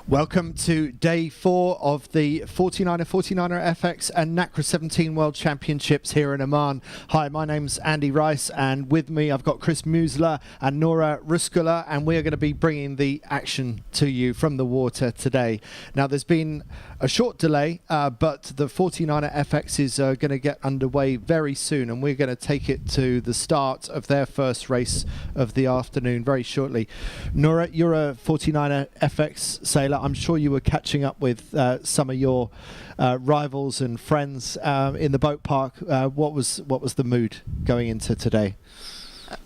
Welcome to day 4 of the 49er FX and Nacra 17 World Championships here in Oman. Hi, my name's Andy Rice, and with me I've got Chris Musler and Nora Ruskula, and we are going to be bringing the action to you from the water today. Now, there's been a short delay, but the 49er FX is going to get underway very soon, and we're going to take it to the start of their first race of the afternoon very shortly. Nora, you're a 49er FX sailor. I'm sure you were catching up with some of your rivals and friends in the boat park. What was the mood going into today?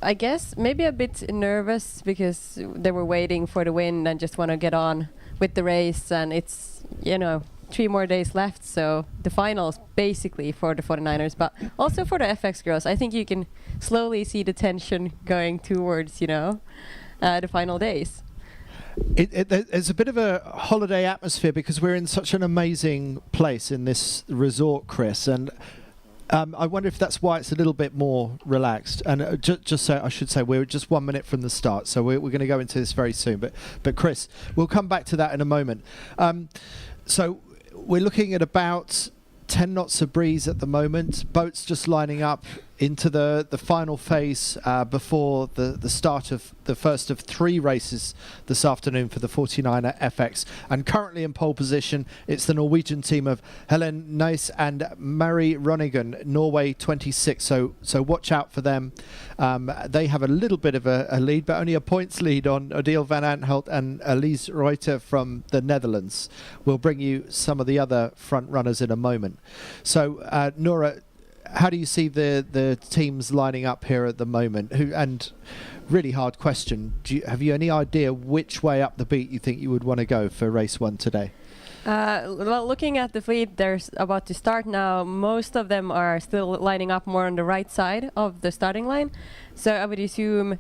I guess maybe a bit nervous because they were waiting for the wind and just want to get on with the race, and it's 3 more days left, so the finals basically for the 49ers, but also for the FX girls. I think you can slowly see the tension going towards the final days. It's a bit of a holiday atmosphere because we're in such an amazing place in this resort, Chris, and I wonder if that's why it's a little bit more relaxed. And just so I should say, we're just 1 minute from the start, so we're going to go into this very soon. But Chris, we'll come back to that in a moment. So we're looking at about 10 knots of breeze at the moment. Boats just lining up into the final phase before the start of the first of 3 races this afternoon for the 49er FX. And currently in pole position, it's the Norwegian team of Helen Nice and Mary Ronigan, Norway 26. So watch out for them. They have a little bit of a lead, but only a points lead on Odile van Aanholt and Elise Reuter from the Netherlands. We'll bring you some of the other front runners in a moment. So Nora, how do you see the teams lining up here at the moment? And really hard question, have you any idea which way up the beat you think you would want to go for race 1 today? Well, looking at the fleet, they're about to start now. Most of them are still lining up more on the right side of the starting line. So I would assume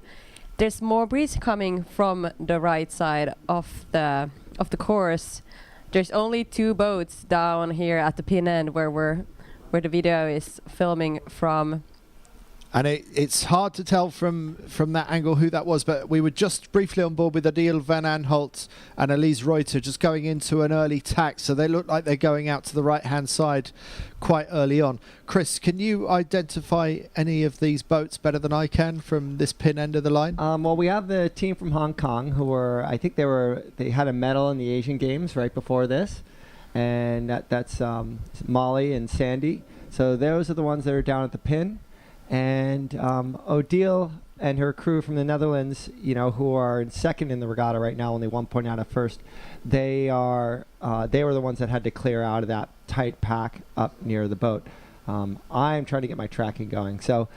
there's more breeze coming from the right side of the course. There's only 2 boats down here at the pin end where the video is filming from. And it's hard to tell from that angle who that was, but we were just briefly on board with Odile van Aanholt and Elise Reuter just going into an early tack, so they look like they're going out to the right-hand side quite early on. Chris, can you identify any of these boats better than I can from this pin end of the line? Well, we have the team from Hong Kong who were, I think they had a medal in the Asian Games right before this, and that's Molly and Sandy. So those are the ones that are down at the pin. And Odile and her crew from the Netherlands, who are in second in the regatta right now, only 1 point out of first, they were the ones that had to clear out of that tight pack up near the boat. I'm trying to get my tracking going, so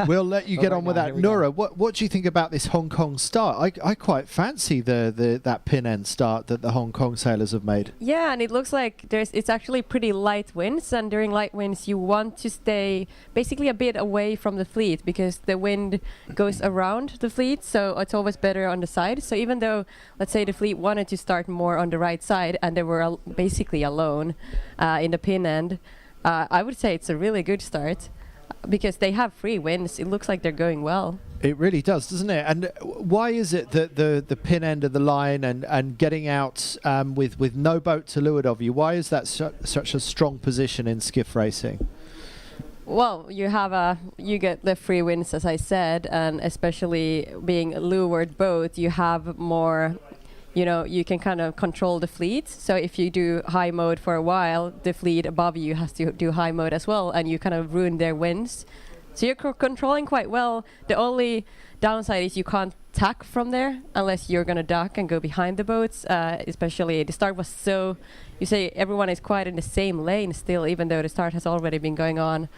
we'll let you get on with that. Nora, what do you think about this Hong Kong start? I quite fancy that pin end start that the Hong Kong sailors have made. Yeah, and it looks like it's actually pretty light winds, and during light winds you want to stay basically a bit away from the fleet because the wind goes around the fleet, so it's always better on the side. So even though, let's say, the fleet wanted to start more on the right side and they were basically alone in the pin end, I would say it's a really good start because they have free winds. It looks like they're going well. It really does, doesn't it? And why is it that the pin end of the line and getting out with no boat to leeward of you, why is that such a strong position in skiff racing? Well, you get the free winds, as I said, and especially being a leeward boat, you have more. You can kind of control the fleet. So if you do high mode for a while, the fleet above you has to do high mode as well, and you kind of ruin their winds. So you're controlling quite well. The only downside is you can't tack from there unless you're going to duck and go behind the boats. Especially the start was so, you say everyone is quite in the same lane still, even though the start has already been going on.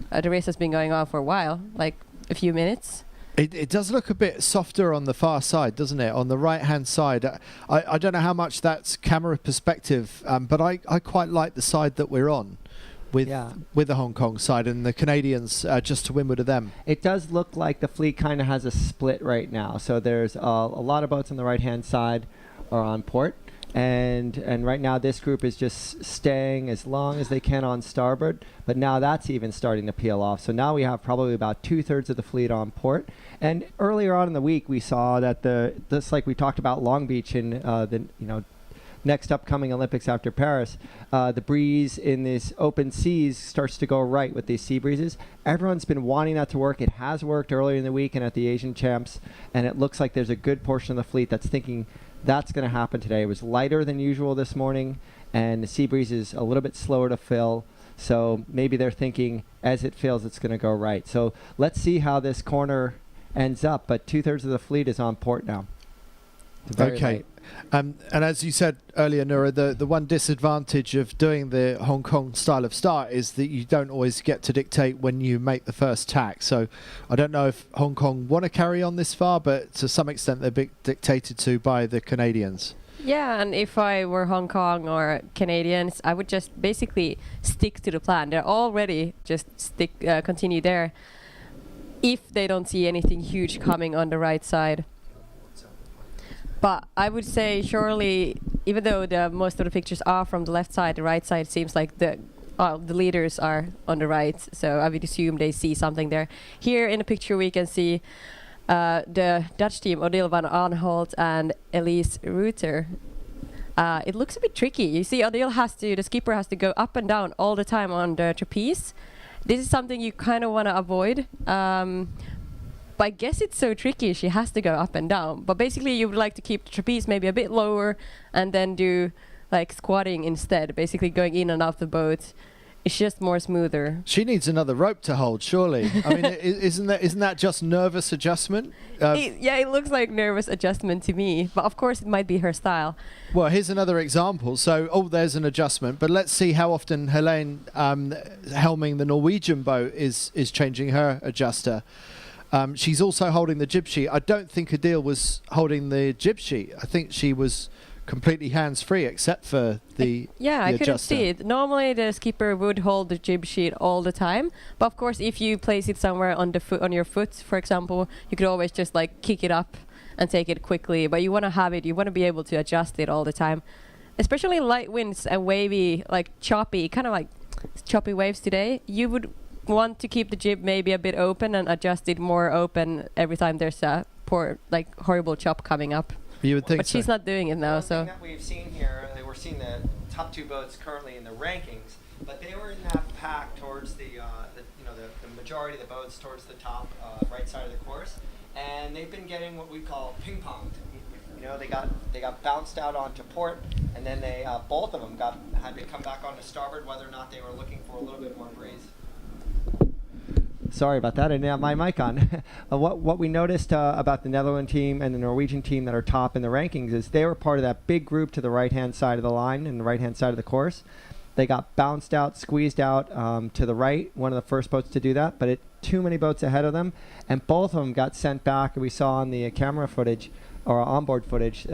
The race has been going on for a while, like a few minutes. It does look a bit softer on the far side, doesn't it? On the right-hand side. I don't know how much that's camera perspective, but I quite like the side that we're on with the Hong Kong side and the Canadians just to windward of them. It does look like the fleet kind of has a split right now. So there's a lot of boats on the right-hand side are on port. And right now this group is just staying as long as they can on starboard, but now that's even starting to peel off. So now we have probably about 2/3 of the fleet on port. And earlier on in the week we saw that just like we talked about Long Beach in next upcoming Olympics after Paris, the breeze in these open seas starts to go right with these sea breezes. Everyone's been wanting that to work. It has worked earlier in the week and at the Asian Champs, and it looks like there's a good portion of the fleet that's thinking that's going to happen today. It was lighter than usual this morning, and the sea breeze is a little bit slower to fill. So maybe they're thinking as it fills, it's going to go right. So let's see how this corner ends up. But 2/3 of the fleet is on port now. Okay. And as you said earlier, Nora, the one disadvantage of doing the Hong Kong style of start is that you don't always get to dictate when you make the first tack. So I don't know if Hong Kong want to carry on this far, but to some extent they're dictated to by the Canadians. Yeah, and if I were Hong Kong or Canadians, I would just basically stick to the plan. They're already just continue there if they don't see anything huge coming on the right side. But I would say surely, even though most of the pictures are from the left side, the right side seems like the leaders are on the right. So I would assume they see something there. Here in the picture we can see the Dutch team, Odile van Aanholt and Elise Reuter. It looks a bit tricky. You see, the skipper has to go up and down all the time on the trapeze. This is something you kind of want to avoid. But I guess it's so tricky, she has to go up and down. But basically you would like to keep the trapeze maybe a bit lower and then do like squatting instead, basically going in and out the boat. It's just more smoother. She needs another rope to hold, surely. I mean, isn't that just nervous adjustment? It looks like nervous adjustment to me, but of course it might be her style. Well, here's another example. So, there's an adjustment, but let's see how often Helene helming the Norwegian boat is changing her adjuster. She's also holding the jib sheet. I don't think Odile was holding the jib sheet. I think she was completely hands-free except for the I couldn't see it. Normally the skipper would hold the jib sheet all the time, but of course if you place it somewhere on your foot, for example, you could always just like kick it up and take it quickly. But you want to be able to adjust it all the time, especially light winds and wavy, like choppy waves today. You would want to keep the jib maybe a bit open and adjust it more open every time there's a horrible chop coming up. You would think but she's not doing it now. So thing that we've seen here, we're seeing the top two boats currently in the rankings, but they were in that pack towards the majority of the boats towards the top right side of the course, and they've been getting what we call ping ponged. You know, they got bounced out onto port, and then they both of them had to come back onto starboard, whether or not they were looking for a little bit more breeze. Sorry about that. I didn't have my mic on. What we noticed about the Netherlands team and the Norwegian team that are top in the rankings is they were part of that big group to the right-hand side of the line and the right-hand side of the course. They got bounced out, squeezed out to the right, one of the first boats to do that, but too many boats ahead of them, and both of them got sent back, we saw on the camera footage, or onboard footage,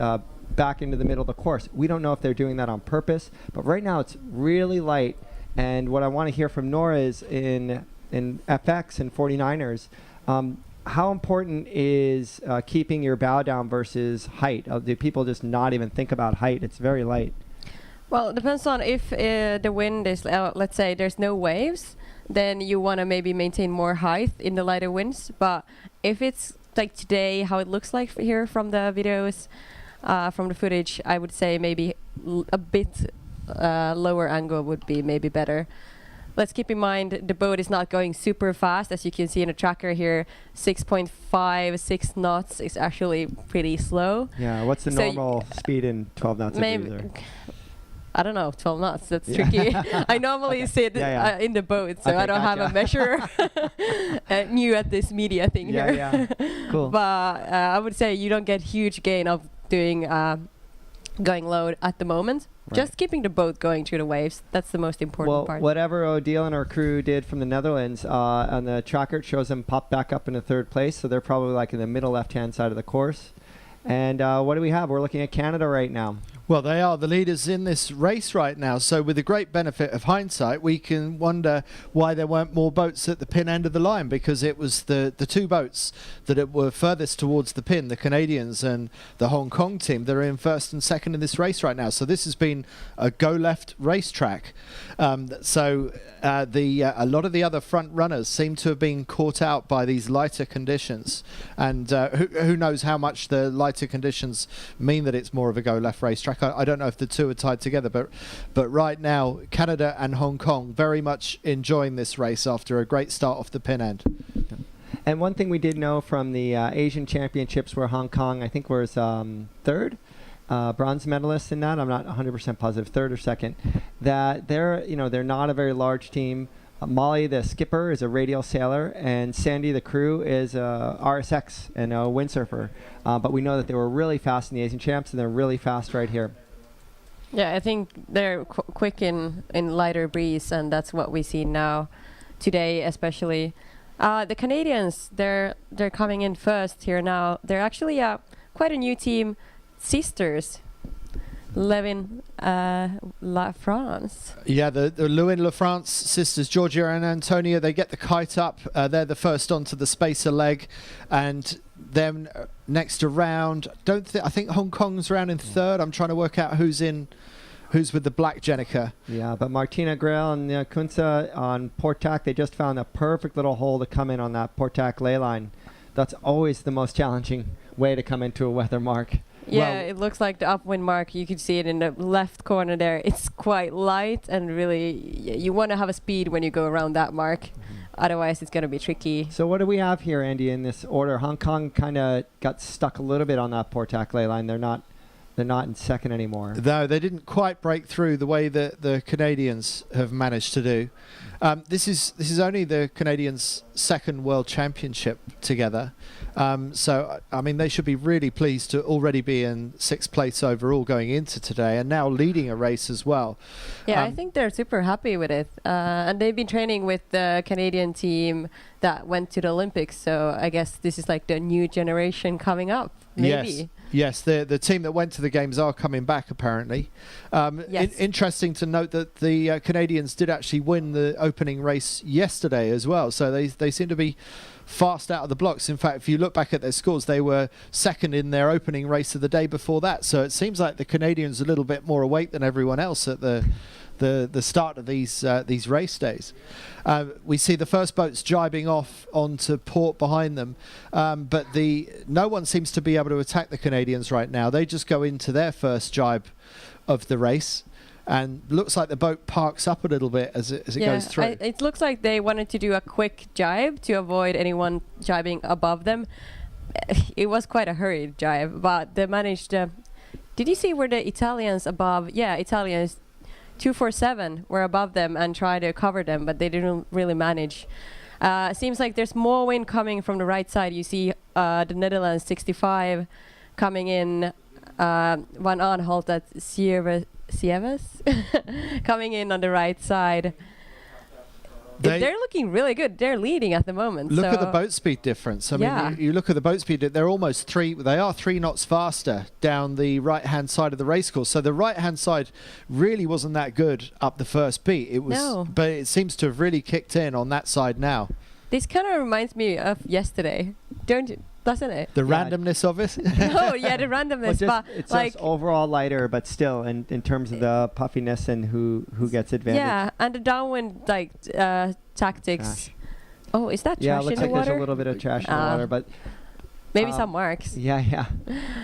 back into the middle of the course. We don't know if they're doing that on purpose, but right now it's really light, and what I want to hear from Nora is in FX and 49ers, how important is keeping your bow down versus height? Do people just not even think about height? It's very light. Well, it depends on if the wind is, let's say there's no waves, then you want to maybe maintain more height in the lighter winds. But if it's like today, how it looks like here from the videos, from the footage, I would say maybe a bit lower angle would be maybe better. Let's keep in mind the boat is not going super fast. As you can see in the tracker here, 6 knots is actually pretty slow. Yeah, what's the normal speed in 12 knots? Maybe, I don't know, 12 knots, that's tricky. I normally sit in the boat, so I don't have a measure. New at this media thing here. Yeah, cool. But I would say you don't get huge gain of doing going low at the moment. Right. Just keeping the boat going through the waves, that's the most important part. Whatever Odile and her crew did from the Netherlands, on the tracker it shows them pop back up into third place, so they're probably like in the middle left-hand side of the course. And what do we have? We're looking at Canada right now. Well, they are the leaders in this race right now. So with the great benefit of hindsight, we can wonder why there weren't more boats at the pin end of the line, because it was the two boats that were furthest towards the pin, the Canadians and the Hong Kong team, that are in first and second in this race right now. So this has been a go-left racetrack. A lot of the other front runners seem to have been caught out by these lighter conditions. And who knows how much the lighter conditions mean that it's more of a go-left racetrack. back. I don't know if the two are tied together, but right now Canada and Hong Kong very much enjoying this race after a great start off the pin end. And one thing we did know from the Asian Championships, where Hong Kong, I think, was third, bronze medalist in that. I'm not 100% positive, third or second. That they're not a very large team. Molly, the skipper, is a radial sailor, and Sandy, the crew, is a RSX and a windsurfer. But we know that they were really fast in the Asian Champs, and they're really fast right here. Yeah, I think they're quick in lighter breeze, and that's what we see now today, especially. The Canadians, they're coming in first here now. They're actually quite a new team, sisters. Levin La France. Yeah, the Lewin La France sisters, Georgia and Antonia, they get the kite up. They're the first onto the spacer leg, and then next around, I think Hong Kong's around in third. I'm trying to work out who's with the black Jenica. Yeah, but Martina Grail and Kunze on Portac, they just found a perfect little hole to come in on that Portac ley line. That's always the most challenging way to come into a weather mark. Yeah, it looks like the upwind mark. You could see it in the left corner there. It's quite light, and really, you want to have a speed when you go around that mark. Mm-hmm. Otherwise, it's going to be tricky. So what do we have here, Andy, in this order? Hong Kong kind of got stuck a little bit on that Portac ley line. They're not in second anymore. No, they didn't quite break through the way that the Canadians have managed to do. This is only the Canadians' second World Championship together. So, I mean, they should be really pleased to already be in sixth place overall going into today, and now leading a race as well. Yeah, I think they're super happy with it. And they've been training with the Canadian team that went to the Olympics. So I guess this is like the new generation coming up, maybe. Yes, the team that went to the games are coming back, apparently. Yes. Interesting to note that the Canadians did actually win the opening race yesterday as well. So they seem to be fast out of the blocks. In fact, if you look back at their scores, they were second in their opening race of the day before that. So it seems like the Canadians are a little bit more awake than everyone else at the start of these race days. We see the first boats jibing off onto port behind them, but no one seems to be able to attack the Canadians right now. They just go into their first jibe of the race, and looks like the boat parks up a little bit as it goes through. It looks like they wanted to do a quick jibe to avoid anyone jibing above them. It was quite a hurried jibe, but they managed. Did you see where the Italians above? Yeah, Italians 247 were above them and tried to cover them, but they didn't really manage. Seems like there's more wind coming from the right side. You see the Netherlands 65 coming in, Van Aanholt at Sieves coming in on the right side. They're looking really good. They're leading at the moment. Look at the boat speed difference. I mean, you look at the boat speed, they are 3 knots faster down the right-hand side of the race course. So the right-hand side really wasn't that good up the first beat. But it seems to have really kicked in on that side now. This kind of reminds me of yesterday, doesn't it? The randomness of it? Oh, yeah, the randomness. It's like just overall lighter, but still in terms of the puffiness and who gets advantage. Yeah, and the downwind tactics. Trash. Oh, is that trash in the water? Yeah, it looks like there's a little bit of trash in the water, but maybe some marks. Yeah.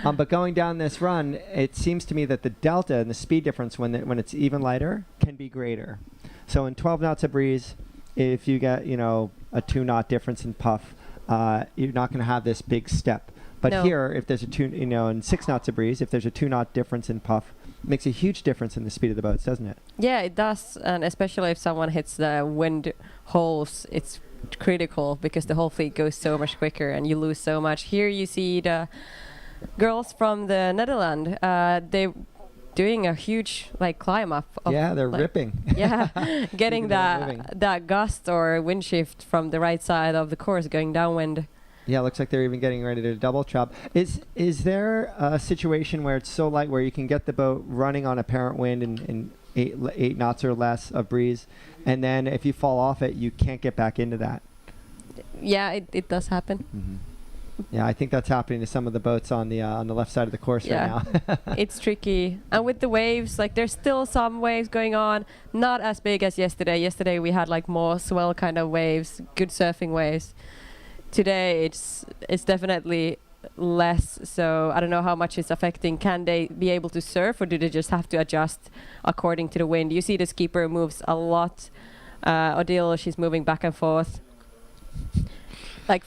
But going down this run, it seems to me that the delta and the speed difference when it's even lighter can be greater. So in 12 knots of breeze, if you get a 2 knot difference in puff, you're not going to have this big step. But here, if there's in 6 knots of breeze, if there's a 2 knot difference in puff, it makes a huge difference in the speed of the boats, doesn't it? Yeah, it does. And especially if someone hits the wind holes, it's critical because the whole fleet goes so much quicker and you lose so much. Here you see the girls from the Netherlands. They doing a huge climb up. They're ripping. Yeah, getting that gust or wind shift from the right side of the course going downwind. Yeah, it looks like they're even getting ready to double chop. Is there a situation where it's so light where you can get the boat running on apparent wind in 8 knots or less of breeze, and then if you fall off it, you can't get back into that? Yeah, it does happen. Mm-hmm. Yeah, I think that's happening to some of the boats on the left side of the course right now. It's tricky. And with the waves, there's still some waves going on, not as big as yesterday. Yesterday we had more swell kind of waves, good surfing waves. Today it's definitely less. So I don't know how much it's affecting. Can they be able to surf, or do they just have to adjust according to the wind? You see the skipper moves a lot. Odile, she's moving back and forth. Like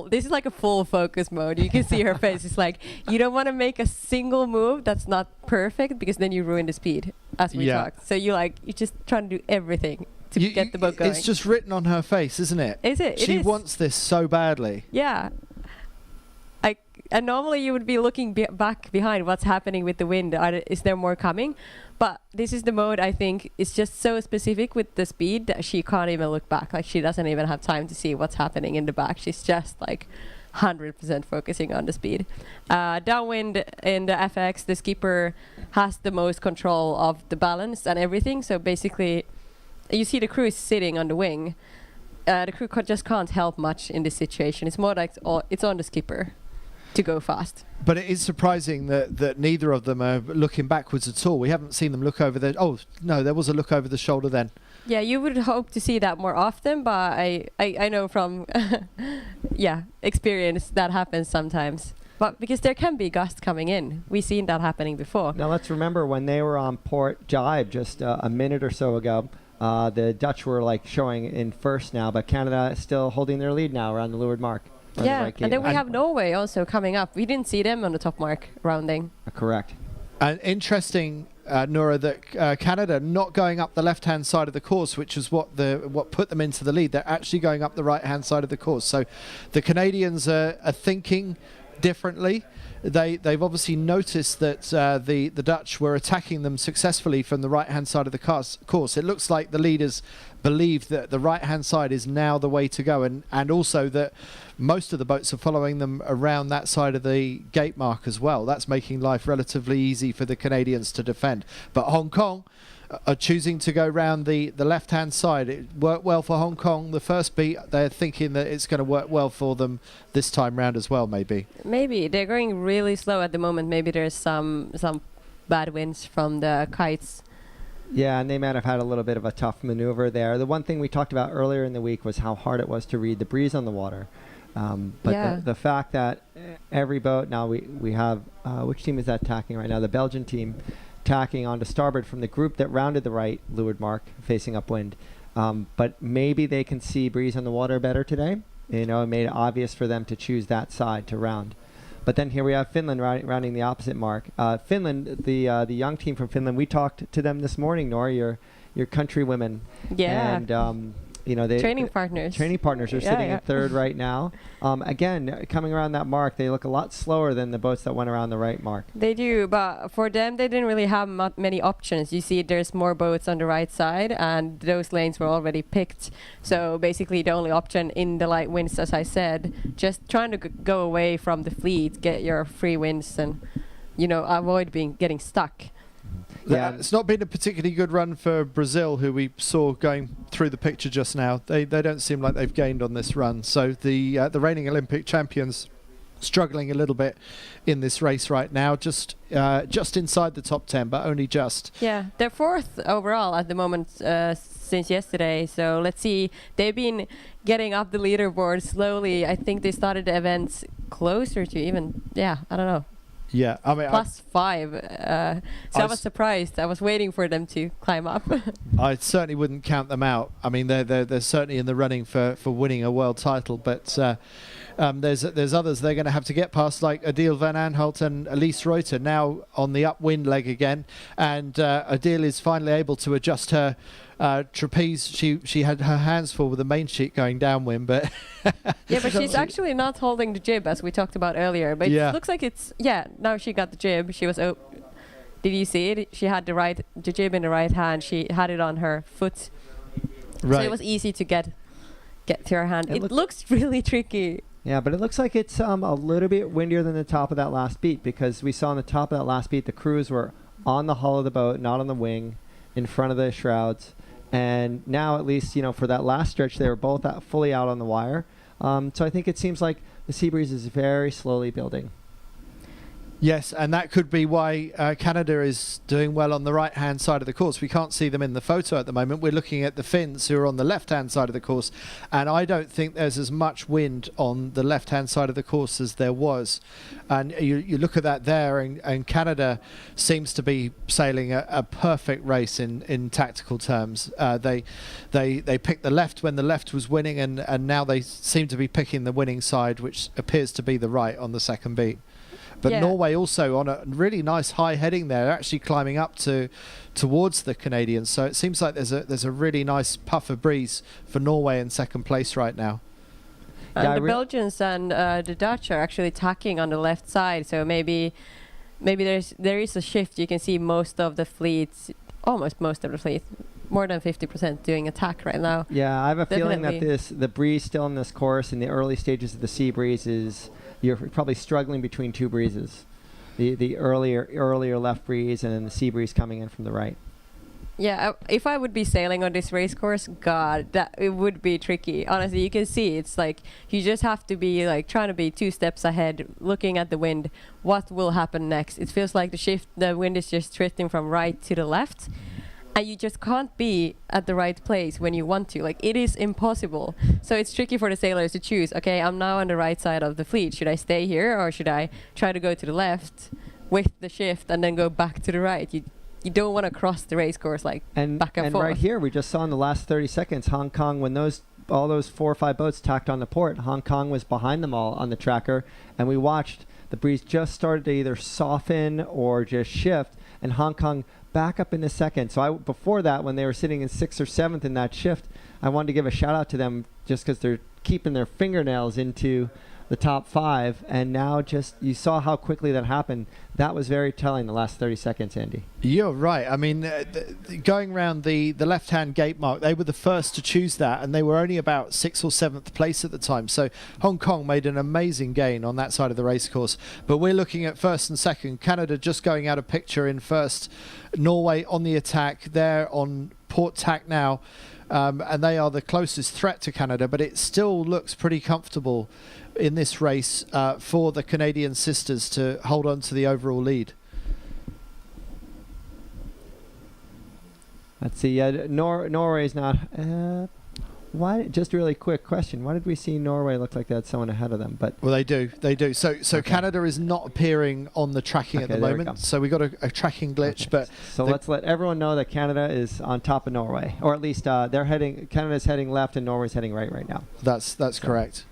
this is like a full focus mode. You can see her face. It's like, you don't want to make a single move that's not perfect, because then you ruin the speed, as we talked. So you're just trying to do everything to get the boat going. It's just written on her face, isn't it? Is it? She wants this so badly. Yeah. And normally you would be looking back behind what's happening with the wind. Is there more coming? But this is the mode, I think, it's just so specific with the speed that she can't even look back. Like, she doesn't even have time to see what's happening in the back. She's just like 100% focusing on the speed. Downwind in the FX, the skipper has the most control of the balance and everything. So basically, you see the crew is sitting on the wing. The crew just can't help much in this situation. It's more like it's on the skipper to go fast. But it is surprising that neither of them are looking backwards at all. We haven't seen them look over oh no, there was a look over the shoulder then. Yeah, you would hope to see that more often, but I know from experience that happens sometimes. But because there can be gusts coming in. We've seen that happening before. Now let's remember, when they were on port jibe just a minute or so ago, the Dutch were like showing in first now, but Canada is still holding their lead now around the leeward mark. Yeah, and then we have Norway also coming up. We didn't see them on the top mark rounding. Correct. And interesting, Nora, that Canada not going up the left-hand side of the course, which is what put them into the lead. They're actually going up the right-hand side of the course. So the Canadians are thinking differently. They've obviously noticed that the Dutch were attacking them successfully from the right-hand side of the course. It looks like the leaders believe that the right-hand side is now the way to go, and also that most of the boats are following them around that side of the gate mark as well. That's making life relatively easy for the Canadians to defend. But Hong Kong are choosing to go round the left-hand side. It worked well for Hong Kong the first beat. They're thinking that it's going to work well for them this time round as well, maybe. Maybe. They're going really slow at the moment. Maybe there's some bad winds from the kites. Yeah, and they might have had a little bit of a tough maneuver there. The one thing we talked about earlier in the week was how hard it was to read the breeze on the water. But the fact that every boat, now we have, which team is that tacking right now? The Belgian team tacking onto starboard from the group that rounded the right leeward mark facing upwind. But maybe they can see breeze on the water better today. You know, it made it obvious for them to choose that side to round. But then here we have Finland rounding the opposite mark. Finland, the young team from Finland, we talked to them this morning, Nora, your countrywomen. Yeah. And training partners. Training partners are sitting in third right now. Again, coming around that mark, they look a lot slower than the boats that went around the right mark. They do, but for them, they didn't really have many options. You see, there's more boats on the right side, and those lanes were already picked. So basically, the only option in the light winds, as I said, just trying to go away from the fleet, get your free winds, and avoid getting stuck. Yeah, it's not been a particularly good run for Brazil, who we saw going through the picture just now. They don't seem like they've gained on this run. So the reigning Olympic champions struggling a little bit in this race right now, just inside the top 10, but only just. Yeah, they're fourth overall at the moment since yesterday. So let's see. They've been getting up the leaderboard slowly. I think they started the events closer to even, I don't know. Yeah, I mean, +5. So I was surprised. I was waiting for them to climb up. I certainly wouldn't count them out. I mean, they're certainly in the running for winning a world title, but there's others they're going to have to get past, like Odile van Aanholt and Elise Reuter, now on the upwind leg again, and Odile is finally able to adjust her trapeze. She had her hands full with the main sheet going downwind, but yeah, but she's actually not holding the jib, as we talked about earlier. But it looks like it's now she got the jib. She was did you see it? She had the jib in the right hand. She had it on her foot, so it was easy to get to her hand. It looks really tricky. Yeah, but it looks like it's a little bit windier than the top of that last beat, because we saw on the top of that last beat the crews were on the hull of the boat, not on the wing, in front of the shrouds. And now, at least, for that last stretch, they were both fully out on the wire. So I think it seems like the sea breeze is very slowly building. Yes, and that could be why Canada is doing well on the right-hand side of the course. We can't see them in the photo at the moment. We're looking at the Finns, who are on the left-hand side of the course, and I don't think there's as much wind on the left-hand side of the course as there was. And you look at that there, and Canada seems to be sailing a perfect race in tactical terms. They picked the left when the left was winning, and now they seem to be picking the winning side, which appears to be the right on the second beat. But Yeah. Norway also on a really nice high heading there, actually climbing up towards the Canadians. So it seems like there's a really nice puff of breeze for Norway in second place right now. And Yeah, the Belgians and the Dutch are actually tacking on the left side, so maybe there is a shift. You can see most of the fleet, almost most of the fleet, more than 50% doing attack right now. Yeah, I have a feeling that Definitely. the breeze still in this course in the early stages of the sea breeze is, you're probably struggling between two breezes. The earlier left breeze and then the sea breeze coming in from the right. Yeah, if I would be sailing on this race course, God, that it would be tricky. Honestly, you can see it's like you just have to be like trying to be 2 steps ahead, looking at the wind. What will happen next? It feels like the wind is just drifting from right to the left, and you just can't be at the right place when you want to. Like, it is impossible. So it's tricky for the sailors to choose. Okay, I'm now on the right side of the fleet. Should I stay here or should I try to go to the left with the shift and then go back to the right? You don't want to cross the race course back and forth. Right here, we just saw in the last 30 seconds, Hong Kong, when all those 4 or 5 boats tacked on the port, Hong Kong was behind them all on the tracker, and we watched the breeze just started to either soften or just shift, and Hong Kong back up in a second. So before that, when they were sitting in 6th or 7th in that shift, I wanted to give a shout out to them just because they're keeping their fingernails into the top 5, and now just you saw how quickly that happened. That was very telling, the last 30 seconds, Andy. You're right. I mean, going round the left-hand gate mark, they were the first to choose that, and they were only about 6th or 7th place at the time. So Hong Kong made an amazing gain on that side of the racecourse. But we're looking at first and second. Canada just going out of picture in first. Norway on the attack. They're on port tack now. And they are the closest threat to Canada, but it still looks pretty comfortable in this race for the Canadian sisters to hold on to the overall lead. Let's see. Norway's not. Why? Just a really quick question. Why did we see Norway look like they had someone ahead of them? But Well, they do. So Okay. Canada is not appearing on the tracking at the there we go. moment. So we got a tracking glitch, Okay. but So let's let everyone know that Canada is on top of Norway, or at least Canada's heading left and Norway's heading right now. that's correct.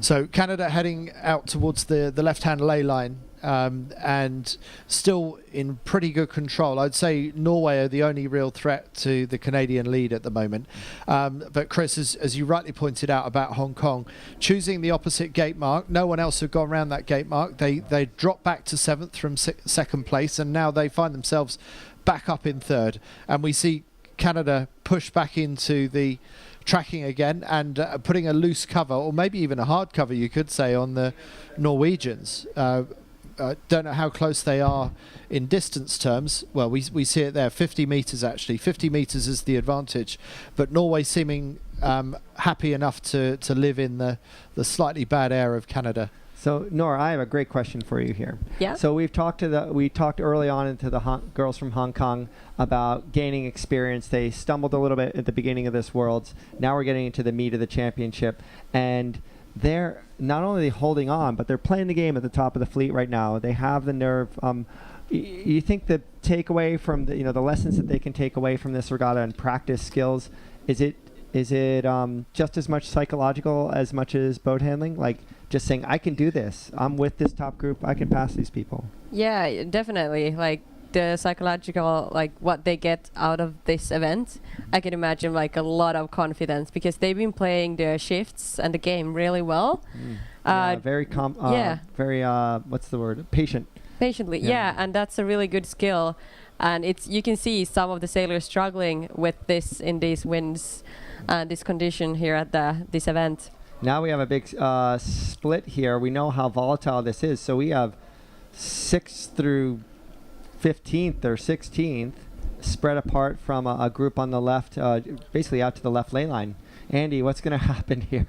So Canada heading out towards the left-hand ley line, and still in pretty good control. I'd say Norway are the only real threat to the Canadian lead at the moment. But Chris, as you rightly pointed out about Hong Kong, choosing the opposite gate mark, no one else had gone around that gate mark. They dropped back to 7th from second place, and now they find themselves back up in 3rd. And we see Canada push back into the tracking again and putting a loose cover, or maybe even a hard cover, you could say, on the Norwegians. Don't know how close they are in distance terms. Well, we see it there, 50 meters actually. 50 meters is the advantage, but Norway seeming happy enough to live in the slightly bad air of Canada. So Nora, I have a great question for you here. Yeah. So we talked early on to the girls from Hong Kong about gaining experience. They stumbled a little bit at the beginning of this Worlds. Now we're getting into the meat of the championship, and they're not only holding on, but they're playing the game at the top of the fleet right now. They have the nerve. You think the takeaway from the lessons that they can take away from this regatta and practice skills, is it just as much psychological as much as boat handling? Like just saying, I can do this. I'm with this top group. I can pass these people. Yeah, definitely. Like the psychological, like what they get out of this event, I can imagine like a lot of confidence because they've been playing the shifts and the game really well. Very what's the word? Patient. Patiently, yeah, and that's a really good skill. And you can see some of the sailors struggling with this in these winds and this condition here at this event. Now we have a big split here. We know how volatile this is. So we have 6th through 15th or 16th spread apart from a group on the left, basically out to the left ley line. Andy, what's going to happen here?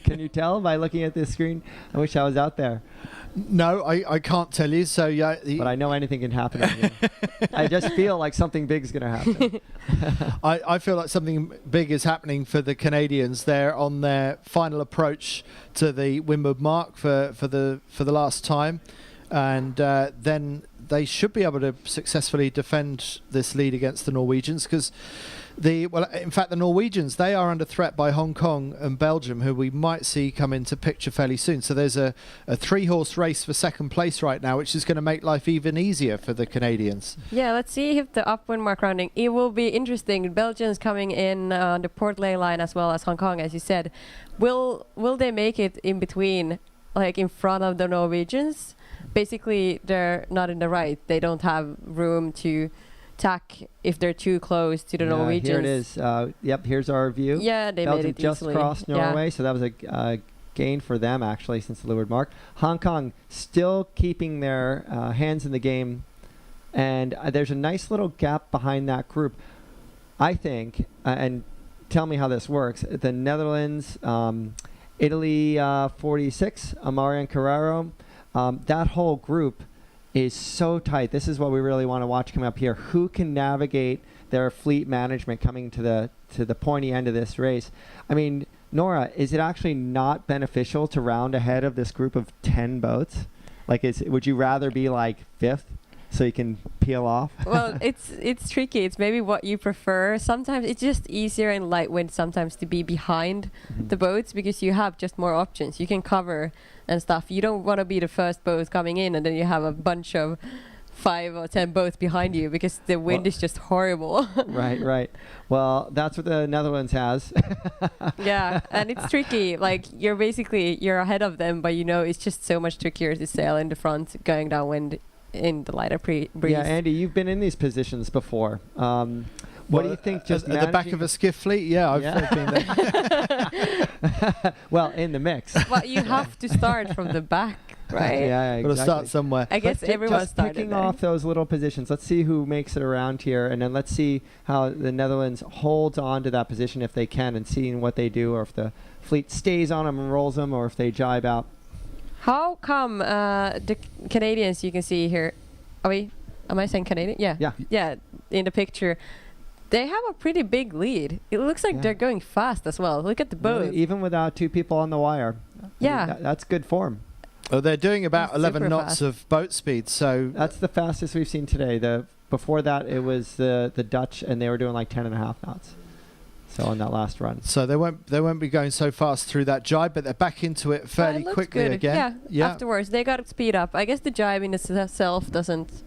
Can you tell by looking at this screen? I wish I was out there. No, I can't tell you. So yeah, But I know anything can happen. I just feel like something big is going to happen. I feel like something big is happening for the Canadians. They're on their final approach to the windward mark for the last time, and then they should be able to successfully defend this lead against the Norwegians, because in fact, the Norwegians, they are under threat by Hong Kong and Belgium, who we might see come into picture fairly soon. So there's a 3-horse race for second place right now, which is going to make life even easier for the Canadians. Yeah, let's see if the upwind mark rounding. It will be interesting. Belgians coming in on the port ley line as well as Hong Kong, as you said. Will they make it in between, like in front of the Norwegians? Basically, they're not in the right. They don't have room to tack if they're too close to the Norwegians. Here it is. Yep, here's our view. Yeah, they Belgium made it just easily. crossed Norway, so that was a gain for them actually since the leeward mark. Hong Kong still keeping their hands in the game, and there's a nice little gap behind that group. I think, and tell me how this works. The Netherlands, Italy 46, Amari and Carrero, that whole group is so tight. This is what we really want to watch come up here. Who can navigate their fleet management coming to the pointy end of this race? I mean, Nora, is it actually not beneficial to round ahead of this group of 10 boats? Like, would you rather be like 5th so you can peel off? Well, it's tricky. It's maybe what you prefer. Sometimes it's just easier in light wind sometimes to be behind the boats, because you have just more options. You can cover and stuff. You don't want to be the first boat coming in and then you have a bunch of 5 or 10 boats behind you, because the wind is just horrible. Right. Well, that's what the Netherlands has. Yeah, and it's tricky. Like, you're ahead of them, but it's just so much trickier to sail in the front going downwind in the lighter breeze. Yeah, Andy, you've been in these positions before. What do you think? Just at the back of a skiff fleet? Yeah, I've been there. Well, in the mix. Well, you have to start from the back, right? Yeah, exactly. Got to start somewhere. I guess everyone just started picking there. off those little positions. Let's see who makes it around here, and then let's see how the Netherlands holds on to that position if they can, and seeing what they do, or if the fleet stays on them and rolls them, or if they jibe out. How come the Canadians, you can see here, am I saying Canadian? Yeah, in the picture, they have a pretty big lead. It looks like they're going fast as well. Look at the boat. Really, even without 2 people on the wire. Yeah. I mean, that's good form. Oh, they're doing about That's 11 super knots fast. of boat speed. So That's the fastest we've seen today. Before that, it was the Dutch, and they were doing like 10.5 knots. So on that last run. So they won't be going so fast through that jibe, but they're back into it fairly It looks quickly good. again. Yeah, afterwards they got to speed up. I guess the jibe in itself doesn't,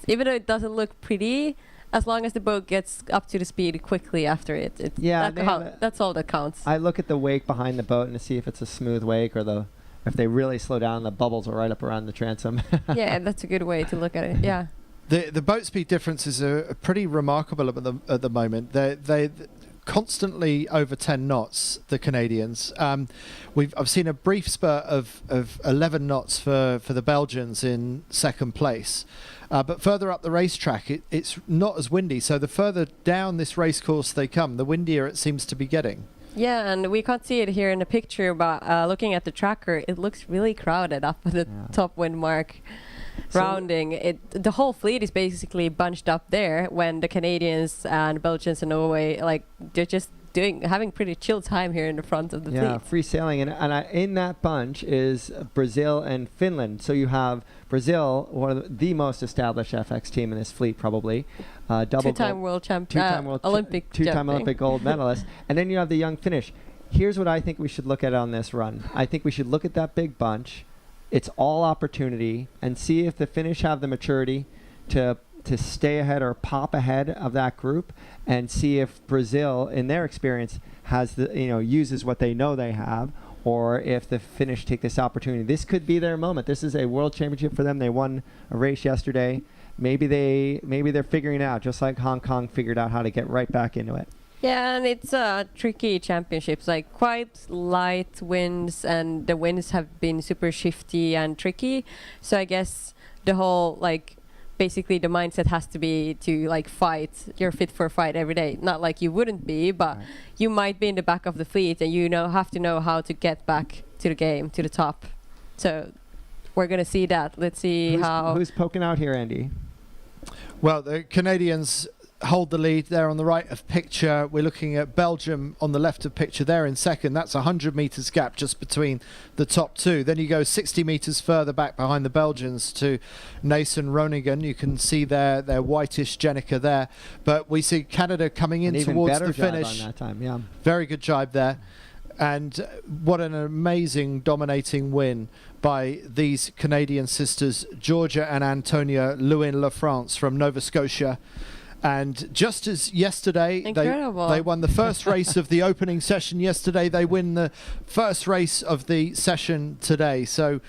even though it doesn't look pretty, as long as the boat gets up to the speed quickly after it. That's all that counts. I look at the wake behind the boat and to see if it's a smooth wake, or if they really slow down, the bubbles are right up around the transom. Yeah, that's a good way to look at it. Yeah. The boat speed differences are pretty remarkable at the moment. They constantly over 10 knots, the Canadians. I've seen a brief spurt of 11 knots for the Belgians in second place. But further up the racetrack, it's not as windy. So the further down this race course they come, the windier it seems to be getting. Yeah, and we can't see it here in the picture, but looking at the tracker, it looks really crowded up at the top wind mark. Rounding the whole fleet is basically bunched up there, when the Canadians and Belgians and Norway, like, they're just having pretty chill time here in the front of the fleet. Yeah, free sailing, and in that bunch is Brazil and Finland. So you have Brazil, one of the most established FX team in this fleet, probably. Two-time world champion, Olympic two-time Olympic gold medalist, and then you have the young Finnish. Here's what I think we should look at on this run. I think we should look at that big bunch. It's all opportunity, and see if the Finnish have the maturity to stay ahead or pop ahead of that group, and see if Brazil, in their experience, has uses what they know they have, or if the Finnish take this opportunity. This could be their moment. This is a world championship for them. They won a race yesterday. Maybe they're figuring it out, just like Hong Kong figured out how to get right back into it. Yeah, and it's tricky championships, like quite light winds, and the winds have been super shifty and tricky. So I guess the whole basically the mindset has to be to like fight. You're fit for a fight every day. Not like you wouldn't be, but you might be in the back of the fleet, and have to know how to get back to the game, to the top. So we're gonna see that. Let's see who's poking out here, Andy. Well, the Canadians hold the lead there on the right of picture. We're looking at Belgium on the left of picture there in second. That's 100 meters gap just between the top two. Then you go 60 meters further back behind the Belgians to Nason Ronigan. You can see their whitish Jenica there. But we see Canada coming in towards the finish. On that time, yeah. Very good jibe there. And what an amazing dominating win by these Canadian sisters, Georgia and Antonia Lewin-LaFrance from Nova Scotia. And just as yesterday, they won the first race of the opening session yesterday, they win the first race of the session today. So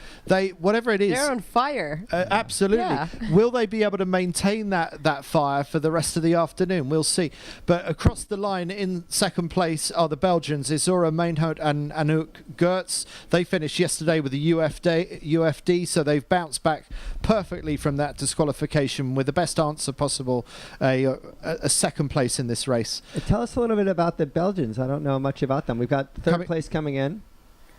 whatever it is, they're on fire. Absolutely. Yeah. Will they be able to maintain that fire for the rest of the afternoon? We'll see. But across the line in second place are the Belgians, Isura Mainhout and Anouk Gertz. They finished yesterday with the UFD, so they've bounced back perfectly from that disqualification with the best answer possible. A second place in this race. Tell us a little bit about the Belgians. I don't know much about them. We've got third place coming in.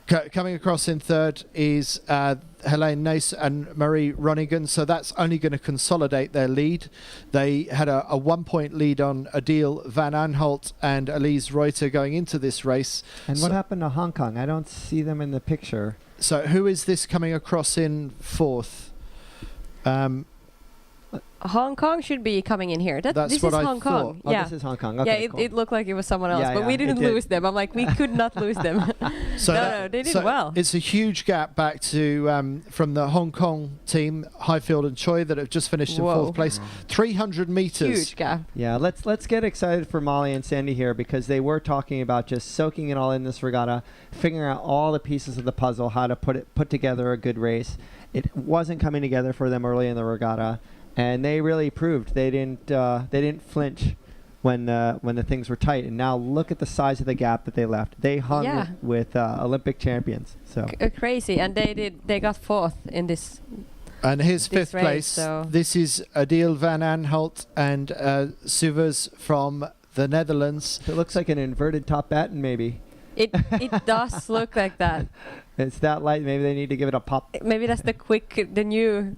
Coming across in third is Helene Nace and Marie Ronigan, so that's only going to consolidate their lead. They had a 1 point lead on Adil Van Aanholt and Elise Reuter going into this race. And what happened to Hong Kong? I don't see them in the picture. So who is this coming across in fourth? Hong Kong should be coming in here. That's this what is I Hong thought. Kong. Yeah, this is Hong Kong. Okay, yeah, cool. it looked like it was someone else, Yeah, but we didn't lose them. I'm like, we could not lose them. No, they did well. It's a huge gap back to from the Hong Kong team, Highfield and Choi, that have just finished in fourth place. 300 meters. Huge gap. Yeah, let's get excited for Molly and Sandy here, because they were talking about just soaking it all in this regatta, figuring out all the pieces of the puzzle, how to put together a good race. It wasn't coming together for them early in the regatta. And they really proved they didn't flinch when the things were tight. And now look at the size of the gap that they left. They hung with Olympic champions. So crazy, and they got fourth in this. And his fifth race, place. so. This is Adil Van Aanholt and Suvers from the Netherlands. it looks like an inverted top batten, maybe. It does look like that. It's that light. Maybe they need to give it a pop. Maybe that's the new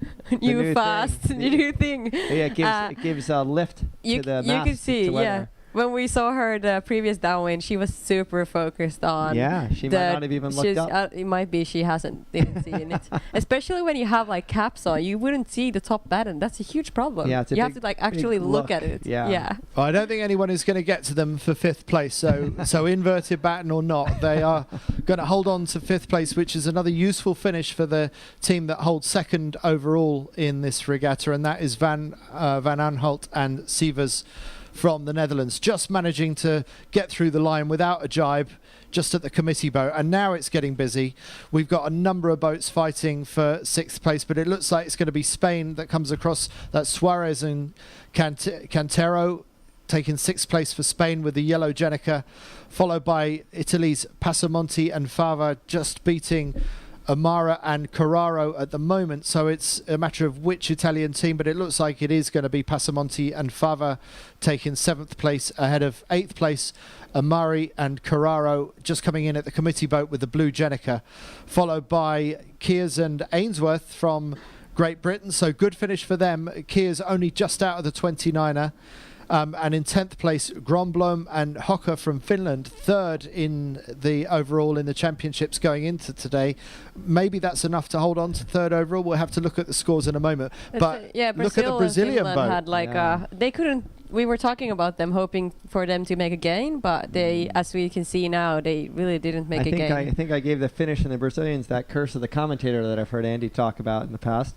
fast, thing. the new thing. Yeah, it gives a lift to the mast. You can see, yeah. When we saw her the previous downwind, she was super focused on. Yeah, she might not have even looked up. It might be she didn't see it. Especially when you have like caps on, you wouldn't see the top batten. That's a huge problem. Yeah, you have to like actually look at it. Yeah. Well, I don't think anyone is going to get to them for fifth place. So inverted batten or not, they are going to hold on to fifth place, which is another useful finish for the team that holds second overall in this regatta, and that is Van Aanholt and Sievers from the Netherlands, just managing to get through the line without a jibe, just at the committee boat. And now it's getting busy. We've got a number of boats fighting for sixth place, but it looks like it's going to be Spain that comes across. That's Suarez and Cantero taking sixth place for Spain with the yellow Jenica, followed by Italy's Passamonti and Fava just beating Amara and Carraro at the moment. So it's a matter of which Italian team, but it looks like it is going to be Passamonti and Fava taking seventh place ahead of eighth place Amari and Carraro just coming in at the committee boat with the blue Jenica, followed by Kears and Ainsworth from Great Britain. So good finish for them. Kears only just out of the 29er. And in 10th place, Gromblom and Hocker from Finland, third in the overall in the championships going into today. Maybe that's enough to hold on to third overall. We'll have to look at the scores in a moment. But look at the Brazilian boat. Had like they couldn't. We were talking about them, hoping for them to make a gain, but they, as we can see now, they really didn't make a gain. I think I gave the Finnish and the Brazilians that curse of the commentator that I've heard Andy talk about in the past.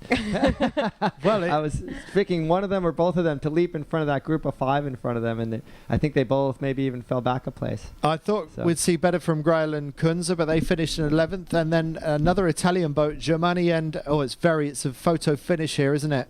Well, I was picking one of them or both of them to leap in front of that group of five in front of them, and I think they both maybe even fell back a place. I thought we'd see better from Grail and Kunze, but they finished in 11th, and then another Italian boat, Germani, and it's a photo finish here, isn't it?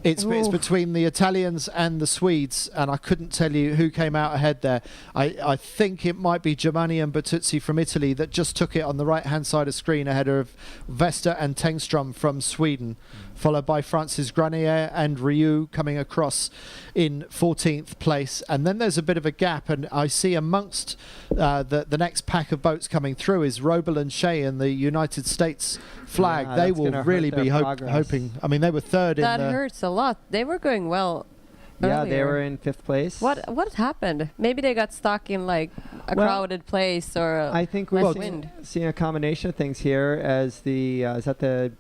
It's between the Italians and the Swedes, and I couldn't tell you who came out ahead there. I think it might be Germani and Bertuzzi from Italy that just took it on the right-hand side of screen ahead of Vesta and Tengstrom from Sweden, followed by France's Granier and Ryu coming across in 14th place. And then there's a bit of a gap, and I see amongst the next pack of boats coming through is Robel and Shea in the United States flag. Yeah, they that's will gonna really hurt be their progress. hoping. I mean, they were third That in the... hurts a lot. They were going well. Yeah, they earlier. were in 5th place. What happened? Maybe they got stuck in like a Well, crowded place or I think less we're wind. seeing a combination of things here as the is that the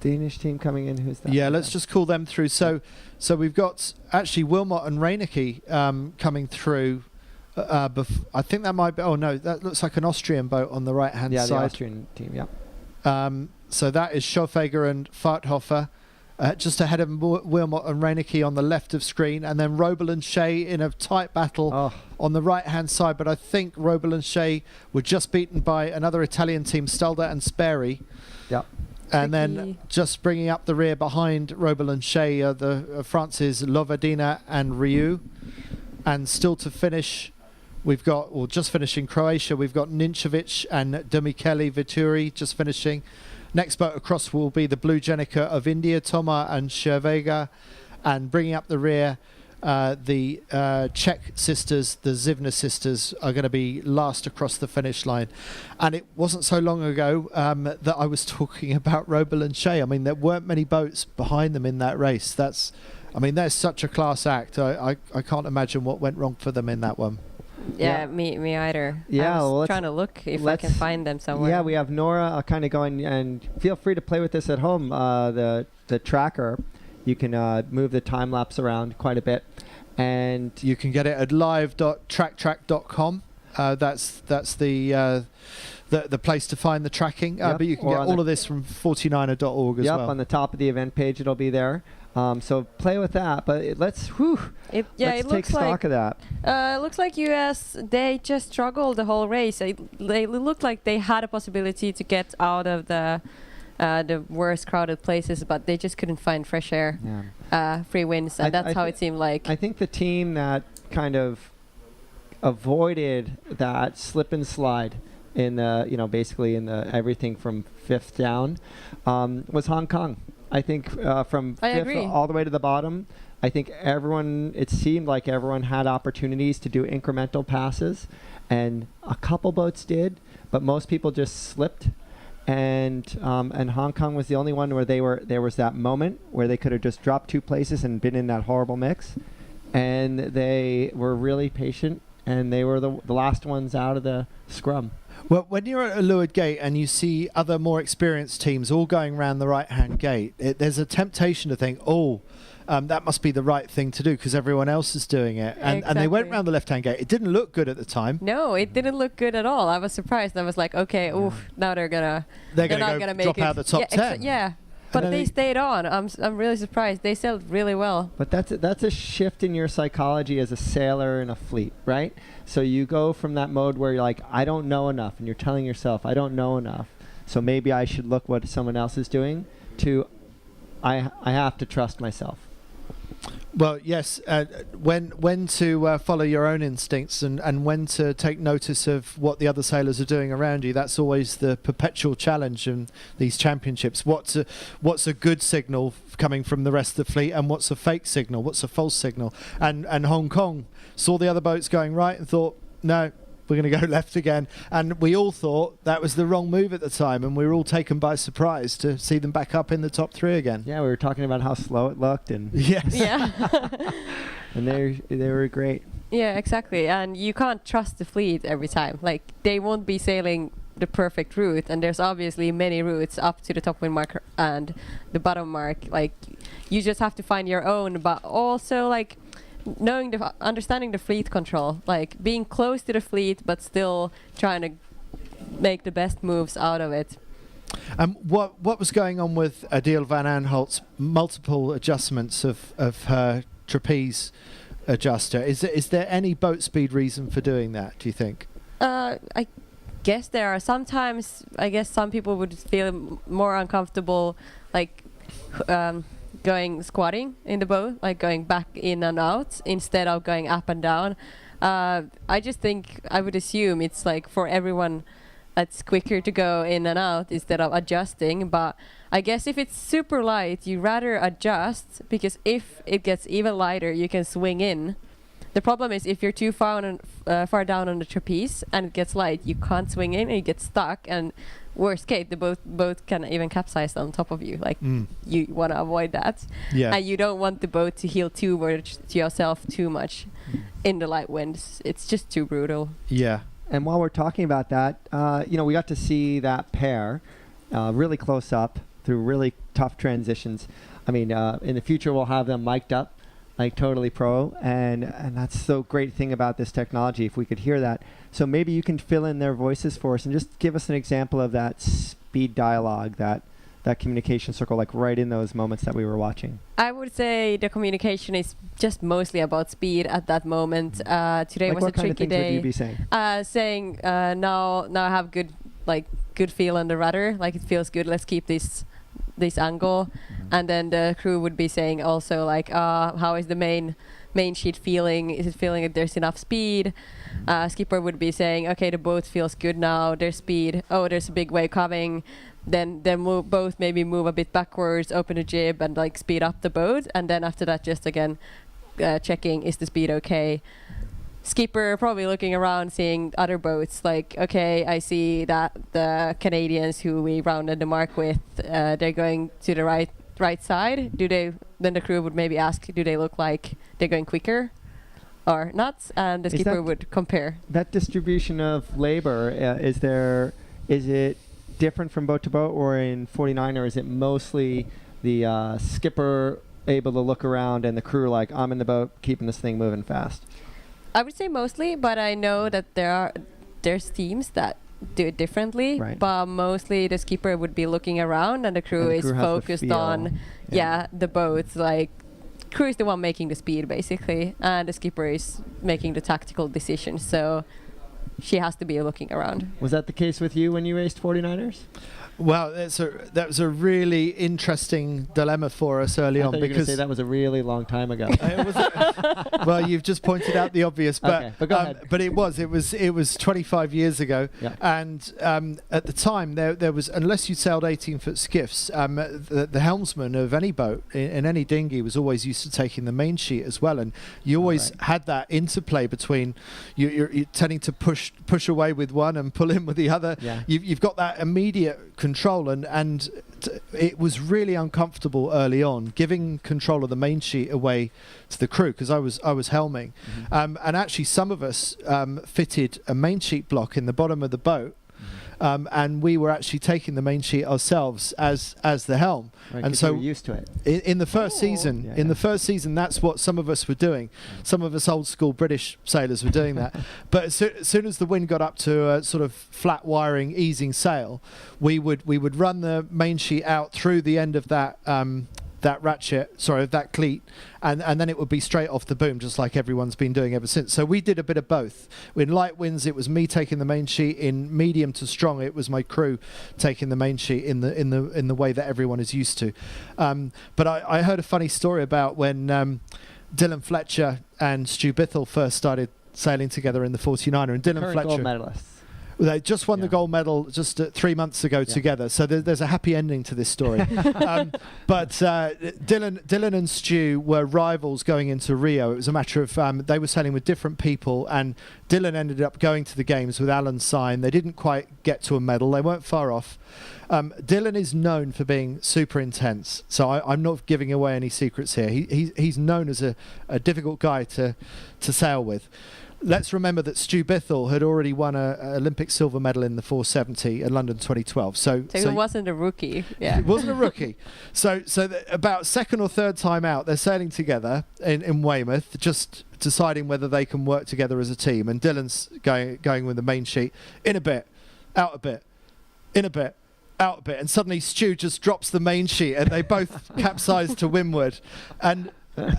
Danish team coming in? Who's that? Yeah, let's just call them through. So we've got actually Wilmot and Reinecke coming through. I think that might be... Oh, no, that looks like an Austrian boat on the right-hand Yeah, the side. Austrian team, yeah. So that is Schofeger and Farthofer. Just ahead of Wilmot and Reinecke on the left of screen, and then Robel and Shea in a tight battle on the right-hand side. But I think Robel and Shea were just beaten by another Italian team, Stelda and Sperry. Yep. And then just bringing up the rear behind Robel and Shea are the France's Lovadina and Ryu. And still to finish, we've got, or just finishing Croatia, we've got Ninčević and Demicheli Vituri just finishing. Next boat across will be the Blue Jenica of India, Toma and Shervega. And bringing up the rear, the Czech sisters, the Zivna sisters, are going to be last across the finish line. And it wasn't so long ago that I was talking about Robel and Shea. I mean, there weren't many boats behind them in that race. I mean, they're such a class act. I can't imagine what went wrong for them in that one. Yeah, me either. Yeah, I was well, trying to look if I can find them somewhere. Yeah, we have Nora kind of going, and feel free to play with this at home. The tracker, you can move the time lapse around quite a bit, and you can get it at live.tracktrack.com. That's the place to find the tracking. But you can get all of this from 49er.org as well. Yep, on the top of the event page, it'll be there. So play with that, but let's take stock of that. It looks like US, they just struggled the whole race. They looked like they had a possibility to get out of the worst crowded places, but they just couldn't find fresh air, free winds, and that's how it seemed like. I think the team that kind of avoided that slip and slide in the, basically in the everything from 5th down, was Hong Kong. I think from 5th all the way to the bottom, I think it seemed like everyone had opportunities to do incremental passes, and a couple boats did, but most people just slipped. And Hong Kong was the only one where there was that moment where they could have just dropped 2 places and been in that horrible mix. And they were really patient, and they were the last ones out of the scrum. Well, when you're at a leeward gate and you see other more experienced teams all going around the right-hand gate, there's a temptation to think, that must be the right thing to do because everyone else is doing it. And they went around the left-hand gate. It didn't look good at the time. No, it didn't look good at all. I was surprised. I was like, okay, now they're not gonna make drop out the top 10. Yeah. But they stayed on. I'm really surprised. They sailed really well. But that's a shift in your psychology as a sailor in a fleet, right? So you go from that mode where you're like, I don't know enough, and you're telling yourself, I don't know enough, so maybe I should look what someone else is doing, to I have to trust myself. Well, yes. When to follow your own instincts and when to take notice of what the other sailors are doing around you. That's always the perpetual challenge in these championships. What's a good signal coming from the rest of the fleet, and what's a fake signal? What's a false signal? And Hong Kong saw the other boats going right and thought, no, we're going to go left again. And we all thought that was the wrong move at the time, and we were all taken by surprise to see them back up in the top 3 again. Yeah, we were talking about how slow it looked, and yes. Yeah. And they were great. Yeah, exactly. And you can't trust the fleet every time. Like, they won't be sailing the perfect route, and there's obviously many routes up to the top wind mark and the bottom mark. Like, you just have to find your own, but also like understanding the fleet control, like being close to the fleet but still trying to make the best moves out of it. What was going on with Adele van Aanholt's multiple adjustments of her trapeze adjuster? Is there any boat speed reason for doing that, do you think? I guess there are. Sometimes I guess some people would feel more uncomfortable, like going squatting in the boat, like going back in and out instead of going up and down. I just think I would assume it's like for everyone it's quicker to go in and out instead of adjusting. But I guess if it's super light, you rather adjust, because if it gets even lighter, you can swing in. The problem is if you're too far down on the trapeze and it gets light, you can't swing in and you get stuck. And worst case, the boat can even capsize on top of you. Like you want to avoid that, and you don't want the boat to heel towards yourself too much in the light winds. It's just too brutal. Yeah. And while we're talking about that, we got to see that pair really close up through really tough transitions. I mean, in the future we'll have them mic'd up, like totally pro, and that's the great thing about this technology, if we could hear that. So maybe you can fill in their voices for us and just give us an example of that speed dialogue, that communication circle, like right in those moments that we were watching. I would say the communication is just mostly about speed at that moment. Today was a tricky day. What kind of things would you be saying? Saying now I have good feel on the rudder, like it feels good. Let's keep this angle, and then the crew would be saying also like, how is the main sheet feeling? Is it feeling that there's enough speed? Skipper would be saying, okay, the boat feels good now. There's speed. Oh, there's a big wave coming. Then both maybe move a bit backwards, open a jib, and like speed up the boat. And then after that, just again checking, is the speed okay? Skipper probably looking around, seeing other boats. Like, okay, I see that the Canadians who we rounded the mark with, they're going to the right side. Then the crew would maybe ask, do they look like they're going quicker or not? And the skipper would compare. That distribution of labor, is it different from boat to boat, or in 49, or is it mostly the skipper able to look around and the crew like, I'm in the boat keeping this thing moving fast? I would say mostly, but I know that there's teams that do it differently. Right. But mostly the skipper would be looking around and the crew is focused on the boats. Like, crew is the one making the speed basically, and the skipper is making the tactical decisions. So she has to be looking around. Was that the case with you when you raced 49ers? Well, that was a really interesting dilemma for us early on, because you were going to say that was a really long time ago. Well, you've just pointed out the obvious, but okay, but go ahead. But it was 25 years ago, yeah. And at the time there was, unless you sailed 18-foot skiffs, the helmsman of any boat in any dinghy was always used to taking the main sheet as well, and you always had that interplay between you're tending to push away with one and pull in with the other. Yeah. You've got that immediate control, and it was really uncomfortable early on giving control of the main sheet away to the crew, because I was helming, and actually some of us fitted a main sheet block in the bottom of the boat, and we were actually taking the main sheet ourselves as the helm, right, and so we were used to it. In the first season, the first season, that's what some of us were doing. Some of us old school British sailors were doing that. But as soon as the wind got up to a sort of flat wiring, easing sail, we would run the main sheet out through the end of that that cleat, and then it would be straight off the boom, just like everyone's been doing ever since. So we did a bit of both. In light winds, it was me taking the main sheet. In medium to strong, it was my crew taking the main sheet in the way that everyone is used to. But I heard a funny story about when Dylan Fletcher and Stu Bithell first started sailing together in the 49er, and Dylan Fletcher, gold medalists. They just won the gold medal just 3 months ago together. So there's a happy ending to this story. But Dylan and Stu were rivals going into Rio. It was a matter of they were sailing with different people, and Dylan ended up going to the games with Alan Syme. They didn't quite get to a medal. They weren't far off. Dylan is known for being super intense, so I'm not giving away any secrets here. He's known as a difficult guy to sail with. Let's remember that Stu Bithell had already won an Olympic silver medal in the 470 at London 2012. So he wasn't a rookie. Yeah, he wasn't a rookie. So about second or third time out, they're sailing together in Weymouth, just deciding whether they can work together as a team. And Dylan's going with the main sheet, in a bit, out a bit, in a bit, out a bit, and suddenly Stu just drops the main sheet, and they both capsize to windward. And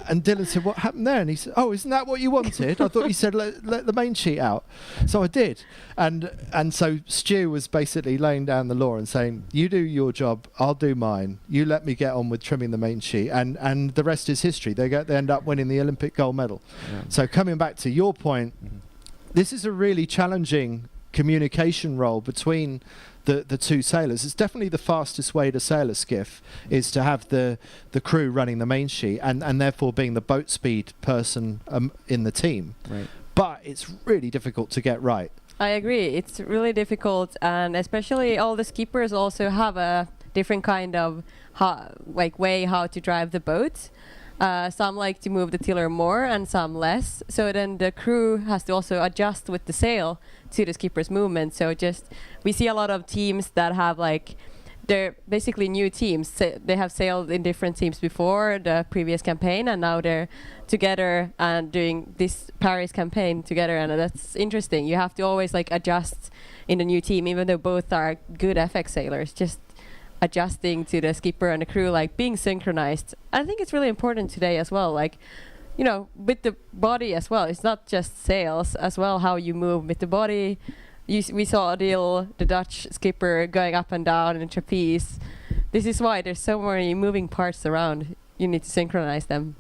And Dylan said, "What happened there?" And he said, "Oh, isn't that what you wanted? I thought you said let the main sheet out." So I did. And so Stu was basically laying down the law and saying, "You do your job, I'll do mine. You let me get on with trimming the main sheet." And the rest is history. They end up winning the Olympic gold medal. Yeah. So coming back to your point, this is a really challenging communication role between the two sailors. It's definitely the fastest way to sail a skiff is to have the crew running the main sheet and therefore being the boat speed person in the team. Right. But it's really difficult to get right. I agree. It's really difficult, and especially all the skippers also have a different kind of way how to drive the boat. Some like to move the tiller more and some less. So then the crew has to also adjust with the sail to the skipper's movement. So we see a lot of teams that have they're basically new teams. They have sailed in different teams before the previous campaign, and now they're together and doing this Paris campaign together. And that's interesting. You have to always adjust in the new team, even though both are good FX sailors. Just adjusting to the skipper and the crew, being synchronized. I think it's really important today as well, with the body as well. It's not just sails as well, how you move with the body. We saw Adil, the Dutch skipper, going up and down in a trapeze. This is why there's so many moving parts around. You need to synchronize them.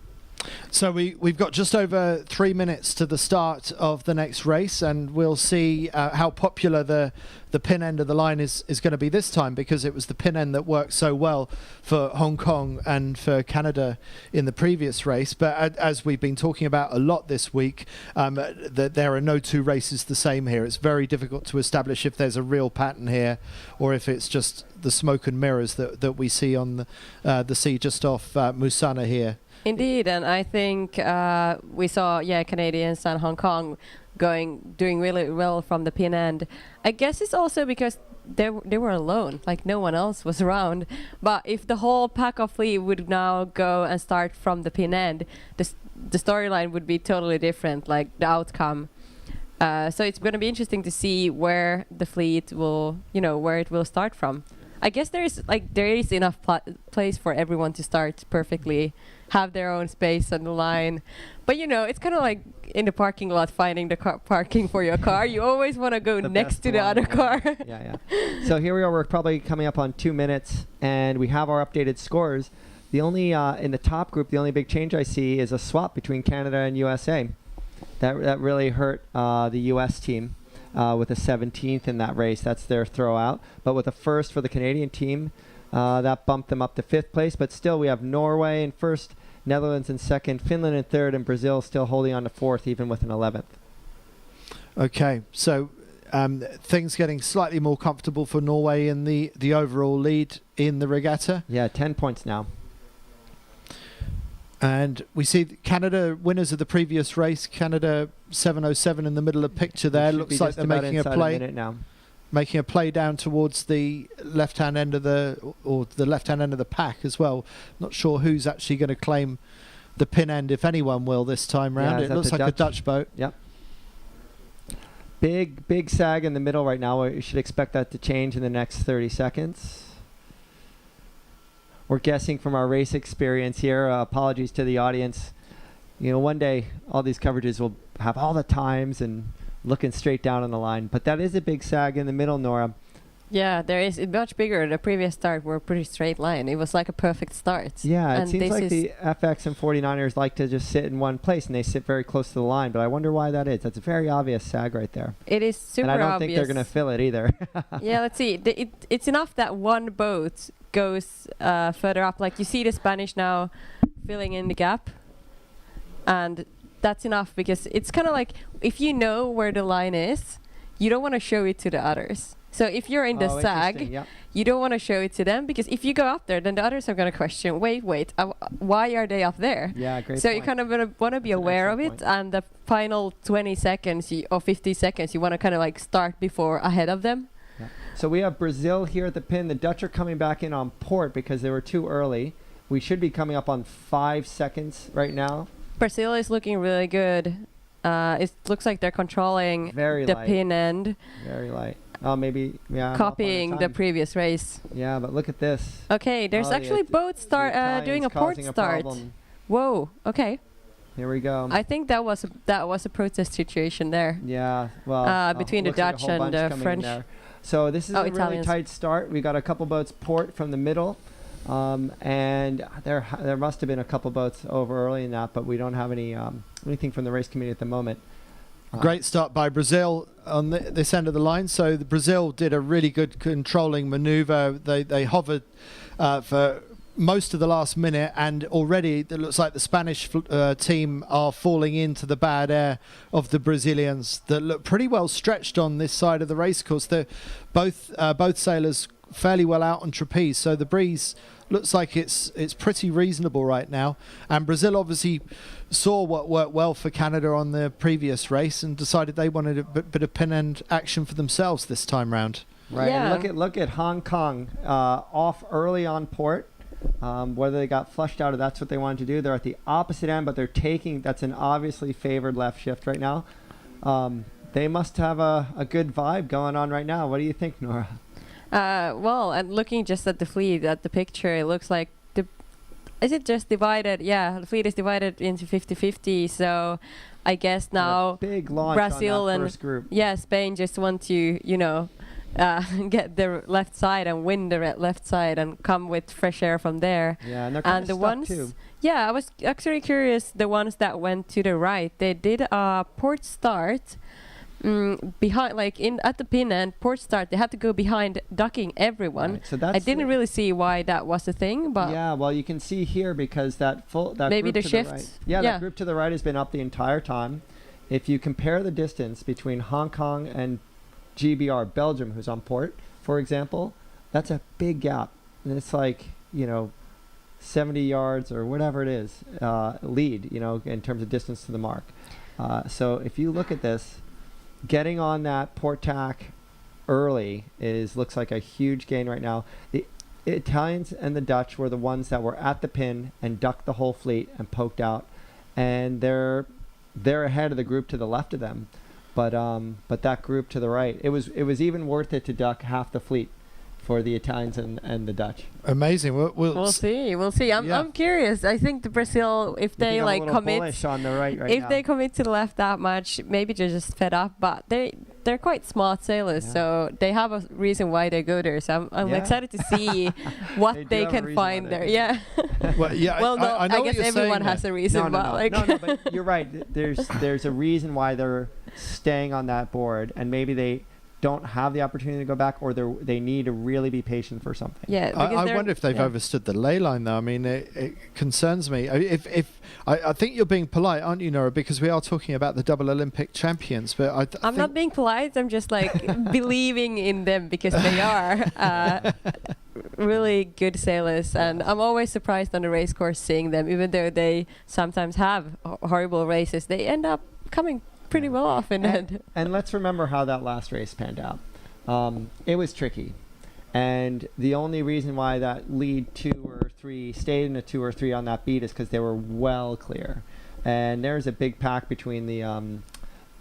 So we've got just over 3 minutes to the start of the next race, and we'll see how popular the pin end of the line is going to be this time, because it was the pin end that worked so well for Hong Kong and for Canada in the previous race. But as we've been talking about a lot this week, that there are no two races the same here. It's very difficult to establish if there's a real pattern here or if it's just the smoke and mirrors that we see on the sea just off Mussanah here. Indeed, and I think we saw Canadians and Hong Kong doing really well from the pin end. I guess it's also because they were alone, no one else was around. But if the whole pack of fleet would now go and start from the pin end, the storyline would be totally different, the outcome. So it's going to be interesting to see where the fleet will, where it will start from. I guess there is enough place for everyone to start perfectly, have their own space on the line. But it's kind of like in the parking lot finding the parking for your car. You always want to go next to the other car. Yeah. So here we are. We're probably coming up on 2 minutes, and we have our updated scores. The only in the top group, the only big change I see is a swap between Canada and USA. That really hurt the US team. With a 17th in that race. That's their throw out. But with a first for the Canadian team, that bumped them up to 5th place. But still, we have Norway in first, Netherlands in second, Finland in third, and Brazil still holding on to 4th, even with an 11th. Okay, so things getting slightly more comfortable for Norway in the overall lead in the regatta. Yeah, 10 points now. And we see Canada winners of the previous race. Canada 707 in the middle of the picture there. Looks like they're making a play. Making a play down towards the left-hand end of the left-hand end of the pack as well. Not sure who's actually going to claim the pin end, if anyone will, this time round. It looks like a Dutch boat. Yep. Big sag in the middle right now. You should expect that to change in the next 30 seconds. We're guessing from our race experience here. Apologies to the audience. One day all these coverages will have all the times and looking straight down on the line. But that is a big sag in the middle, Nora. Yeah, there is. It's much bigger. The previous start were a pretty straight line. It was like a perfect start. Yeah, it seems like the FX and 49ers like to just sit in one place, and they sit very close to the line. But I wonder why that is. That's a very obvious sag right there. It is super obvious. And I don't think they're going to fill it either. Yeah, let's see. It's enough that one boat goes further up. You see the Spanish now filling in the gap. And that's enough, because it's kind of like if you know where the line is, you don't want to show it to the others. So if you're in the sag, you don't want to show it to them, because if you go up there, then the others are going to question, wait, why are they up there? Yeah, great So point. you kind of want to be aware of it, and the final 20 seconds or 50 seconds, you want to kind of start before ahead of them. Yeah. So we have Brazil here at the pin. The Dutch are coming back in on port because they were too early. We should be coming up on 5 seconds right now. Brazil is looking really good. It looks like they're controlling the pin end. Very light. Oh, maybe, yeah. Copying the previous race. Yeah, but look at this. Okay, there's actually boats doing a port start. Whoa. Okay. Here we go. I think that was a protest situation there. Yeah, well, between the looks like a Dutch whole and bunch the coming in French. there. So this is a really Italians. tight start. We got a couple boats port from the middle, and there must have been a couple boats over early in that, but we don't have anything from the race committee at the moment. Great start by Brazil on this end of the line. So the Brazil did a really good controlling maneuver. They hovered for most of the last minute, and already it looks like the Spanish team are falling into the bad air of the Brazilians that look pretty well stretched on this side of the race course. They're both sailors fairly well out on trapeze, so the breeze looks like it's pretty reasonable right now. And Brazil obviously saw what worked well for Canada on the previous race and decided they wanted a bit of pin end action for themselves this time round. Right. Yeah. And look at Hong Kong off early on port. Whether they got flushed out or that's what they wanted to do. They're at the opposite end, but they're taking. That's an obviously favored left shift right now. They must have a good vibe going on right now. What do you think, Nora? Well, and looking just at the fleet, at the picture, it looks like is it just divided? Yeah, the fleet is divided into 50-50. So I guess now big launch Brazil on that and first group. Yeah, Spain just want to, get the left side and win the left side and come with fresh air from there. Yeah, and they're kind of the stuck ones, too. yeah, I was actually curious. The ones that went to the right, they did a port start behind, like at the pin end, port start. They had to go behind, ducking everyone. Right, so that's I didn't really see why that was a thing, but yeah, well, you can see here because that maybe group the to shift. the right, that group to the right has been up the entire time. If you compare the distance between Hong Kong and GBR Belgium, who's on port, for example, that's a big gap, and it's like 70 yards or whatever it is lead, in terms of distance to the mark. So if you look at this, getting on that port tack early looks like a huge gain right now. The Italians and the Dutch were the ones that were at the pin and ducked the whole fleet and poked out, and they're ahead of the group to the left of them. But that group to the right, it was even worth it to duck half the fleet for the Italians and the Dutch. Amazing. We'll see. I'm curious. I think the Brazil, if they commit on the right if now. they commit to the left that much, maybe they're just fed up. But they're quite smart sailors, so they have a reason why they go there. So I'm excited to see what they can find there. Yeah. Well, yeah. Well, I know I guess everyone has a reason, no, but you're right. There's a reason why they're staying on that board, and maybe they don't have the opportunity to go back, or they need to really be patient for something. Yeah, I wonder if they've overstood the ley line, though. I mean, it concerns me. I think you're being polite, aren't you, Nora? Because we are talking about the double Olympic champions. But I'm not being polite. I'm just believing in them because they are really good sailors, and I'm always surprised on the race course seeing them. Even though they sometimes have horrible races, they end up coming pretty well off in the end. And let's remember how that last race panned out. It was tricky, and the only reason why that lead 2 or 3 stayed in a 2 or 3 on that beat is because they were well clear. And there's a big pack between the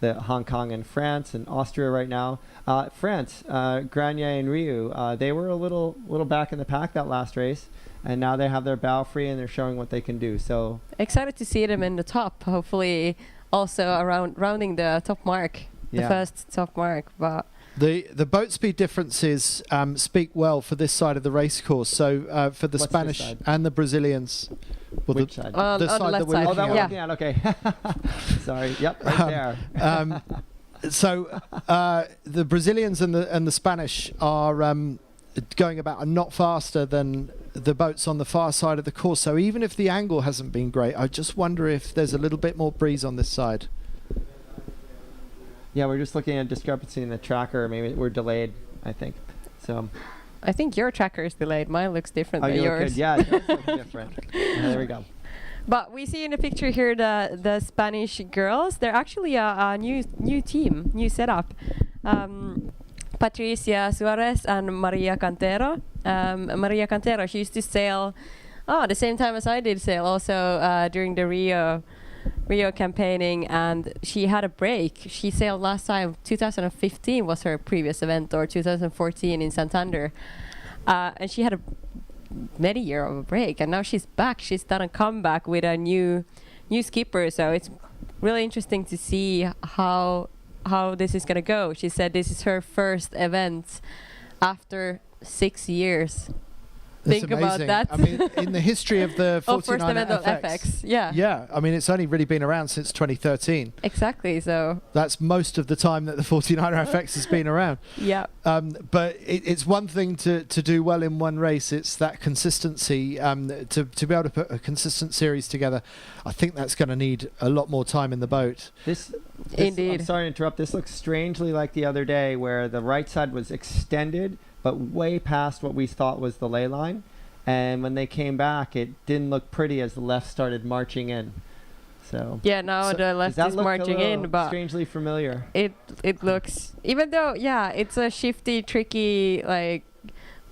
Hong Kong and France and Austria right now. France, Granier and Ryu, they were a little back in the pack that last race, and now they have their bow free and they're showing what they can do. So excited to see them in the top. Hopefully. Also rounding the top mark, the first top mark. But the boat speed differences speak well for this side of the race course. So for the Spanish and the Brazilians. Well, which side? The side that we're looking at. Looking at. Okay. Sorry. Yep. Right there. So the Brazilians and the Spanish are going about a knot faster than the boats on the far side of the course. So even if the angle hasn't been great, I just wonder if there's a little bit more breeze on this side. Yeah, we're just looking at a discrepancy in the tracker. Maybe we're delayed, I think. So I think your tracker is delayed. Mine looks different than yours. Yeah, it does look different. There we go. But we see in the picture here the Spanish girls. They're actually a new team, new setup. Patricia Suarez and Maria Cantero. Maria Cantero, she used to sail the same time as I did sail, also during the Rio campaigning, and she had a break. She sailed last time, 2015 was her previous event, or 2014 in Santander. And she had a many years of a break, and now she's back. She's done a comeback with a new skipper, so it's really interesting to see how this is gonna go. She said this is her first event after 6 years. That's Think amazing. about that. I mean, in the history of the 49 first event of FX, yeah. Yeah, I mean, it's only really been around since 2013. Exactly, so. That's most of the time that the 49er FX has been around. Yeah. But it's one thing to do well in one race. It's that consistency, to be able to put a consistent series together. I think that's going to need a lot more time in the boat. This Indeed. I'm sorry to interrupt. This looks strangely like the other day where the right side was extended but way past what we thought was the ley line. And when they came back, it didn't look pretty as the left started marching in. So yeah, now the left is marching in, but strangely familiar. It looks, even though it's a shifty, tricky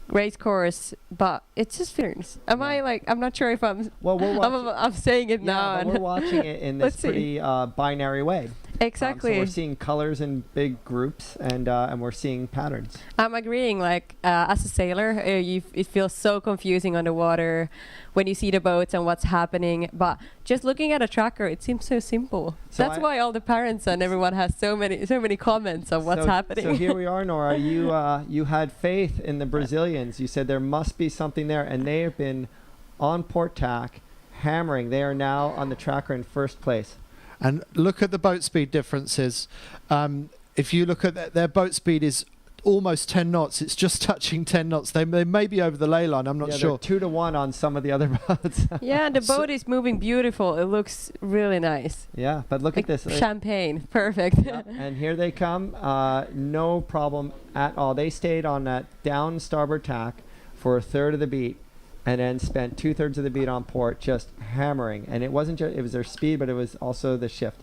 race course, but it just feels. I'm not sure if I'm. Well, I'm saying it now. But we're watching it in this pretty binary way. Exactly. So we're seeing colors in big groups, and we're seeing patterns. I'm agreeing. As a sailor, it feels so confusing on the water when you see the boats and what's happening. But just looking at a tracker, it seems so simple. So that's why all the parents and everyone has so many comments on what's happening. So here we are, Nora. You had faith in the Brazilians. You said there must be something there, and they have been on port tack, hammering. They are now on the tracker in first place. And look at the boat speed differences. If you look at their boat speed is almost 10 knots. It's just touching 10 knots. They may be over the ley line. I'm not sure. 2 to 1 on some of the other boats. Yeah, the boat is moving beautiful. It looks really nice. Yeah, but look at this. Champagne. Perfect. Yeah, and here they come. No problem at all. They stayed on that down starboard tack for a third of the beat, and then spent 2/3 of the beat on port, just hammering. And it wasn't just, it was their speed, but it was also the shift.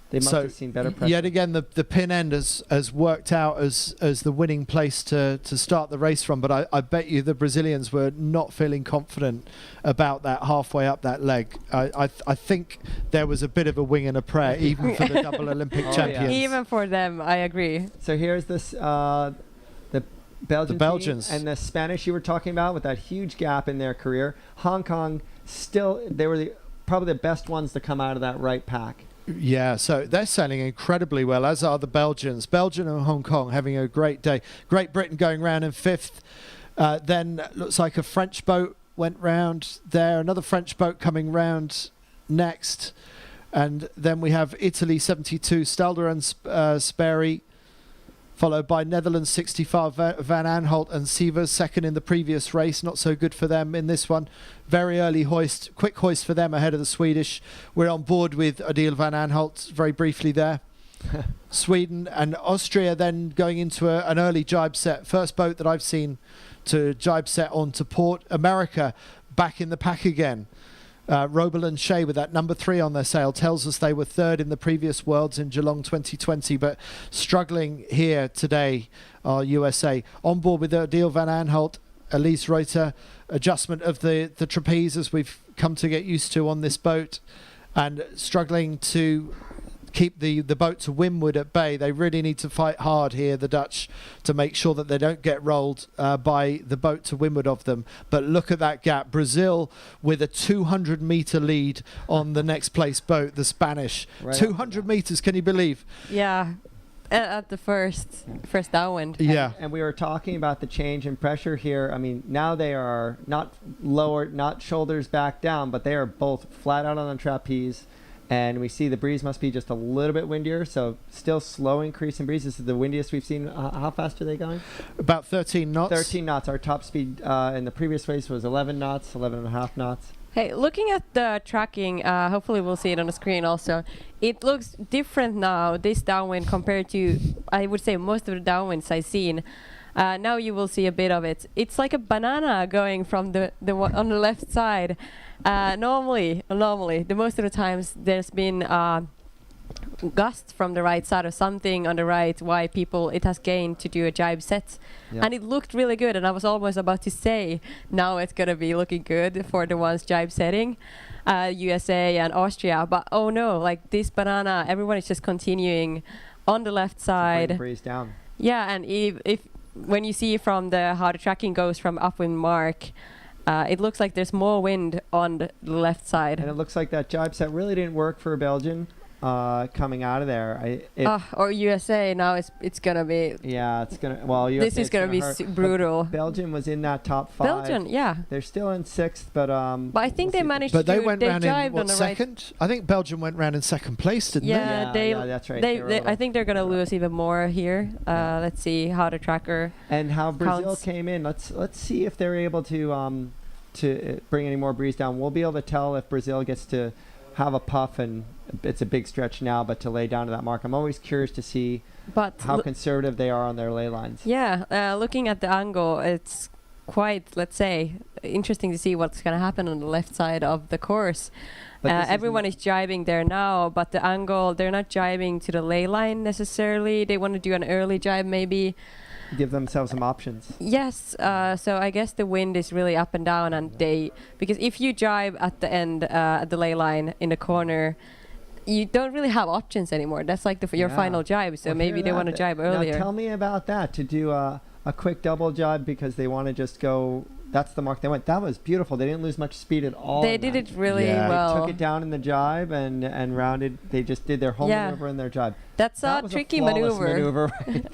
They must have seen better pressure. Yet again, the pin end has worked out as the winning place to start the race from. But I bet you the Brazilians were not feeling confident about that halfway up that leg. I think there was a bit of a wing and a prayer, even for the double Olympic champions. Yeah. Even for them, I agree. So here's this the Belgians team and the Spanish you were talking about with that huge gap in their career. Hong Kong they were probably the best ones to come out of that right pack. Yeah, so they're sailing incredibly well, as are the Belgians. Belgium and Hong Kong having a great day. Great Britain going round in 5th. Then looks like a French boat went round there. Another French boat coming round next. And then we have Italy 72, Stalder and Sperry, followed by Netherlands 65, Van Aanholt and Sievers, second in the previous race. Not so good for them in this one. Very early hoist, quick hoist for them ahead of the Swedish. We're on board with Adil Van Aanholt very briefly there. Sweden and Austria then going into an early jibe set. First boat that I've seen to jibe set onto port. America back in the pack again. Robel and Shea with that number 3 on their sail tells us they were 3rd in the previous Worlds in Geelong 2020, but struggling here today are USA. On board with Adil Van Aanholt, Elise Reuter, adjustment of the trapeze as we've come to get used to on this boat, and struggling to keep the boat to windward at bay. They really need to fight hard here, the Dutch, to make sure that they don't get rolled by the boat to windward of them. But look at that gap. Brazil with a 200-meter lead on the next place boat, the Spanish. Right, 200 meters, can you believe? Yeah. At the first downwind. Yeah. And we were talking about the change in pressure here. I mean, now they are not lower, not shoulders back down, but they are both flat out on the trapeze. And we see the breeze must be just a little bit windier, so still slow increase in breeze. This is the windiest we've seen. How fast are they going? About 13 knots. 13 knots. Our top speed in the previous race was 11 knots, 11 and a half knots. Hey, looking at the tracking, hopefully we'll see it on the screen also. It looks different now, this downwind, compared to, I would say, most of the downwinds I've seen. Now you will see a bit of it. It's like a banana going from the on the left side. Normally, the most of the times there's been gusts from the right side or something on the right, why it has gained to do a jibe set. Yeah. And it looked really good, and I was almost about to say now it's gonna be looking good for the ones jibe setting, USA and Austria, but oh no, like this banana, everyone is just continuing on the left side. Bring the breeze down. Yeah, and if when you see from how the tracking goes from upwind mark, it looks like there's more wind on the left side. And it looks like that jibe set really didn't work for Belgium coming out of there. Or USA now it's gonna be. Yeah, it's gonna. Well, this is gonna be brutal. Belgium was in that top 5. Belgium, yeah. They're still in 6th, but But I think they managed. But to they do, went they round in on the second. I think Belgium went round in second place, didn't they? Yeah, yeah, that's right. I think they're gonna lose even more here. Let's see how the tracker and how Brazil counts. came in. Let's see if they're able to bring any more breeze down. We'll be able to tell if Brazil gets to have a puff, and it's a big stretch now, but to lay down to that mark. I'm always curious to see how conservative they are on their lay lines. Yeah, looking at the angle, it's quite, let's say, interesting to see what's going to happen on the left side of the course. Everyone is jibing there now, but the angle, they're not jibing to the lay line necessarily. They want to do an early jibe maybe. Give themselves some options. Yes, so I guess the wind is really up and down, and because if you jibe at the end, at the lay line in the corner, you don't really have options anymore. That's like your final jibe, so maybe they want to jibe earlier. Now tell me about that, to do a quick double jibe because they want to just go. That's the mark they went. That was beautiful. They didn't lose much speed at all. They did it really well. They took it down in the jibe and rounded. They just did their home maneuver in their jibe. That's a tricky maneuver. Right.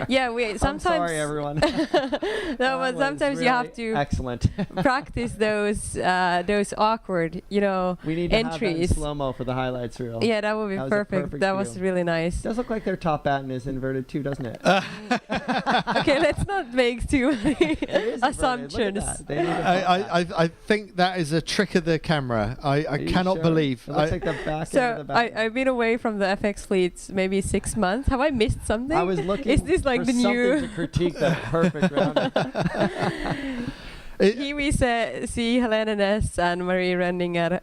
Yeah, sometimes. I'm sorry, everyone. No, but sometimes really you have to practice those awkward, we need to entries. Have that in slow-mo for the highlights reel. Yeah, that would be perfect. That was really nice. It does look like their top batten is inverted too, doesn't it? Okay, let's not make too many assumptions. I think that is a trick of the camera. I cannot believe. It looks like the back end of the batten. I've been away from the FX fleets maybe 6 months. Have I missed something? I was looking. Is this like for the new? something to critique that perfect round? Here we see Helena Ness and Marie Renninger,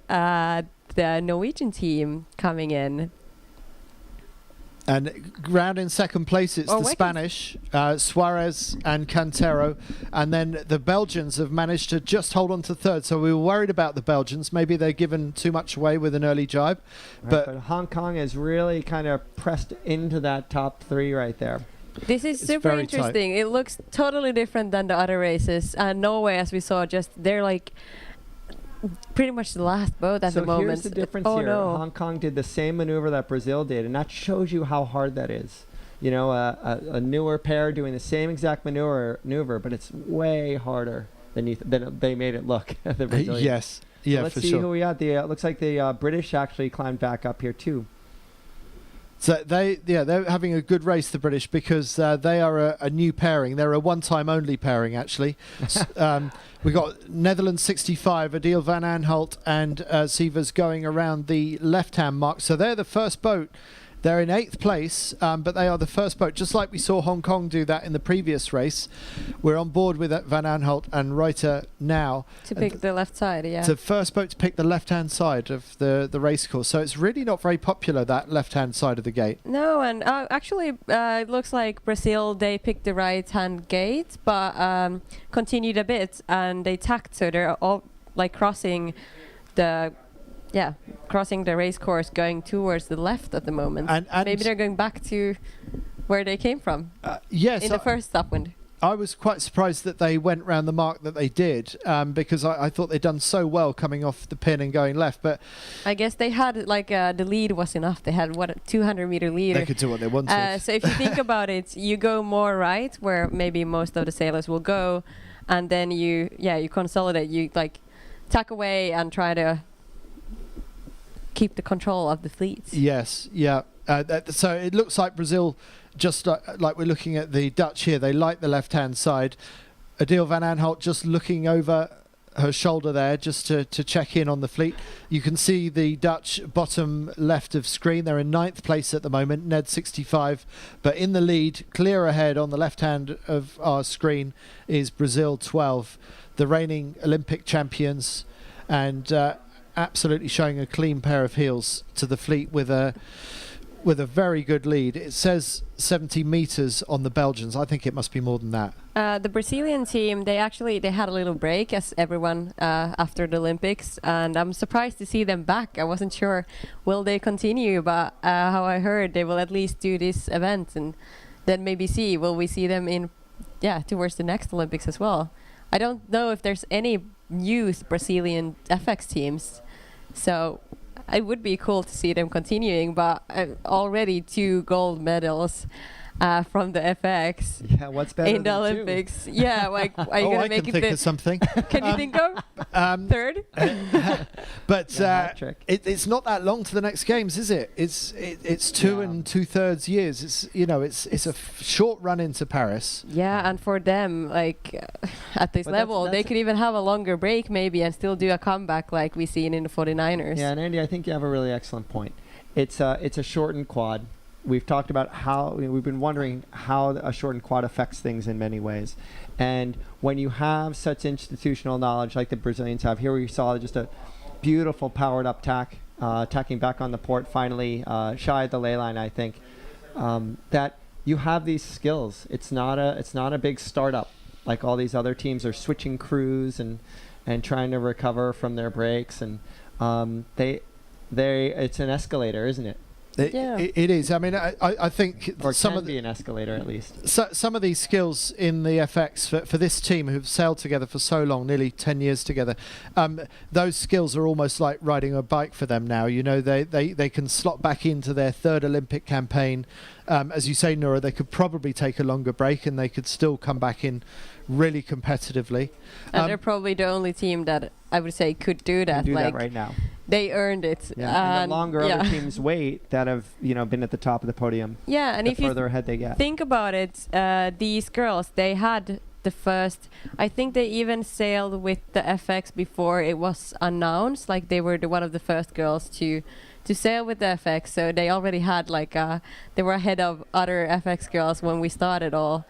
the Norwegian team coming in. And round in second place, it's the Spanish, Suarez and Cantero. And then the Belgians have managed to just hold on to third. So we were worried about the Belgians. Maybe they're given too much away with an early jibe. Right, but Hong Kong has really kind of pressed into that top 3 right there. This is super interesting. It looks totally different than the other races. And Norway, as we saw, they're like pretty much the last boat at the moment. So here's the difference here. No. Hong Kong did the same maneuver that Brazil did, and that shows you how hard that is. A newer pair doing the same exact maneuver, but it's way harder than they made it look. The Brazilians. Yes. Yeah, so let's see who we got. Looks like the British actually climbed back up here too. So they're having a good race, the British, because they are a new pairing. They're a one-time only pairing, actually. We got Netherlands 65, Adil van Aanholt and Sievers going around the left-hand mark. So they're the first boat. They're in 8th place, but they are the first boat, just like we saw Hong Kong do that in the previous race. We're on board with Van Aanholt and Reuter now. To pick the left side, yeah. It's the first boat to pick the left-hand side of the race course. So it's really not very popular, that left-hand side of the gate. No, and actually it looks like Brazil, they picked the right-hand gate, but continued a bit, and they tacked, so they're all like crossing the race course, going towards the left at the moment. And maybe they're going back to where they came from. Yes. In the first upwind. I was quite surprised that they went round the mark that they did, because I thought they'd done so well coming off the pin and going left. But I guess they had the lead was enough. They had a 200-meter lead. They could do what they wanted. So if you think about it, you go more right, where maybe most of the sailors will go, and then you consolidate. You tack away and try to keep the control of the fleets. Yes, yeah. So it looks like Brazil, just like we're looking at the Dutch here, they like the left-hand side. Adil van Aanholt just looking over her shoulder there just to check in on the fleet. You can see the Dutch bottom left of screen. They're in 9th place at the moment, Ned 65. But in the lead, clear ahead on the left hand of our screen is Brazil 12, the reigning Olympic champions, and absolutely showing a clean pair of heels to the fleet with a very good lead. It says 70 meters on the Belgians. I think it must be more than that. The Brazilian team, they had a little break, as everyone, after the Olympics, and I'm surprised to see them back. I wasn't sure will they continue, but how I heard, they will at least do this event, and then maybe will we see them in towards the next Olympics as well. I don't know if there's any youth Brazilian FX teams. So it would be cool to see them continuing, but already 2 gold medals from the FX Yeah, what's better in the than Olympics. Yeah, like are you Oh, gonna I make can it think of something. Can you think of third? But hat trick. it's not that long to the next games, is it? It's 2 Yeah. 2/3 years. It's a short run into Paris. Yeah, and for them, like at this But level, they that's- could even have a longer break maybe and still do a comeback like we seen in the 49ers. Yeah, and Andy, I think you have a really excellent point. It's a shortened quad. We've talked about how we've been wondering how a shortened quad affects things in many ways, and when you have such institutional knowledge like the Brazilians have here, we saw just a beautiful powered up tack, tacking back on the port finally, shy of the ley line. I think that you have these skills. It's not a big startup like all these other teams are switching crews and trying to recover from their breaks, and it's an escalator, isn't it? It is. I mean, I think Or some can of be an escalator at least. some of these skills in the FX for this team who've sailed together for so long, nearly 10 years together, those skills are almost like riding a bike for them now. You know, they can slot back into their 3rd Olympic campaign. As you say, Nora, they could probably take a longer break and they could still come back in really competitively. And they're probably the only team that I would say could do that. Do like that right now. they earned it. Yeah. And the longer yeah. other teams wait that have been at the top of the podium, Yeah, and the if you further ahead they get. think about it, these girls, they had the first, I think they even sailed with the FX before it was announced, like they were one of the first girls to sail with the FX, so they already had they were ahead of other FX girls when we started all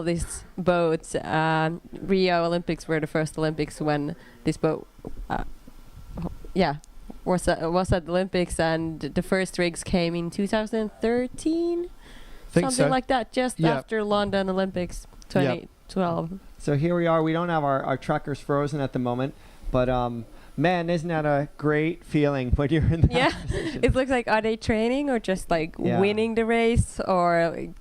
these boats. Rio Olympics were the first Olympics when this boat was at the Olympics, and the first rigs came in 2013. Think Something so. like that, just Yeah. after London Olympics 2012. So here we are. We don't have our trackers frozen at the moment, but man, isn't that a great feeling when you're in that Yeah, position? it looks like, are they training or just like Yeah. winning the race, or like,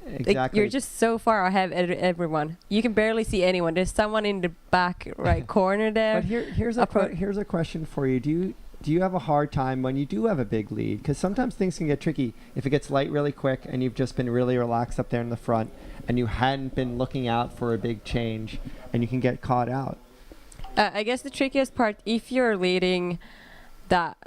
Exactly. you're just so far ahead of everyone. You can barely see anyone. There's someone in the back right corner there. But here's a question for you. Do you have a hard time when you do have a big lead? Because sometimes things can get tricky if it gets light really quick and you've just been really relaxed up there in the front and you hadn't been looking out for a big change, and you can get caught out. I guess the trickiest part, if you're leading that,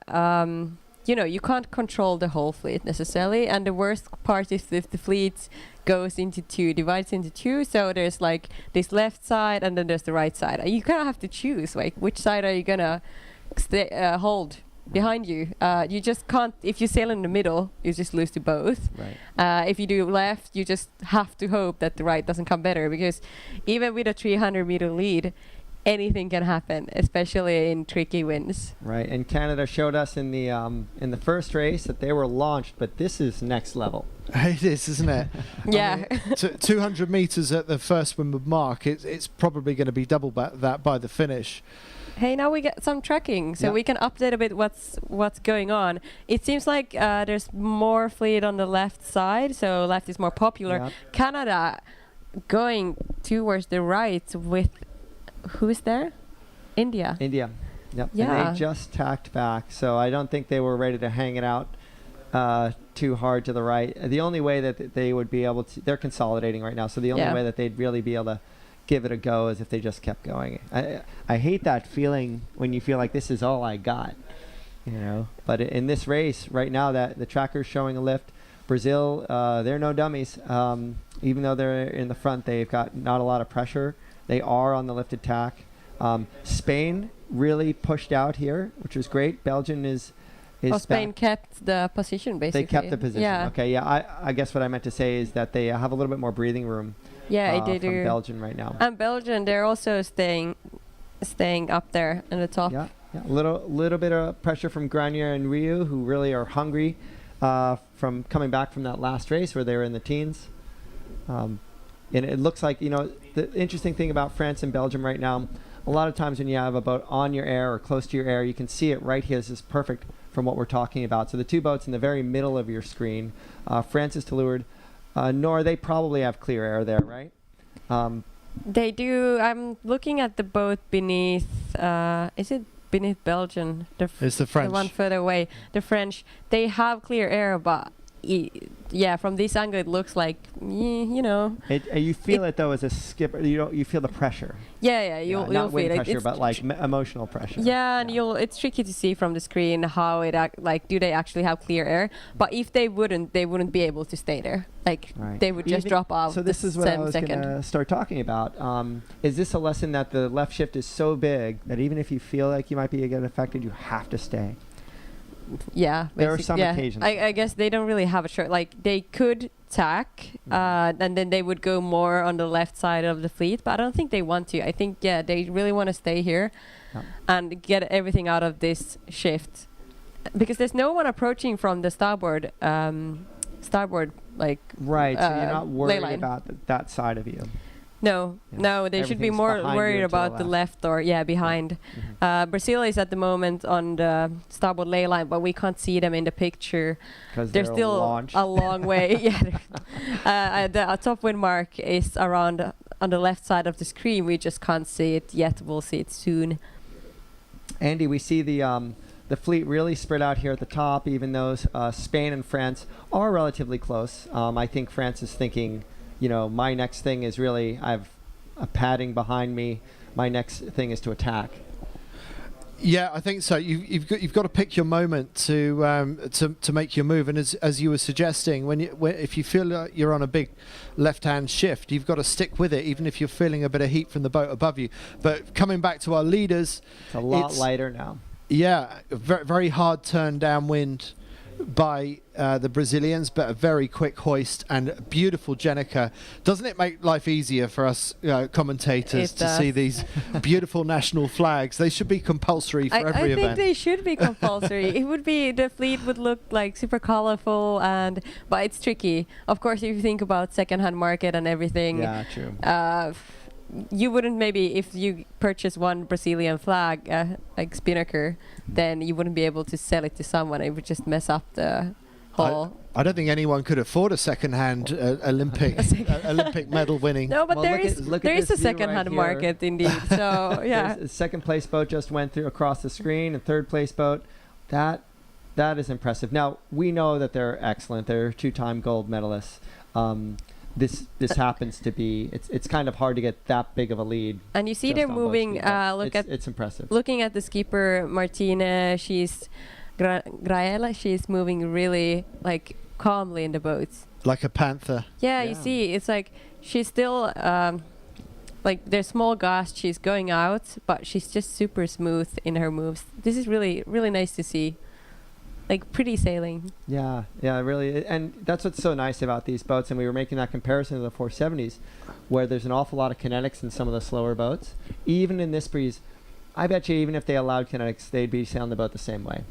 you can't control the whole fleet necessarily. And the worst part is if the fleet divides into two. So there's like this left side and then there's the right side. You kind of have to choose, like, which side are you going to hold behind you. You just can't, if you sail in the middle, you just lose to both. Right. If you do left, you just have to hope that the right doesn't come better, because even with a 300-meter lead, anything can happen, especially in tricky winds. Right. And Canada showed us in the first race that they were launched, but this is next level. It is, isn't it? Yeah. I mean, 200 meters at the first windward mark. It's probably going to be double that by the finish. Hey, now we get some tracking, so Yeah. we can update a bit what's going on. It seems like there's more fleet on the left side, so left is more popular. Yeah. Canada going towards the right with, who's there? India. India. Yep. Yeah. And they just tacked back, so I don't think they were ready to hang it out too hard to the right. The only way that they would be able to, they're consolidating right now, so the only Yeah. way that they'd really be able to give it a go is if they just kept going. I hate that feeling when you feel like this is all I got, But in this race right now, that the tracker's showing a lift. Brazil, they're no dummies. Even though they're in the front, they've got not a lot of pressure. They are on the lifted tack. Spain really pushed out here, which was great. Belgium is Spain kept the position, basically. They kept the position. Yeah. Okay, yeah. I guess what I meant to say is that they have a little bit more breathing room. Yeah, they from do. Belgium right now. And Belgium, they're also staying up there in the top. Yeah. A little bit of pressure from Granier and Ryu, who really are hungry from coming back from that last race where they were in the teens. And it looks like, the interesting thing about France and Belgium right now, a lot of times when you have a boat on your air or close to your air, you can see it right here. This is perfect from what we're talking about. So the two boats in the very middle of your screen, France is to leeward. Nor they probably have clear air there, right? They do. I'm looking at the boat beneath. Is it beneath Belgium? It's the French. The one further away. The French. They have clear air, but yeah, from this angle it looks like you know. You feel it though as a skipper. You feel the pressure. Yeah, you'll not wind feel it. pressure, but like emotional pressure. Yeah, and it's tricky to see from the screen how it like. Do they actually have clear air? But if they wouldn't be able to stay there. Like they would just drop off. So this is what I was going to start talking about. Is this a lesson that the left shift is so big that even if you feel like you might be getting affected, you have to stay? Yeah, there are some occasions. I guess they don't really have a choice. Like they could tack, and then they would go more on the left side of the fleet, but I don't think they want to. I think they really want to stay here and get everything out of this shift, because there's no one approaching from the starboard like right. So you're not worried line. about that side of you. No, they should be more worried about the left or behind. Brazil is at the moment on the starboard ley line, but we can't see them in the picture. They're still launched. a long way. The top wind mark is around on the left side of the screen. We just can't see it yet. We'll see it soon. Andy, we see the fleet really spread out here at the top, even though Spain and France are relatively close. I think France is thinking, my next thing is really, I have a padding behind me. My next thing is to attack. Yeah, I think so. You've got to pick your moment to make your move. And as you were suggesting, if you feel like you're on a big left-hand shift, you've got to stick with it, even if you're feeling a bit of heat from the boat above you. But coming back to our leaders, it's a lot lighter now. Yeah, very, very hard turn downwind by the Brazilians, but a very quick hoist and beautiful Jenica. Doesn't it make life easier for us commentators to see these beautiful national flags? They should be compulsory for every event. I think they should be compulsory. The fleet would look like super colorful, but it's tricky. Of course, if you think about second-hand market and everything. Yeah, true. You wouldn't maybe, if you purchase one Brazilian flag, like Spinnaker, then you wouldn't be able to sell it to someone. It would just mess up the whole. I don't think anyone could afford a second-hand Olympic medal winning. No, but there is a second-hand market indeed. So yeah, a second place boat just went through across the screen, and third place boat. That is impressive. Now we know that they're excellent. They're two-time gold medalists. This happens to be. It's kind of hard to get that big of a lead. And you see they're moving. It's impressive. Looking at the skipper Martine, she's Graela. She's moving really like calmly in the boats. Like a panther. Yeah, you see, it's like she's still like there's small gusts. She's going out, but she's just super smooth in her moves. This is really, really nice to see. Like pretty sailing. Yeah, really. And that's what's so nice about these boats. And we were making that comparison to the 470s, where there's an awful lot of kinetics in some of the slower boats. Even in this breeze, I bet you even if they allowed kinetics, they'd be sailing the boat the same way.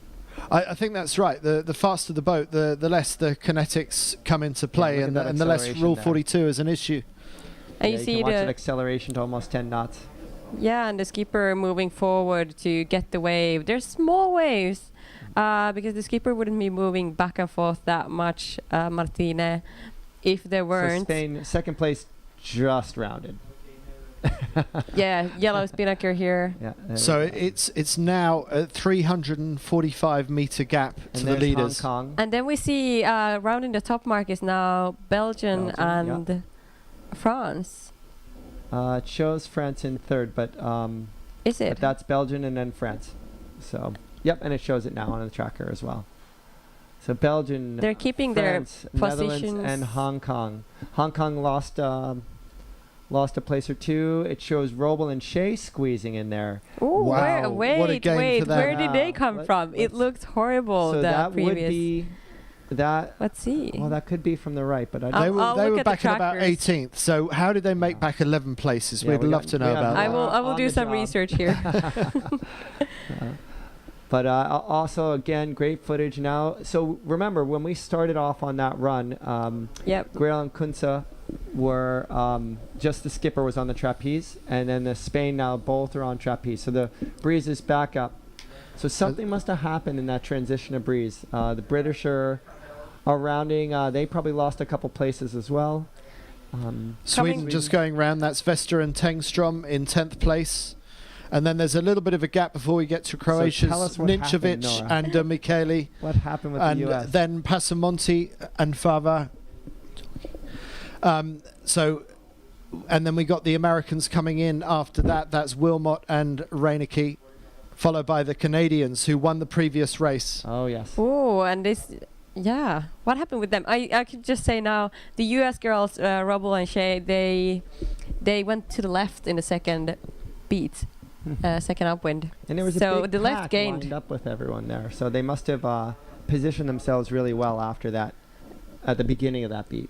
I think that's right. The faster the boat, the less the kinetics come into play, and the less Rule 42 is an issue. And you see can watch an acceleration to almost 10 knots. Yeah, and the skipper moving forward to get the wave. There's small waves. Because the skipper wouldn't be moving back and forth that much, Martine, if there weren't. So Spain, second place, just rounded. Yeah, yellow Spinnaker here. Yeah, so it's now a 345 meter gap to the leaders. Hong Kong. And then we see rounding the top mark is now Belgium and France. It shows France in third, but is it? But that's Belgium and then France. So. Yep, and it shows it now on the tracker as well. So Belgium, they're keeping France, their Netherlands, positions. and Hong Kong. Hong Kong lost a place or two. It shows Roble and Shea squeezing in there. Ooh, wow! Wait, where did they come from? It looked horrible. So that previous. would be that. Let's see. Well, that could be from the right, but they were back in about 18th. So how did they make back 11 places? We'd love to know about that. I will do some research here. But also, again, great footage now. So remember, when we started off on that run, Grail and Kunze were just the skipper was on the trapeze, and then the Spain now both are on trapeze. So the breeze is back up. So something must have happened in that transition of breeze. The British are rounding. They probably lost a couple places as well. Sweden just going round. That's Vesta and Tengstrom in 10th place. And then there's a little bit of a gap before we get to Croatia's tell us what Ninčević happened, and Micheli. What happened with And the US? then Passamonti and Fava. And then we got the Americans coming in after that. That's Wilmot and Reinecke, followed by the Canadians who won the previous race. Oh, yes. Oh, and this, yeah. What happened with them? I could just say now, the U.S. girls, Rubble and Shea, they went to the left in the second beat, second upwind. And there was so a big the left pack gained. lined up with everyone there. So they must have positioned themselves really well after that, at the beginning of that beat.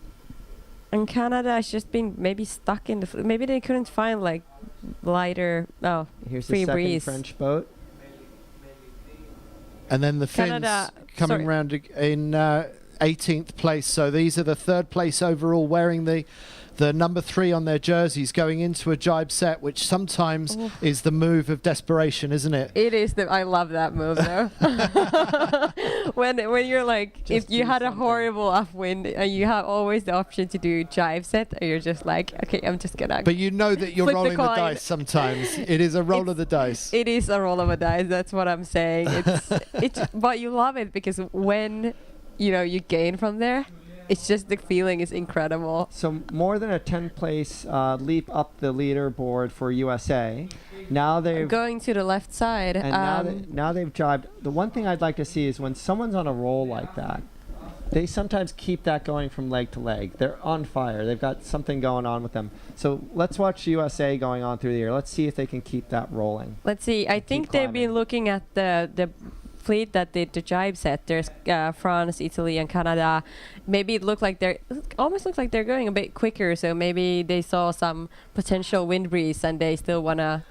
And Canada has just been maybe stuck in the... maybe they couldn't find like lighter... Oh, Here's free the second breeze. French boat. And then the Finns Canada, coming round in 18th place. So these are the third place overall, wearing the number 3 on their jerseys, going into a jibe set, which sometimes is the move of desperation, isn't it? It is. I love that move though. when you're like, Just if you do had a something. horrible upwind and you have always the option to do jibe set, and you're just like, okay, I'm just gonna... But you know that you're Flip the rolling the coin. dice sometimes. It is a roll of the dice. It is a roll of a dice. That's what I'm saying. But you love it because when you gain from there, it's just the feeling is incredible. So more than a 10th place leap up the leaderboard for USA. Now they've Going to the left side. and now they've jibed. The one thing I'd like to see is when someone's on a roll like that, they sometimes keep that going from leg to leg. They're on fire. They've got something going on with them. So let's watch USA going on through the year. Let's see if they can keep that rolling. Let's see. I think they've been climbing. looking at the fleet that did the jibe set. There's France, Italy, and Canada. Maybe it almost looks like they're going a bit quicker. So maybe they saw some potential wind breeze and they still wanna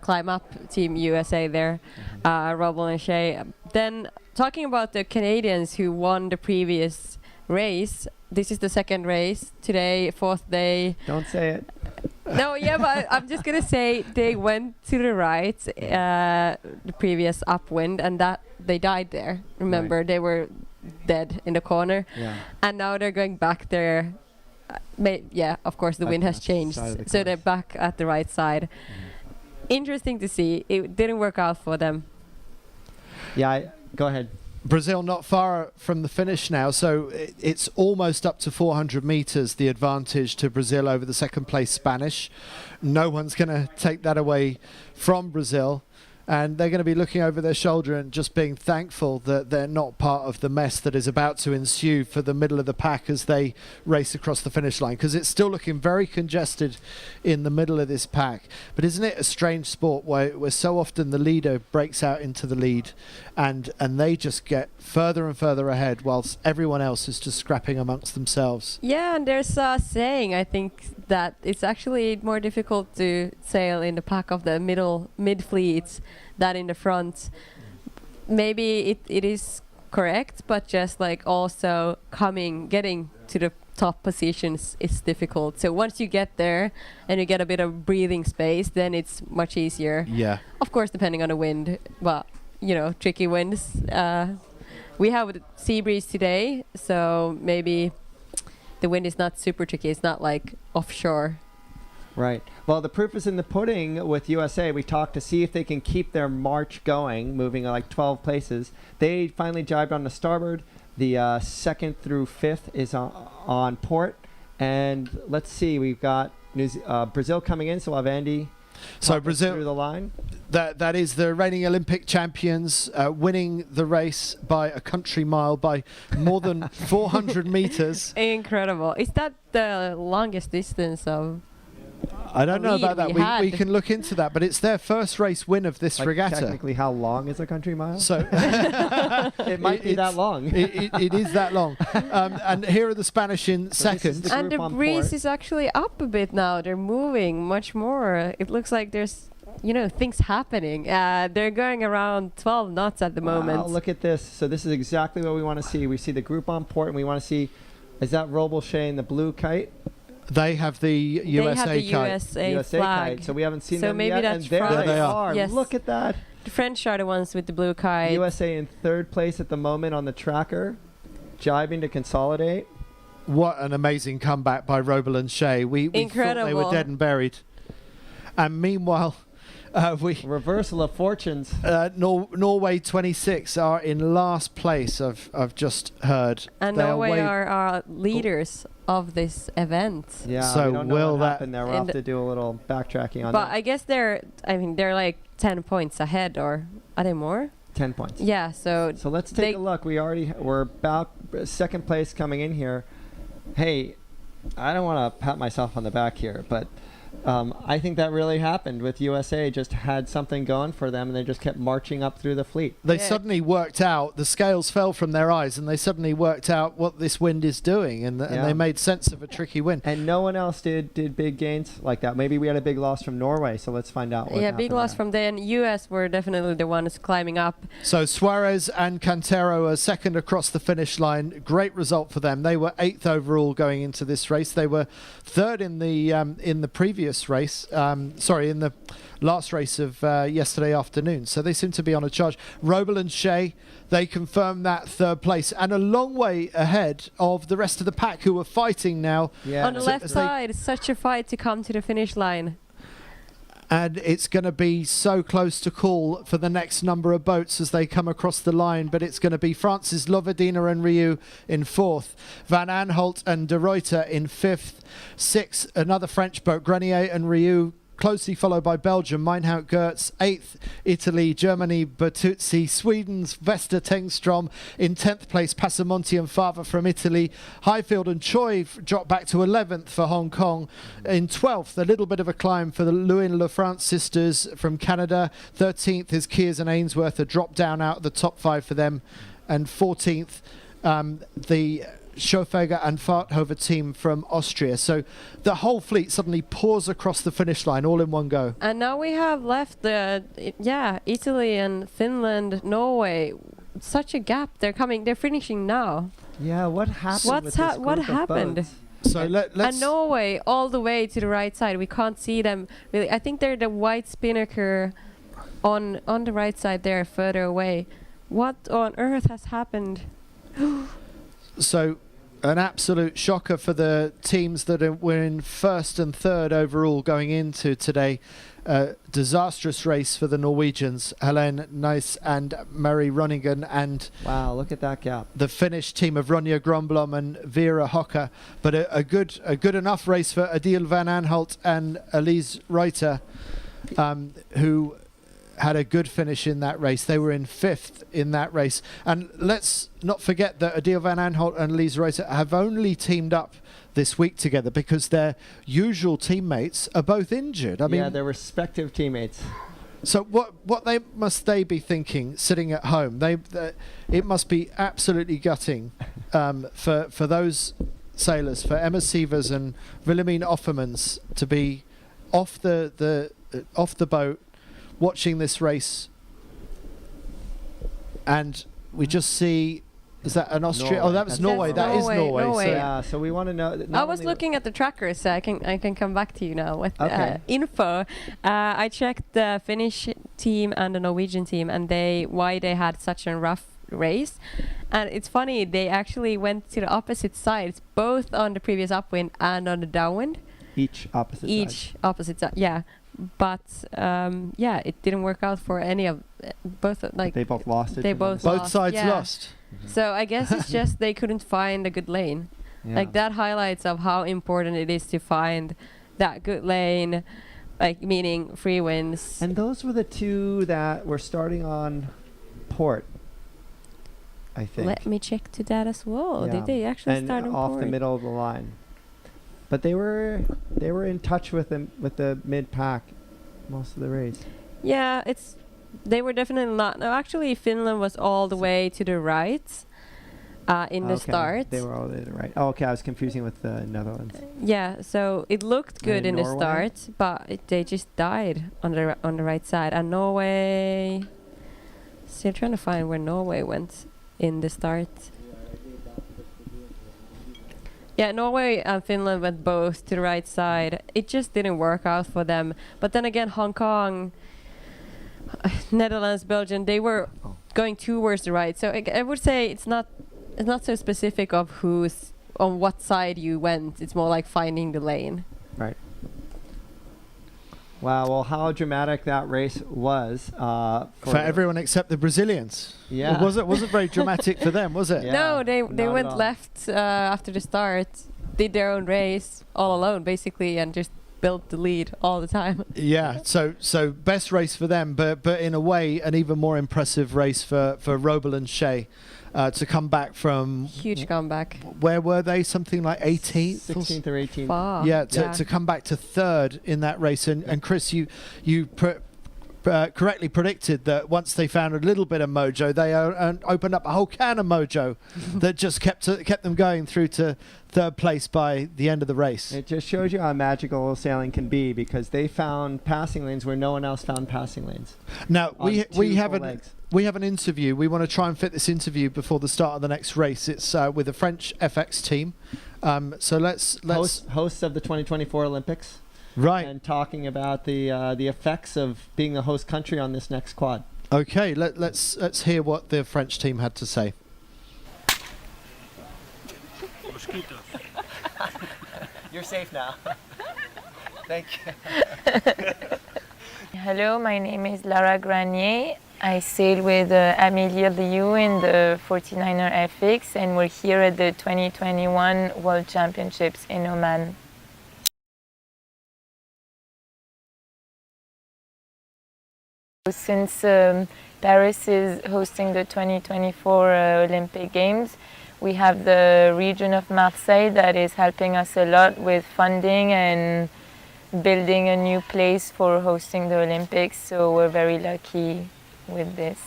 climb up. Team USA there, Rubble and Shea. Then talking about the Canadians who won the previous race. This is the second race today, 4th day. Don't say it. No, yeah, but I'm just gonna say they went to the right, the previous upwind, and that they died there. Remember, Right. they were dead in the corner, Yeah. and now they're going back there. Of course, the Back wind to has the changed, side of the so they're course. back at the right side. Interesting to see. It didn't work out for them. Yeah. Go ahead. Brazil not far from the finish now, so it's almost up to 400 meters, the advantage to Brazil over the second place Spanish. No one's going to take that away from Brazil, and they're going to be looking over their shoulder and just being thankful that they're not part of the mess that is about to ensue for the middle of the pack as they race across the finish line, because it's still looking very congested in the middle of this pack. But isn't it a strange sport where so often the leader breaks out into the lead and they just get further and further ahead whilst everyone else is just scrapping amongst themselves? Yeah, and there's a saying, I think, that it's actually more difficult to sail in the pack of the mid fleets than in the front. Maybe it is correct, but just like also getting to the top positions is difficult. So once you get there and you get a bit of breathing space, then it's much easier. Yeah. Of course, depending on the wind, but tricky winds. We have a sea breeze today, so maybe the wind is not super tricky. It's not like offshore. Right. Well, the proof is in the pudding with USA. We talked to see if they can keep their march going, moving like 12 places. They finally jibed on the starboard. The 2nd through 5th is on port. And let's see, we've got Brazil coming in, so we'll have Andy So through Brazil, the line. that is the reigning Olympic champions, winning the race by a country mile by more than 400 meters. Incredible. Is that the longest distance of... I don't know lead about that. we We had? can look into that, but it's their first race win of this Like, regatta. technically, how long is a country mile? So It might be that it's- long. it is that long. And here are the Spanish in So this is second. the And group the on breeze port. is actually up a bit now. They're moving much more. It looks like there's, things happening. They're going around 12 knots at the moment. Wow, look at this. So this is exactly what we want to see. We see the group on port, and we want to see, is that Robles-Shea in the blue kite? They have the They USA have the kite. USA, USA flag. kite. So we haven't seen So them maybe yet. that's And there France. There they they are. are. Yes. Look at that. The French are the ones with the blue kite. USA in 3rd place at the moment on the tracker, jibing to consolidate. What an amazing comeback by Robel and Shea. We thought they Incredible. were dead and buried. And meanwhile, Reversal of fortunes. Norway 26 are in last place, I've just heard. And They Norway way- are leaders of this event. Yeah, So we don't know will what that- happened there. We'll have to do a little backtracking on But that. I guess they're like 10 points ahead, or are they more? 10 points. Yeah, so So let's take a look. We're about second place coming in here. Hey, I don't want to pat myself on the back here, but I think that really happened with USA. Just had something going for them, and they just kept marching up through the fleet. They Yeah. suddenly worked out, the scales fell from their eyes, and they suddenly worked out what this wind is doing, and Yeah. they made sense of a tricky wind. And no one else did big gains like that. Maybe we had a big loss from Norway, so let's find out what yeah, happened big loss there. from there. And US were definitely the ones climbing up. So Suarez and Cantero are second across the finish line. Great result for them. They were 8th overall going into this race. They were 3rd in the previous race. In the last race of yesterday afternoon. So they seem to be on a charge. Robel and Shea, they confirmed that 3rd place and a long way ahead of the rest of the pack who are fighting now. Yeah. On the So left as side, such a fight to come to the finish line. And it's going to be so close to call for the next number of boats as they come across the line. But it's going to be France's Lovedina and Rieu in 4th, Van Aanholt and De Ruyter in 5th, 6th, another French boat, Grenier and Rieu, closely followed by Belgium, Meinhout Gertz, 8th, Italy, Germany, Bertuzzi, Sweden's Vesta Tengstrom, in 10th place, Passamonti and Fava from Italy, Highfield and Choi dropped back to 11th for Hong Kong, in 12th, a little bit of a climb for the Lewin LaFrance sisters from Canada, 13th is Kears and Ainsworth, a drop down out of the top 5 for them, and 14th, the Schofeger and Farthofer team from Austria. So the whole fleet suddenly pours across the finish line all in one go. And now we have left Italy and Finland, Norway. Such a gap. They're finishing now. Yeah, what happened with this what group of happened? boats? So let's... And Norway all the way to the right side. We can't see them really. I think they're the white spinnaker on the right side there, further away. What on earth has happened? So an absolute shocker for the teams that were in 1st and 3rd overall going into today. Disastrous race for the Norwegians, Helene Nice and Mary Runningen, and Wow, look at that gap. the Finnish team of Ronja Gromblom and Vera Hocker. But a good enough race for Adil van Aanholt and Elise Reuter, who had a good finish in that race. They were in 5th in that race. And let's not forget that Adil van Aanholt and Elise Reuter have only teamed up this week together because their usual teammates are both injured. I mean, their respective teammates. so what must they be thinking sitting at home? It must be absolutely gutting for those sailors, for Emma Sievers and Wilhelmine Offermans to be off the boat watching this race, and we just see, is that an Austria? Norway. Oh, that was That's Norway. That is Norway. Norway. Yeah. Yeah, so we want to know. I was looking at the trackers, so I can come back to you now with Okay. info. I checked the Finnish team and the Norwegian team, and why they had such a rough race. And it's funny, they actually went to the opposite sides, both on the previous upwind and on the downwind. Each Opposite side, yeah. But it didn't work out for any of both. Like they both lost it. they to them. both Both sides yeah. lost. So I guess it's just they couldn't find a good lane. Yeah. Like that highlights of how important it is to find that good lane, like meaning free winds. And those were the two that were starting on port, I think. Let me check to that as well. Yeah. Did they actually and start on off port? the middle of the line. But they were in touch with the mid pack most of the race. Yeah, they were definitely not. No, actually, Finland was all the way to the right in the Okay, start. They were all the way to the right. Oh, okay, I was confusing with the Netherlands. Yeah, so it looked good in And the Norway? start, but they just died on the right side. And Norway, still trying to find where Norway went in the start. Yeah, Norway and Finland went both to the right side. It just didn't work out for them. But then again, Hong Kong, Netherlands, Belgium, they were going towards the right. So I would say it's not so specific of who's on what side you went. It's more like finding the lane. Right. Wow. Well, how dramatic that race was for everyone except the Brazilians. Yeah. It wasn't very dramatic for them, was it? Yeah, no, they not went at all. left after the start, did their own race all alone basically, and just built the lead all the time. Yeah, so best race for them, but in a way an even more impressive race for Robel and Shea to come back from Huge comeback. where were they? Something like 18th, 16th or 18th. Far. Yeah, to come back to third in that race. And Chris, you correctly predicted that once they found a little bit of mojo, they opened up a whole can of mojo that just kept them going through to third place by the end of the race. It just shows you how magical sailing can be, because they found passing lanes where no one else found passing lanes. Now we have legs. we have an interview. We want to try and fit this interview before the start of the next race. It's with the French FX team. So let's hosts of the 2024 Olympics. Right. And talking about the effects of being the host country on this next quad. Okay, let's hear what the French team had to say. Mosquitoes. You're safe now. Thank you. Hello, my name is Lara Granier. I sail with Amélie Liu in the 49er FX, and we're here at the 2021 World Championships in Oman. Since Paris is hosting the 2024 Olympic Games, we have the region of Marseille that is helping us a lot with funding and building a new place for hosting the Olympics, so we're very lucky with this.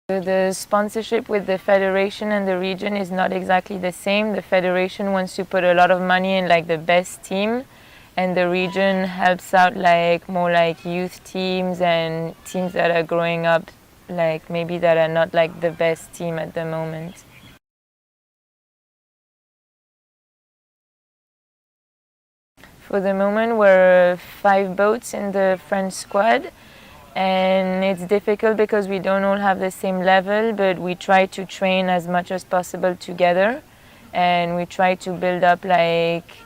The sponsorship with the federation and the region is not exactly the same. The federation wants to put a lot of money in like the best team, and the region helps out like more like youth teams and teams that are growing up, like maybe that are not like the best team at the moment. For the moment, we're 5 boats in the French squad, and it's difficult because we don't all have the same level, but we try to train as much as possible together, and we try to build up like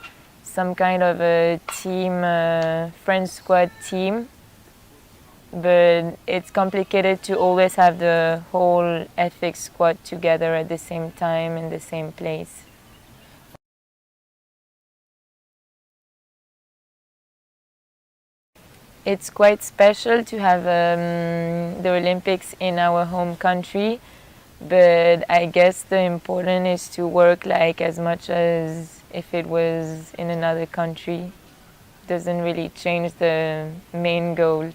some kind of a team, French squad team. But it's complicated to always have the whole FX squad together at the same time in the same place. It's quite special to have the Olympics in our home country, but I guess the important is to work like as much as if it was in another country. Doesn't really change the main goal.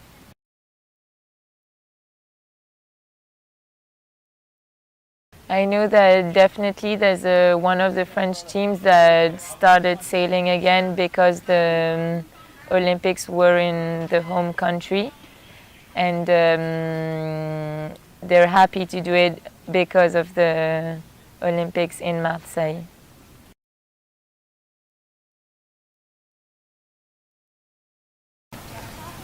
I know that definitely there's one of the French teams that started sailing again because the Olympics were in the home country, and they're happy to do it because of the Olympics in Marseille.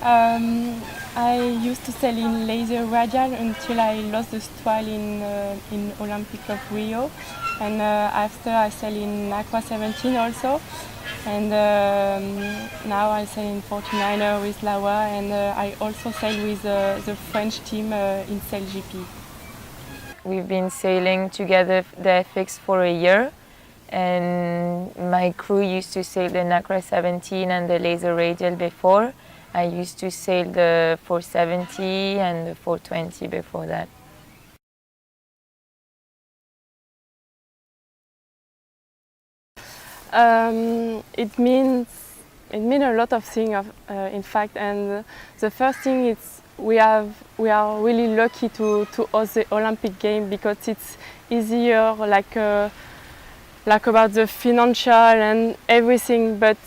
I used to sail in laser radial until I lost the straddle in Olympic of Rio, and after I sail in Nacra 17 also, and now I sail in 49er with Lawa, and I also sail with the French team in Sail GP. We've been sailing together the FX for a year, and my crew used to sail the Nacra 17 and the laser radial before. I used to sail the 470 and the 420 before that. It means a lot of things, in fact. And the first thing is we are really lucky to host the Olympic Games, because it's easier, like about the financial and everything. But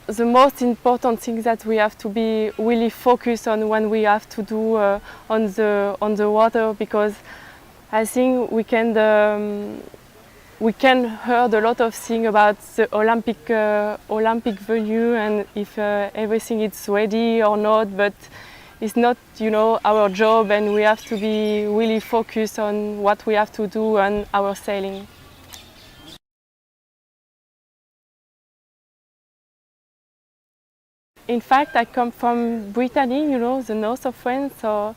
the most important thing that we have to be really focused on when we have to do on the water, because I think we can heard a lot of things about the Olympic venue and if everything is ready or not. But it's not, you know, our job, and we have to be really focused on what we have to do and our sailing. In fact, I come from Brittany, you know, the north of France. So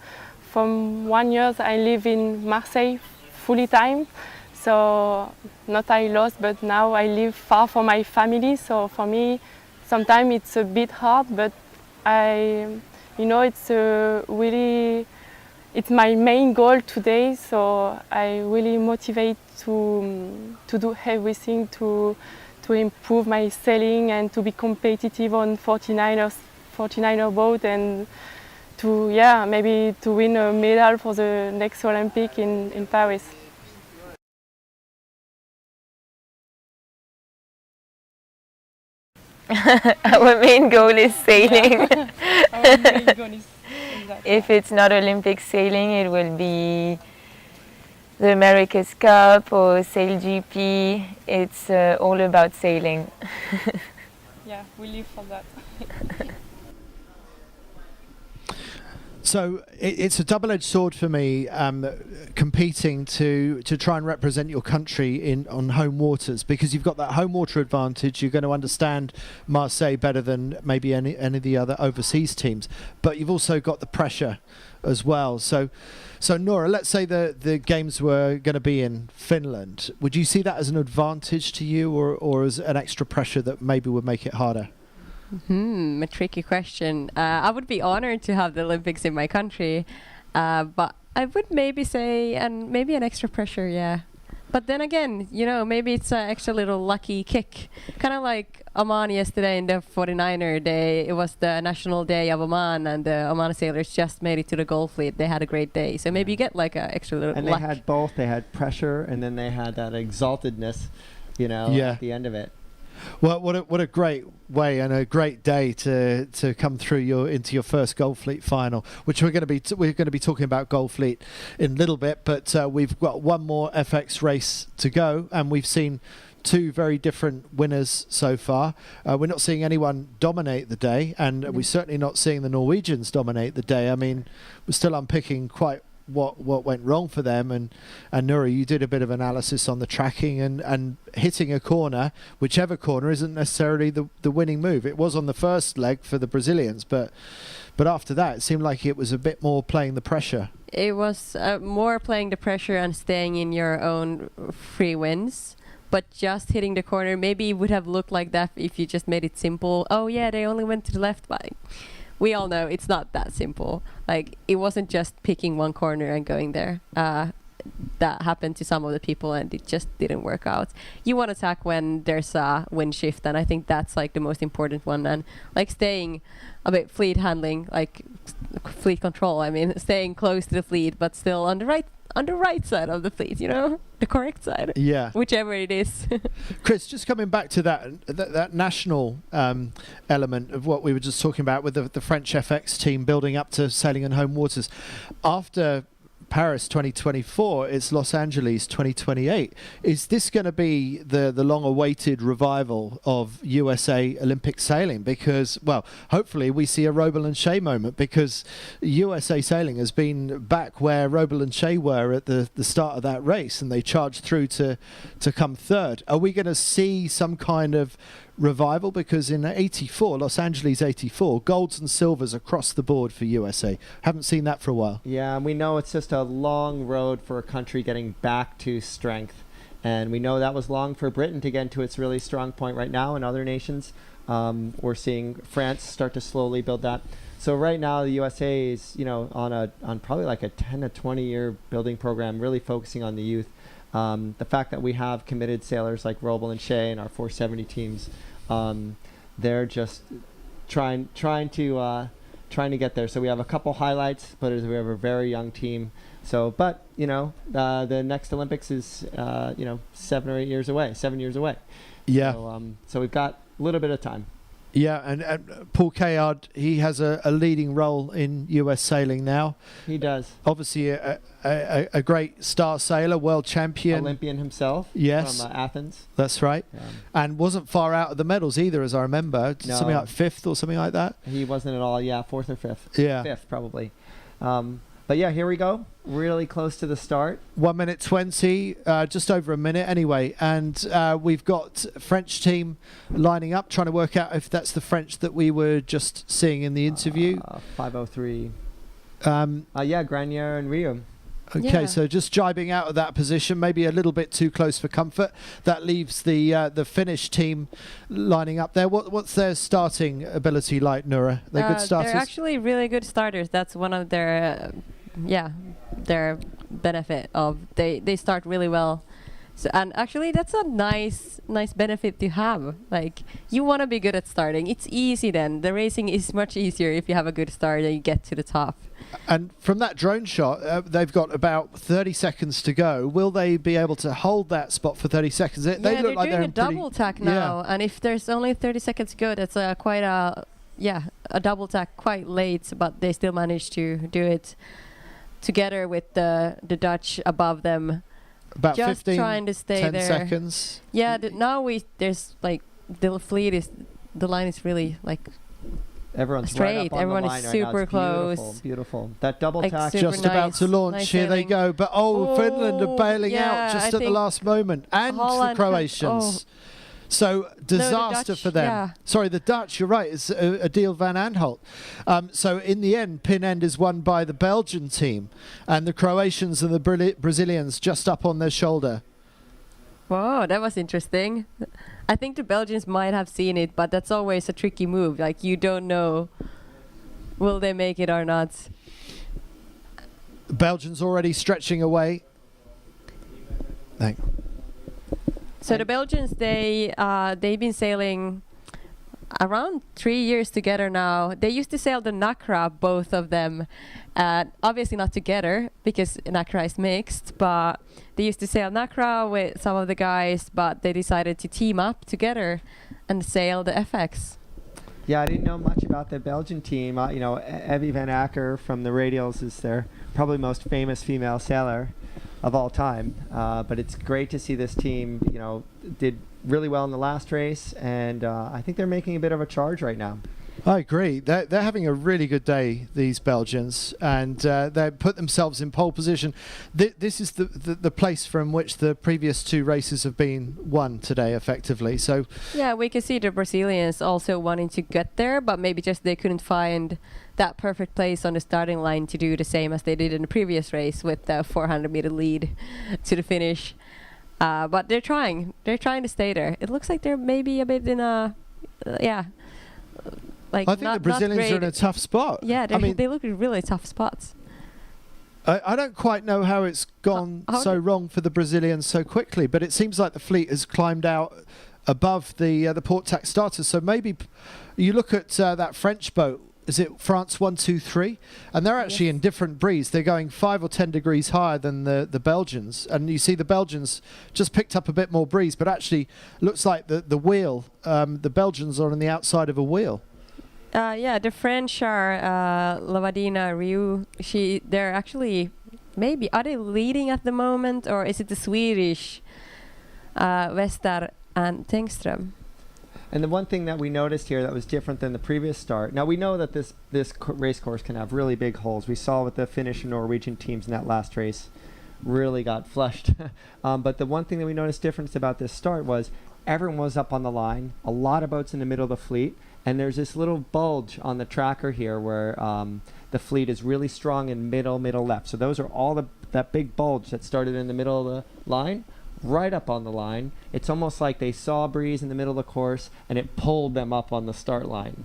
from 1 year I live in Marseille fully time. So not I lost, but now I live far from my family. So for me, sometimes it's a bit hard, but you know, it's it's my main goal today. So I really motivate to do everything to improve my sailing and to be competitive on 49er boat, and to maybe to win a medal for the next Olympic in Paris. Our main goal is sailing. Our main goal is If it's not Olympic sailing, it will be the America's Cup or Sail GP. It's all about sailing. yeah, we live for that. So it's a double-edged sword for me, competing to try and represent your country on home waters, because you've got that home water advantage. You're going to understand Marseille better than maybe any of the other overseas teams, but you've also got the pressure as well. So Nora, let's say the games were going to be in Finland. Would you see that as an advantage to you, or as an extra pressure that maybe would make it harder? A tricky question. I would be honored to have the Olympics in my country, but I would maybe say, and maybe an extra pressure, yeah. But then again, you know, maybe it's an extra little lucky kick. Kind of like Oman yesterday in the 49er day. It was the national day of Oman, and the Oman sailors just made it to the Gulf Fleet. They had a great day. So maybe you get like an extra little And luck. they had both. They had pressure, and then they had that exaltedness, you know, at the end of it. Well, what a great way and a great day to come through into your first Gulf Fleet final, which we're going to be talking about Gulf Fleet in a little bit, but we've got one more FX race to go, and we've seen two very different winners so far. We're not seeing anyone dominate the day, and we're certainly not seeing the Norwegians dominate the day. I mean, we're still unpicking quite what went wrong for them, and Nuri, you did a bit of analysis on the tracking and hitting a corner, whichever corner, isn't necessarily the winning move. It was on the first leg for the Brazilians, but after that it seemed like it was a bit more playing the pressure. It was more playing the pressure and staying in your own free wins. But just hitting the corner, maybe it would have looked like that if you just made it simple. Oh yeah, they only went to the left. But we all know it's not that simple. Like, it wasn't just picking one corner and going there. That happened to some of the people, and it just didn't work out. You want to attack when there's a wind shift, and I think that's like the most important one. And like staying a bit fleet handling, like fleet control. I mean, staying close to the fleet, but still on the right side of the fleet, you know, the correct side. Yeah. Whichever it is. Chris, just coming back to that national element of what we were just talking about with the French FX team building up to sailing in home waters. After Paris 2024, it's Los Angeles 2028. Is this going to be the long-awaited revival of USA Olympic sailing? Because, well, hopefully we see a Robel and Shea moment, because USA sailing has been back where Robel and Shea were at the start of that race, and they charged through to come third. Are we going to see some kind of revival? Because in Los Angeles 84, golds and silvers across the board for USA. Haven't seen that for a while. Yeah, and we know it's just a long road for a country getting back to strength. And we know that was long for Britain to get to its really strong point right now, and other nations. We're seeing France start to slowly build that. So right now the USA is, you know, on probably like a 10 to 20 year building program, really focusing on the youth. The fact that we have committed sailors like Robel and Shea and our 470 teams, they're just trying to get there. So we have a couple highlights, but we have a very young team. So, but you know, the next Olympics is 7 years away. Yeah. So we've got a little bit of time. Yeah, and Paul Kayard, he has a leading role in US sailing now. He does. Obviously a great star sailor, world champion. Olympian himself. Yes. From Athens. That's right. And wasn't far out of the medals either, as I remember. No. Something like 5th or something like that. He wasn't at all, 4th or 5th. Yeah. 5th, probably. But yeah, here we go. Really close to the start. 1 minute 20, just over a minute anyway. And we've got French team lining up, trying to work out if that's the French that we were just seeing in the interview. 5:03. Granier and Rio. Okay, Yeah. so just jibing out of that position, maybe a little bit too close for comfort. That leaves the Finnish team lining up there. What's their starting ability like, Nura? They're good starters? They're actually really good starters. That's one of their, their benefit of they start really well. So, and actually that's a nice benefit to have. Like, you want to be good at starting. It's easy then. The racing is much easier if you have a good start and you get to the top. And from that drone shot, they've got about 30 seconds to go. Will they be able to hold that spot for 30 seconds? They look like they're they're doing a double tack now, and if there's only 30 seconds to go, that's quite a double tack quite late, but they still managed to do it together with the Dutch above them. About Just 15, trying to stay 10 there. seconds. Yeah, there's like the line is really like Everyone's straight. right up on Everyone the is line right super now. It's close. Beautiful. That double Like tack. super Just about to launch. nice Here they sailing. go. But Finland are bailing out yeah, just I at the think last moment. And Holland the had- Croatians. So disaster Dutch, for them. yeah. Sorry, the Dutch, you're right. It's Adil van Aanholt. So in the end, pin end is won by the Belgian team. And the Croatians and the Brazilians just up on their shoulder. Whoa, that was interesting. I think the Belgians might have seen it, but that's always a tricky move. Like, you don't know, will they make it or not? Belgians already stretching away. Thank So the Belgians, they've been sailing around 3 years together now. They used to sail the Nacra, both of them. Obviously not together because Nacra is mixed, but they used to sail Nacra with some of the guys, but they decided to team up together and sail the FX. Yeah, I didn't know much about the Belgian team. Evie van Acker from the Radials is their probably most famous female sailor of all time. But it's great to see this team, did really well in the last race, and I think they're making a bit of a charge right now. I agree. They're having a really good day, these Belgians, and they put themselves in pole position. This is the place from which the previous two races have been won today, effectively. So Yeah, we can see the Brazilians also wanting to get there, but maybe just they couldn't find that perfect place on the starting line to do the same as they did in the previous race with the 400-meter lead to the finish. But they're trying. They're trying to stay there. It looks like they're maybe a bit in a, like I think the Brazilians are in a tough spot. Yeah, I mean, they look in really tough spots. I don't quite know how it's gone so wrong for the Brazilians so quickly, but it seems like the fleet has climbed out above the port tack starters. So maybe you look at that French boat. Is it France 123? And they're actually in different breeze. They're going 5 or 10 degrees higher than the Belgians. And you see the Belgians just picked up a bit more breeze, but actually looks like the wheel, the Belgians are on the outside of a wheel. The French are Lavadina, Riu. They're actually are they leading at the moment, or is it the Swedish Wester and Tengström? And the one thing that we noticed here that was different than the previous start. Now we know that this race course can have really big holes. We saw with the Finnish and Norwegian teams in that last race, really got flushed. But the one thing that we noticed difference about this start was everyone was up on the line. A lot of boats in the middle of the fleet. And there's this little bulge on the tracker here where the fleet is really strong in middle left. So those are all that big bulge that started in the middle of the line, right up on the line. It's almost like they saw a breeze in the middle of the course and it pulled them up on the start line.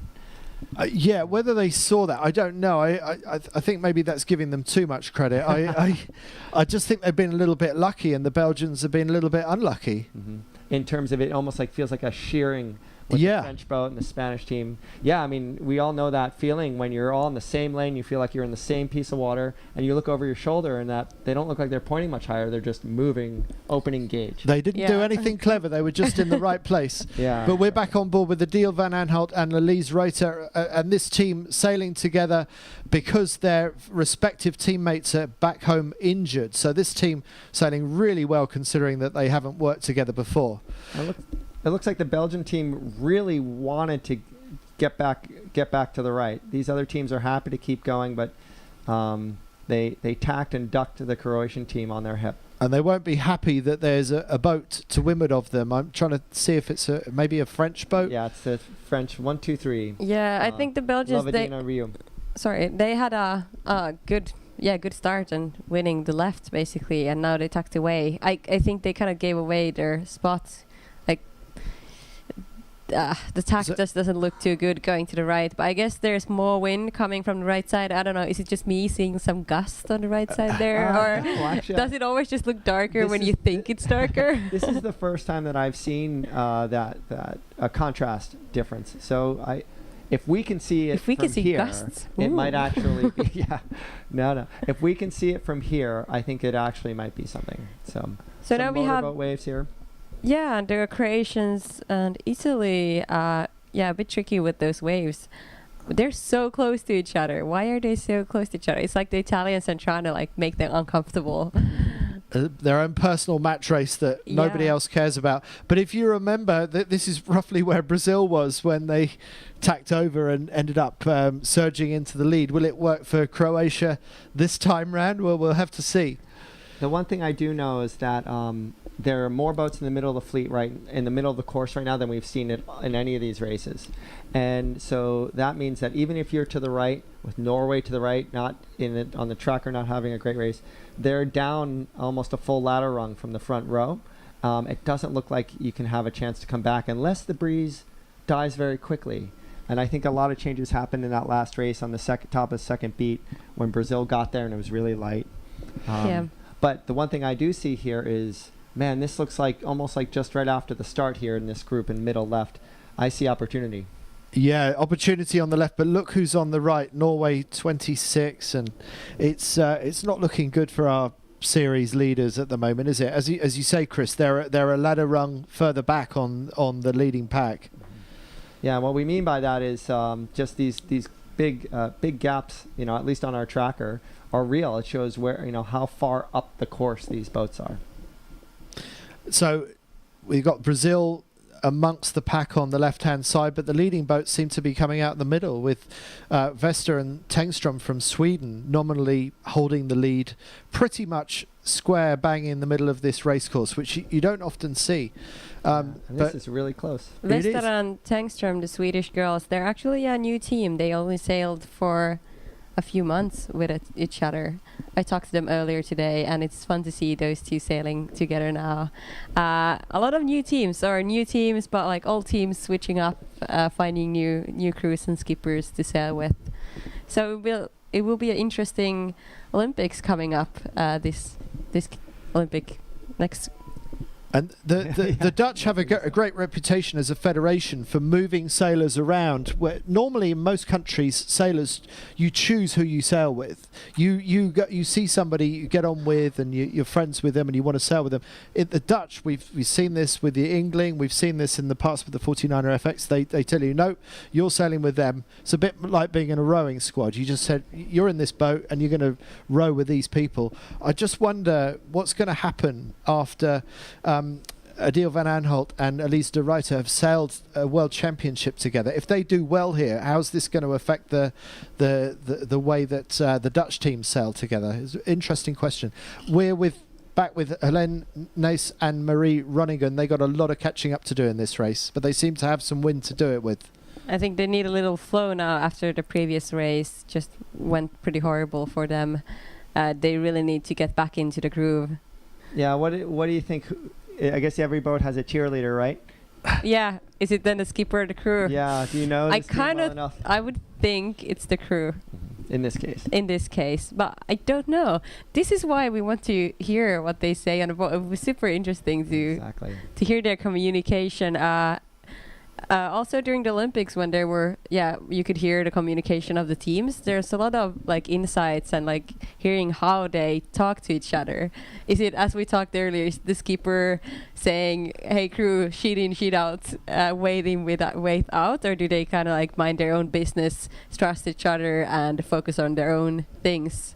Whether they saw that, I don't know. I think maybe that's giving them too much credit. I just think they've been a little bit lucky, and the Belgians have been a little bit unlucky. Mm-hmm. In terms of it almost like feels like a shearing with Yeah. the French boat and the Spanish team. Yeah, I mean, we all know that feeling when you're all in the same lane, you feel like you're in the same piece of water, and you look over your shoulder and that they don't look like they're pointing much higher, they're just moving, opening gauge. They didn't do Yeah. anything clever. They were just in the right place. Yeah. But we're back on board with the Adil van Aanholt and Elise Reuter, and this team sailing together because their respective teammates are back home injured. So this team sailing really well considering that they haven't worked together before. It looks like the Belgian team really wanted to get back to the right. These other teams are happy to keep going, but they tacked and ducked the Croatian team on their hip. And they won't be happy that there's a boat to windward of them. I'm trying to see if it's maybe a French boat. Yeah, it's the French 1, 2, 3. Yeah, I think the Belgians, they had a good start and winning the left basically, and now they tucked away. I think they kind of gave away their spot. Like the tack just doesn't look too good going to the right, but I guess there's more wind coming from the right side. I don't know, is it just me seeing some gust on the right side there, or actually, does it always just look darker when you think it's darker? This is the first time that I've seen that a contrast difference. So if we can see it from here, gusts. it Ooh. might actually be, yeah. No. If we can see it from here, I think it actually might be something. So now we have motorboat waves here. Yeah, there are Croatians and Italy. A bit tricky with those waves. They're so close to each other. Why are they so close to each other? It's like the Italians are trying to make them uncomfortable. Their own personal match race that nobody else cares about. But if you remember, this is roughly where Brazil was when they tacked over and ended up surging into the lead. Will it work for Croatia this time round? Well, we'll have to see. The one thing I do know is that there are more boats in the middle of the fleet, right in the middle of the course right now, than we've seen it in any of these races. And so that means that even if you're to the right, with Norway to the right, not in it on the tracker, not having a great race, they're down almost a full ladder rung from the front row. It doesn't look like you can have a chance to come back unless the breeze dies very quickly. And I think a lot of changes happened in that last race on the top of the second beat when Brazil got there and it was really light. But the one thing I do see here is, man, this looks like almost like just right after the start here in this group in middle left. I see opportunity. Yeah, opportunity on the left, but look who's on the right. Norway 26, and it's not looking good for our series leaders at the moment, is it? As you say, Chris, they're a ladder rung further back on the leading pack. Yeah, what we mean by that is just these big gaps, at least on our tracker, are real. It shows where how far up the course these boats are. So we've got Brazil amongst the pack on the left-hand side, but the leading boats seem to be coming out in the middle with Vesta and Tengström from Sweden nominally holding the lead pretty much square bang in the middle of this race course, which you don't often see. And this is really close. Vesta and Tengström, the Swedish girls, they're actually a new team. They only sailed for a few months with each other. I talked to them earlier today, and it's fun to see those two sailing together now. A lot of new teams, but old teams switching up, finding new crews and skippers to sail with. So it will be an interesting Olympics coming up this Olympic next. And the Dutch have a great reputation as a federation for moving sailors around. Where normally in most countries, sailors, you choose who you sail with. You see somebody you get on with, and you're friends with them, and you want to sail with them. In the Dutch, we've seen this with the Yngling. We've seen this in the past with the 49er FX. They tell you, no, you're sailing with them. It's a bit like being in a rowing squad. You just said you're in this boat and you're going to row with these people. I just wonder what's going to happen after. Adil van Aanholt and Elise de Ruyter have sailed a world championship together. If they do well here, how's this going to affect the way that the Dutch teams sail together? It's an interesting question. We're back with Helene Naes and Marie Ronningen. They got a lot of catching up to do in this race, but they seem to have some wind to do it with. I think they need a little flow now after the previous race just went pretty horrible for them. They really need to get back into the groove. Yeah, what do you think? I guess every boat has a cheerleader, right? Yeah, is it then the skipper or the crew? Yeah, do you know this team well enough? I would think it's the crew. In this case, but I don't know. This is why we want to hear what they say, and it was super interesting to hear their communication. Also during the Olympics, when there were, you could hear the communication of the teams. There's a lot of like insights and like hearing how they talk to each other. Is it, as we talked earlier, is the skipper saying, "Hey crew, sheet in, sheet out, wait in, wait out," or do they kind of like mind their own business, trust each other, and focus on their own things?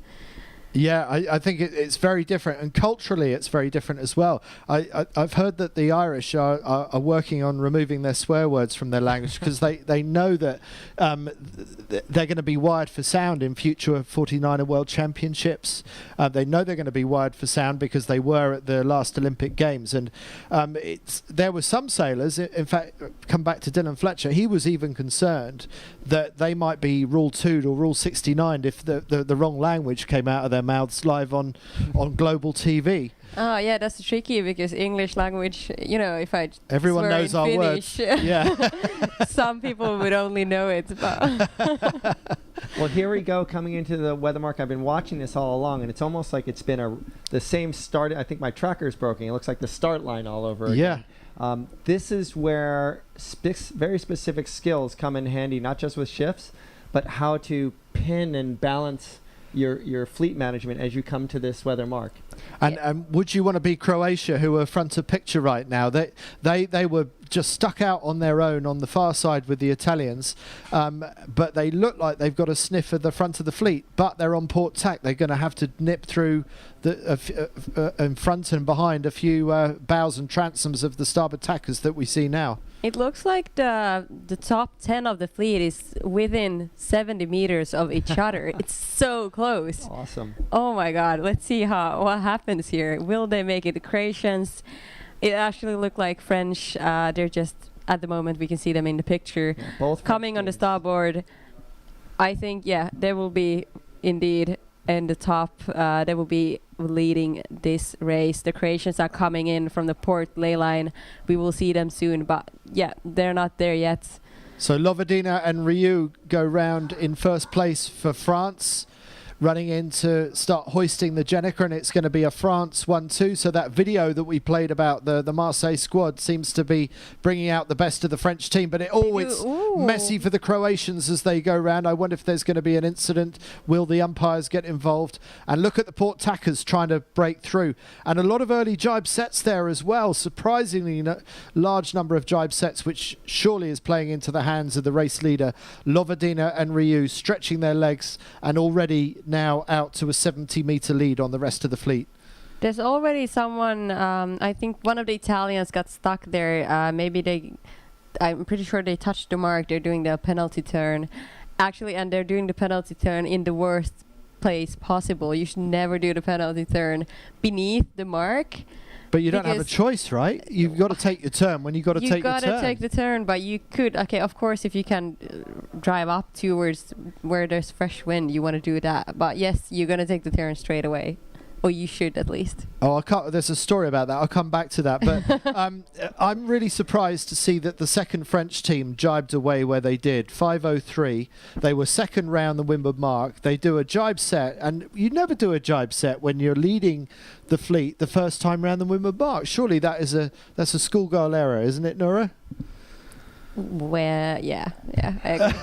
Yeah, I think it's very different, and culturally it's very different as well. I've heard that the Irish are working on removing their swear words from their language because they know that they're going to be wired for sound in future 49er World Championships. They know they're going to be wired for sound because they were at the last Olympic Games, and there were some sailors, in fact, come back to Dylan Fletcher, he was even concerned that they might be Rule 2'd or Rule 69 if the wrong language came out of their mouths live on global TV. Oh yeah, that's tricky because English language, if I everyone swear knows in our Finnish, words. Yeah. some people would only know it. But Well, here we go, coming into the weather mark. I've been watching this all along, and it's almost like it's been the same start. I think my tracker's broken. It looks like the start line all over again. Yeah. This is where very specific skills come in handy, not just with shifts, but how to pin and balance your fleet management as you come to this weather mark. And would you want to be Croatia, who are front of picture right now? They were just stuck out on their own on the far side with the Italians, but they look like they've got a sniff at the front of the fleet, but they're on port tack. They're going to have to nip through in front and behind a few bows and transoms of the starboard tackers that we see now. it looks like the top 10 of the fleet is within 70 meters of each other. It's so close. Awesome. Oh my God! Let's see what happens here. Will they make it? The Croatians, it actually looked like French. They're just at the moment we can see them in the picture, Both coming on the starboard. I think they will be indeed in the top. They will be leading this race. The Croatians are coming in from the port ley line. We will see them soon, but they're not there yet. So Lovedina and Ryu go round in first place for France, running in to start hoisting the Nacra, and it's going to be a France 1-2. So that video that we played about the Marseille squad seems to be bringing out the best of the French team, but it's messy for the Croatians as they go round. I wonder if there's going to be an incident. Will the umpires get involved? And look at the port tackers trying to break through. And a lot of early jibe sets there as well. Surprisingly large number of jibe sets, which surely is playing into the hands of the race leader, Lovedina and Ryu, stretching their legs and already now out to a 70-meter lead on the rest of the fleet. There's already someone, I think one of the Italians got stuck there. I'm pretty sure they touched the mark. They're doing the penalty turn. Actually, and they're doing the penalty turn in the worst place possible. You should never do the penalty turn beneath the mark. But you don't have a choice, right? You've got to take your turn when you've got to take your turn. You've got to take the turn, but you could, of course, if you can drive up towards where there's fresh wind, you want to do that. But yes, you're going to take the turn straight away. Or you should, at least. Oh, there's a story about that. I'll come back to that. But I'm really surprised to see that the second French team jibed away where they did. 5:03. They were second round the windward mark. They do a jibe set. And you never do a jibe set when you're leading the fleet the first time round the windward mark. Surely that's a schoolgirl error, isn't it, Nora? Where, I agree.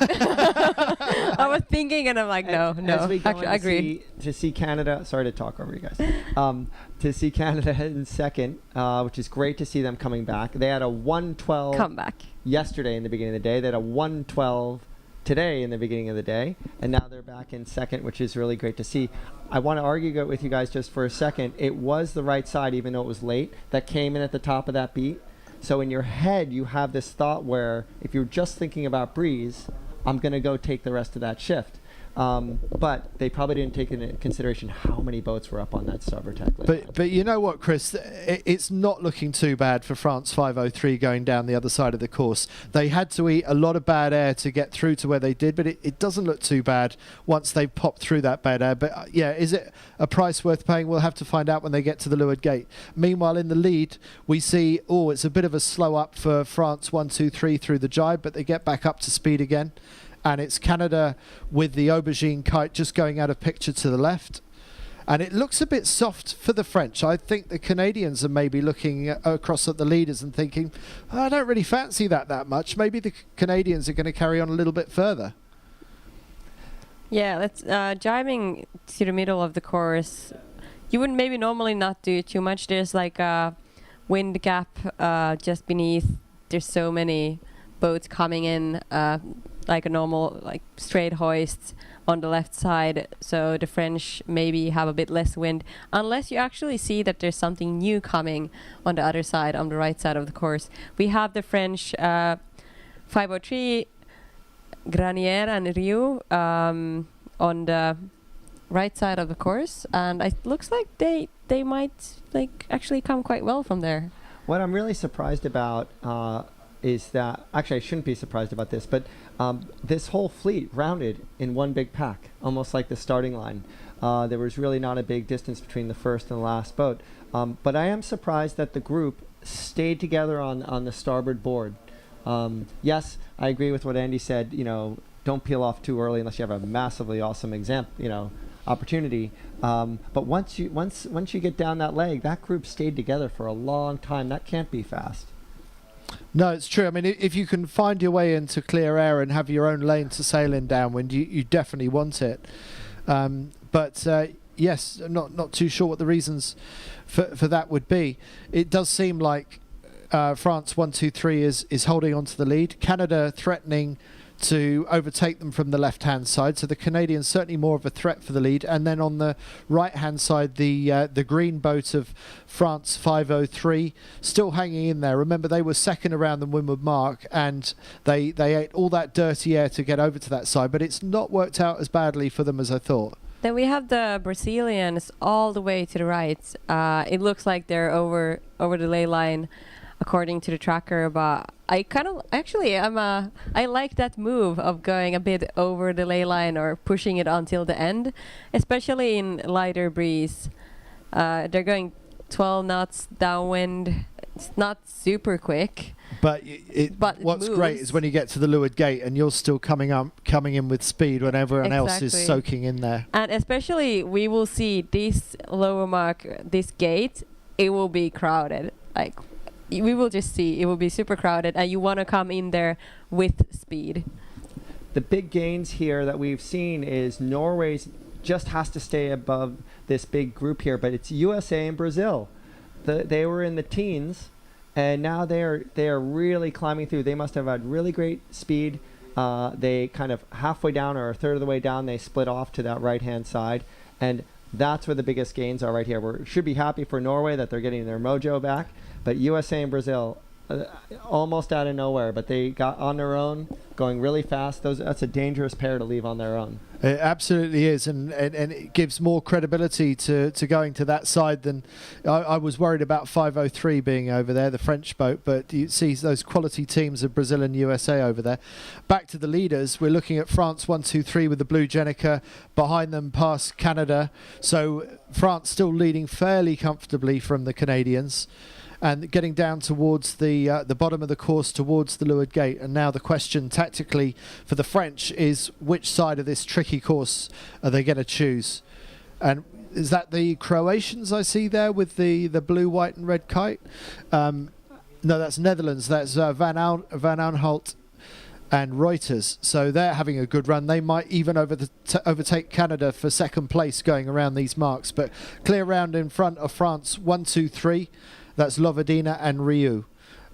I was thinking, and I'm like, no. Actually, I agree. To see Canada, sorry to talk over you guys. To see Canada in second, which is great to see them coming back. They had a 1:12 comeback yesterday in the beginning of the day. They had a 1:12 today in the beginning of the day, and now they're back in second, which is really great to see. I want to argue with you guys just for a second. It was the right side, even though it was late, that came in at the top of that beat. So in your head, you have this thought where if you're just thinking about breeze, I'm going to go take the rest of that shift. But they probably didn't take into consideration how many boats were up on that starboard tack. But you know what, Chris? It's not looking too bad for France 5:03 going down the other side of the course. They had to eat a lot of bad air to get through to where they did, but it doesn't look too bad once they popped through that bad air. But is it a price worth paying? We'll have to find out when they get to the leeward gate. Meanwhile, in the lead, we see, it's a bit of a slow up for France 1-2-3 through the jibe, but they get back up to speed again. And it's Canada with the aubergine kite just going out of picture to the left. And it looks a bit soft for the French. I think the Canadians are maybe looking across at the leaders and thinking, I don't really fancy that much. Maybe the Canadians are going to carry on a little bit further. Yeah, let's driving to the middle of the course. You would maybe normally not do too much. There's like a wind gap just beneath. There's so many boats coming in, like a normal, like straight hoist on the left side. So the French maybe have a bit less wind, unless you actually see that there's something new coming on the other side, on the right side of the course. We have the French 503, Granier and Rieu on the right side of the course, and it looks like they might like actually come quite well from there. What I'm really surprised about is that, actually I shouldn't be surprised about this, but this whole fleet rounded in one big pack, almost like the starting line. There was really not a big distance between the first and the last boat. But I am surprised that the group stayed together on the starboard board. Yes, I agree with what Andy said, don't peel off too early unless you have a massively awesome opportunity. But once you get down that leg, that group stayed together for a long time. That can't be fast. No, it's true. I mean, if you can find your way into clear air and have your own lane to sail in downwind, you definitely want it. But yes, not too sure what the reasons for that would be. It does seem like France 1, 2, 3 is holding on to the lead. Canada threatening to overtake them from the left-hand side, so the Canadians certainly more of a threat for the lead. And then on the right-hand side, the green boat of France 503 still hanging in there. Remember, they were second around the windward mark, and they ate all that dirty air to get over to that side, but it's not worked out as badly for them as I thought. Then we have the Brazilians all the way to the right. It looks like they're over the ley line, according to the tracker, but I like that move of going a bit over the ley line or pushing it until the end, especially in lighter breeze. They're going 12 knots downwind. It's not super quick. But what's great is when you get to the leeward gate and you're still coming in with speed when everyone else is soaking in there. And especially we will see this lower mark, this gate, it will be crowded. Like, we will just see it will be super crowded, and you want to come in there with speed. The big gains here that we've seen is Norway's just has to stay above this big group here, but it's USA and Brazil. They were in the teens, and now they are really climbing through. They must have had really great speed. They kind of halfway down or a third of the way down, they split off to that right-hand side, and that's where the biggest gains are right here. We should be happy for Norway that they're getting their mojo back. But USA and Brazil, almost out of nowhere, but they got on their own, going really fast. That's a dangerous pair to leave on their own. It absolutely is, and it gives more credibility to going to that side than I was worried about 503 being over there, the French boat, but you see those quality teams of Brazil and USA over there. Back to the leaders, we're looking at France 1, 2, 3 with the Blue Jenica, behind them past Canada, so France still leading fairly comfortably from the Canadians. And getting down towards the bottom of the course, towards the leeward gate. And now the question tactically for the French is which side of this tricky course are they going to choose? And is that the Croatians I see there with the blue, white and red kite? No, that's Netherlands. That's Van Aanholt and Reuters. So they're having a good run. They might even overtake Canada for second place going around these marks. But clear round in front of France, 1, 2, 3. That's Lovedina and Rieu.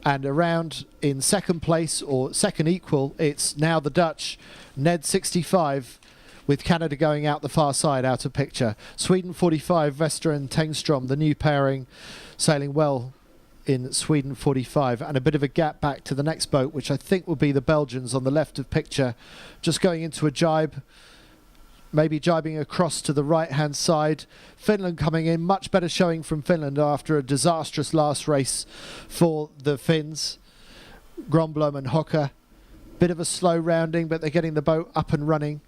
And around in second place, or second equal, it's now the Dutch, Ned 65, with Canada going out the far side, out of picture. Sweden 45, Vester and Tengstrom, the new pairing, sailing well in Sweden 45. And a bit of a gap back to the next boat, which I think will be the Belgians on the left of picture, just going into a jibe. Maybe jibing across to the right-hand side. Finland coming in, much better showing from Finland after a disastrous last race for the Finns. Gromblom and Hocker. Bit of a slow rounding, but they're getting the boat up and running.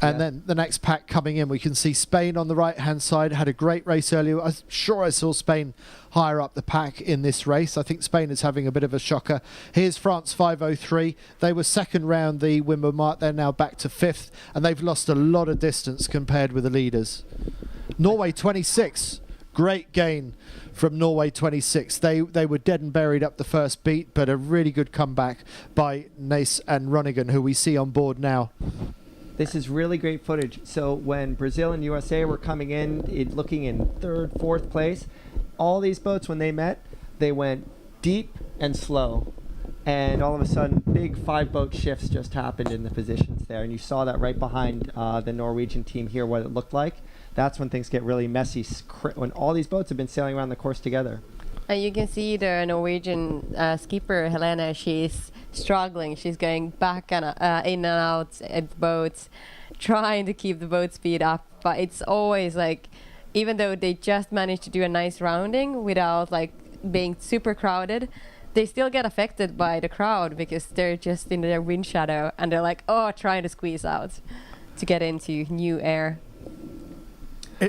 And then the next pack coming in, we can see Spain on the right-hand side, had a great race earlier. I'm sure I saw Spain higher up the pack in this race. I think Spain is having a bit of a shocker. Here's France 503. They were second round the Wimber mark. They're now back to fifth, and they've lost a lot of distance compared with the leaders. Norway 26. Great gain from Norway 26. They were dead and buried up the first beat, but a really good comeback by Nace and Ronigan, who we see on board now. This is really great footage. So when Brazil and USA were coming in, looking in third, fourth place, all these boats, when they met, they went deep and slow. And all of a sudden, big 5-boat shifts just happened in the positions there. And you saw that right behind the Norwegian team here, what it looked like. That's when things get really messy, when all these boats have been sailing around the course together. And you can see the Norwegian skipper, Helena, she's struggling. She's going back and in and out at boats, trying to keep the boat speed up. But it's always like, even though they just managed to do a nice rounding without like being super crowded, they still get affected by the crowd because they're just in their wind shadow and they're like, trying to squeeze out to get into new air.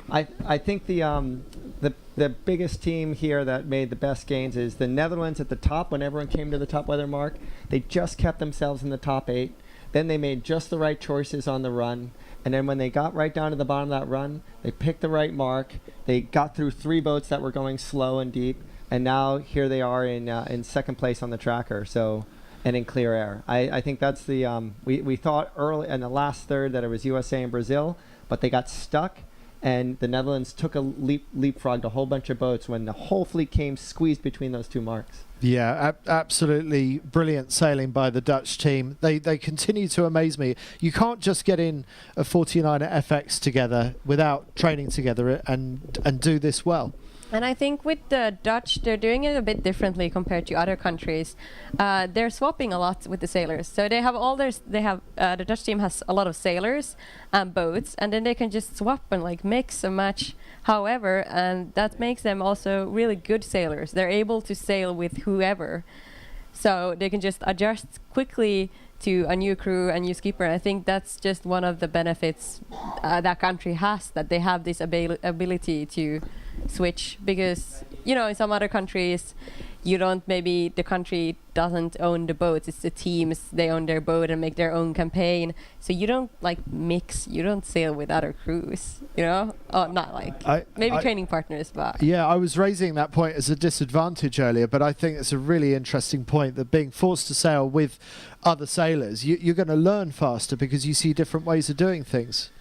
I think the biggest team here that made the best gains is the Netherlands at the top. When everyone came to the top weather mark, they just kept themselves in the top 8. Then they made just the right choices on the run. And then when they got right down to the bottom of that run, they picked the right mark. They got through 3 boats that were going slow and deep. And now here they are in second place on the tracker. So, and in clear air. I think that's the, we thought early in the last third that it was USA and Brazil, but they got stuck. And the Netherlands took a leapfrogged a whole bunch of boats when the whole fleet came squeezed between those 2 marks. Yeah, absolutely brilliant sailing by the Dutch team. They continue to amaze me. You can't just get in a 49er FX together without training together and do this well. And I think with the Dutch, they're doing it a bit differently compared to other countries. They're swapping a lot with the sailors. So they have the Dutch team has a lot of sailors and boats, and then they can just swap and like mix and match however, and that makes them also really good sailors. They're able to sail with whoever. So they can just adjust quickly to a new crew, a new skipper. I think that's just one of the benefits that country has, that they have this ability to switch, because in some other countries the country doesn't own the boats, it's the teams, they own their boat and make their own campaign, so you don't like mix, you don't sail with other crews, not like training partners, but yeah, I was raising that point as a disadvantage earlier, but I think it's a really interesting point, that being forced to sail with other sailors, you're going to learn faster because you see different ways of doing things.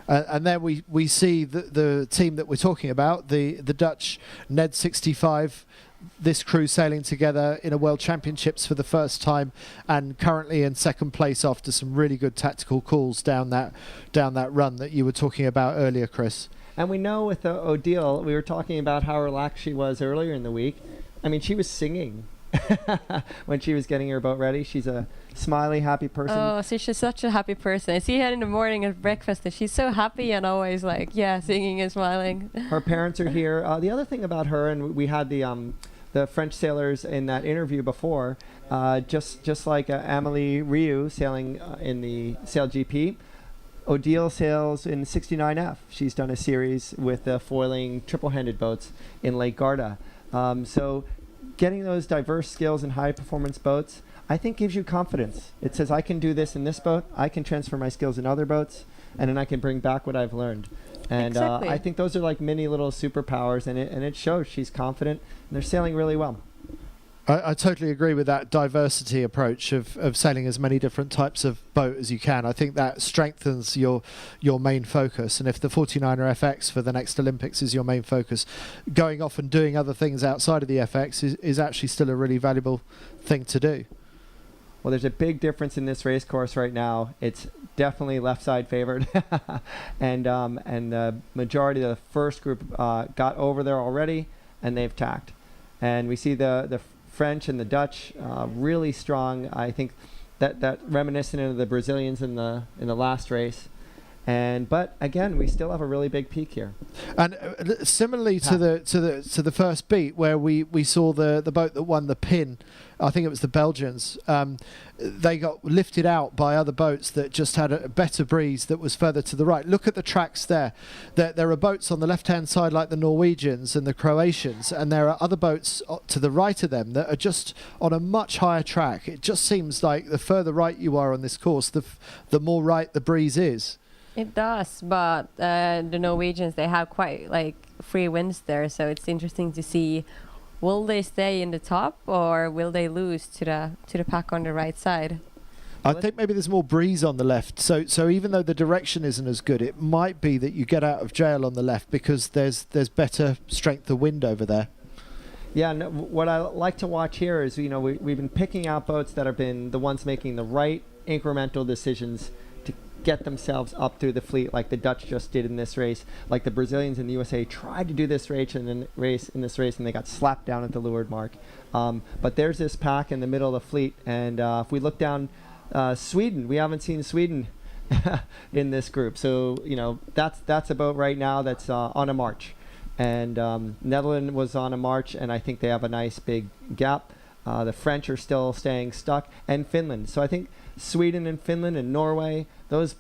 And then we see the team that we're talking about, the Dutch Ned 65, this crew sailing together in a World Championships for the first time, and currently in second place after some really good tactical calls down that run that you were talking about earlier, Chris. And we know with Odile, we were talking about how relaxed she was earlier in the week. I mean, she was singing when she was getting her boat ready. She's a smiley, happy person. Oh, so she's such a happy person. I see her in the morning at breakfast and she's so happy and always like, singing and smiling. Her parents are here. The other thing about her, and we had the French sailors in that interview before, just like Amélie Rieu sailing in the Sail GP, Odile sails in 69F. She's done a series with foiling triple-handed boats in Lake Garda. So getting those diverse skills in high-performance boats, I think gives you confidence. It says, I can do this in this boat, I can transfer my skills in other boats, and then I can bring back what I've learned. And exactly. I think those are like mini little superpowers, and it shows she's confident, and they're sailing really well. I totally agree with that diversity approach of sailing as many different types of boat as you can. I think that strengthens your main focus. And if the 49er FX for the next Olympics is your main focus, going off and doing other things outside of the FX is actually still a really valuable thing to do. Well, there's a big difference in this race course right now. It's definitely left side favored, and the majority of the first group got over there already, and they've tacked. And we see the French and the Dutch really strong. I think that reminiscent of the Brazilians in the last race, But again, we still have a really big peak here. And similarly to the first beat, where we saw the boat that won the pin, I think it was the Belgians. They got lifted out by other boats that just had a better breeze that was further to the right. Look at the tracks there. There are boats on the left-hand side like the Norwegians and the Croatians, and there are other boats to the right of them that are just on a much higher track. It just seems like the further right you are on this course, the more right the breeze is. It does, but the Norwegians, they have quite like free winds there, so it's interesting to see, will they stay in the top or will they lose to the pack on the right side? I think maybe there's more breeze on the left, so even though the direction isn't as good, it might be that you get out of jail on the left because there's better strength of wind over there. Yeah, no, what I like to watch here is, you know, we've been picking out boats that have been the ones making the right incremental decisions to get themselves up through the fleet, like the Dutch just did in this race, like the Brazilians and the USA tried to do this race in this race, and they got slapped down at the leeward mark. But there's this pack in the middle of the fleet, and if we look down, Sweden, we haven't seen Sweden in this group, so you know that's a boat right now that's on a march, and Netherlands was on a march, and I think they have a nice big gap. The French are still staying stuck, and Finland. So I think Sweden and Finland and Norway,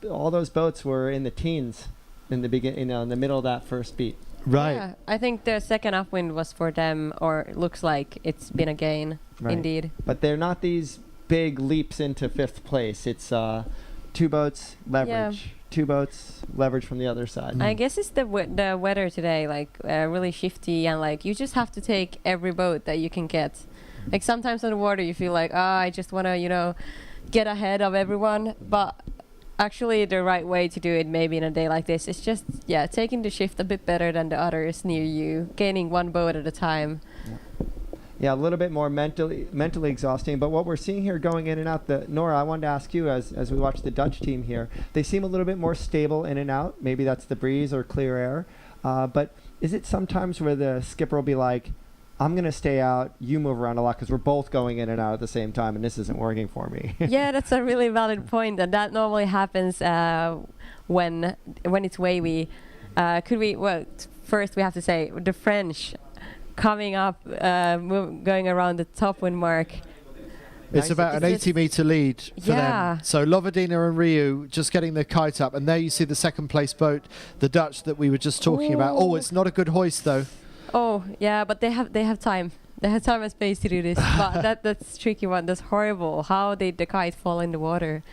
all those boats were in the teens in the in the middle of that first beat. Right. Yeah, I think the second upwind was for them, or it looks like it's been a gain, indeed. But they're not these big leaps into fifth place. It's two boats, leverage. Two boats, leverage from the other side. I guess it's the weather today, like really shifty, and like you just have to take every boat that you can get. Like sometimes on the water you feel like, I just want to, you know, get ahead of everyone, but actually the right way to do it maybe in a day like this is just taking the shift a bit better than the others near you, gaining one boat at a time. Yeah, a little bit more mentally exhausting, but what we're seeing here going in and out, Nora, I wanted to ask you, as we watch the Dutch team here, they seem a little bit more stable in and out. Maybe that's the breeze or clear air, but is it sometimes where the skipper will be like, I'm going to stay out, you move around a lot because we're both going in and out at the same time and this isn't working for me? Yeah, that's a really valid point, and that normally happens when it's wavy. First we have to say the French coming up, going around the top wind mark. It's about an 80-meter lead for them. So Lovedina and Ryu just getting their kite up, and there you see the second place boat, the Dutch that we were just talking about. Oh, it's not a good hoist though. Oh yeah, but they have time. They have time and space to do this. But that's a tricky one. That's horrible. How did the kite fall in the water?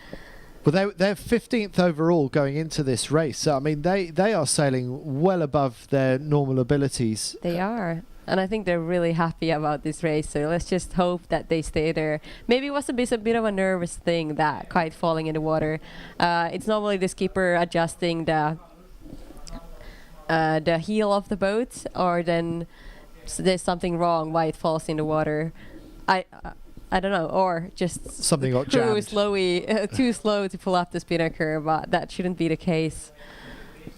Well, they're 15th overall going into this race. So, I mean, they are sailing well above their normal abilities. They are. And I think they're really happy about this race. So let's just hope that they stay there. Maybe it was a bit of a nervous thing, that kite falling in the water. It's normally the skipper adjusting the heel of the boat, or then there's something wrong why it falls in the water. I don't know, or just something got jammed. Too slow to pull up the spinnaker, but that shouldn't be the case.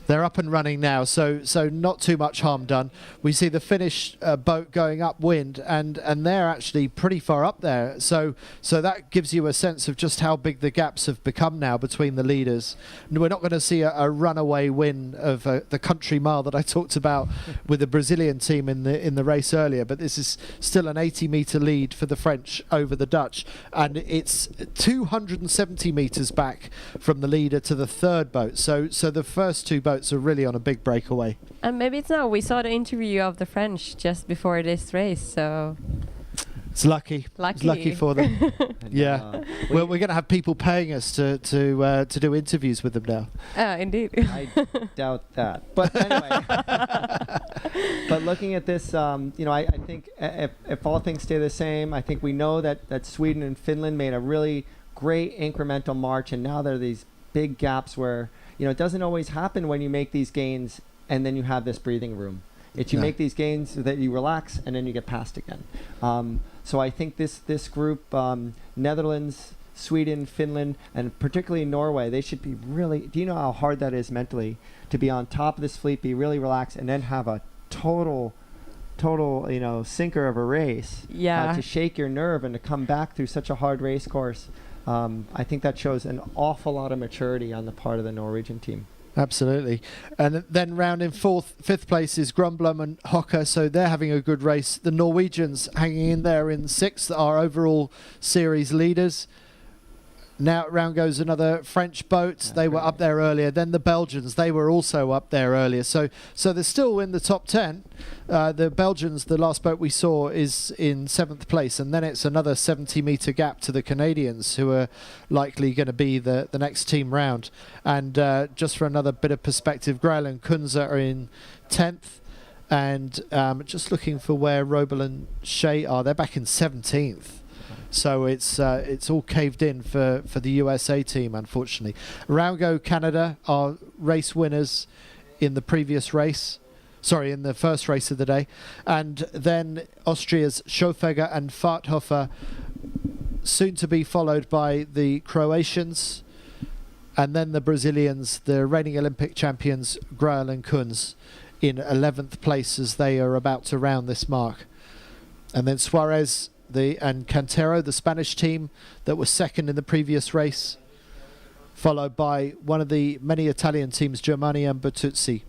They're up and running now, so not too much harm done. We see the Finnish boat going upwind, and they're actually pretty far up there. So that gives you a sense of just how big the gaps have become now between the leaders. And we're not going to see a runaway win of the country mile that I talked about with the Brazilian team in the race earlier. But this is still an 80-meter lead for the French over the Dutch, and it's 270 meters back from the leader to the third boat. So the first two boats are really on a big breakaway. And maybe it's now. We saw the interview of the French just before this race, so it's lucky. It's lucky for them. Yeah. Well, we're going to have people paying us to do interviews with them now. Indeed. I doubt that. But anyway. But looking at this, I think if all things stay the same, I think we know that Sweden and Finland made a really great incremental march, and now there are these big gaps where, it doesn't always happen when you make these gains and then you have this breathing room. You make these gains so that you relax and then you get past again. So I think this group, Netherlands, Sweden, Finland, and particularly Norway, they should be really, do you know how hard that is mentally to be on top of this fleet, be really relaxed, and then have a total sinker of a race to shake your nerve and to come back through such a hard race course. I think that shows an awful lot of maturity on the part of the Norwegian team. Absolutely. And then round in fifth place is Grumblum and Hocker, so they're having a good race. The Norwegians hanging in there in sixth, are overall series leaders. Now round goes another French boat. They were up there earlier. Then the Belgians, they were also up there earlier. So they're still in the top 10. The Belgians, the last boat we saw, is in 7th place. And then it's another 70-metre gap to the Canadians, who are likely going to be the next team round. And just for another bit of perspective, Grail and Kunze are in 10th. And just looking for where Robel and Shea are, they're back in 17th. So it's all caved in for the USA team, unfortunately. Round go Canada are race winners in the previous race. Sorry, in the first race of the day. And then Austria's Schofegger and Farthofer, soon to be followed by the Croatians. And then the Brazilians, the reigning Olympic champions, Grael and Kunz, in 11th place as they are about to round this mark. And then Suarez and Cantero, the Spanish team that was second in the previous race, followed by one of the many Italian teams, Germani and Bertuzzi.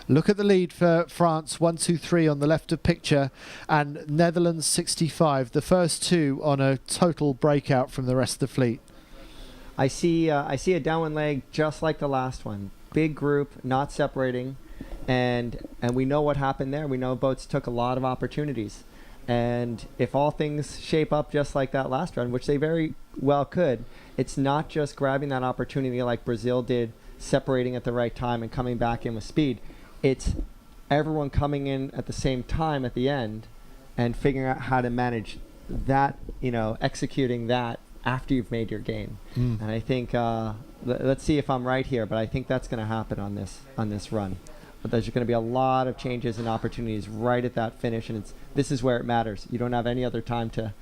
Look at the lead for France, 1, 2, 3 on the left of picture, and Netherlands 65, the first two on a total breakout from the rest of the fleet. I see a downwind leg just like the last one. Big group, not separating, and we know what happened there. We know boats took a lot of opportunities. And if all things shape up just like that last run, which they very well could, it's not just grabbing that opportunity like Brazil did, separating at the right time and coming back in with speed. It's everyone coming in at the same time at the end and figuring out how to manage that, executing that after you've made your gain. And I think, let's see if I'm right here, but I think that's going to happen on this run. But there's going to be a lot of changes and opportunities right at that finish, and this is where it matters. You don't have any other time to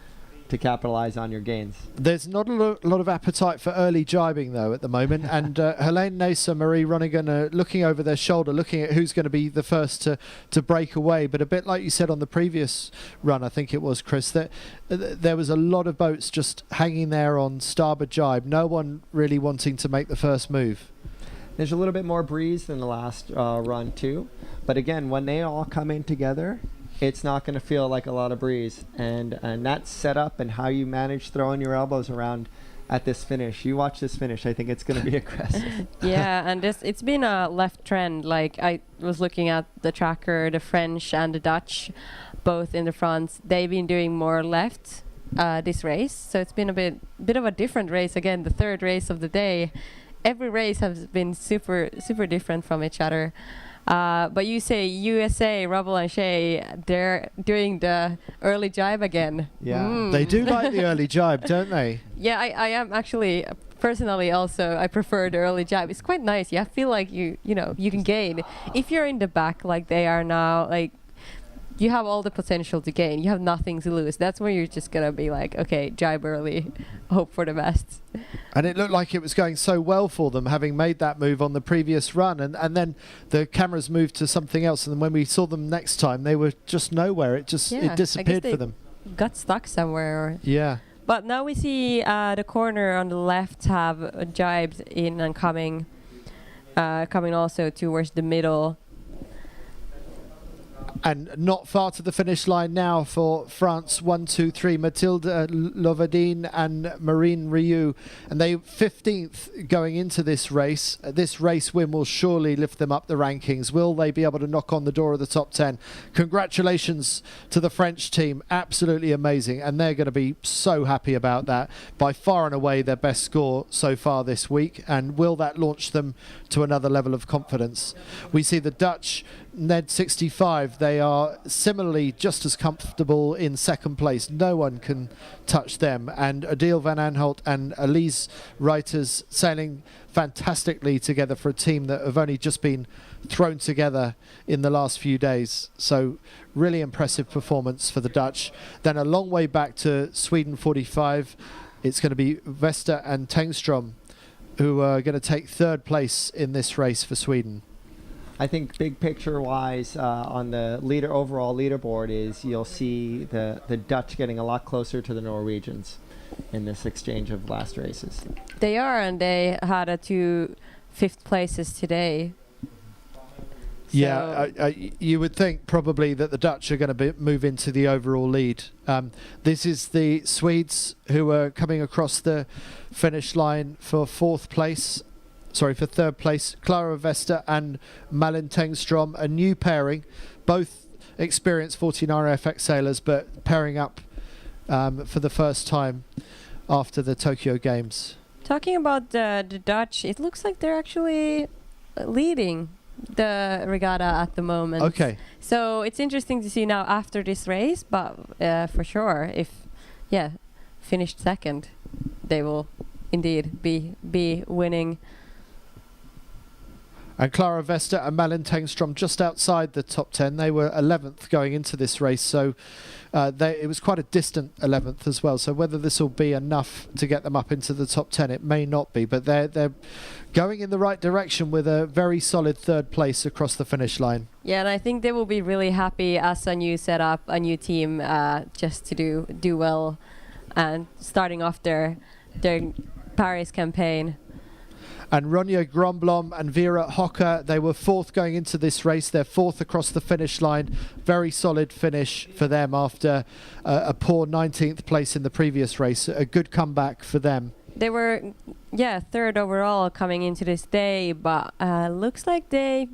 capitalize on your gains. There's not a lot of appetite for early jibing, though, at the moment. And Helene Naser, Marie Ronigan are looking over their shoulder, looking at who's going to be the first to break away. But a bit like you said on the previous run, I think it was, Chris, that there was a lot of boats just hanging there on starboard jibe. No one really wanting to make the first move. There's a little bit more breeze than the last run too, but again, when they all come in together, it's not going to feel like a lot of breeze, and that setup and how you manage throwing your elbows around at this finish. You watch this finish, I think it's going to be aggressive. Yeah, and it's been a left trend. Like I was looking at the tracker, the French and the Dutch, both in the front, they've been doing more left this race, so it's been a bit of a different race. Again, the third race of the day. Every race has been super different from each other. But you say USA, Robel and Shea, they're doing the early jibe again. Yeah. They do like the early jibe, don't they? Yeah, I am actually, personally also, I prefer the early jibe. It's quite nice. You feel like you can gain. If you're in the back like they are now, like, you have all the potential to gain. You have nothing to lose. That's when you're just going to be like, okay, jibe early, hope for the best. And it looked like it was going so well for them, having made that move on the previous run. And then the cameras moved to something else. And when we saw them next time, they were just nowhere. It disappeared for them. Got stuck somewhere. Yeah. But now we see the corner on the left have jibes in and coming also towards the middle. And not far to the finish line now for France. 1, 2, 3. Mathilde Lovadine and Marine Rioux. And they 15th going into this race. This race win will surely lift them up the rankings. Will they be able to knock on the door of the top 10? Congratulations to the French team. Absolutely amazing. And they're going to be so happy about that. By far and away their best score so far this week. And will that launch them to another level of confidence? We see the Dutch, Ned 65, they are similarly just as comfortable in second place. No one can touch them. And Adil van Aanholt and Elise Reiters sailing fantastically together for a team that have only just been thrown together in the last few days. So really impressive performance for the Dutch. Then a long way back to Sweden 45. It's going to be Vesta and Tengstrom who are going to take third place in this race for Sweden. I think big picture wise on the overall leaderboard is you'll see the Dutch getting a lot closer to the Norwegians in this exchange of last races. They are, and they had a two fifth places today. Yeah, you would think probably that the Dutch are going to move into the overall lead. This is the Swedes who are coming across the finish line for for third place. Clara Vesta and Malin Tengstrom, a new pairing, both experienced 49 FX sailors, but pairing up for the first time after the Tokyo Games. Talking about the Dutch, it looks like they're actually leading the regatta at the moment. Okay. So it's interesting to see now after this race, but for sure, if finished second, they will indeed be winning. And Clara Vesta and Malin Tengstrom just outside the top 10. They were 11th going into this race, so it was quite a distant 11th as well. So whether this will be enough to get them up into the top 10, it may not be. But they're going in the right direction with a very solid third place across the finish line. Yeah, and I think they will be really happy as a new setup, a new team, just to do well and starting off their Paris campaign. And Ronja Gromblom and Vera Hocker, they were fourth going into this race. They're fourth across the finish line. Very solid finish for them after a poor 19th place in the previous race. A good comeback for them. They were, third overall coming into this day, but looks like the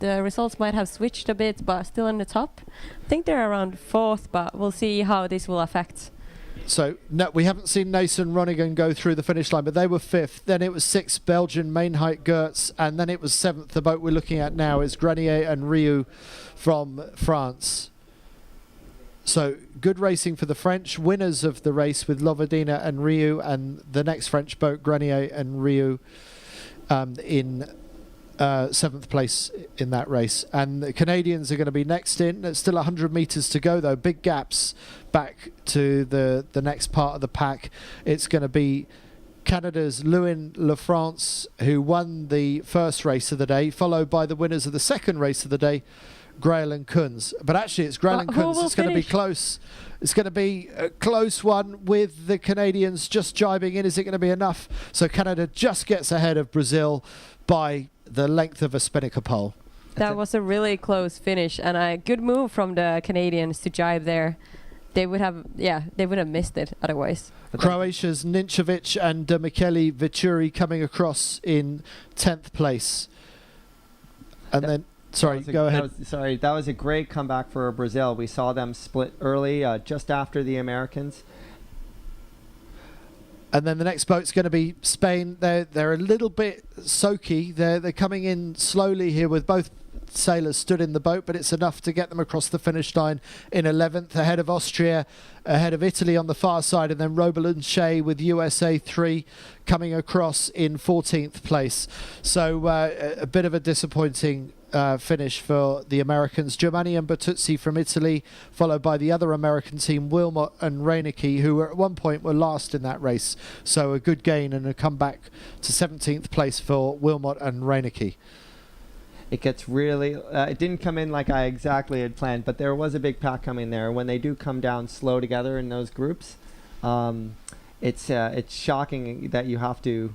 results might have switched a bit, but still in the top. I think they're around fourth, but we'll see how this will affect. So no, we haven't seen Nason Ronigan go through the finish line, but they were fifth. Then it was sixth, Belgian, Mainheit Gertz, and then it was seventh. The boat we're looking at now is Grenier and Riou from France. So good racing for the French, winners of the race with Lovadina and Riou, and the next French boat, Grenier and Riou, in seventh place in that race. And the Canadians are going to be next in. It's still 100 metres to go though. Big gaps back to the next part of the pack. It's going to be Canada's Lewin Lafrance, who won the first race of the day, followed by the winners of the second race of the day, Grail and Kunz. But actually it's Grail and Kunz. It's going to be close. It's going to be a close one with the Canadians just jibing in. Is it going to be enough? So Canada just gets ahead of Brazil by the length of a spinnaker pole. That was a really close finish and a good move from the Canadians to jibe there. They would have missed it otherwise. Croatia's Ninčević and Michele Vituri coming across in 10th place. And then, go ahead. That was a great comeback for Brazil. We saw them split early, just after the Americans. And then the next boat's going to be Spain. They're a little bit soaky. They're coming in slowly here with both sailors stood in the boat, but it's enough to get them across the finish line in 11th, ahead of Austria, ahead of Italy on the far side, and then Robel and Shea with USA 3 coming across in 14th place. So a bit of a disappointing finish for the Americans. Giovanni and Bertuzzi from Italy, followed by the other American team, Wilmot and Reinecke, who at one point were last in that race. So a good gain and a comeback to 17th place for Wilmot and Reinecke. It gets really, it didn't come in like I exactly had planned, but there was a big pack coming there. When they do come down slow together in those groups, it's shocking that you have to,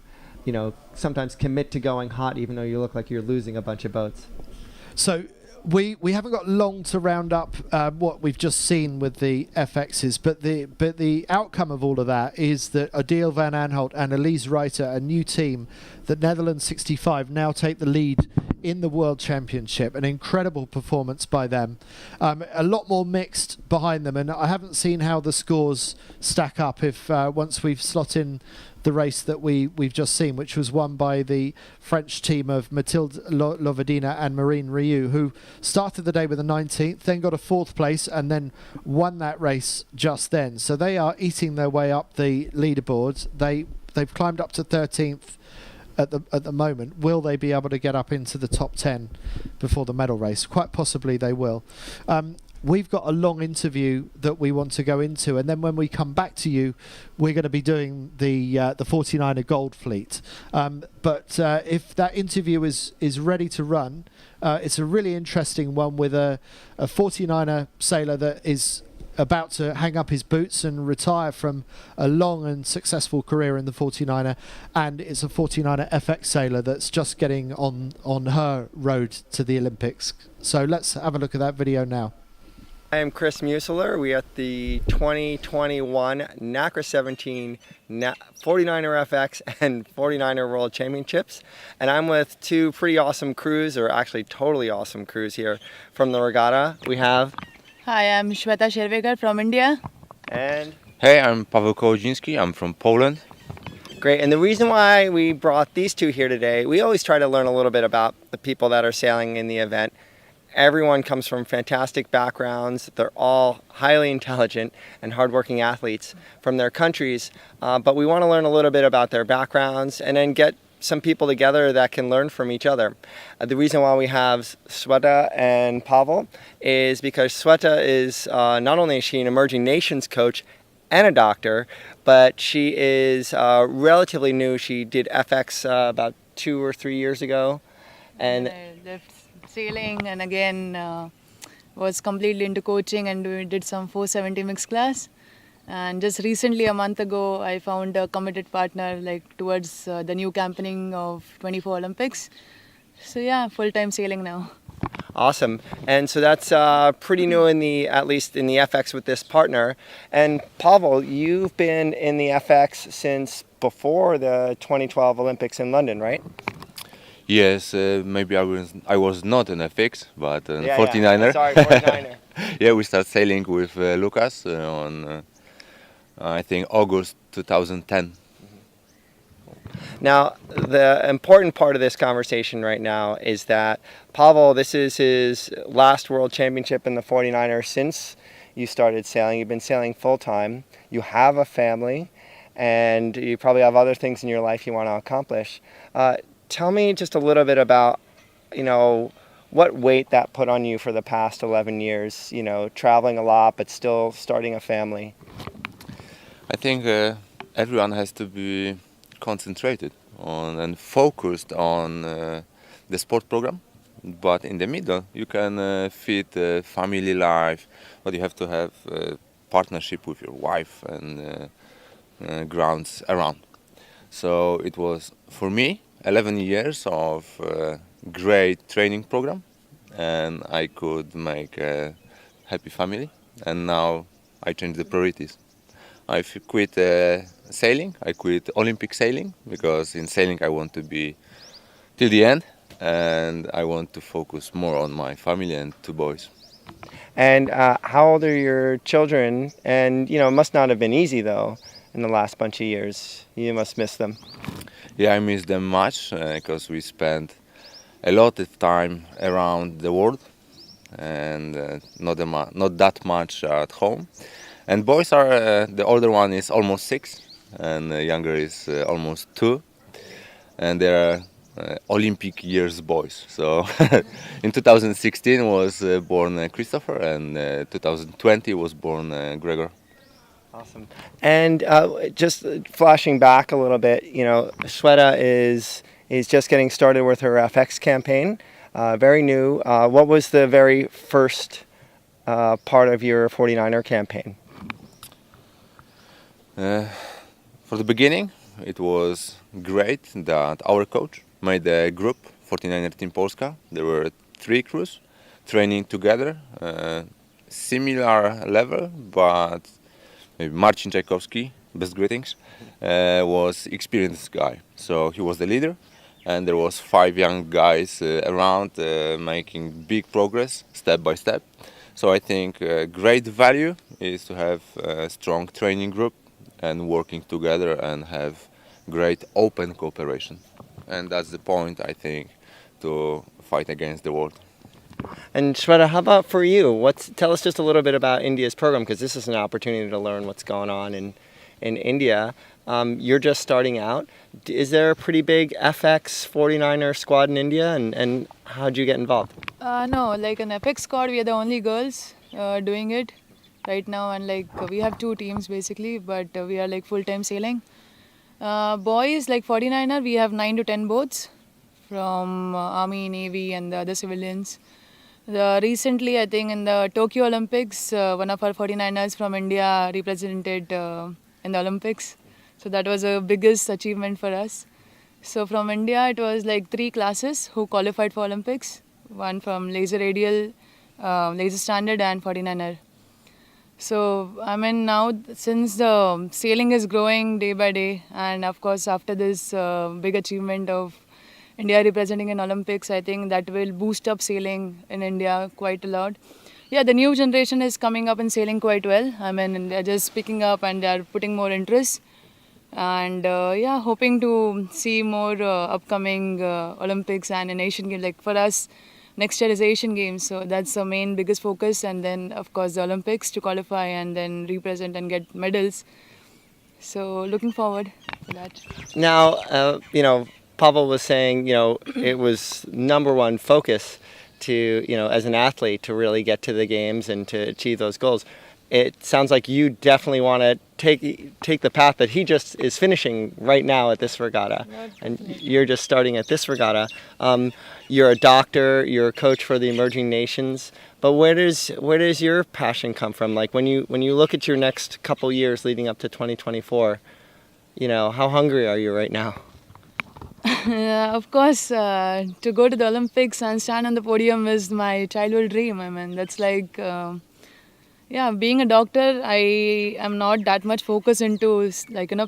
sometimes commit to going hot even though you look like you're losing a bunch of boats. So we haven't got long to round up what we've just seen with the FXs, but the outcome of all of that is that Odile van Aanholt and Elise Reiter, a new team, the Netherlands 65, now take the lead in the World Championship. An incredible performance by them. A lot more mixed behind them, and I haven't seen how the scores stack up if once we've slot in the race that we've just seen, which was won by the French team of Mathilde Lovadina and Marine Riou, who started the day with a 19th, then got a 4th place, and then won that race just then. So they are eating their way up the leaderboards. They've climbed up to 13th at the moment. Will they be able to get up into the top 10 before the medal race? Quite possibly they will. We've got a long interview that we want to go into, and then when we come back to you, we're going to be doing the 49er Gold Fleet. But if that interview is ready to run, it's a really interesting one with a 49er sailor that is about to hang up his boots and retire from a long and successful career in the 49er, and is a 49er FX sailor that's just getting on her road to the Olympics. So let's have a look at that video now. I am Chris Museler. We are at the 2021 Nacra 17 49er FX and 49er World Championships. And I'm with two pretty awesome crews, or actually totally awesome crews here from the regatta. We have... Hi, I'm Shweta Shervekar from India. And... Hey, I'm Paweł Kołodziński. I'm from Poland. Great. And the reason why we brought these two here today, we always try to learn a little bit about the people that are sailing in the event. Everyone comes from fantastic backgrounds. They're all highly intelligent and hardworking athletes from their countries. But we want to learn a little bit about their backgrounds and then get some people together that can learn from each other. The reason why we have Shweta and Paweł is because Shweta is not only is she an emerging nations coach and a doctor, but she is relatively new. She did FX about 2 or 3 years ago. And I left sailing and again was completely into coaching, and we did some 470 mixed class. And just recently, a month ago, I found a committed partner towards the new campaigning of 24 Olympics. So yeah, full-time sailing now. Awesome. And so that's pretty new at least in the FX with this partner. And Paweł, you've been in the FX since before the 2012 Olympics in London, right? Yes, maybe I was not an FX, but an 49er. Yeah. Sorry, 49er. Yeah, we started sailing with Lucas on, I think, August 2010. Now, the important part of this conversation right now is that Paweł, this is his last World Championship in the 49er since you started sailing. You've been sailing full-time. You have a family, and you probably have other things in your life you want to accomplish. Tell me just a little bit about, what weight that put on you for the past 11 years, traveling a lot but still starting a family. I think everyone has to be concentrated on and focused on the sport program, but in the middle you can fit family life, but you have to have partnership with your wife and grounds around. So it was, for me, 11 years of great training program, and I could make a happy family, and now I changed the priorities. I quit sailing, I quit Olympic sailing, because in sailing I want to be till the end, and I want to focus more on my family and 2 boys. And how old are your children? And, it must not have been easy, though, in the last bunch of years. You must miss them. Yeah, I miss them much, because we spent a lot of time around the world, and not that much at home. And boys are, the older one is almost 6, and the younger is almost 2, and they are Olympic years boys. So in 2016 was born Christopher, and 2020 was born Gregor. Awesome. And just flashing back a little bit, Shweta is just getting started with her FX campaign, very new. What was the very first part of your 49er campaign? For the beginning, it was great that our coach made a group, 49er Team Polska. There were 3 crews training together, similar level, but maybe Marcin Czajkowski, best greetings, was experienced guy. So he was the leader, and there was 5 young guys around making big progress step by step. So I think great value is to have a strong training group and working together and have great open cooperation. And that's the point, I think, to fight against the world. And Shweta, how about for you? Tell us just a little bit about India's program, because this is an opportunity to learn what's going on in India. You're just starting out. Is there a pretty big FX 49er squad in India, and how did you get involved? No, like an FX squad, we are the only girls doing it right now, and we have 2 teams basically, but we are full-time sailing. Boys, 49er, we have 9 to 10 boats from Army, Navy, and the other civilians. Recently, I think in the Tokyo Olympics, one of our 49ers from India represented in the Olympics. So that was a biggest achievement for us. So from India, it was like 3 classes who qualified for Olympics. One from laser radial, laser standard and 49er. So I mean now since the sailing is growing day by day, and of course after this big achievement of India representing in Olympics, I think that will boost up sailing in India quite a lot. Yeah, the new generation is coming up in sailing quite well. I mean, they're just picking up and they're putting more interest. And yeah, hoping to see more upcoming Olympics and an Asian Games. Like for us, next year is Asian Games, so that's the main biggest focus. And then, of course, the Olympics to qualify and then represent and get medals. So looking forward to that. Now, Pavel was saying, it was number one focus to, as an athlete to really get to the games and to achieve those goals. It sounds like you definitely want to take the path that he just is finishing right now at this regatta, and you're just starting at this regatta. You're a doctor, you're a coach for the emerging nations, but where does your passion come from? Like when you look at your next couple years leading up to 2024, how hungry are you right now? Of course, to go to the Olympics and stand on the podium is my childhood dream. I mean, that's like, yeah, being a doctor, I am not that much focused into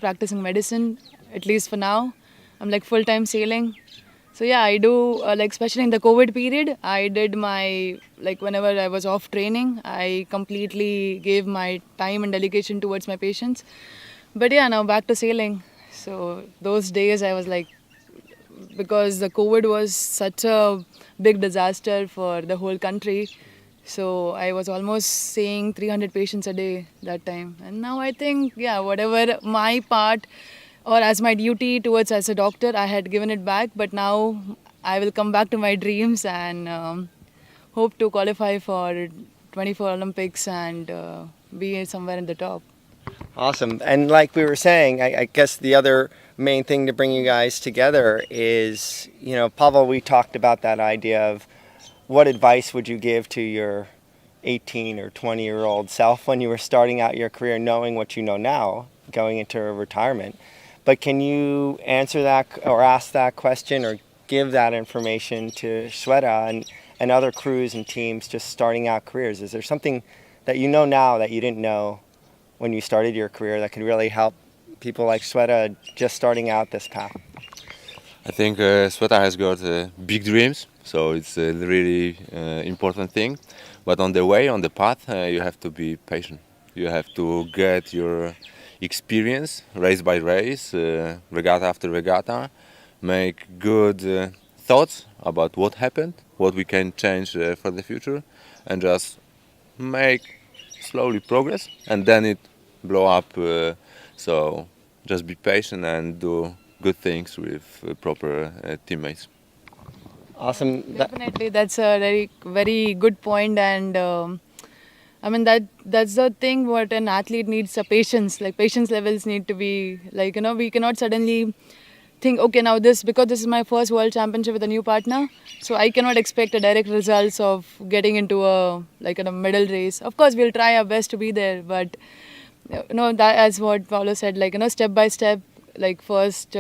practicing medicine, at least for now. I'm like full-time sailing. So yeah, I do, especially in the COVID period, I did whenever I was off training, I completely gave my time and dedication towards my patients. But yeah, now back to sailing. So those days I was because the COVID was such a big disaster for the whole country. So I was almost seeing 300 patients a day that time. And now I think, yeah, whatever my part or as my duty towards as a doctor, I had given it back. But now I will come back to my dreams and hope to qualify for 24 Olympics and be somewhere in the top. Awesome. And like we were saying, I guess the other main thing to bring you guys together is, Pavel, we talked about that idea of what advice would you give to your 18 or 20-year-old self when you were starting out your career, knowing what you know now, going into retirement. But can you answer that or ask that question or give that information to Shweta and other crews and teams just starting out careers? Is there something that you know now that you didn't know when you started your career that could really help people like Shweta just starting out this path? I think Shweta has got big dreams, so it's a really important thing. But on the way, on the path, you have to be patient. You have to get your experience race by race, regatta after regatta, make good thoughts about what happened, what we can change for the future, and just make slowly progress, and then it blow up. So just be patient and do good things with proper teammates. Awesome. Definitely, that's a very, very good point. And I mean, that's the thing what an athlete needs, patience. Like patience levels need to be we cannot suddenly think, okay, now because this is my first world championship with a new partner, so I cannot expect a direct results of getting into a medal race. Of course, we'll try our best to be there, but that as what Paulo said, step by step, first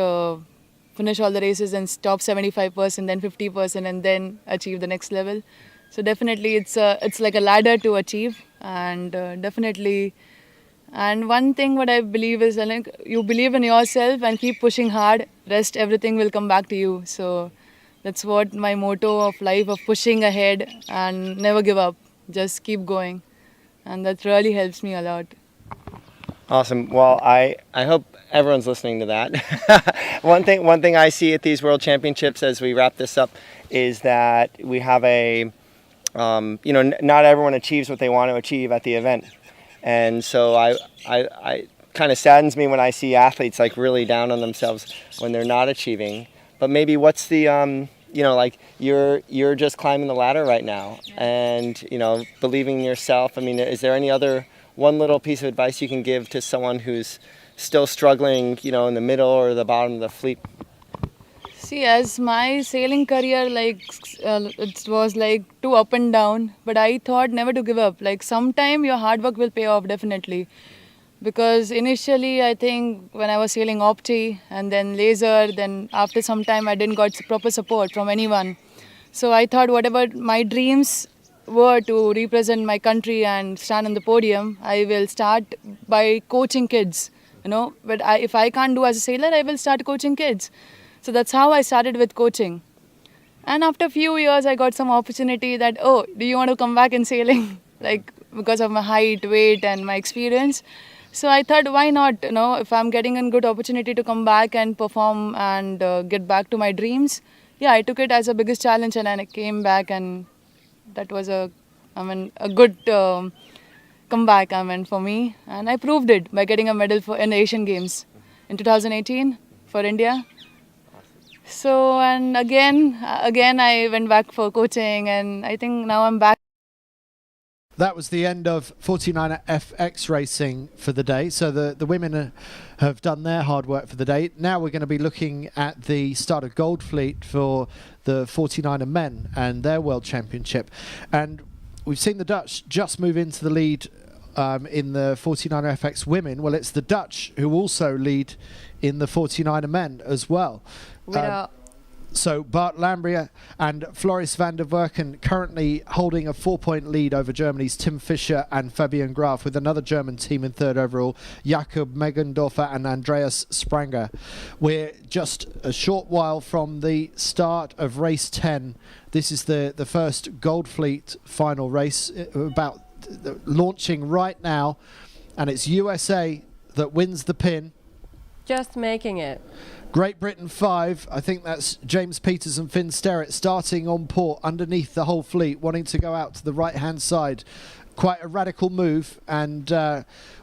finish all the races and stop 75%, then 50%, and then achieve the next level. So definitely, it's like a ladder to achieve, and definitely. And one thing what I believe is you believe in yourself and keep pushing hard. Rest, everything will come back to you. So that's what my motto of life, of pushing ahead and never give up. Just keep going, and that really helps me a lot. Awesome. Well, I hope everyone's listening to that. One thing I see at these World Championships as we wrap this up is that we have not everyone achieves what they want to achieve at the event. And so I kind of saddens me when I see athletes really down on themselves when they're not achieving. But maybe what's the you're just climbing the ladder right now, and believing in yourself. I mean, is there any other one little piece of advice you can give to someone who's still struggling, in the middle or the bottom of the fleet? See, as my sailing career, it was like too up and down, but I thought never to give up. Like sometime your hard work will pay off definitely. Because initially, I think when I was sailing opti and then laser, then after some time I didn't got proper support from anyone. So I thought whatever my dreams were to represent my country and stand on the podium, I will start by coaching kids. But if I can't do as a sailor, I will start coaching kids. So that's how I started with coaching. And after a few years, I got some opportunity that, oh, do you want to come back in sailing? Like because of my height, weight, and my experience. So I thought, why not? If I'm getting a good opportunity to come back and perform and get back to my dreams, yeah, I took it as a biggest challenge, and I came back, and that was a good comeback. For me, and I proved it by getting a medal in the Asian Games in 2018 for India. So, and again, I went back for coaching, and I think now I'm back. That was the end of 49er FX racing for the day. So the women have done their hard work for the day. Now we're going to be looking at the start of Gold Fleet for the 49er men and their World Championship. And we've seen the Dutch just move into the lead in the 49er FX women. Well, it's the Dutch who also lead in the 49er men as well. So Bart Lambria and Floris van der Werken currently holding a 4-point lead over Germany's Tim Fischer and Fabian Graf, with another German team in third overall, Jakob Meggendorfer and Andreas Spranger. We're just a short while from the start of race 10. This is the first Gold Fleet final race, about launching right now, and it's USA that wins the pin. Just making it. Great Britain 5, I think that's James Peters and Finn Sterrett starting on port underneath the whole fleet, wanting to go out to the right-hand side. Quite a radical move, and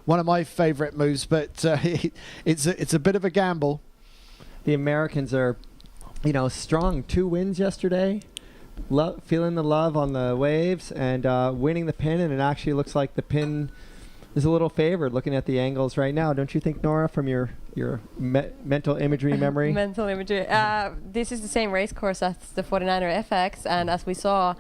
one of my favourite moves, but it's a bit of a gamble. The Americans are, strong. 2 wins yesterday, feeling the love on the waves, and winning the pin, and it actually looks like the pin is a little favored looking at the angles right now. Don't you think, Nora, from your mental imagery memory? Mental imagery. This is the same race course as the 49er FX, and as we saw,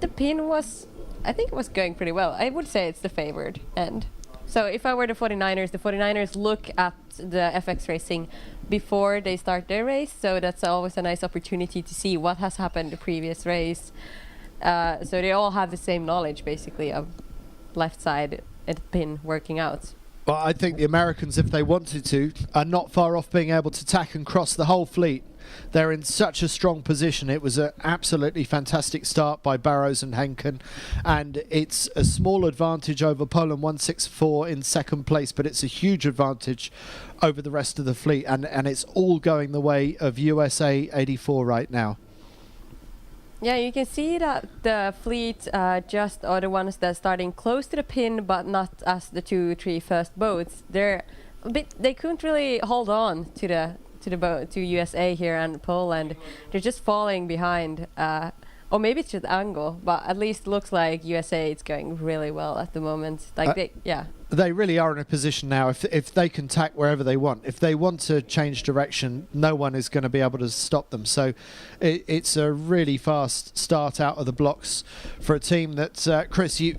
the pin was, I think it was going pretty well. I would say it's the favored end. So if I were the 49ers look at the FX racing before they start their race, so that's always a nice opportunity to see what has happened the previous race. So they all have the same knowledge, basically, of left side pin working out. Well, I think the Americans, if they wanted to, are not far off being able to tack and cross the whole fleet. They're in such a strong position. It was an absolutely fantastic start by Barrows and Henken, and it's a small advantage over Poland 164 in second place, but it's a huge advantage over the rest of the fleet, and it's all going the way of USA 84 right now. Yeah, you can see that the fleet just are the ones that are starting close to the pin, but not as the 2-3 first boats. They're a bit. They couldn't really hold on to the boat, to USA here and Poland. They're just falling behind, or maybe it's just angle, but at least looks like USA is going really well at the moment. They really are in a position now, if they can tack wherever they want. If they want to change direction, no one is going to be able to stop them. So it's a really fast start out of the blocks for a team that, Chris, you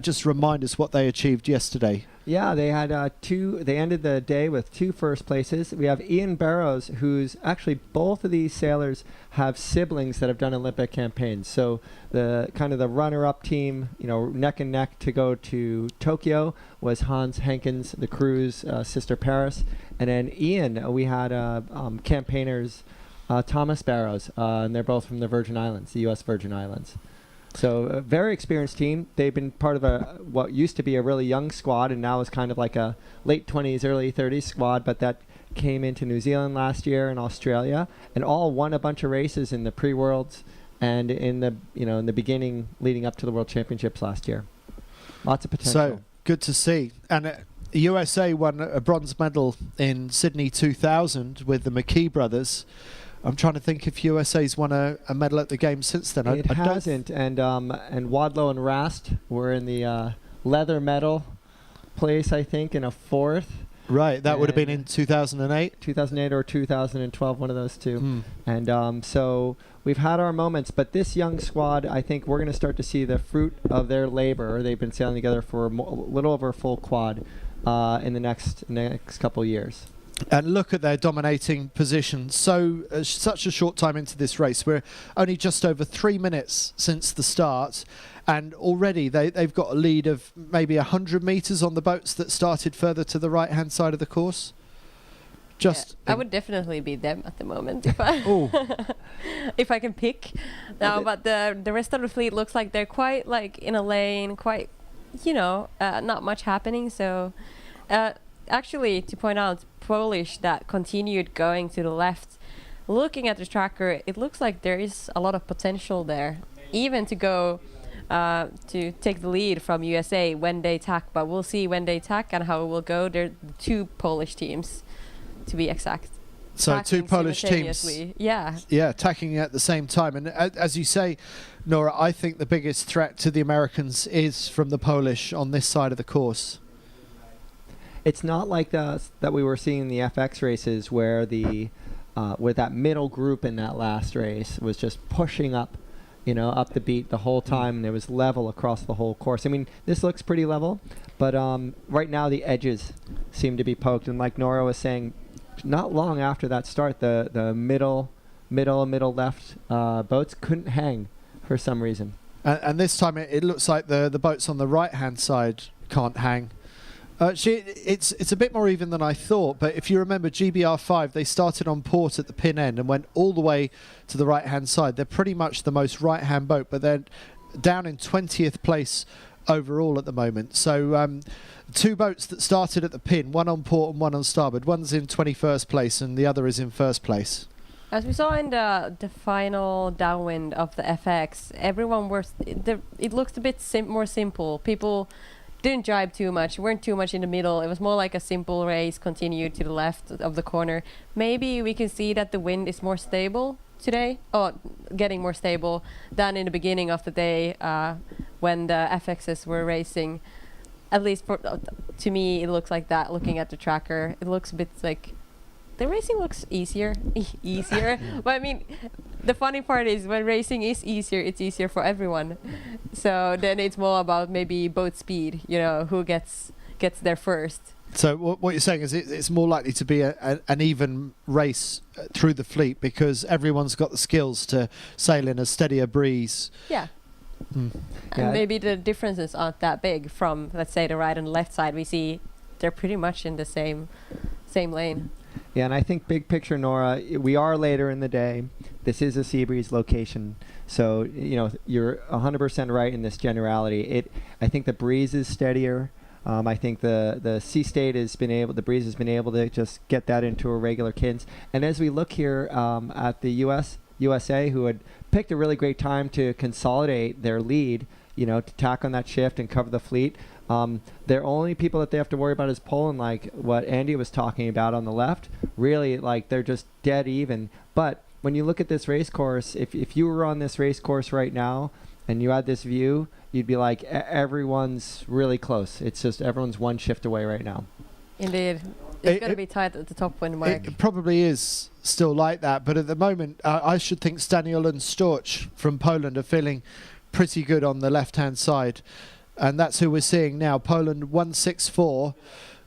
just remind us what they achieved yesterday. Yeah, they had they ended the day with 2 first places. We have Ian Barrows, who's actually, both of these sailors have siblings that have done Olympic campaigns. So the kind of the runner-up team, neck and neck to go to Tokyo, was Hans Henken's, the crew's sister Paris. And then Ian, we had campaigners Thomas Barrows, and they're both from the Virgin Islands, the U.S. Virgin Islands. So a very experienced team. They've been part of what used to be a really young squad, and now is kind of like a late 20s, early 30s squad, but that came into New Zealand last year and Australia, and all won a bunch of races in the pre-worlds and in the beginning leading up to the World Championships last year. Lots of potential. So good to see. And USA won a bronze medal in Sydney 2000 with the McKee brothers. I'm trying to think if USA's won a medal at the Games since then. It hasn't, and Wadlow and Rast were in the leather medal place, I think, in a 4th. Right, that would have been in 2008? 2008 or 2012, one of those two. And so we've had our moments, but this young squad, I think we're going to start to see the fruit of their labor. They've been sailing together for a little over a full quad in the next couple of years. And look at their dominating position. So such a short time into this race. We're only just over 3 minutes since the start, and already they've got a lead of maybe 100 meters on the boats that started further to the right hand side of the course. I would definitely be them at the moment if I if I can pick. No, but the rest of the fleet looks like they're quite like in a lane, quite not much happening. So actually, to point out, Polish that continued going to the left. Looking at the tracker, it looks like there is a lot of potential there, even to go to take the lead from USA when they tack. But we'll see when they tack and how it will go. There are 2 Polish teams, to be exact. So 2 Polish teams, attacking at the same time. And as you say, Nora, I think the biggest threat to the Americans is from the Polish on this side of the course. It's not like that we were seeing in the FX races where where that middle group in that last race was just pushing up the beat the whole time, and it was level across the whole course. I mean, this looks pretty level, but right now the edges seem to be poked. And like Nora was saying, not long after that start, the middle left boats couldn't hang for some reason. And this time it looks like the boats on the right-hand side can't hang. It's a bit more even than I thought, but if you remember GBR5, they started on port at the pin end and went all the way to the right-hand side. They're pretty much the most right-hand boat, but they're down in 20th place overall at the moment. So 2 boats that started at the pin, one on port and one on starboard. One's in 21st place and the other is in 1st place. As we saw in the final downwind of the FX, everyone it looks a bit more simple. People didn't drive too much, weren't too much in the middle. It was more like a simple race, continued to the left of the corner. Maybe we can see that the wind is more stable today, or getting more stable than in the beginning of the day when the FXs were racing. At least to me, it looks like that. Looking at the tracker, it looks a bit like the racing looks easier. But I mean, the funny part is when racing is easier, it's easier for everyone. So then it's more about maybe boat speed, who gets there first. So what you're saying is it's more likely to be an even race through the fleet because everyone's got the skills to sail in a steadier breeze. Yeah. And maybe the differences aren't that big from, let's say, the right and left side. We see they're pretty much in the same lane. Yeah, and I think big picture, Nora, we are later in the day. This is a Seabreeze location. So, you're 100% right in this generality. I think the breeze is steadier. I think the sea state the breeze has been able to just get that into a regular cadence. And as we look here at the USA, who had picked a really great time to consolidate their lead, to tack on that shift and cover the fleet. Their only people that they have to worry about is Poland, like what Andy was talking about on the left. Really, like they're just dead even. But when you look at this race course, if you were on this race course right now and you had this view, you'd be like, everyone's really close. It's just everyone's one shift away right now. Indeed. It's going to be tight at the top wind mark. It probably is still like that, but at the moment, I should think Staniel and Storch from Poland are feeling pretty good on the left-hand side. And that's who we're seeing now. Poland 164,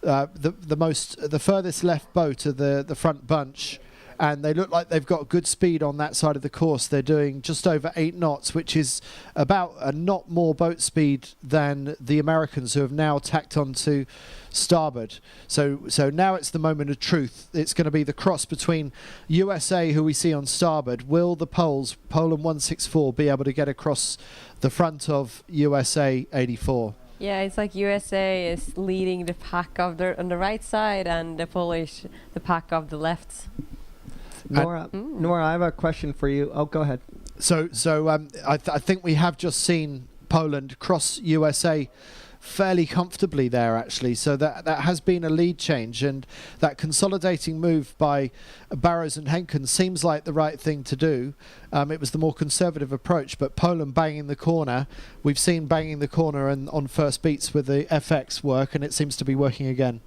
the furthest left boat of the front bunch, and they look like they've got good speed on that side of the course. They're doing just over 8 knots, which is about a knot more boat speed than the Americans, who have now tacked onto starboard. So now it's the moment of truth. It's going to be the cross between USA, who we see on starboard. Will the Poland 164, be able to get across the front of USA 84? Yeah, it's like USA is leading the pack on the right side, and the Polish the pack of the left. Nora, I have a question for you. Oh, go ahead. So I think we have just seen Poland cross USA fairly comfortably there, actually. So that has been a lead change, and that consolidating move by Barrows and Henkin seems like the right thing to do. It was the more conservative approach, but Poland banging the corner. We've seen banging the corner and on first beats with the FX work, and it seems to be working again.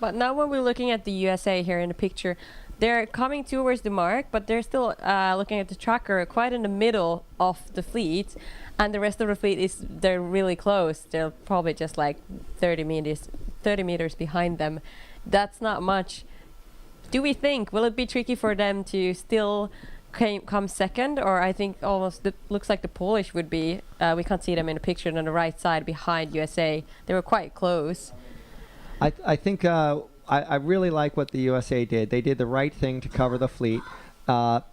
But now when we're looking at the USA here in the picture, they're coming towards the mark, but they're still looking at the tracker quite in the middle of the fleet, and the rest of the fleet they're really close. They're probably just like 30 meters behind them. That's not much. Do we think, will it be tricky for them to still come second? Or I think almost looks like the Polish would be, we can't see them in the picture on the right side behind USA. They were quite close. I think I really like what the USA did. They did the right thing to cover the fleet.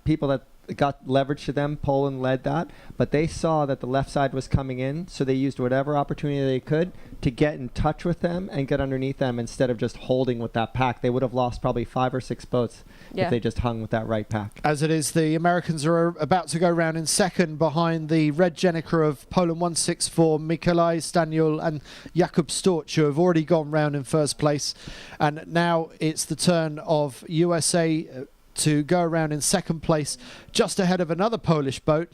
People that got leverage to them, Poland led that, but they saw that the left side was coming in, so they used whatever opportunity they could to get in touch with them and get underneath them instead of just holding with that pack. They would have lost probably 5 or 6 boats if they just hung with that right pack. As it is, the Americans are about to go round in second behind the red Jenica of Poland 164, Mikolaj Staniul and Jakub Storch, who have already gone round in first place. And now it's the turn of USA to go around in second place, just ahead of another Polish boat.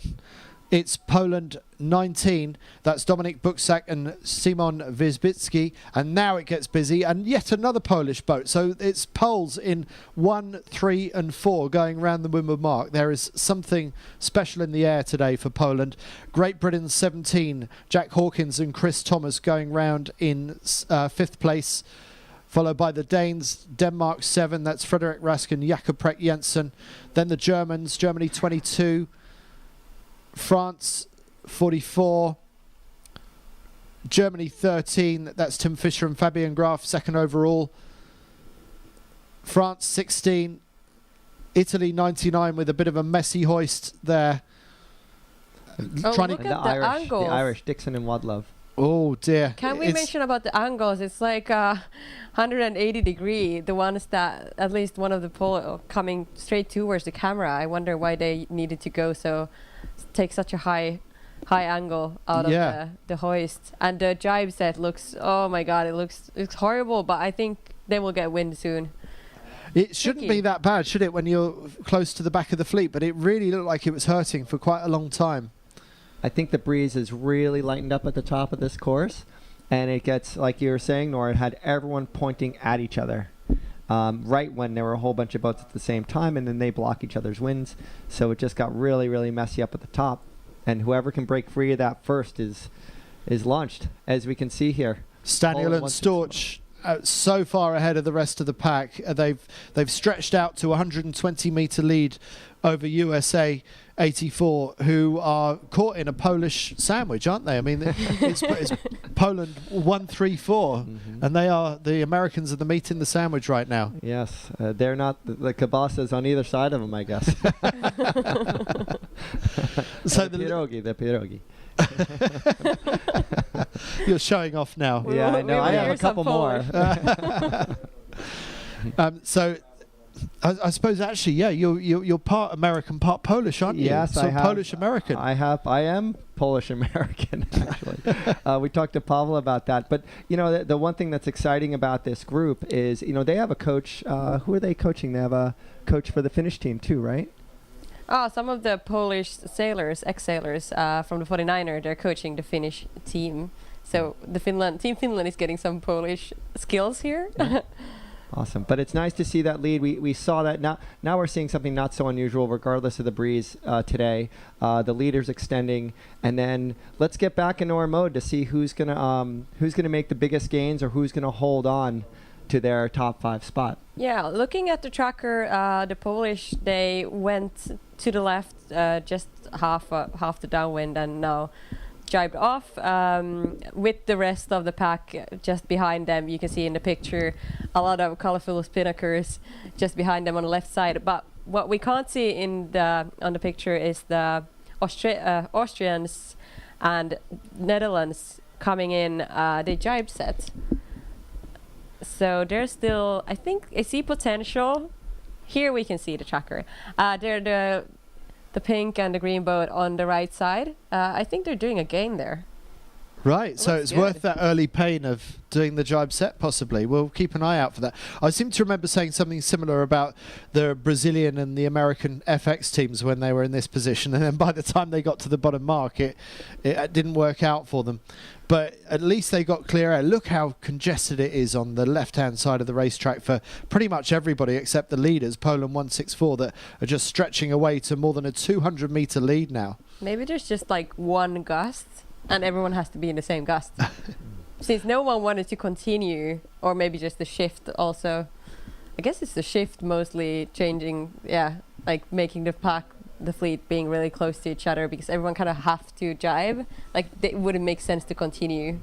It's Poland 19. That's Dominik Buksak and Simon Wysbicki. And now it gets busy, and yet another Polish boat. So it's Poles in 1, 3 and 4 going around the windward mark. There is something special in the air today for Poland. Great Britain 17. Jack Hawkins and Chris Thomas going round in 5th place, followed by the Danes, Denmark 7, that's Frederik Rask and Jakob Precht Jensen. Then the Germans, Germany 22, France 44, Germany 13, that's Tim Fischer and Fabian Graf, second overall. France 16, Italy 99 with a bit of a messy hoist there. Trying to the Irish, Dixon and Wadlove. Oh dear. Can we mention about the angles? It's like 180 degree. The ones that, at least one of the pole coming straight towards the camera. I wonder why they needed to go take such a high angle out of the hoist. And the jibe set looks, oh my god, it's horrible, but I think they will get wind soon. It shouldn't be that bad, should it, when you're close to the back of the fleet? But it really looked like it was hurting for quite a long time. I think the breeze is really lightened up at the top of this course, and it gets, like you were saying, Nora, it had everyone pointing at each other right when there were a whole bunch of boats at the same time, and then they block each other's winds. So it just got really, really messy up at the top, and whoever can break free of that first is launched, as we can see here. Staniul and Storch so far ahead of the rest of the pack. They've stretched out to 120 meter lead over USA 84, who are caught in a Polish sandwich, aren't they? I mean, it's Poland 134, and they are the Americans are the meat in the sandwich right now. Yes, they're not the kielbasa's on either side of them, I guess. So the pierogi. You're showing off now. Yeah, I know. I have a couple more. So I suppose actually, yeah, you're part American, part Polish, aren't you? Yes, so I have. Polish American. I am Polish American, actually. We talked to Pavel about that. But you know, the one thing that's exciting about this group is, you know, they have a coach. Who are they coaching? They have a coach for the Finnish team too, right? Oh, some of the Polish sailors, ex-sailors from the 49er, they're coaching the Finnish team. So the Team Finland is getting some Polish skills here. Yeah. Awesome. But it's nice to see that lead. We saw that. Now we're seeing something not so unusual regardless of the breeze today. The leader's extending. And then let's get back into our mode to see who's gonna make the biggest gains or who's going to hold on to their top 5 spot. Yeah, looking at the tracker, the Polish, they went to the left just half the downwind and now jibed off with the rest of the pack just behind them. You can see in the picture a lot of colorful spinnakers just behind them on the left side. But what we can't see on the picture is the Austrians and Netherlands coming in the jibe set. So there's still, I think, I see potential. Here we can see the tracker. They're the pink and the green boat on the right side. I think they're doing a gain there. Right, so it's worth that early pain of doing the jibe set, possibly. We'll keep an eye out for that. I seem to remember saying something similar about the Brazilian and the American FX teams when they were in this position, and then by the time they got to the bottom mark, it didn't work out for them. but at least they got clear air. Look how congested it is on the left-hand side of the racetrack for pretty much everybody except the leaders, Poland 164, that are just stretching away to more than a 200-meter lead now. Maybe there's just like one gust and everyone has to be in the same gust. Since no one wanted to continue, or maybe just the shift also. I guess it's the shift mostly changing, like making the fleet being really close to each other, because everyone kind of have to jibe. Like it wouldn't make sense to continue.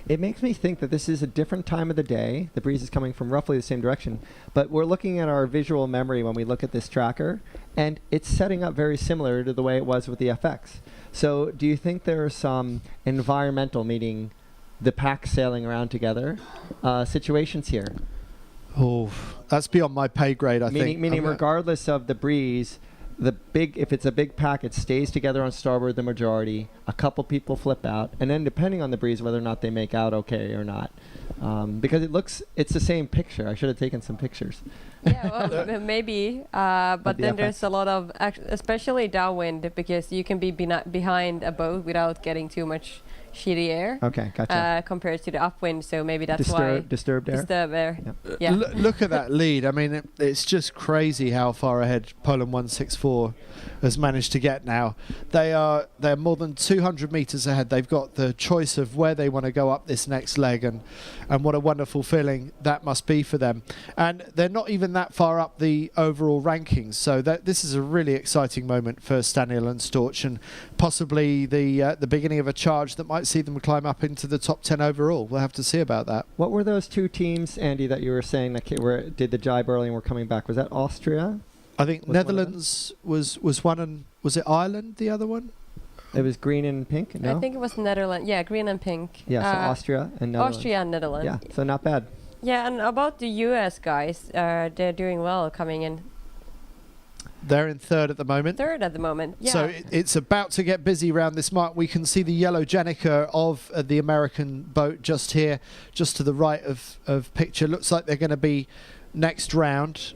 It makes me think that this is a different time of the day. The breeze is coming from roughly the same direction, but we're looking at our visual memory when we look at this tracker, and it's setting up very similar to the way it was with the FX. So do you think there are some environmental, meaning the pack sailing around together, situations here? Oh, that's beyond my pay grade, I think. Meaning regardless of the breeze, if it's a big pack, it stays together on starboard, the majority. A couple people flip out, and then depending on the breeze, whether or not they make out okay or not. Because it's the same picture. I should have taken some pictures. Yeah, well, maybe. But then there's a lot of, especially downwind, because you can be behind a boat without getting too much shitty air. Okay, gotcha. Compared to the upwind, so maybe that's why. Disturbed air. Disturbed air. Yep. Yeah. Look at that lead. I mean, it's just crazy how far ahead Poland 164 has managed to get now. They're more than 200 meters ahead. They've got the choice of where they want to go up this next leg, and what a wonderful feeling that must be for them. And they're not even that far up the overall rankings, so this is a really exciting moment for Staniel and Storch, and possibly the beginning of a charge that might see them climb up into the top 10 overall. We'll have to see about that. What were those two teams, Andy, that you were saying that did the jibe early and were coming back? Was that Austria? I think Netherlands was one, and was it Ireland the other one? It was green and pink, no? I think it was Netherlands. Yeah, green and pink. Yeah, so Austria and Netherlands. Austria and Netherlands. Yeah, so not bad. Yeah, and about the US guys, they're doing well coming in. They're in third at the moment. Third at the moment, yeah. So it's about to get busy around this mark. We can see the yellow Jenica of the American boat just here, just to the right of picture. Looks like they're going to be next round,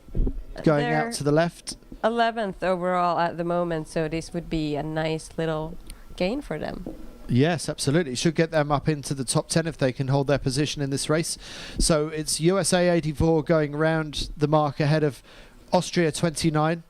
going out to the left. 11th overall at the moment, so this would be a nice little gain for them. Yes, absolutely. Should get them up into the top 10 if they can hold their position in this race. So it's USA 84 going around the mark ahead of Austria 29.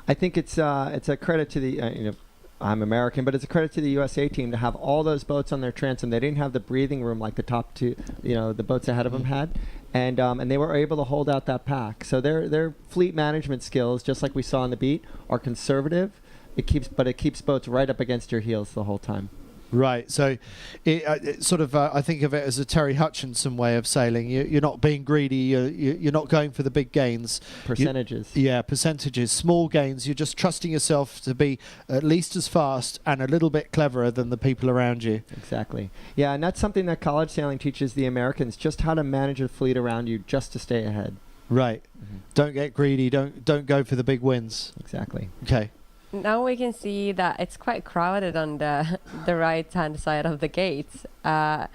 I think it's a credit to the I'm American, but it's a credit to the USA team to have all those boats on their transom. They didn't have the breathing room like the top two, the boats ahead of them had, and they were able to hold out that pack. So their fleet management skills, just like we saw on the beat, are conservative. It keeps boats right up against your heels the whole time. Right, so it sort of I think of it as a Terry Hutchinson way of sailing. You're not being greedy. You're not going for the big gains. Percentages. Percentages, small gains. You're just trusting yourself to be at least as fast and a little bit cleverer than the people around you. Exactly. Yeah, and that's something that college sailing teaches the Americans, just how to manage a fleet around you just to stay ahead. Right. Mm-hmm. Don't get greedy. Don't go for the big wins. Exactly. Okay. Now we can see that it's quite crowded on the right-hand side of the gates. I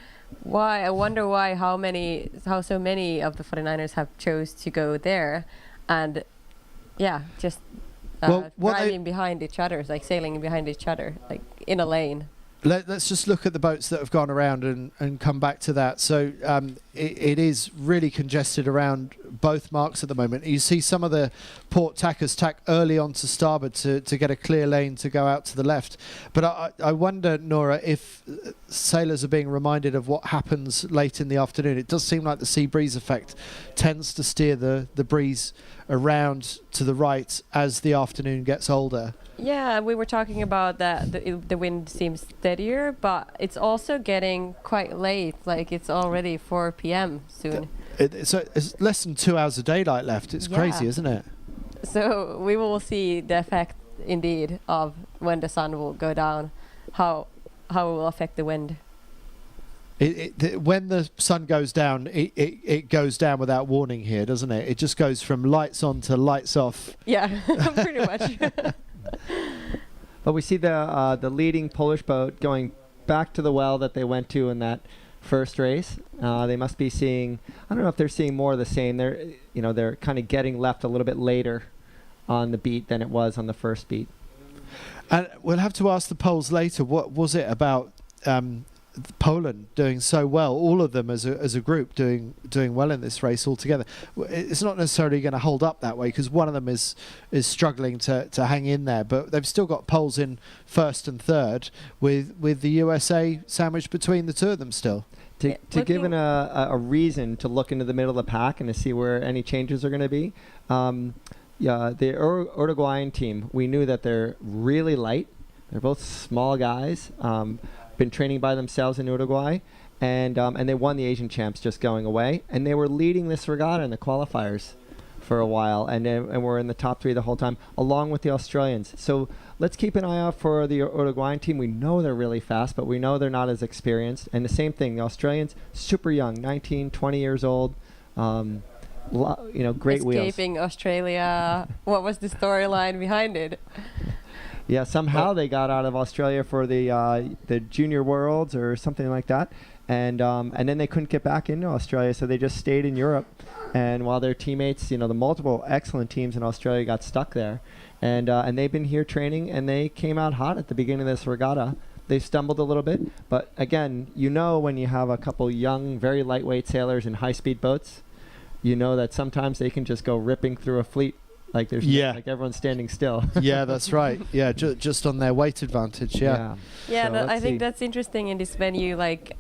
wonder why how so many of the 49ers have chose to go there, and just driving behind each other, like sailing behind each other, like in a lane. Let's just look at the boats that have gone around and come back to that. So it is really congested around both marks at the moment. You see some of the port tackers tack early onto starboard to get a clear lane to go out to the left. But I wonder, Nora, if sailors are being reminded of what happens late in the afternoon. It does seem like the sea breeze effect tends to steer the breeze around to the right as the afternoon gets older. Yeah, we were talking about that the wind seems steadier, but it's also getting quite late. Like it's already 4 p.m. soon. So it's less than 2 hours of daylight left. It's crazy, isn't it? So we will see the effect indeed of when the sun will go down, how it will affect the wind. When the sun goes down, it goes down without warning here, doesn't it? It just goes from lights on to lights off. Yeah, pretty much. But we see the leading Polish boat going back to the well that they went to in that first race. They must be seeing, I don't know if they're seeing more of the same. They're kind of getting left a little bit later on the beat than it was on the first beat. And we'll have to ask the Poles later, what was it about Poland doing so well, all of them as a group doing well in this race altogether? It's not necessarily going to hold up that way because one of them is struggling to hang in there, but they've still got Poles in first and third with the USA sandwiched between the two of them still. To give a reason to look into the middle of the pack and to see where any changes are going to be, the Uruguayan team, we knew that they're really light. They're both small guys. Been training by themselves in Uruguay, and they won the Asian champs just going away, and they were leading this regatta in the qualifiers for a while, and were in the top 3 the whole time, along with the Australians. So let's keep an eye out for the Uruguayan team. We know they're really fast, but we know they're not as experienced. And the same thing, the Australians, super young, 19, 20 years old. Great wheels. Escaping Australia. What was the storyline behind it? Yeah, somehow they got out of Australia for the Junior Worlds or something like that, and then they couldn't get back into Australia, so they just stayed in Europe. And while their teammates, the multiple excellent teams in Australia got stuck there, and they've been here training, and they came out hot at the beginning of this regatta. They stumbled a little bit, but again, when you have a couple young, very lightweight sailors in high-speed boats, that sometimes they can just go ripping through a fleet. Like like everyone's standing still. Yeah, that's right. Yeah, just on their weight advantage. Yeah. Yeah, so I think that's interesting in this venue. Like,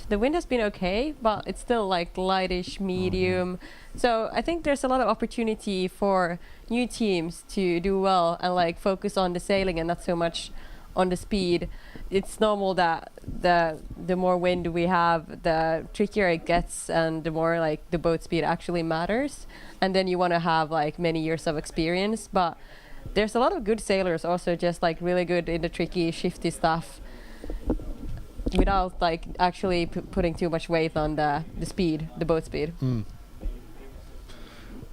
the wind has been okay, but it's still like lightish, medium. So I think there's a lot of opportunity for new teams to do well and like focus on the sailing and not so much on the speed. It's normal that the more wind we have, the trickier it gets, and the more like the boat speed actually matters. And then you want to have like many years of experience. But there's a lot of good sailors also, just like really good in the tricky, shifty stuff, without like actually putting too much weight on the speed, the boat speed.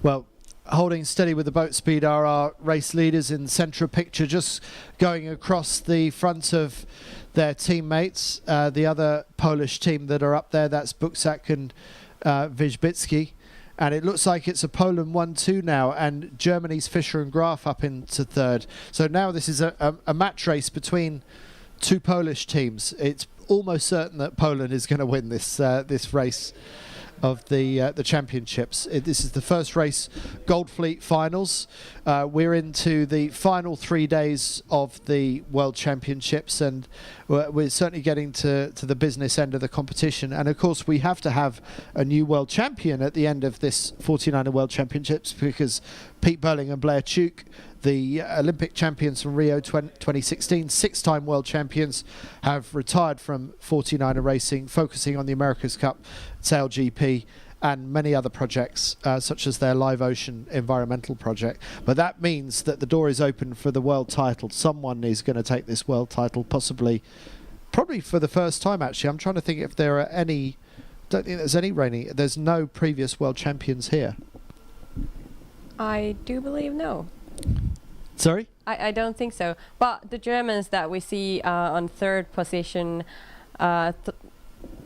Well, holding steady with the boat speed are our race leaders in central picture, just going across the front of their teammates. The other Polish team that are up there, that's Buksak and Wijbicki. And it looks like it's a Poland 1-2 now, and Germany's Fischer and Graf up into third. So now this is a match race between two Polish teams. It's almost certain that Poland is going to win this race of the championships. This is the first race, Gold Fleet finals. We're into the final 3 days of the World Championships, and we're certainly getting to the business end of the competition. And of course, we have to have a new world champion at the end of this 49er World Championships, because Pete Burling and Blair Tuke, the Olympic champions from Rio 2016, 6-time world champions, have retired from 49er racing, focusing on the America's Cup, Sail GP, and many other projects, such as their Live Ocean environmental project. But that means that the door is open for the world title. Someone is going to take this world title, probably for the first time, actually. I'm trying to think if there are any. Don't think there's any reigning. There's no previous world champions here. I do believe no. Sorry? I don't think so. But the Germans that we see on third position,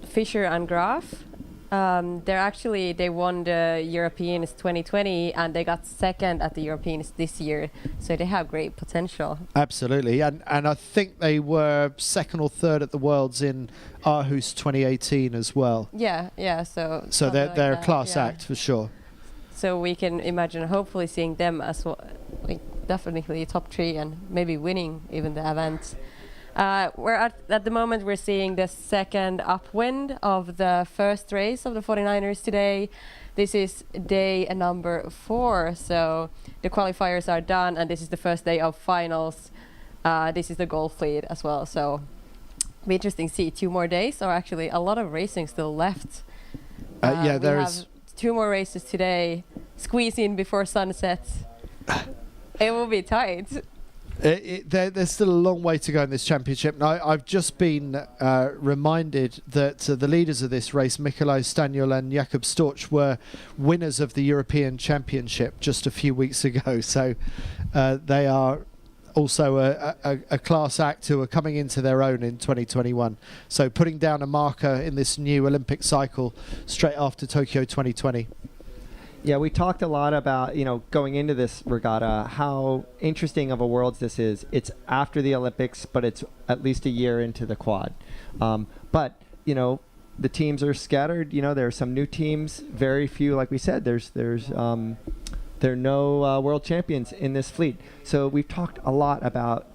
Fischer and Graf, they won the Europeans 2020 and they got second at the Europeans this year. So they have great potential. Absolutely. And I think they were second or third at the Worlds in Aarhus 2018 as well. Yeah. So they're a class act for sure. So we can imagine hopefully seeing them as well, like definitely top 3 and maybe winning even the event. We're at the moment we're seeing the second upwind of the first race of the 49ers today. This is day number 4, so the qualifiers are done and this is the first day of finals. This is the Gold Fleet as well, so it'll be interesting to see 2 more days, or actually a lot of racing still left. There is 2 more races today, squeeze in before sunset. It will be tight. There's still a long way to go in this championship. Now, I've just been reminded that the leaders of this race, Nikolai Staniel and Jakob Storch, were winners of the European Championship just a few weeks ago. So they are also a class act who are coming into their own in 2021. So putting down a marker in this new Olympic cycle straight after Tokyo 2020. Yeah, we talked a lot about, going into this regatta, how interesting of a Worlds this is. It's after the Olympics, but it's at least a year into the quad. But, the teams are scattered. There are some new teams, very few, like we said, there are no world champions in this fleet. So we've talked a lot about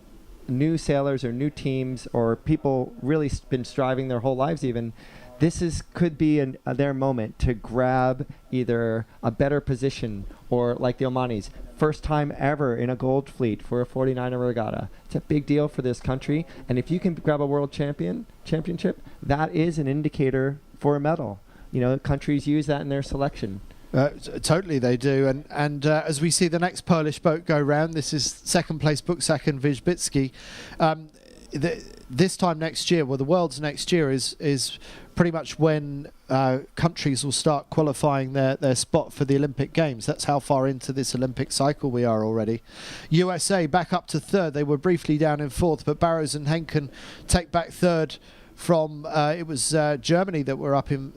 new sailors or new teams or people really been striving their whole lives even. This could be their moment to grab either a better position or, like the Omanis, first time ever in a gold fleet for a 49er regatta. It's a big deal for this country, and if you can grab a world championship, that is an indicator for a medal. Countries use that in their selection. Totally, they do. And as we see the next Polish boat go round, this is second place Buksaken Wijbicki. This time next year, the Worlds next year is pretty much when countries will start qualifying their spot for the Olympic Games. That's how far into this Olympic cycle we are already. USA back up to third. They were briefly down in fourth, but Barrows and Henken take back third from, it was Germany that were up in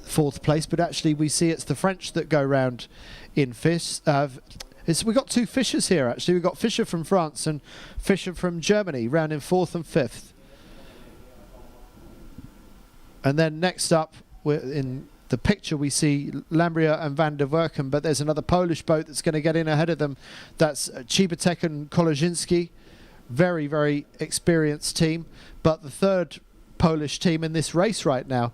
fourth place, but actually we see it's the French that go round in fifth. We've got two Fishers here, actually. We've got Fischer from France and Fischer from Germany, round in fourth and fifth. And then next up, in the picture, we see Lambria and Van der Werken, but there's another Polish boat that's going to get in ahead of them. That's Cibatek and Kolozinski. Very, very experienced team. But the third Polish team in this race right now.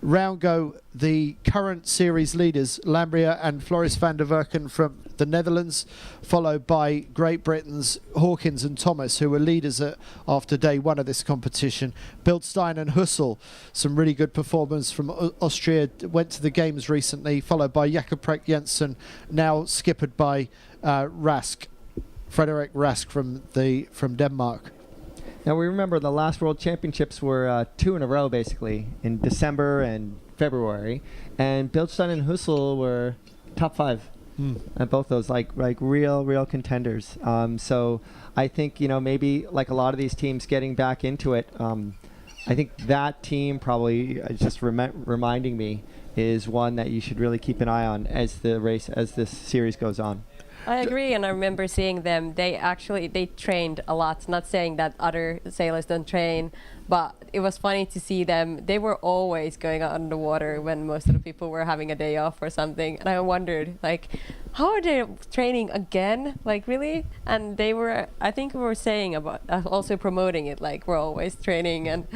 Round go the current series leaders, Lambria and Floris van der Werken from the Netherlands, followed by Great Britain's Hawkins and Thomas, who were leaders after day one of this competition. Bildstein and Hussel, some really good performers from Austria, went to the games recently, followed by Jakobrecht Jensen, now skippered by Frederik Rask from Denmark. Now we remember the last World Championships were 2 in a row, basically, in December and February, and Bildstein and Hussel were top 5 at both those, like real contenders. So I think maybe like a lot of these teams getting back into it. I think that team probably just reminding me is one that you should really keep an eye on as this series goes on. I agree, and I remember seeing them. They trained a lot. Not saying that other sailors don't train, but it was funny to see them. They were always going out on the water when most of the people were having a day off or something. And I wondered, how are they training again? Really? And they were, I think we were saying about also promoting it, we're always training. And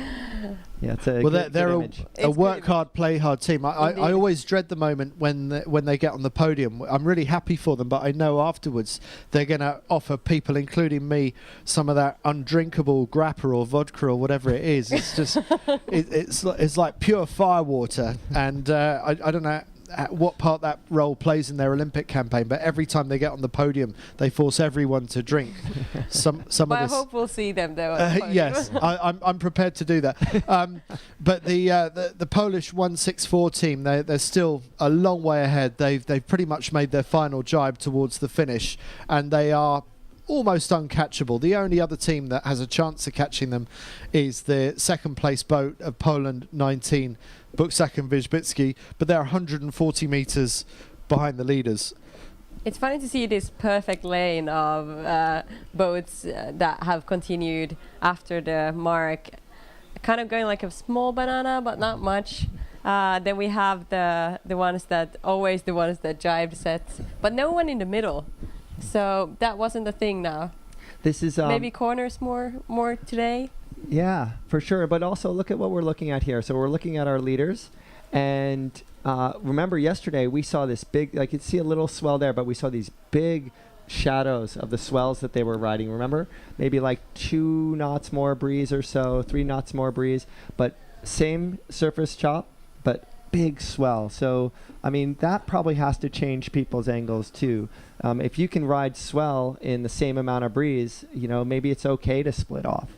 yeah, it's a they're image. a work hard, play hard team. I always dread the moment when they get on the podium. I'm really happy for them, but I know afterwards they're going to offer people, including me, some of that undrinkable grappa or vodka or whatever it is. It's just it's like pure firewater, and I don't know what part that role plays in their Olympic campaign, but every time they get on the podium, they force everyone to drink. Some but of this. I hope we'll see them though. Yes, I'm prepared to do that. But the Polish 164 team, they're still a long way ahead. They've pretty much made their final jibe towards the finish, and they are almost uncatchable. The only other team that has a chance of catching them is the second place boat of Poland 19, Buksaken Wijbicki, but they're 140 meters behind the leaders. It's funny to see this perfect lane of boats that have continued after the mark, kind of going like a small banana, but not much. Then we have the ones that jibe sets, but no one in the middle. So that wasn't a thing now. This is maybe corners more today. Yeah, for sure. But also look at what we're looking at here. So we're looking at our leaders, and remember yesterday we saw this big, you could see a little swell there, but we saw these big shadows of the swells that they were riding. Remember, maybe 2 knots more breeze or so, 3 knots more breeze, but same surface chop, but big swell. So that probably has to change people's angles too. If you can ride swell in the same amount of breeze, maybe it's okay to split off.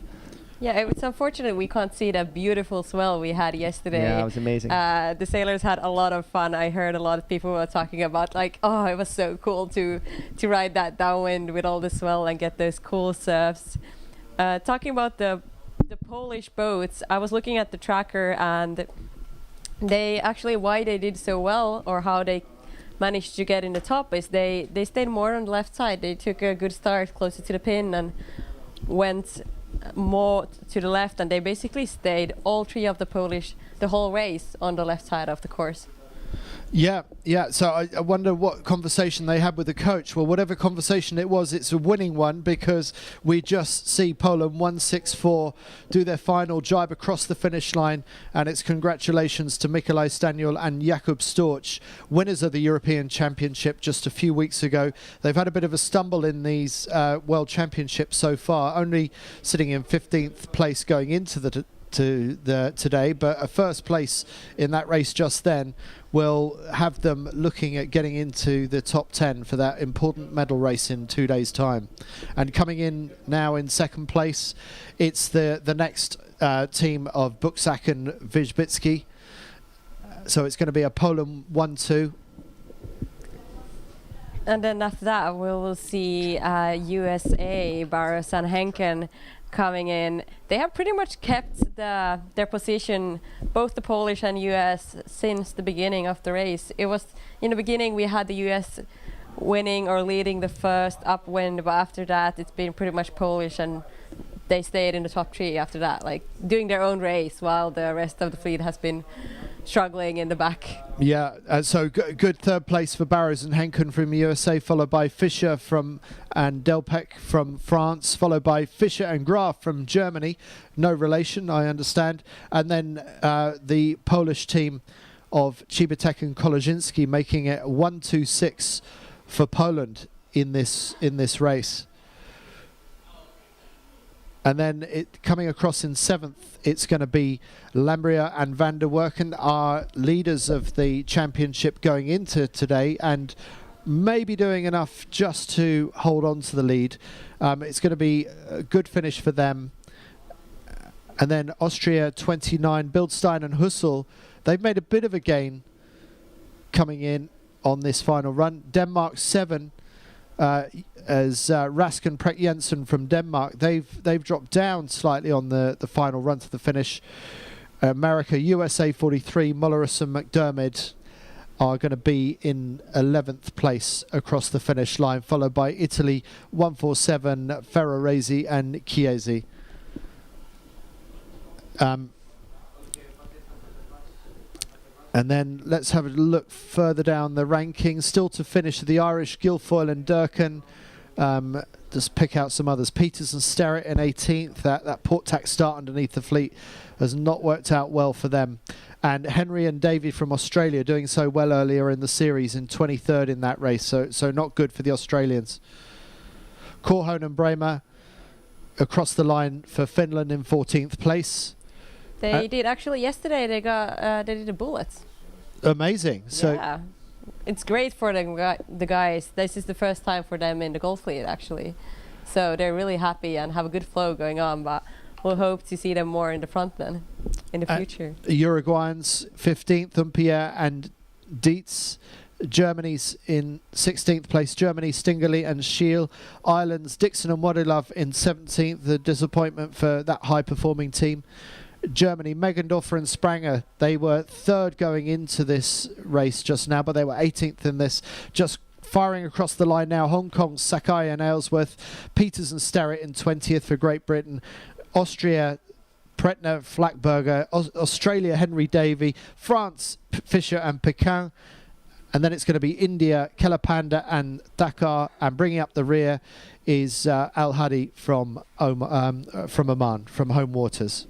Yeah, it's unfortunate we can't see that beautiful swell we had yesterday. Yeah, it was amazing. The sailors had a lot of fun. I heard a lot of people were talking about it was so cool to ride that downwind with all the swell and get those cool surfs. Talking about the Polish boats, I was looking at the tracker, and they actually, why they did so well, or how they managed to get in the top is they stayed more on the left side. They took a good start closer to the pin and went more to the left, and they basically stayed, all three of the Polish, the whole race on the left side of the course. Yeah. So I wonder what conversation they had with the coach. Well, whatever conversation it was, it's a winning one, because we just see Poland 164 do their final jibe across the finish line, and it's congratulations to Mikołaj Staniul and Jakub Storch, winners of the European Championship just a few weeks ago. They've had a bit of a stumble in these World Championships so far, only sitting in 15th place going into today, but a first place in that race just then will have them looking at getting into the top 10 for that important medal race in 2 days' time. And coming in now in second place, it's the next team of Buksak and Wijbicki. So it's going to be a Poland 1-2. And then after that, we will see USA, Barros and Henken coming in. They have pretty much kept their position, both the Polish and US, since the beginning of the race. It was, in the beginning, we had the US winning or leading the first upwind, but after that, it's been pretty much Polish, and they stayed in the top three after that, like doing their own race, while the rest of the fleet has been struggling in the back. Yeah, so good third place for Barros and Henken from USA, followed by Fischer and Delpech from France, followed by Fischer and Graf from Germany, no relation, I understand, and then the Polish team of Cibatek and Kolodziński making it 1-2-6 for Poland in this race. And then coming across in seventh, it's going to be Lambria and Van der Werken, are leaders of the championship going into today, and maybe doing enough just to hold on to the lead. It's going to be a good finish for them. And then Austria 29, Bildstein and Hussel, they've made a bit of a gain coming in on this final run. Denmark 7. As Rask and Prek Jensen from Denmark, they've dropped down slightly on the final run to the finish. America, USA 43, Mulleris and McDermott are going to be in 11th place across the finish line, followed by Italy 147, Ferraresi and Chiesi. And then let's have a look further down the rankings. Still to finish, the Irish, Guilfoyle and Durkin. Just pick out some others. Peters and Sterrett in 18th. That port tack start underneath the fleet has not worked out well for them. And Henry and Davy from Australia doing so well earlier in the series in 23rd in that race. So not good for the Australians. Korhonen and Bremer across the line for Finland in 14th place. They did actually yesterday. They did the bullets. Amazing. So yeah, it's great for the guys. This is the first time for them in the Gold Fleet actually, so they're really happy and have a good flow going on. But we'll hope to see them more in the front then in the future. Uruguayans 15th, Umpierre and Dietz. Germany's in 16th place. Germany, Stingerly and Schiel. Ireland's Dixon and Wadilov in 17th. The disappointment for that high-performing team. Germany, Meggendorfer and Spranger, they were third going into this race just now, but they were 18th in this. Just firing across the line now, Hong Kong, Sakai and Aylesworth. Peters and Sterrett in 20th for Great Britain. Austria, Pretner, Flackberger. Australia, Henry Davey. France, Fischer and Pekin. And then it's going to be India, Kelapanda and Dakar. And bringing up the rear is Al Hadi from Oman, from Home Waters.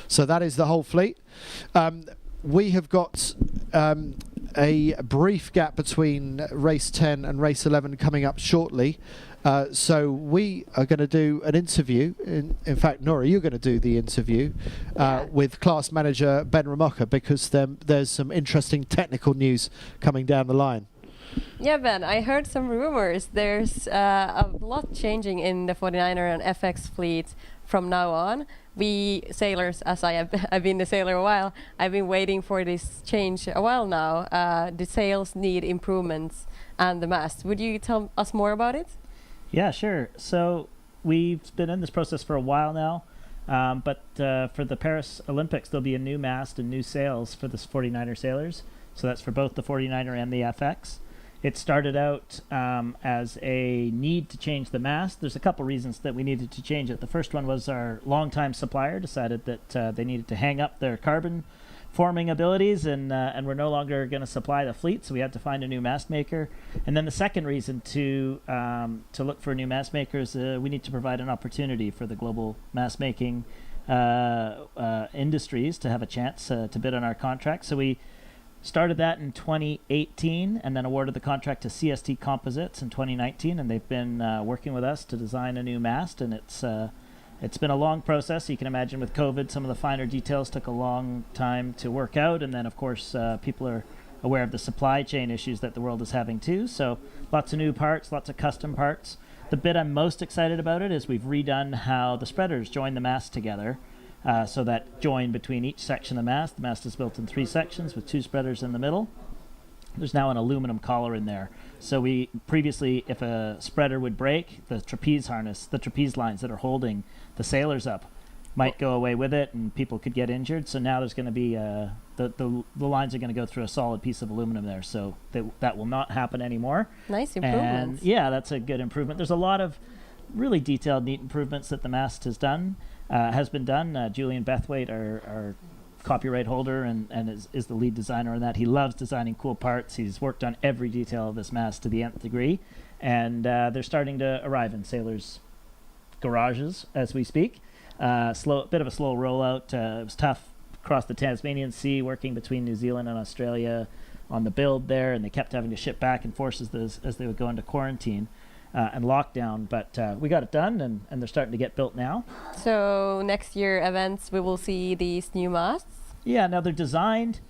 So that is the whole fleet. We have got a brief gap between race 10 and race 11 coming up shortly. So we are going to do an interview. In fact, Nora, you're going to do the interview with class manager Ben Ramoka, because there's some interesting technical news coming down the line. Yeah, Ben, I heard some rumors. There's a lot changing in the 49er and FX fleet from now on. We sailors, as I've been a sailor a while, I've been waiting for this change a while now. The sails need improvements and the mast. Would you tell us more about it? Yeah, sure. So we've been in this process for a while now. But for the Paris Olympics, there'll be a new mast and new sails for the 49er sailors. So that's for both the 49er and the FX. It started out as a need to change the mast. There's a couple reasons that we needed to change it. The first one was our longtime supplier decided that they needed to hang up their carbon forming abilities, and we're no longer going to supply the fleet, so we had to find a new mast maker. And then the second reason to look for new mast makers, we need to provide an opportunity for the global mast making industries to have a chance to bid on our contract. So we started that in 2018 and then awarded the contract to CST Composites in 2019, and they've been working with us to design a new mast, and it's been a long process. You can imagine with COVID, some of the finer details took a long time to work out, and then of course people are aware of the supply chain issues that the world is having too, so lots of new parts, lots of custom parts. The bit I'm most excited about it is we've redone how the spreaders join the mast together. So that join between each section of the mast. The mast is built in 3 sections with 2 spreaders in the middle. There's now an aluminum collar in there. So we previously, if a spreader would break, the trapeze harness, the trapeze lines that are holding the sailors up might go away with it and people could get injured. So now there's going to be, the lines are going to go through a solid piece of aluminum there. So that will not happen anymore. Nice improvements. And yeah, that's a good improvement. There's a lot of really detailed, neat improvements that the mast has been done. Julian Bethwaite, our copyright holder, and is the lead designer on that. He loves designing cool parts. He's worked on every detail of this mast to the nth degree, and they're starting to arrive in sailors' garages as we speak. Bit of a slow rollout. It was tough across the Tasmanian Sea, working between New Zealand and Australia on the build there, and they kept having to ship back and forth as they would go into quarantine and lockdown, but we got it done, and they're starting to get built now. So next year events, we will see these new masts? Yeah, now they're designed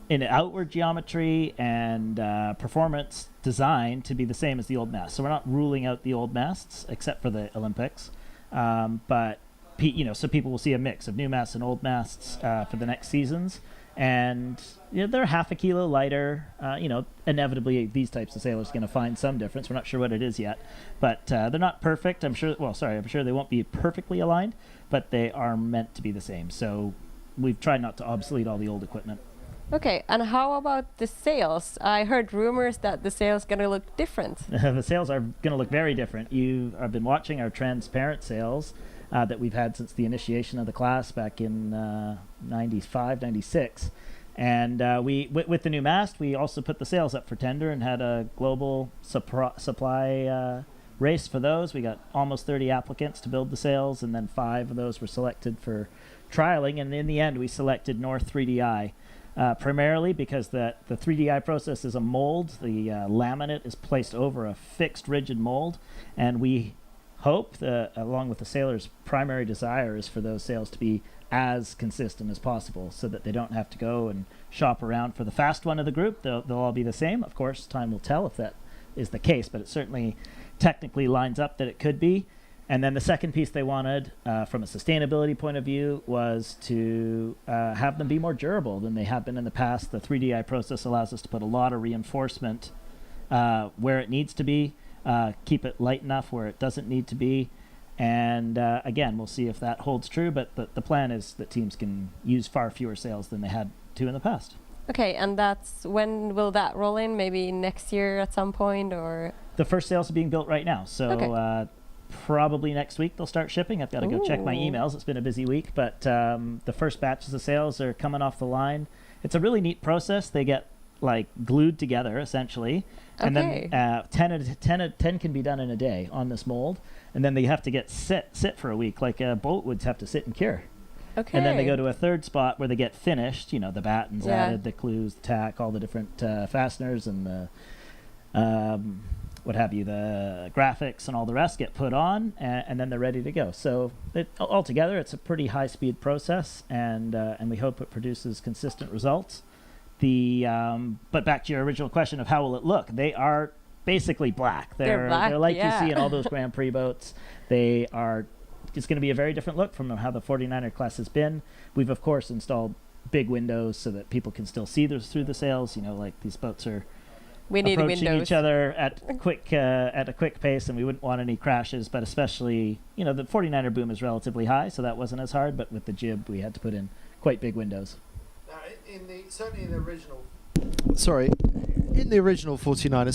in outward geometry and performance design to be the same as the old mast. So we're not ruling out the old masts, except for the Olympics, but so people will see a mix of new masts and old masts for the next seasons. And they're half a kilo lighter. Inevitably these types of sailors are going to find some difference. We're not sure what it is yet, but they're not perfect. I'm sure they won't be perfectly aligned, but they are meant to be the same. So we've tried not to obsolete all the old equipment. Okay, and how about the sails? I heard rumors that the sails going to look different. The sails are going to look very different. You have been watching our transparent sails that we've had since the initiation of the class back in 95, 96. And with the new mast, we also put the sails up for tender and had a global supply race for those. We got almost 30 applicants to build the sails, and then 5 of those were selected for trialing. And in the end, we selected North 3DI, primarily because the 3DI process is a mold. The laminate is placed over a fixed rigid mold, and we hope, along with the sailors' primary desire, is for those sails to be as consistent as possible so that they don't have to go and shop around for the fast one of the group. They'll all be the same. Of course, time will tell if that is the case, but it certainly technically lines up that it could be. And then the second piece they wanted, from a sustainability point of view, was to have them be more durable than they have been in the past. The 3DI process allows us to put a lot of reinforcement where it needs to be, keep it light enough where it doesn't need to be. And again, we'll see if that holds true, but the plan is that teams can use far fewer sails than they had to in the past. Okay, and when will that roll in? Maybe next year at some point, or? The first sails are being built right now, so okay. Probably next week they'll start shipping. I've got to go check my emails. It's been a busy week, but the first batches of sails are coming off the line. It's a really neat process. They get glued together essentially, and then 10 can be done in a day on this mold, and then they have to get sit for a week, like a boat would have to sit and cure. Okay. And then they go to a third spot where they get finished. The battens added, the clews, the tack, all the different fasteners, and the what have you, the graphics and all the rest get put on, and then they're ready to go. So altogether, it's a pretty high-speed process, and we hope it produces consistent results. But back to your original question of how will it look, they are basically black. They're black, they're like you see in all those Grand Prix boats. It's going to be a very different look from how the 49er class has been. We've of course installed big windows so that people can still see through the sails. These boats are We need approaching windows. each other at a quick pace, and we wouldn't want any crashes. But especially, the 49er boom is relatively high, so that wasn't as hard. But with the jib, we had to put in quite big windows. Certainly in the original. Sorry, in the original 49er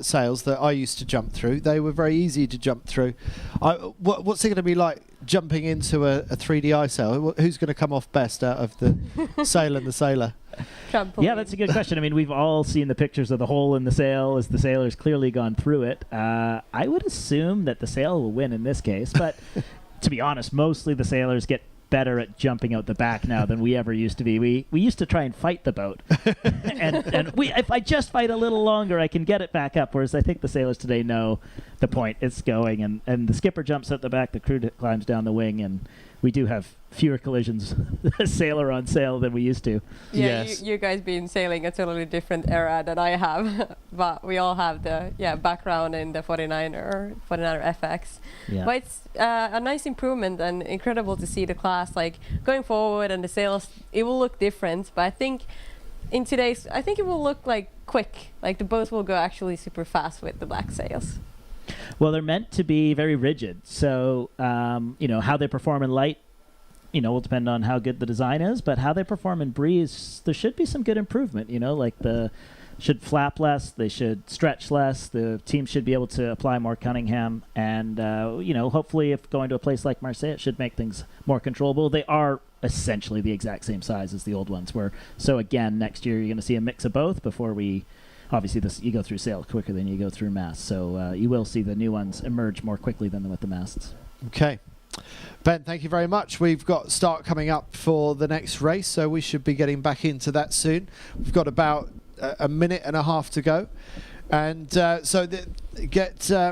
sails that I used to jump through, they were very easy to jump through. What's it going to be like jumping into a 3D I sail? Who's going to come off best out of the sail and the sailor? Trampoline. Yeah, that's a good question. I mean, we've all seen the pictures of the hole in the sail as the sailor's clearly gone through it. I would assume that the sail will win in this case, but to be honest, mostly the sailors get better at jumping out the back now than we ever used to be. We used to try and fight the boat, and if I just fight a little longer, I can get it back up. Whereas I think the sailors today know the point it's going, and the skipper jumps out the back, the crew climbs down the wing, and we do have fewer collisions sailor on sail than we used to. Yeah, Yes. you guys been sailing a totally different era than I have, but we all have the background in the 49er FX. Yeah. But it's a nice improvement and incredible to see the class like going forward, and the sails, it will look different, but I think it will look like quick, like the boat will go actually super fast with the black sails. Well, they're meant to be very rigid, so how they perform in light, will depend on how good the design is. But how they perform in breeze, there should be some good improvement. Like should flap less, they should stretch less. The team should be able to apply more Cunningham, and hopefully, if going to a place like Marseille, it should make things more controllable. They are essentially the exact same size as the old ones were. So again, next year you're going to see a mix of both before we. Obviously, you go through sail quicker than you go through masts, so you will see the new ones emerge more quickly than with the masts. Okay. Ben, thank you very much. We've got start coming up for the next race, so we should be getting back into that soon. We've got about a minute and a half to go. And so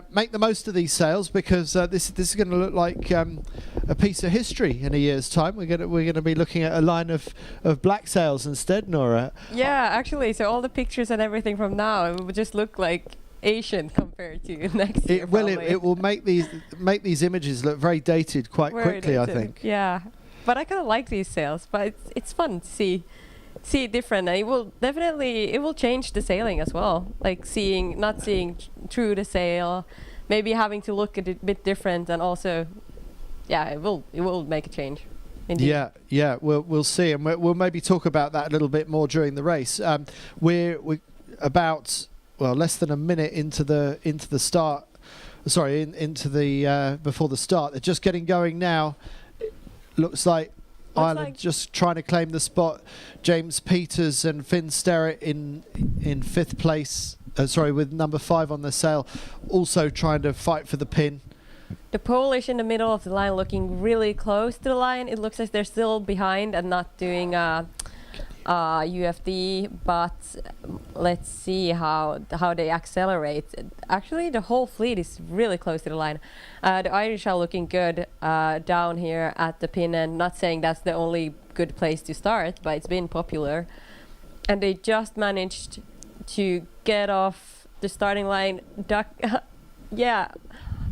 make the most of these sails, because this is going to look like a piece of history in a year's time. We're going to be looking at a line of black sails instead, Nora. Yeah, actually, so all the pictures and everything from now, it would just look like Asian compared to next year. It will make these images look very dated quite quickly, I think. Yeah, but I kind of like these sails, but it's fun to see it different, and it will change the sailing as well, like not seeing through the sail, maybe having to look at it a bit different, and also it will make a change. Indeed. Yeah, we'll see, and we'll maybe talk about that a little bit more during the race. We're about less than a minute into the start. Sorry, into the before the start. They're just getting going now. Looks like Ireland just trying to claim the spot. James Peters and Finn Sterrett in fifth place. With number 5 on the sail, also trying to fight for the pin. The Polish in the middle of the line looking really close to the line. It looks like they're still behind and not doing UFD, but let's see how they accelerate. Actually, the whole fleet is really close to the line. The Irish are looking good down here at the pin end. Not saying that's the only good place to start, but it's been popular. And they just managed to get off the starting line. Yeah.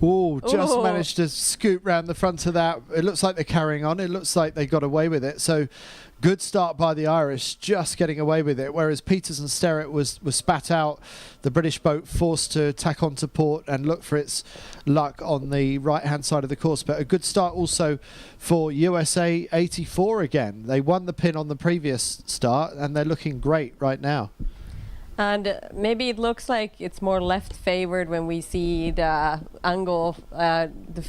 Just managed to scoot round the front of that. It looks like they're carrying on. It looks like they got away with it. So good start by the Irish, just getting away with it. Whereas Peters and Sterrett was spat out. The British boat forced to tack onto port and look for its luck on the right-hand side of the course. But a good start also for USA 84 again. They won the pin on the previous start, and they're looking great right now. And maybe it looks like it's more left favored when we see the angle, the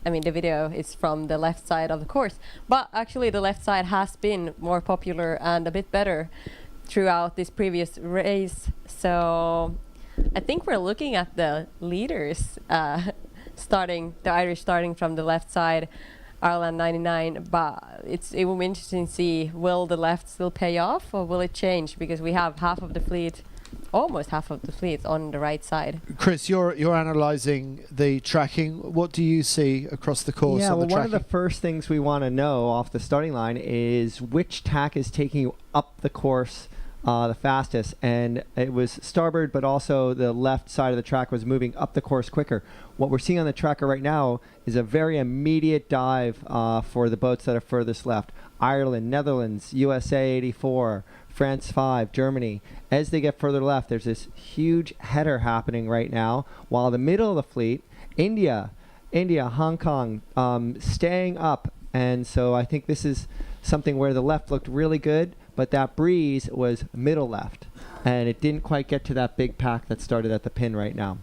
video is from the left side of the course. But actually the left side has been more popular and a bit better throughout this previous race. So I think we're looking at the leaders the Irish starting from the left side, Ireland 99, but it will be interesting to see, will the left still pay off or will it change, because we have almost half of the fleet on the right side. Chris, you're analysing the tracking. What do you see across the course on the tracking? One of the first things we want to know off the starting line is which tack is taking you up the course the fastest, and it was starboard, but also the left side of the track was moving up the course quicker. What we're seeing on the tracker right now is a very immediate dive for the boats that are furthest left. Ireland, Netherlands, USA 84, France 5, Germany. As they get further left, there's this huge header happening right now, while the middle of the fleet, India, Hong Kong, staying up. And so I think this is something where the left looked really good, but that breeze was middle left, and it didn't quite get to that big pack that started at the pin right now.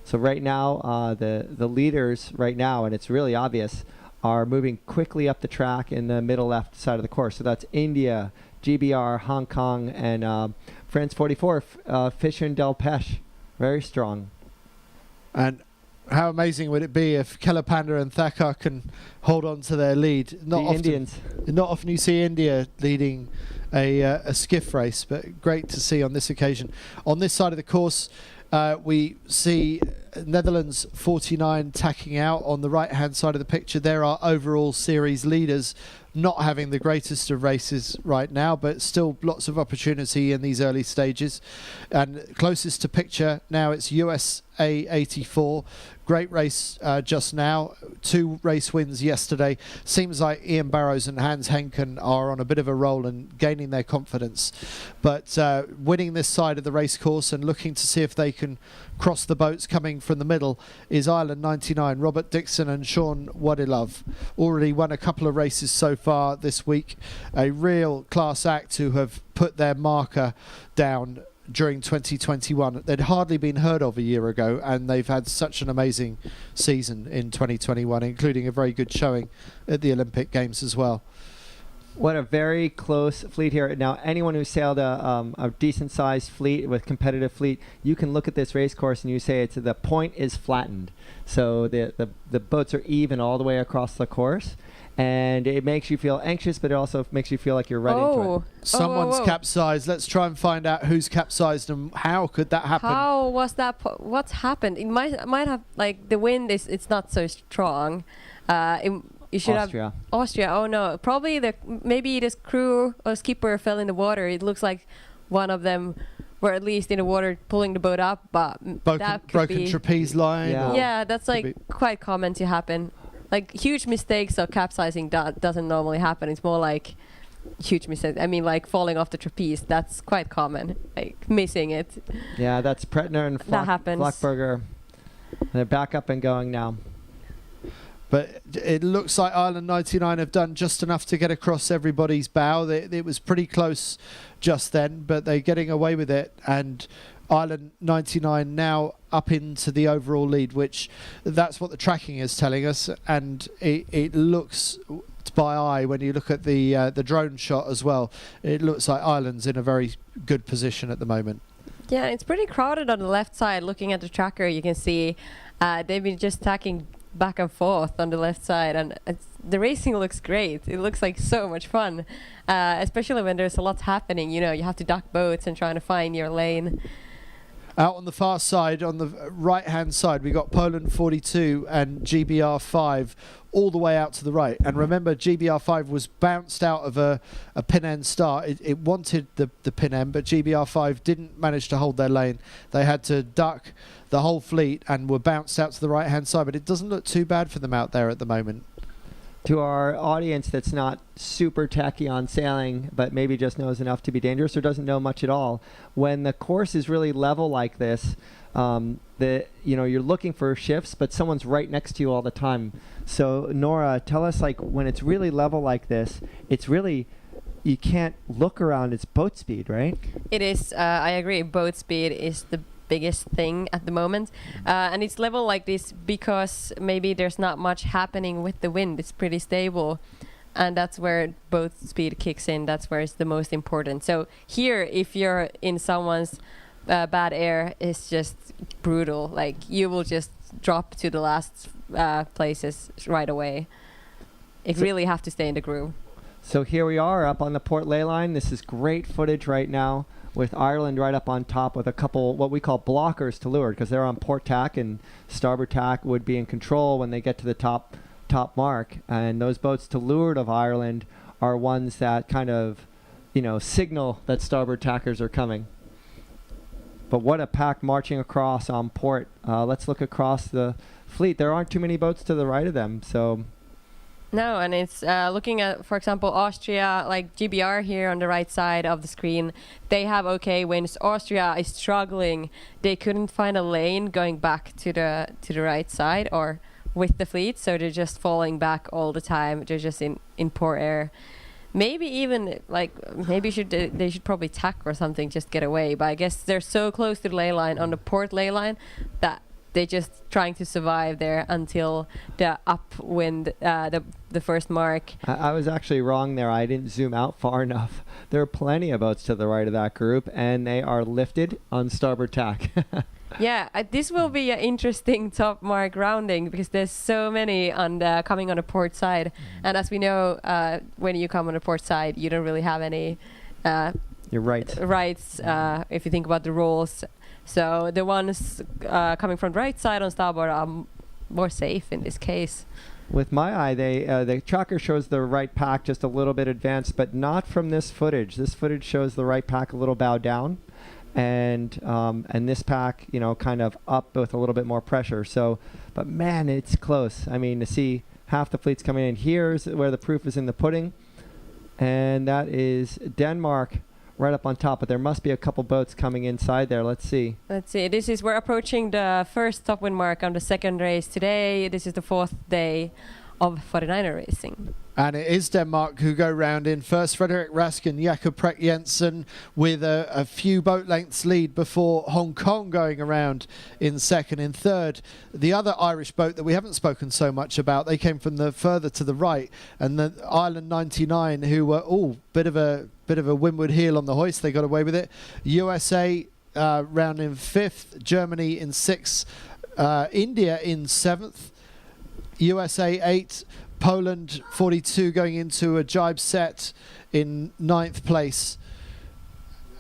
So right now, the leaders right now, and it's really obvious, are moving quickly up the track in the middle left side of the course. So that's India, GBR, Hong Kong, and France 44, Fischer and Delpech. Very strong. And how amazing would it be if Kelapanda and Thakkar can hold on to their lead? Not often, Indians. Not often you see India leading a skiff race, but great to see on this occasion. On this side of the course, we see Netherlands 49 tacking out. On the right-hand side of the picture, there are overall series leaders, not having the greatest of races right now, but still lots of opportunity in these early stages. And closest to picture now, it's USA 84. Great race just now. 2 race wins yesterday. Seems like Ian Barrows and Hans Henken are on a bit of a roll and gaining their confidence. But winning this side of the race course and looking to see if they can cross the boats coming from the middle is Ireland 99, Robert Dixon and Sean Wadilove. Already won a couple of races so far this week. A real class act who have put their marker down during 2021. They'd hardly been heard of a year ago, and they've had such an amazing season in 2021, including a very good showing at the Olympic Games as well. What a very close fleet here. Now, anyone who sailed a decent-sized fleet with competitive fleet, you can look at this race course and you say the point is flattened. So the boats are even all the way across the course. And it makes you feel anxious, but it also makes you feel like you're right into it. Someone's capsized. Let's try and find out who's capsized and how could that happen. How was that? What's happened? It might have, like, the wind it's not so strong. You should Austria. have Austria. Oh no, probably maybe this crew or skipper fell in the water. It looks like one of them were at least in the water pulling the boat up, but that could broken be, trapeze line. Yeah, that's like quite common to happen. Like huge mistakes of capsizing doesn't normally happen. It's more like huge mistakes. I mean, like falling off the trapeze. That's quite common. Like missing it. Yeah, that's Pretner and Flockberger. They're back up and going now. But it looks like Ireland 99 have done just enough to get across everybody's bow. It was pretty close just then, but they're getting away with it. And Ireland 99 now up into the overall lead, which that's what the tracking is telling us. And it looks by eye, when you look at the drone shot as well, it looks like Ireland's in a very good position at the moment. Yeah, it's pretty crowded on the left side. Looking at the tracker, you can see they've been just tacking back and forth on the left side, and the racing looks great. It looks like so much fun, especially when there's a lot happening. You know, you have to duck boats and trying to find your lane. Out on the far side, on the right-hand side, we got Poland 42 and GBR 5 all the way out to the right. And remember, GBR 5 was bounced out of a pin end start. It wanted the pin end, but GBR 5 didn't manage to hold their lane. They had to duck the whole fleet and were bounced out to the right-hand side. But it doesn't look too bad for them out there at the moment. To our audience that's not super tacky on sailing, but maybe just knows enough to be dangerous or doesn't know much at all, when the course is really level like this, you're looking for shifts, but someone's right next to you all the time. So Nora, tell us, like, when it's really level like this, it's really, you can't look around. It's boat speed, right? It is. I agree. Boat speed is the biggest thing at the moment, and it's level like this because maybe there's not much happening with the wind. It's pretty stable, and that's where boat speed kicks in. That's where it's the most important. So here, if you're in someone's bad air, it's just brutal. Like, you will just drop to the last places right away. You really have to stay in the groove. So here we are up on the port ley line. This is great footage right now, with Ireland right up on top with a couple what we call blockers to leeward, because they're on port tack, and starboard tack would be in control when they get to the top mark. And those boats to leeward of Ireland are ones that kind of, signal that starboard tackers are coming. But what a pack marching across on port. Let's look across the fleet. There aren't too many boats to the right of them, so No, and it's looking at, for example, Austria, like GBR here on the right side of the screen. They have okay wins. Austria is struggling. They couldn't find a lane going back to the right side or with the fleet, so they're just falling back all the time. They're just in poor air. Maybe even they should probably tack or something, just get away. But I guess they're so close to the ley line, on the port ley line, that they're just trying to survive there until the upwind, the first mark. I was actually wrong there. I didn't zoom out far enough. There are plenty of boats to the right of that group, and they are lifted on starboard tack. Yeah, this will be an interesting top mark rounding because there's so many coming on the port side. And as we know, when you come on the port side, you don't really have any You're right. rights if you think about the rules. So the ones coming from the right side on starboard are more safe in this case. With my eye, the tracker shows the right pack just a little bit advanced, but not from this footage. This footage shows the right pack a little bow down, and this pack, kind of up with a little bit more pressure. So, but man, it's close. I mean, to see half the fleets coming in, here's where the proof is in the pudding, and that is Denmark right up on top, but there must be a couple boats coming inside there. Let's see. We're approaching the first top wind mark on the second race today. This is the fourth day of 49er racing. And it is Denmark who go round in first. Frederik Rask and Jakob Precht Jensen with a few boat lengths lead before Hong Kong going around in second. In third, the other Irish boat that we haven't spoken so much about, they came from the further to the right, and the Ireland 99, who were bit of a windward heel on the hoist. They got away with it. USA round in fifth, Germany in sixth, India in seventh, USA 8, Poland 42 going into a jibe set in ninth place,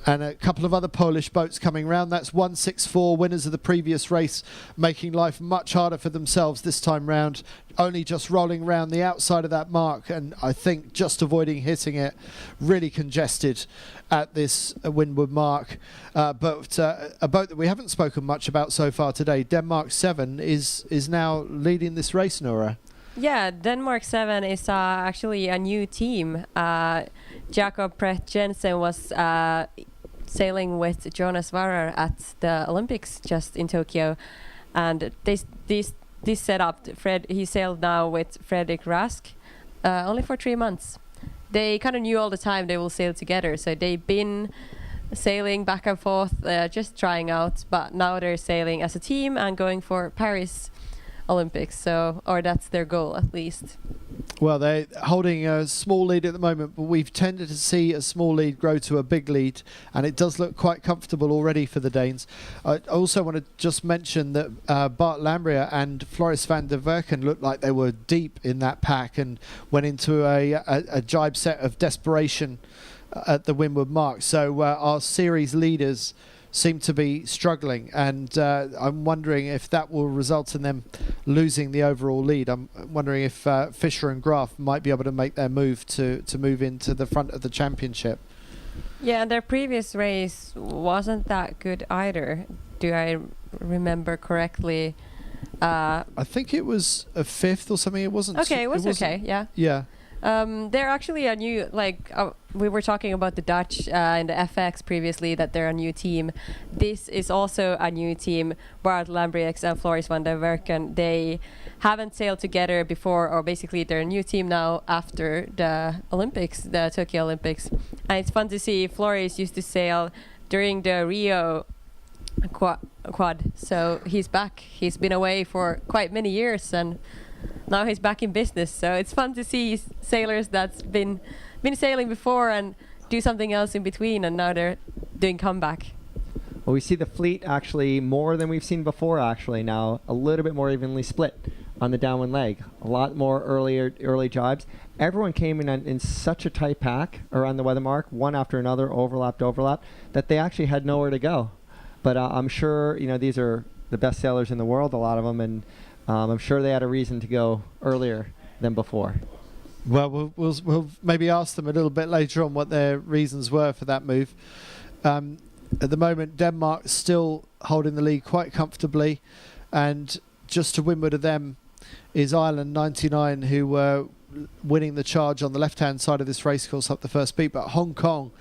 and a couple of other Polish boats coming round. That's 164 winners of the previous race, making life much harder for themselves this time round, only just rolling around the outside of that mark, and I think just avoiding hitting it. Really congested at this windward mark, but a boat that we haven't spoken much about so far today, Denmark 7, is now leading this race, Nora. Yeah, Denmark 7 is actually a new team. Jakob Precht Jensen was sailing with Jonas Varrer at the Olympics just in Tokyo, and this setup, he sailed now with Frederik Rask only for 3 months. They kind of knew all the time they will sail together, so they've been sailing back and forth, just trying out, but now they're sailing as a team and going for Paris Olympics, or that's their goal at least. Well, they're holding a small lead at the moment, but we've tended to see a small lead grow to a big lead, and it does look quite comfortable already for the Danes. I also want to just mention that Bart Lambria and Floris van der Werken looked like they were deep in that pack and went into a jibe set of desperation at the windward mark. So our series leaders seem to be struggling, and I'm wondering if that will result in them losing the overall lead. I'm wondering if Fischer and Graf might be able to make their move to move into the front of the championship. Yeah, their previous race wasn't that good either. Do I remember correctly? I think it was a fifth or something. It wasn't. Okay, it was okay. Yeah. Yeah. They're actually a new, we were talking about the Dutch and the FX previously, that they're a new team. This is also a new team. Bart Lambriex and Floris van der Werken, they haven't sailed together before, or basically they're a new team now after the Olympics, the Tokyo Olympics. And it's fun to see. Floris used to sail during the Rio quad, so he's back. He's been away for quite many years, and now he's back in business. So it's fun to see sailors that's been sailing before and do something else in between, and now they're doing comeback. Well, we see the fleet actually more than we've seen before, actually now, a little bit more evenly split on the downwind leg. A lot more early jibes. Everyone came in such a tight pack around the weather mark, one after another, overlap, that they actually had nowhere to go. But I'm sure, these are the best sailors in the world, a lot of them, and I'm sure they had a reason to go earlier than before. Well, we'll maybe ask them a little bit later on what their reasons were for that move. At the moment, Denmark still holding the lead quite comfortably, and just to windward of them is Ireland 99, who were winning the charge on the left-hand side of this racecourse up the first beat. But Hong Kong,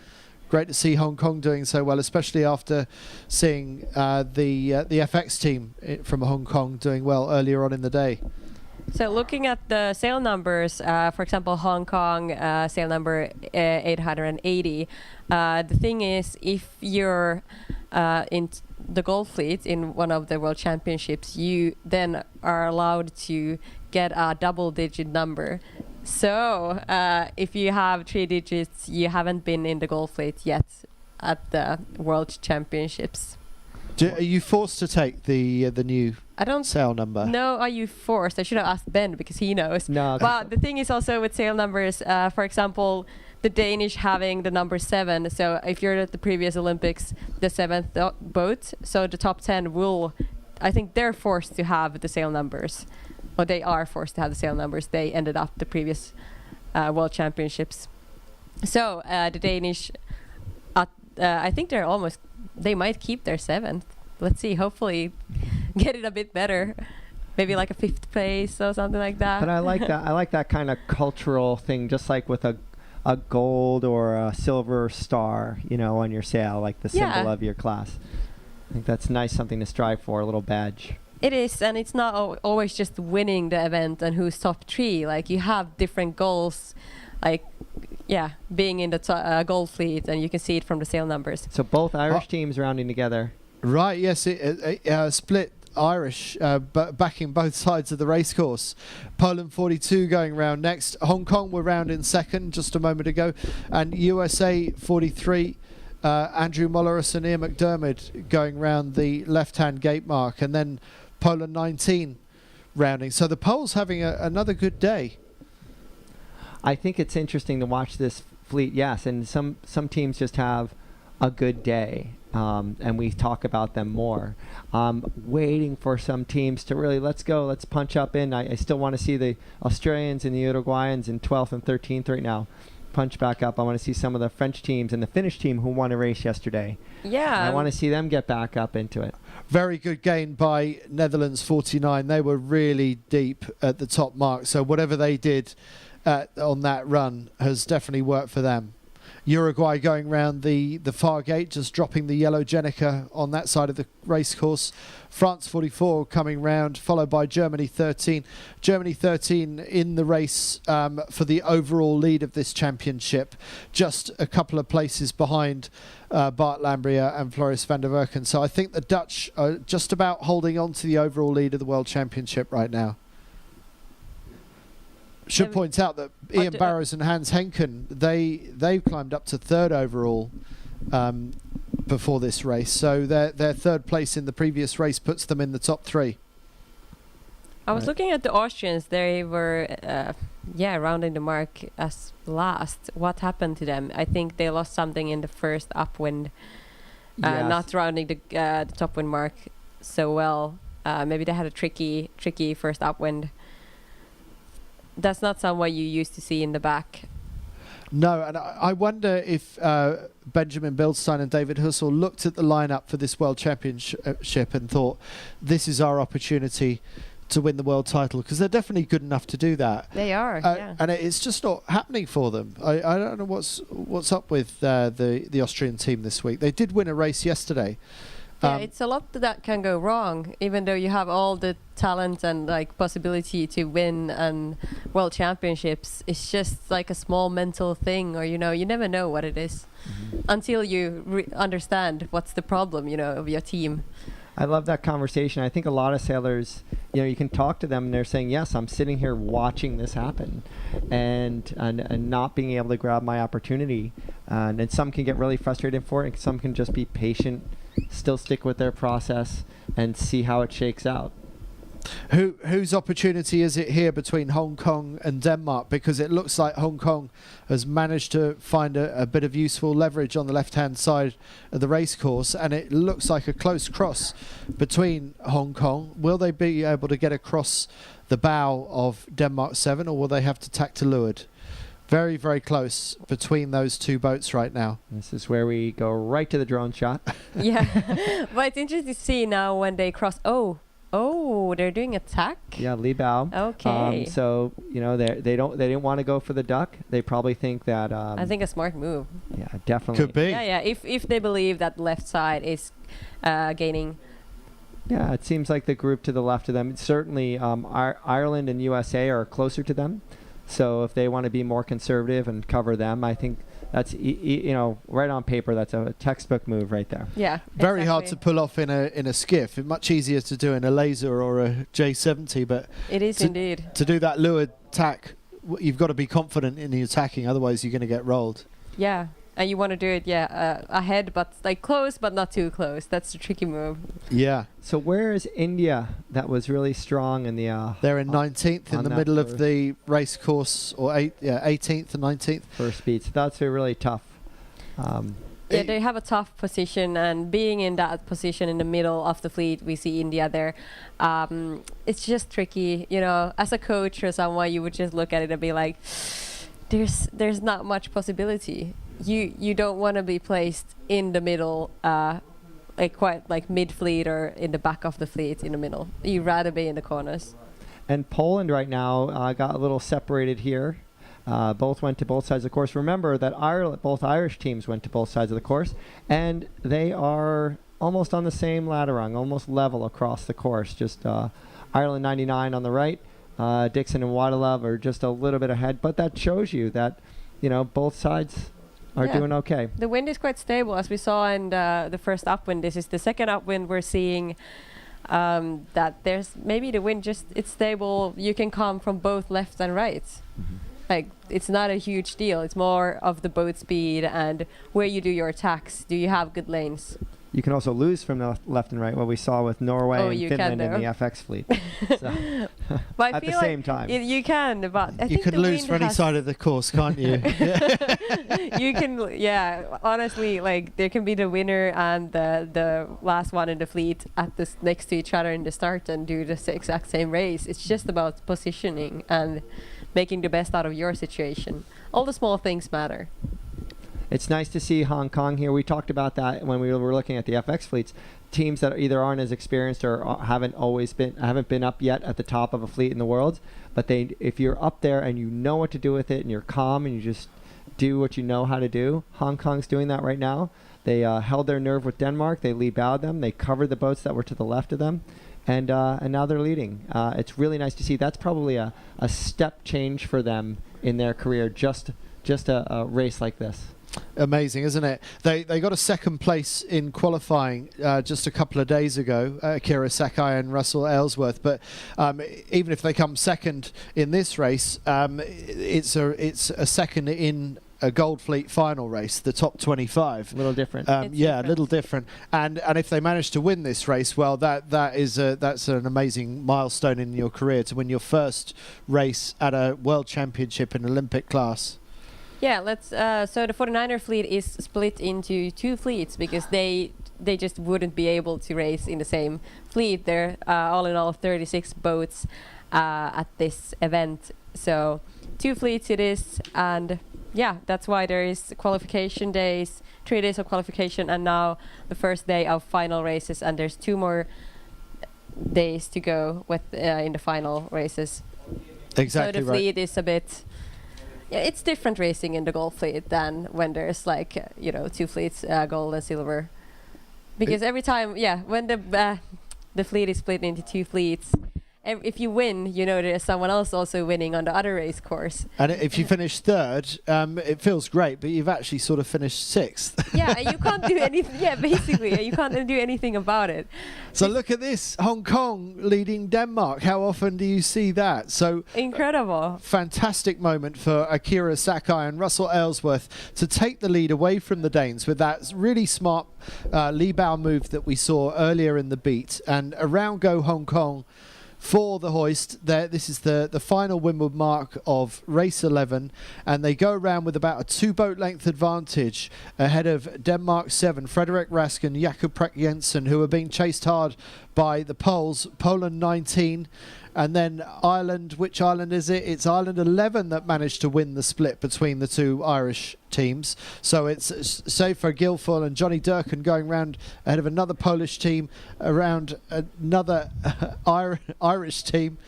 great to see Hong Kong doing so well, especially after seeing the FX team from Hong Kong doing well earlier on in the day. So looking at the sail numbers, for example, Hong Kong sail number 880. The thing is, if you're in the Gold Fleet in one of the World Championships, you then are allowed to get a double-digit number. So if you have 3 digits, you haven't been in the Gold Fleet yet at the World Championships. Are you forced to take the new sail number? No, are you forced? I should have asked Ben because he knows. No. But the thing is also with sail numbers, for example, the Danish having the number 7. So if you're at the previous Olympics, the 7th boat, so the top 10 will, I think they're forced to have the sail numbers. Or they are forced to have the sail numbers. They ended up the previous World Championships. So the Danish, I think they might keep their 7th. Let's see, hopefully get it a bit better. Maybe like a 5th place or something like that. But I like that. I like that kind of cultural thing, just like with a gold or a silver star, on your sail, like the symbol of your class. I think that's nice, something to strive for, a little badge. It is, and it's not always just winning the event and who's top 3. Like, you have different goals, like, being in the Gold Fleet, and you can see it from the sail numbers. So both Irish teams rounding together. Right, yes, split Irish, but backing both sides of the racecourse. Poland 42 going round next. Hong Kong were round in second just a moment ago, and USA 43. Andrew Molleris and Ian McDermott going round the left-hand gate mark, and then Poland 19 rounding. So the Poles having another good day. I think it's interesting to watch this fleet, yes, and some teams just have a good day, and we talk about them more. Waiting for some teams to really, let's punch up in. I still want to see the Australians and the Uruguayans in 12th and 13th right now punch back up. I want to see some of the French teams and the Finnish team who won a race yesterday. Yeah. I want to see them get back up into it. Very good gain by Netherlands 49. They were really deep at the top mark, so whatever they did on that run has definitely worked for them. Uruguay going round the far gate, just dropping the yellow Jenica on that side of the racecourse. France 44 coming round, followed by Germany 13. Germany 13 in the race for the overall lead of this championship, just a couple of places behind Bart Lambria and Floris van der Werken. So I think the Dutch are just about holding on to the overall lead of the World Championship right now. Should point out that Ian Barrows and Hans Henken, they climbed up to 3rd overall before this race. So their 3rd place in the previous race puts them in the top 3. I was looking at the Austrians. They were, rounding the mark as last. What happened to them? I think they lost something in the first upwind, not rounding the top wind mark so well. Maybe they had a tricky first upwind. That's not someone you used to see in the back. No, and I wonder if Benjamin Bildstein and David Hussel looked at the lineup for this World Championship and thought, this is our opportunity to win the world title, because they're definitely good enough to do that. They are, yeah. And it's just not happening for them. I don't know what's up with the Austrian team this week. They did win a race yesterday. Yeah, it's a lot that can go wrong, even though you have all the talent and like possibility to win and world championships. It's just like a small mental thing, or you never know what it is until you understand what's the problem, of your team. I love that conversation. I think a lot of sailors, you can talk to them and they're saying, yes, I'm sitting here watching this happen and not being able to grab my opportunity. And some can get really frustrated for it, and some can just be patient, still stick with their process and see how it shakes out. Whose opportunity is it here between Hong Kong and Denmark? Because it looks like Hong Kong has managed to find a bit of useful leverage on the left-hand side of the racecourse, and it looks like a close cross between Hong Kong. Will they be able to get across the bow of Denmark 7, or will they have to tack to leeward? Very, very close between those two boats right now. This is where we go right to the drone shot. Yeah, but it's interesting to see now when they cross. Oh, Oh, they're doing attack? Yeah, Li Bao. Okay. So they didn't want to go for the duck. They probably think that. I think a smart move. Yeah, definitely. Could be. Yeah. If they believe that left side is gaining. Yeah, it seems like the group to the left of them. Certainly, Ireland and USA are closer to them. So if they want to be more conservative and cover them, I think that's right on paper. That's a textbook move right there. Yeah. Very hard to pull off in a skiff. Much easier to do in a laser or a J70, but it is indeed. To do that leeward tack, you've got to be confident in the attacking. Otherwise, you're going to get rolled. Yeah. And you want to do it, ahead, but like close, but not too close. That's the tricky move. Yeah. So where is India? That was really strong in the. They're in 19th in the middle of the race course, or 18th and 19th. For speed. So that's really tough. Yeah, they have a tough position, and being in that position in the middle of the fleet, we see India there. It's just tricky, As a coach or someone, you would just look at it and be like, "There's not much possibility." You don't want to be placed in the middle, quite like mid-fleet or in the back of the fleet in the middle. You'd rather be in the corners. And Poland right now got a little separated here. Both went to both sides of the course. Remember that both Irish teams went to both sides of the course, and they are almost on the same ladder rung, almost level across the course. Just Ireland 99 on the right, Dixon and Wadilov are just a little bit ahead, but that shows you that both sides are doing okay. The wind is quite stable, as we saw in the first upwind. This is the second upwind we're seeing. That there's maybe the wind it's stable. You can come from both left and right. Mm-hmm. Like it's not a huge deal. It's more of the boat speed and where you do your attacks. Do you have good lanes? You can also lose from the left and right, what we saw with Norway and Finland in the FX fleet. But at the same time. You can, but I you think could lose for any side of the course, can't you? You can, honestly, like there can be the winner and the last one in the fleet at this next to each other in the start and do the exact same race. It's just about positioning and making the best out of your situation. All the small things matter. It's nice to see Hong Kong here. We talked about that when we were looking at the FX fleets. Teams that either aren't as experienced or haven't been up yet at the top of a fleet in the world. But if you're up there and you know what to do with it and you're calm and you just do what you know how to do, Hong Kong's doing that right now. They held their nerve with Denmark. They Li Bao'd them. They covered the boats that were to the left of them. And now they're leading. It's really nice to see. That's probably a step change for them in their career, just a race like this. Amazing, isn't it? They got a second place in qualifying just a couple of days ago, Akira Sakai and Russell Aylesworth. But even if they come second in this race, it's a second in a Gold Fleet final race, the top 25. A little different. A little different. And if they manage to win this race, well, that's an amazing milestone in your career, to win your first race at a World Championship in Olympic class. Yeah, so the 49er fleet is split into two fleets because they just wouldn't be able to race in the same fleet. There are all in all 36 boats at this event. So 2 fleets it is, and that's why there is qualification days, 3 days of qualification, and now the first day of final races, and there's 2 more days to go with in the final races. Exactly. So the fleet is a bit. Yeah, it's different racing in the gold fleet than when there's 2 fleets, gold and silver, because every time, when the fleet is split into 2 fleets, if you win, there's someone else also winning on the other race course. And if you finish third, it feels great, but you've actually sort of finished 6th. Yeah, you can't do anything. Yeah, basically, you can't do anything about it. So look at this, Hong Kong leading Denmark. How often do you see that? So incredible. Fantastic moment for Akira Sakai and Russell Aylesworth to take the lead away from the Danes with that really smart Li Bao move that we saw earlier in the beat. And around go Hong Kong for the hoist. This is the final windward mark of race 11, and they go around with about a 2 boat length advantage ahead of Denmark 7, Frederik Rask and Jakob Prak Jensen, who are being chased hard by the Poles. Poland 19 And then Ireland, which island is it? It's Ireland 11 that managed to win the split between the two Irish teams. So it's Safer Guilfoyle and Johnny Durkin going round ahead of another Polish team, around another Irish team,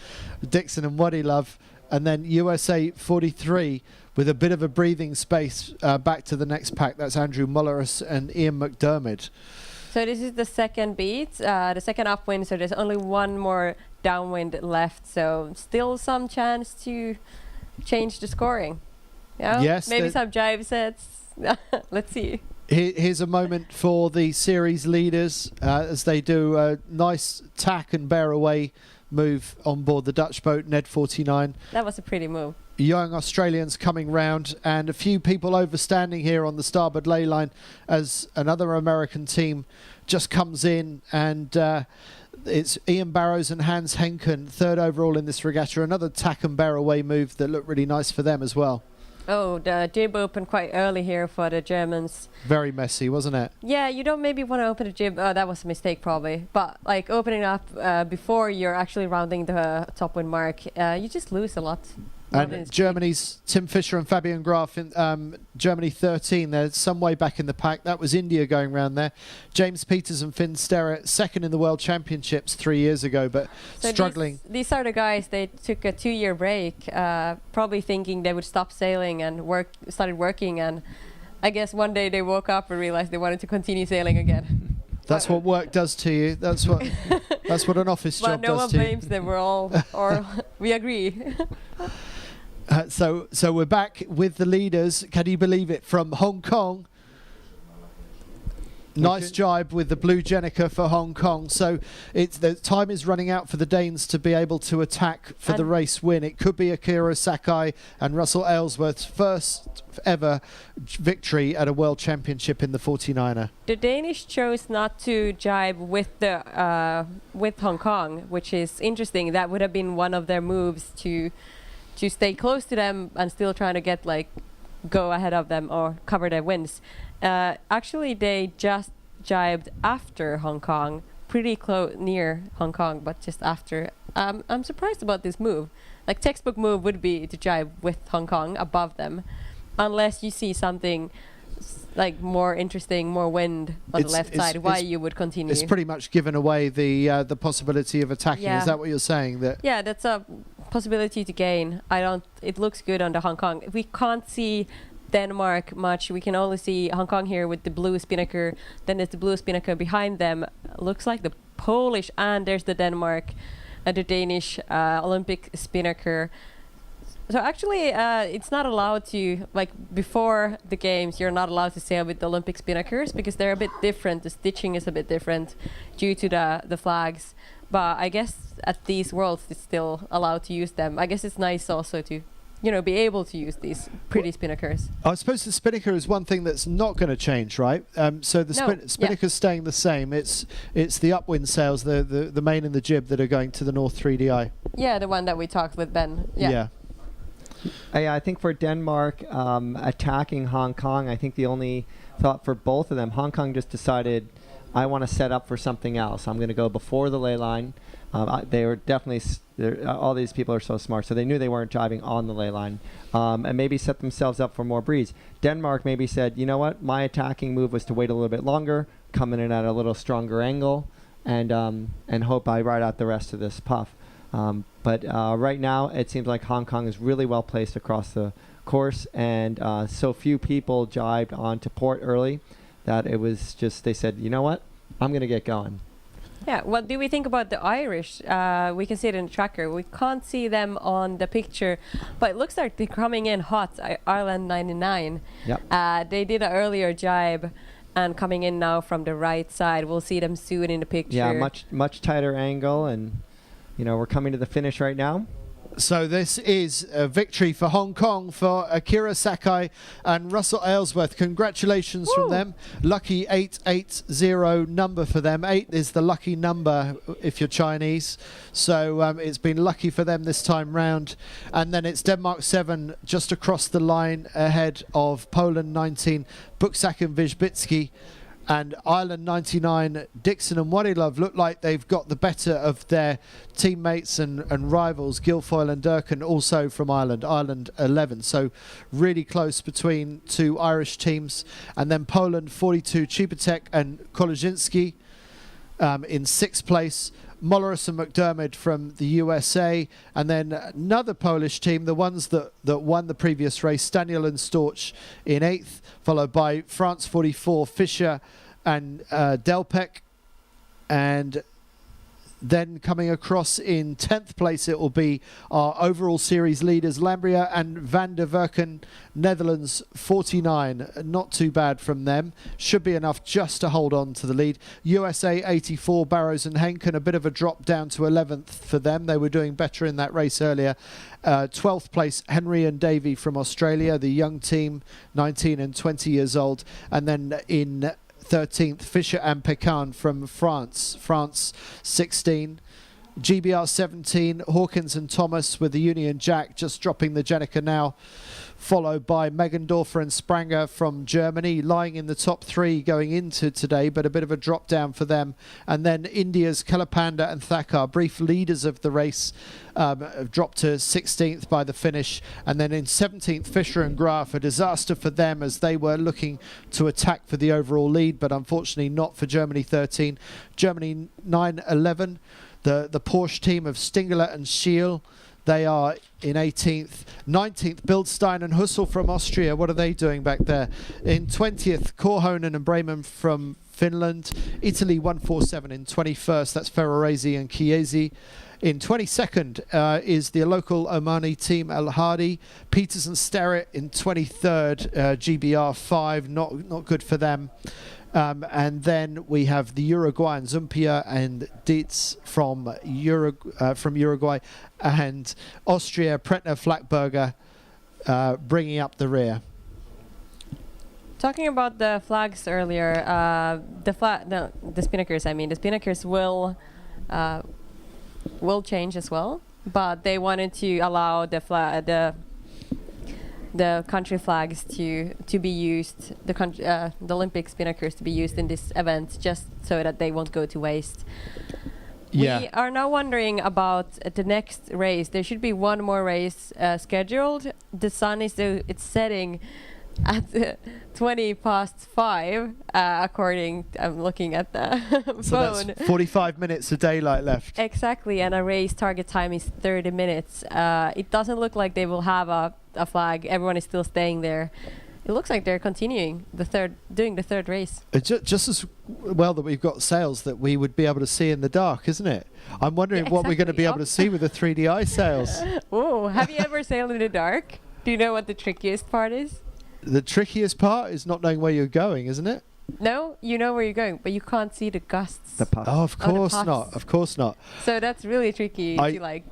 Dixon and Wadilove, and then USA 43 with a bit of a breathing space back to the next pack. That's Andrew Mulleris and Ian McDermott. So this is the second beat, the second upwind, so there's only one more downwind left, so still some chance to change the scoring. Yeah? Yes. Maybe some jive sets. Let's see. Here's a moment for the series leaders as they do a nice tack and bear away move on board the Dutch boat, Ned 49. That was a pretty move. Young Australians coming round, and a few people overstanding here on the starboard ley line as another American team just comes in, and it's Ian Barrows and Hans Henken, third overall in this regatta. Another tack and bear away move that looked really nice for them as well. Oh, the jib opened quite early here for the Germans. Very messy, wasn't it? Yeah, you don't maybe want to open the jib. Oh, that was a mistake probably. But like opening up before you're actually rounding the top wind mark, you just lose a lot. And Germany's Tim Fischer and Fabian Graf in Germany 13. They're some way back in the pack. That was India going round there. James Peters and Finn Sterrett, second in the World Championships 3 years ago, but so struggling. These are the guys, they took a 2-year break, probably thinking they would stop sailing and started working. And I guess one day they woke up and realized they wanted to continue sailing again. That's what work does to you. That's what an office job does to you. But no one blames them. We're all, or we agree. So we're back with the leaders. Can you believe it? From Hong Kong. Nice jibe with the Blue Jenica for Hong Kong. So the time is running out for the Danes to be able to attack for the race win. It could be Akira Sakai and Russell Aylesworth's first ever victory at a World Championship in the 49er. The Danish chose not to jibe with with Hong Kong, which is interesting. That would have been one of their moves to stay close to them and still trying to get go ahead of them or cover their wins. Actually, they just jibed after Hong Kong, pretty close near Hong Kong, but just after. I'm surprised about this move. Textbook move would be to jibe with Hong Kong above them, unless you see something more interesting, more wind on the left side. Why you would continue? It's pretty much given away the possibility of attacking. Yeah. Is that what you're saying? Yeah, that's a possibility to gain. It looks good on the Hong Kong. We can't see Denmark much. We can only see Hong Kong here with the blue spinnaker. Then there's the blue spinnaker behind them. Looks like the Polish, and there's the Denmark and the Danish Olympic spinnaker. So actually, it's not allowed to, before the games, you're not allowed to sail with the Olympic spinnakers because they're a bit different. The stitching is a bit different due to the flags. But I guess at these Worlds, it's still allowed to use them. I guess it's nice also to, be able to use these pretty spinnakers. I suppose the spinnaker is one thing that's not going to change, right? So the spinnaker's staying the same. It's the upwind sails, the main and the jib that are going to the North 3DI. Yeah, the one that we talked with Ben. Yeah. I think for Denmark attacking Hong Kong, I think the only thought for both of them, Hong Kong just decided, I want to set up for something else. I'm going to go before the ley line. They were definitely, all these people are so smart, so they knew they weren't driving on the ley line, and maybe set themselves up for more breeze. Denmark maybe said, you know what, my attacking move was to wait a little bit longer, come in at a little stronger angle, and hope I ride out the rest of this puff. But right now, it seems like Hong Kong is really well placed across the course, and so few people jibed onto port early that it was just, they said, you know what, I'm going to get going. Yeah, what do we think about the Irish? We can see it in the tracker. We can't see them on the picture, but it looks like they're coming in hot. Ireland 99. Yep. They did an earlier jibe and coming in now from the right side. We'll see them soon in the picture. Yeah, much tighter angle, and we're coming to the finish right now. So this is a victory for Hong Kong for Akira Sakai and Russell Aylesworth. Congratulations from them. Lucky 880 number for them. 8 is the lucky number if you're Chinese. So it's been lucky for them this time round. And then it's Denmark 7 just across the line ahead of Poland 19, Buksak and Wijbicki. and Ireland 99, Dixon and Waddilove look like they've got the better of their teammates and rivals, Guilfoyle and Durkin, also from Ireland, Ireland 11. So really close between two Irish teams. And then Poland 42, Chipatek and Kolozinski in 6th place. Molleris and McDermott from the USA, and then another Polish team, the ones that won the previous race, Staniel and Storch in 8th, followed by France 44, Fischer and Delpech, and then coming across in 10th place it will be our overall series leaders Lambria and Van der Verken, Netherlands 49. Not too bad from them. Should be enough just to hold on to the lead. USA 84, Barrows and Henken, a bit of a drop down to 11th for them. They were doing better in that race earlier. 12th place Henry and Davey from Australia, the young team, 19 and 20 years old. And then in 13th, Fischer and Pecan from France. France 16. GBR 17, Hawkins and Thomas with the Union Jack just dropping the Jenica now. Followed by Meggendorfer and Spranger from Germany, lying in the top 3 going into today, but a bit of a drop down for them. And then India's Kalapanda and Thakkar, brief leaders of the race, have dropped to 16th by the finish. And then in 17th, Fischer and Graf, a disaster for them as they were looking to attack for the overall lead, but unfortunately not for Germany 13. Germany 9-11, the Porsche team of Stingler and Schiel. They are in 18th. 19th, Bildstein and Hussel from Austria. What are they doing back there? In 20th, Korhonen and Bremen from Finland. Italy 147 in 21st. That's Ferrarese and Chiesi. In 22nd is the local Omani team Al Hadi. Peters and Sterrett in 23rd. GBR 5, not good for them. And then we have the Uruguayan Zumpia and Dietz from Uruguay, and Austria, Pretner, Flackberger bringing up the rear. Talking about the flags earlier, the spinnakers. I mean, the spinnakers will change as well, but they wanted to allow the country flags to be used, the Olympic spinnakers to be used in this event, just so that they won't go to waste. Yeah. We are now wondering about the next race. There should be one more race scheduled. The sun is it's setting at 20 past 5, according, I'm looking at the so phone. That's 45 minutes of daylight left. Exactly, and a race target time is 30 minutes. It doesn't look like they will have a flag. Everyone is still staying there. It looks like they're continuing doing the third race. Just as well that we've got sails that we would be able to see in the dark, isn't it? I'm wondering what we're going to be able to see with the 3DI sails. Oh, have you ever sailed in the dark? Do you know what the trickiest part is? The trickiest part is not knowing where you're going, isn't it? No, you know where you're going, but you can't see the gusts. The puff. Oh, of course not. Of course not. So that's really tricky to react.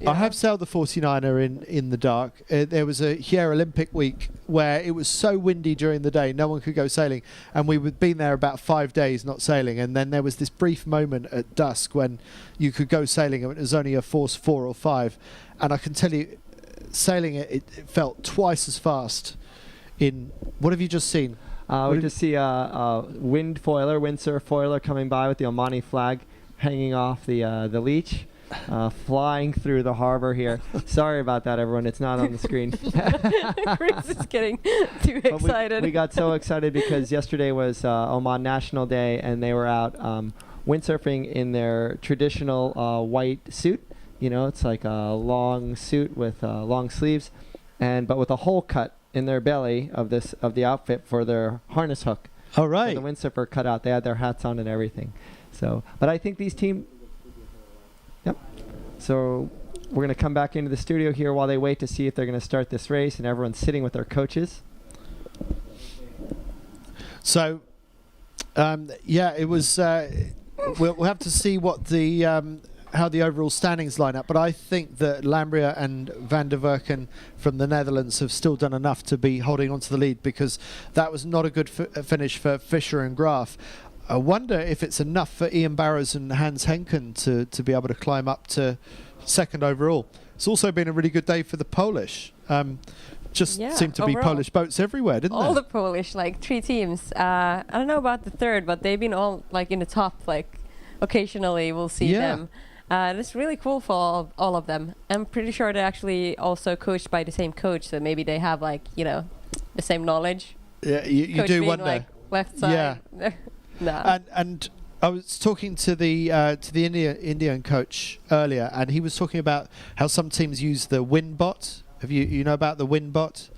I have sailed the 49er in the dark. There was a here Olympic week where it was so windy during the day, no one could go sailing, and we had been there about 5 days not sailing, and then there was this brief moment at dusk when you could go sailing, and it was only a force 4 or 5, and I can tell you, sailing it felt twice as fast. What have you just seen? We just see a windsurf foiler coming by with the Omani flag hanging off the leech, flying through the harbor here. Sorry about that, everyone. It's not on the screen. Chris is getting too excited. We got so excited because yesterday was Oman National Day, and they were out windsurfing in their traditional white suit. You know, it's like a long suit with long sleeves, but with a hole cut in their belly of the outfit for their harness hook. All right. So the windsurfer cut out. They had their hats on and everything. So, but I think these team. Yep. So we're going to come back into the studio here while they wait to see if they're going to start this race, and everyone's sitting with their coaches. So, it was. We'll have to see what how the overall standings line up, but I think that Lambria and Van der Verken from the Netherlands have still done enough to be holding on to the lead, because that was not a good finish for Fischer and Graf. I wonder if it's enough for Ian Barrows and Hans Henken to be able to climb up to second overall. It's also been a really good day for the Polish. just Yeah, seemed to be overall. Polish boats everywhere, didn't All there? the Polish, like 3 teams. I don't know about the third, but they've been all like in the top. Like occasionally we'll see Yeah. them. It's really cool for all of them. I'm pretty sure they're actually also coached by the same coach, so maybe they have like the same knowledge. Yeah, you Coach do being, wonder. like left side. No. And I was talking to the Indian coach earlier, and he was talking about how some teams use the wind bot. Have you know about the wind bot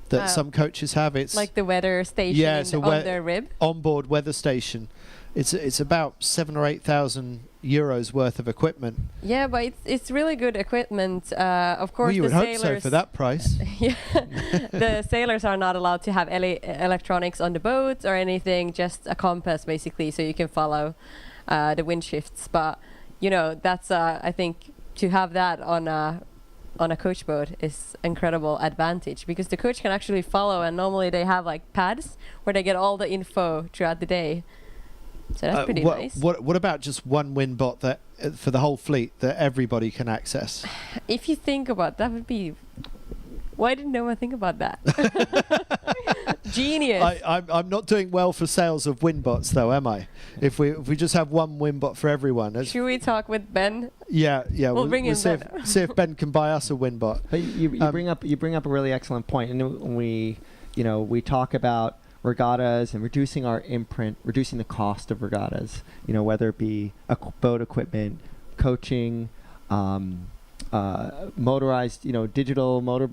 that some coaches have? It's like the weather station on their rib. Onboard weather station. It's about 7,000 or 8,000 euros worth of equipment. Yeah, but it's really good equipment. Of course, Well, you the would hope so sailors for that price. yeah, the sailors are not allowed to have electronics on the boat or anything. Just a compass, basically, so you can follow the wind shifts. But that's I think to have that on a coach boat is incredible advantage, because the coach can actually follow, and normally they have like pads where they get all the info throughout the day. So that's pretty nice. What about just one wind bot that for the whole fleet that everybody can access? If you think about that, would be. Why didn't no one think about that? Genius. I'm not doing well for sales of wind bots, though, am I? If we just have one wind bot for everyone. Should we talk with Ben? Yeah. We'll bring in see Ben. see if Ben can buy us a wind bot. But you bring up a really excellent point, and when we talk about regattas and reducing our imprint, reducing the cost of regattas, whether it be boat equipment, coaching, motorized, digital motor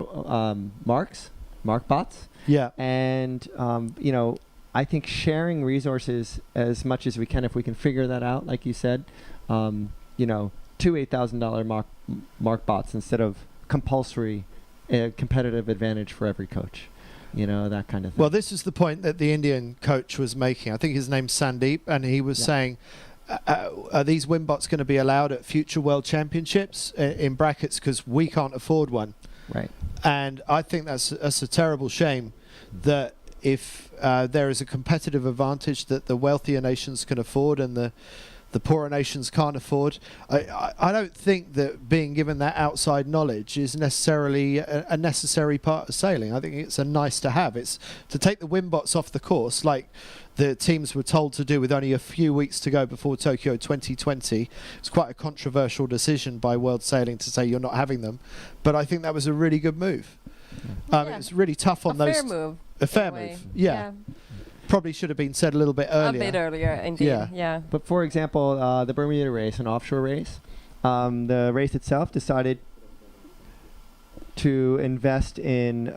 mark bots. Yeah. And I think sharing resources as much as we can, if we can figure that out, like you said, two $8,000 mark bots instead of compulsory competitive advantage for every coach. That kind of thing. Well, this is the point that the Indian coach was making. I think his name's Sandeep, and he was saying, are these wind bots going to be allowed at future World Championships, in brackets, because we can't afford one? Right. And I think that's a terrible shame that if there is a competitive advantage that the wealthier nations can afford and the poorer nations can't afford. I don't think that being given that outside knowledge is necessarily a necessary part of sailing. I think it's a nice to have. It's to take the wind bots off the course, like the teams were told to do with only a few weeks to go before Tokyo 2020. It's quite a controversial decision by World Sailing to say you're not having them, but I think that was a really good move. It was really tough on those. Fair move. A fair move. Yeah. Probably should have been said a little bit earlier. A bit earlier, indeed. Yeah. But for example, the Bermuda race, an offshore race, the race itself decided to invest in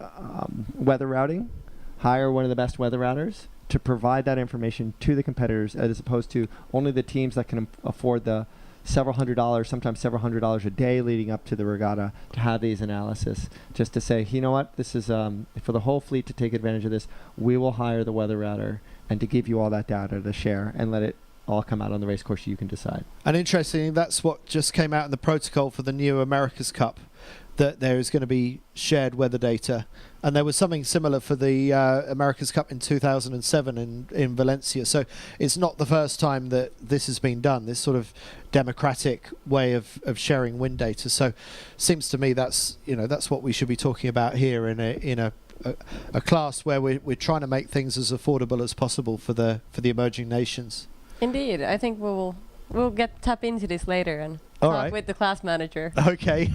weather routing, hire one of the best weather routers to provide that information to the competitors, as opposed to only the teams that can afford the several $100s, sometimes several $100s a day leading up to the regatta to have these analysis, just to say, you know what, this is for the whole fleet to take advantage of this, we will hire the weather router and to give you all that data to share and let it all come out on the race course so you can decide. And interestingly, that's what just came out in the protocol for the new America's Cup, that there is going to be shared weather data. And there was something similar for the America's Cup in 2007 in Valencia. So it's not the first time that this has been done, this sort of democratic way of sharing wind data. So seems to me that's what we should be talking about here in a class where we're trying to make things as affordable as possible for the emerging nations. Indeed, I think we'll tap into this later and talk with the class manager. Okay.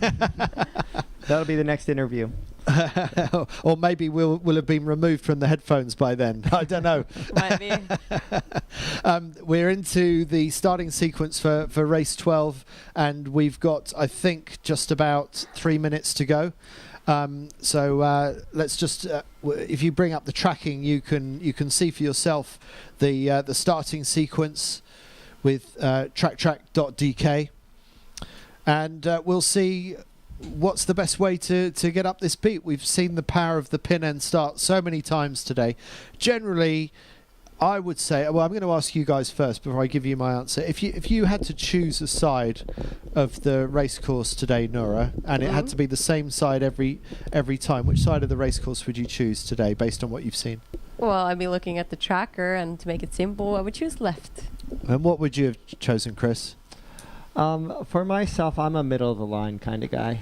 That'll be the next interview. Or maybe we'll have been removed from the headphones by then. I don't know. Might be. We're into the starting sequence for race 12, and we've got, I think, just about 3 minutes to go. So let's just, if you bring up the tracking, you can see for yourself the starting sequence with track.dk, and we'll see what's the best way to get up this beat. We've seen the power of the pin end start so many times today. Generally, I would say, well, I'm going to ask you guys first before I give you my answer. If you had to choose a side of the race course today, Nora, and it had to be the same side every time, which side of the race course would you choose today based on what you've seen? Well, I'd be looking at the tracker, and to make it simple, I would choose left. And what would you have chosen, Chris? For myself, I'm a middle of the line kind of guy.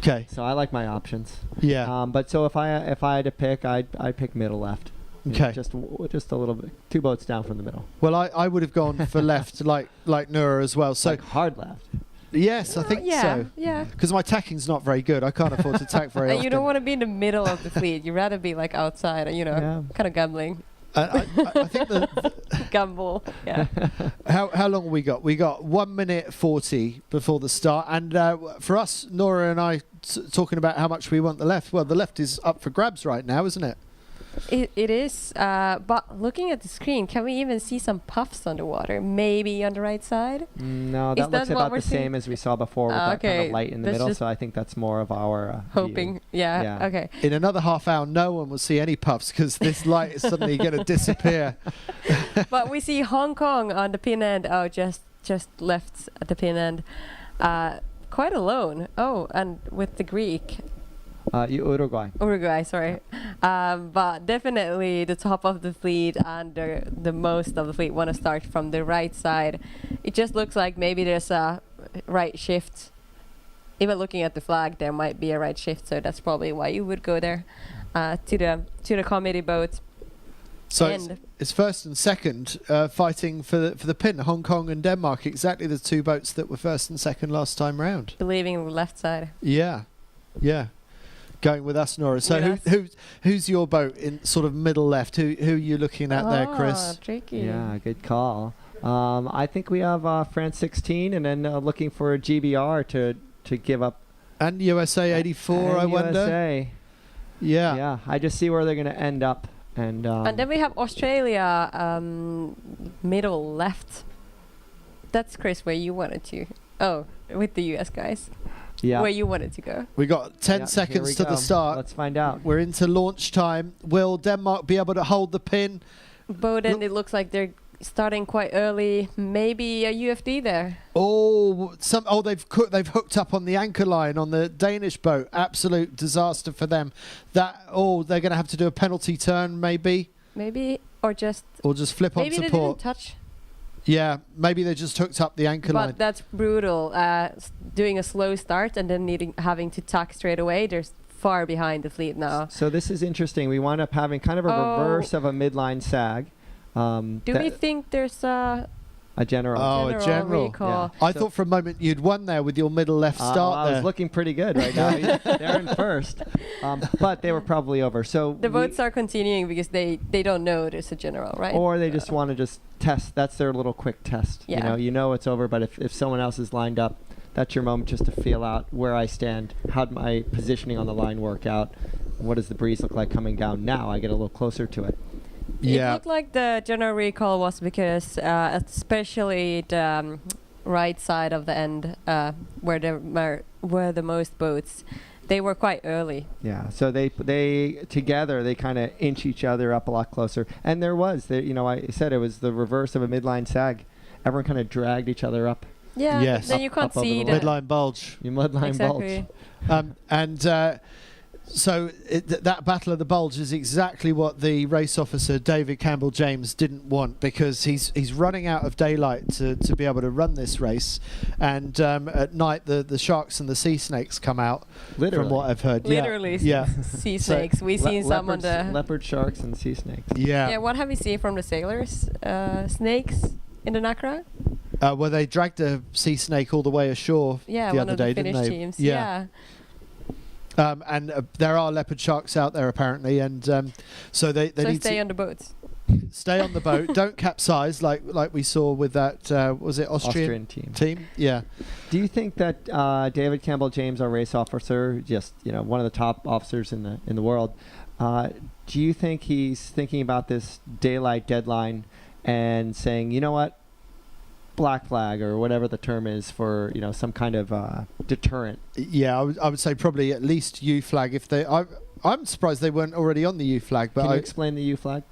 Okay. So I like my options. Yeah. But so if I had to pick, I'd pick middle left. You know, Okay. just a little bit, 2 boats down from the middle. Well, I would have gone for left, like Nura as well. So Like hard left. yes, I think yeah, so. yeah. Because my tacking's not very good. I can't afford to tack very And often. you don't want to be in the middle of the fleet. You'd rather be like outside, you know, Yeah. kind of gambling. I think that Gamble. Yeah. how long have we got? We got 1 minute 40 before the start, and for us, Nora and I talking about how much we want the left. Well, the left is up for grabs right now, isn't it? It is, but looking at the screen, can we even see some puffs on the water? Maybe on the right side? No, Is that looks that what about we're the same seeing? as we saw before with that kind Okay, of light in the that's middle. just So I think that's more of our view. Hoping. Yeah. Yeah. Okay. In another half hour, no one will see any puffs because this light is suddenly going to disappear. But we see Hong Kong on the pin end. Oh, just left at the pin end. Quite alone. Oh, and with the Greek. Uruguay, sorry. But definitely the top of the fleet and the most of the fleet want to start from the right side. It just looks like maybe there's a right shift. Even looking at the flag, there might be a right shift, so that's probably why you would go there to the committee boat. So And- it's first and second fighting for the pin. Hong Kong and Denmark, exactly the 2 boats that were first and second last time round. Believing in the left side. Yeah. Going with us, Nora. So With who's your boat in sort of middle left? Who are you looking at there, Chris? Tricky. Yeah, good call. I think we have France 16, and then looking for a GBR to give up. And USA 84, And I wonder. USA. Yeah. Yeah, I just see where they're going to end up. And then we have Australia, middle left. That's Chris, where you wanted to. Oh, with the US guys. yeah. Where you wanted to go. We got 10 Yeah, seconds here we to the go. start. Let's find out. We're into launch time. Will Denmark be able to hold the pin? Bowden, it looks like they're starting quite early. Maybe a UFD there. They've hooked up on the anchor line on the Danish boat. Absolute disaster for them. They're going to have to do a penalty turn, maybe, Maybe, or just flip on maybe they support. didn't touch. Yeah, maybe they just hooked up the anchor But line. that's brutal. Doing a slow start and then having to tack straight away. They're far behind the fleet now. So this is interesting. We wound up having kind of a reverse of a midline sag. Do we think there's a general? Oh, a general. recall? Yeah. I thought for a moment you'd won there with your middle left Well, start I there. was looking pretty good right now. They're in first, but they were probably over. So The boats are continuing because they don't know there's a general, right? or they just want to just test. That's their little quick test. Yeah. You know it's over. But if someone else is lined up, that's your moment just to feel out where I stand. How'd my positioning on the line work out? What does the breeze look like coming down now? I get a little closer to it. It looked like the general recall was because especially the right side of the end where the most boats, they were quite early. Yeah, so they together they kind of inch each other up a lot closer, and I said it was the reverse of a midline sag. Everyone kind of dragged each other up. Yeah, Yes. then you can't Up over see the the midline bulge. Your midline exactly. bulge. So that Battle of the Bulge is exactly what the race officer David Campbell James didn't want, because he's running out of daylight to be able to run this race, and at night the sharks and the sea snakes come out. Literally. From what I've heard. Literally, Yeah. sea snakes. We've seen some on the. leopard sharks and sea snakes. Yeah. Yeah, what have you seen from the sailors? Snakes in the Nacra? Well, they dragged a sea snake all the way ashore Yeah, the one other of the day, Finnish didn't they? teams. Yeah. And there are leopard sharks out there apparently, and so they So need stay to on the boats. stay on the boat. Don't capsize like we saw with that. Was it Austrian team? Yeah. Do you think that David Campbell James, our race officer, just one of the top officers in the world, do you think he's thinking about this daylight deadline and saying, you know what, black flag or whatever the term is for some kind of deterrent? Yeah, I would say probably at least U flag. If they, I'm surprised they weren't already on the U flag. But Can you explain the U flag?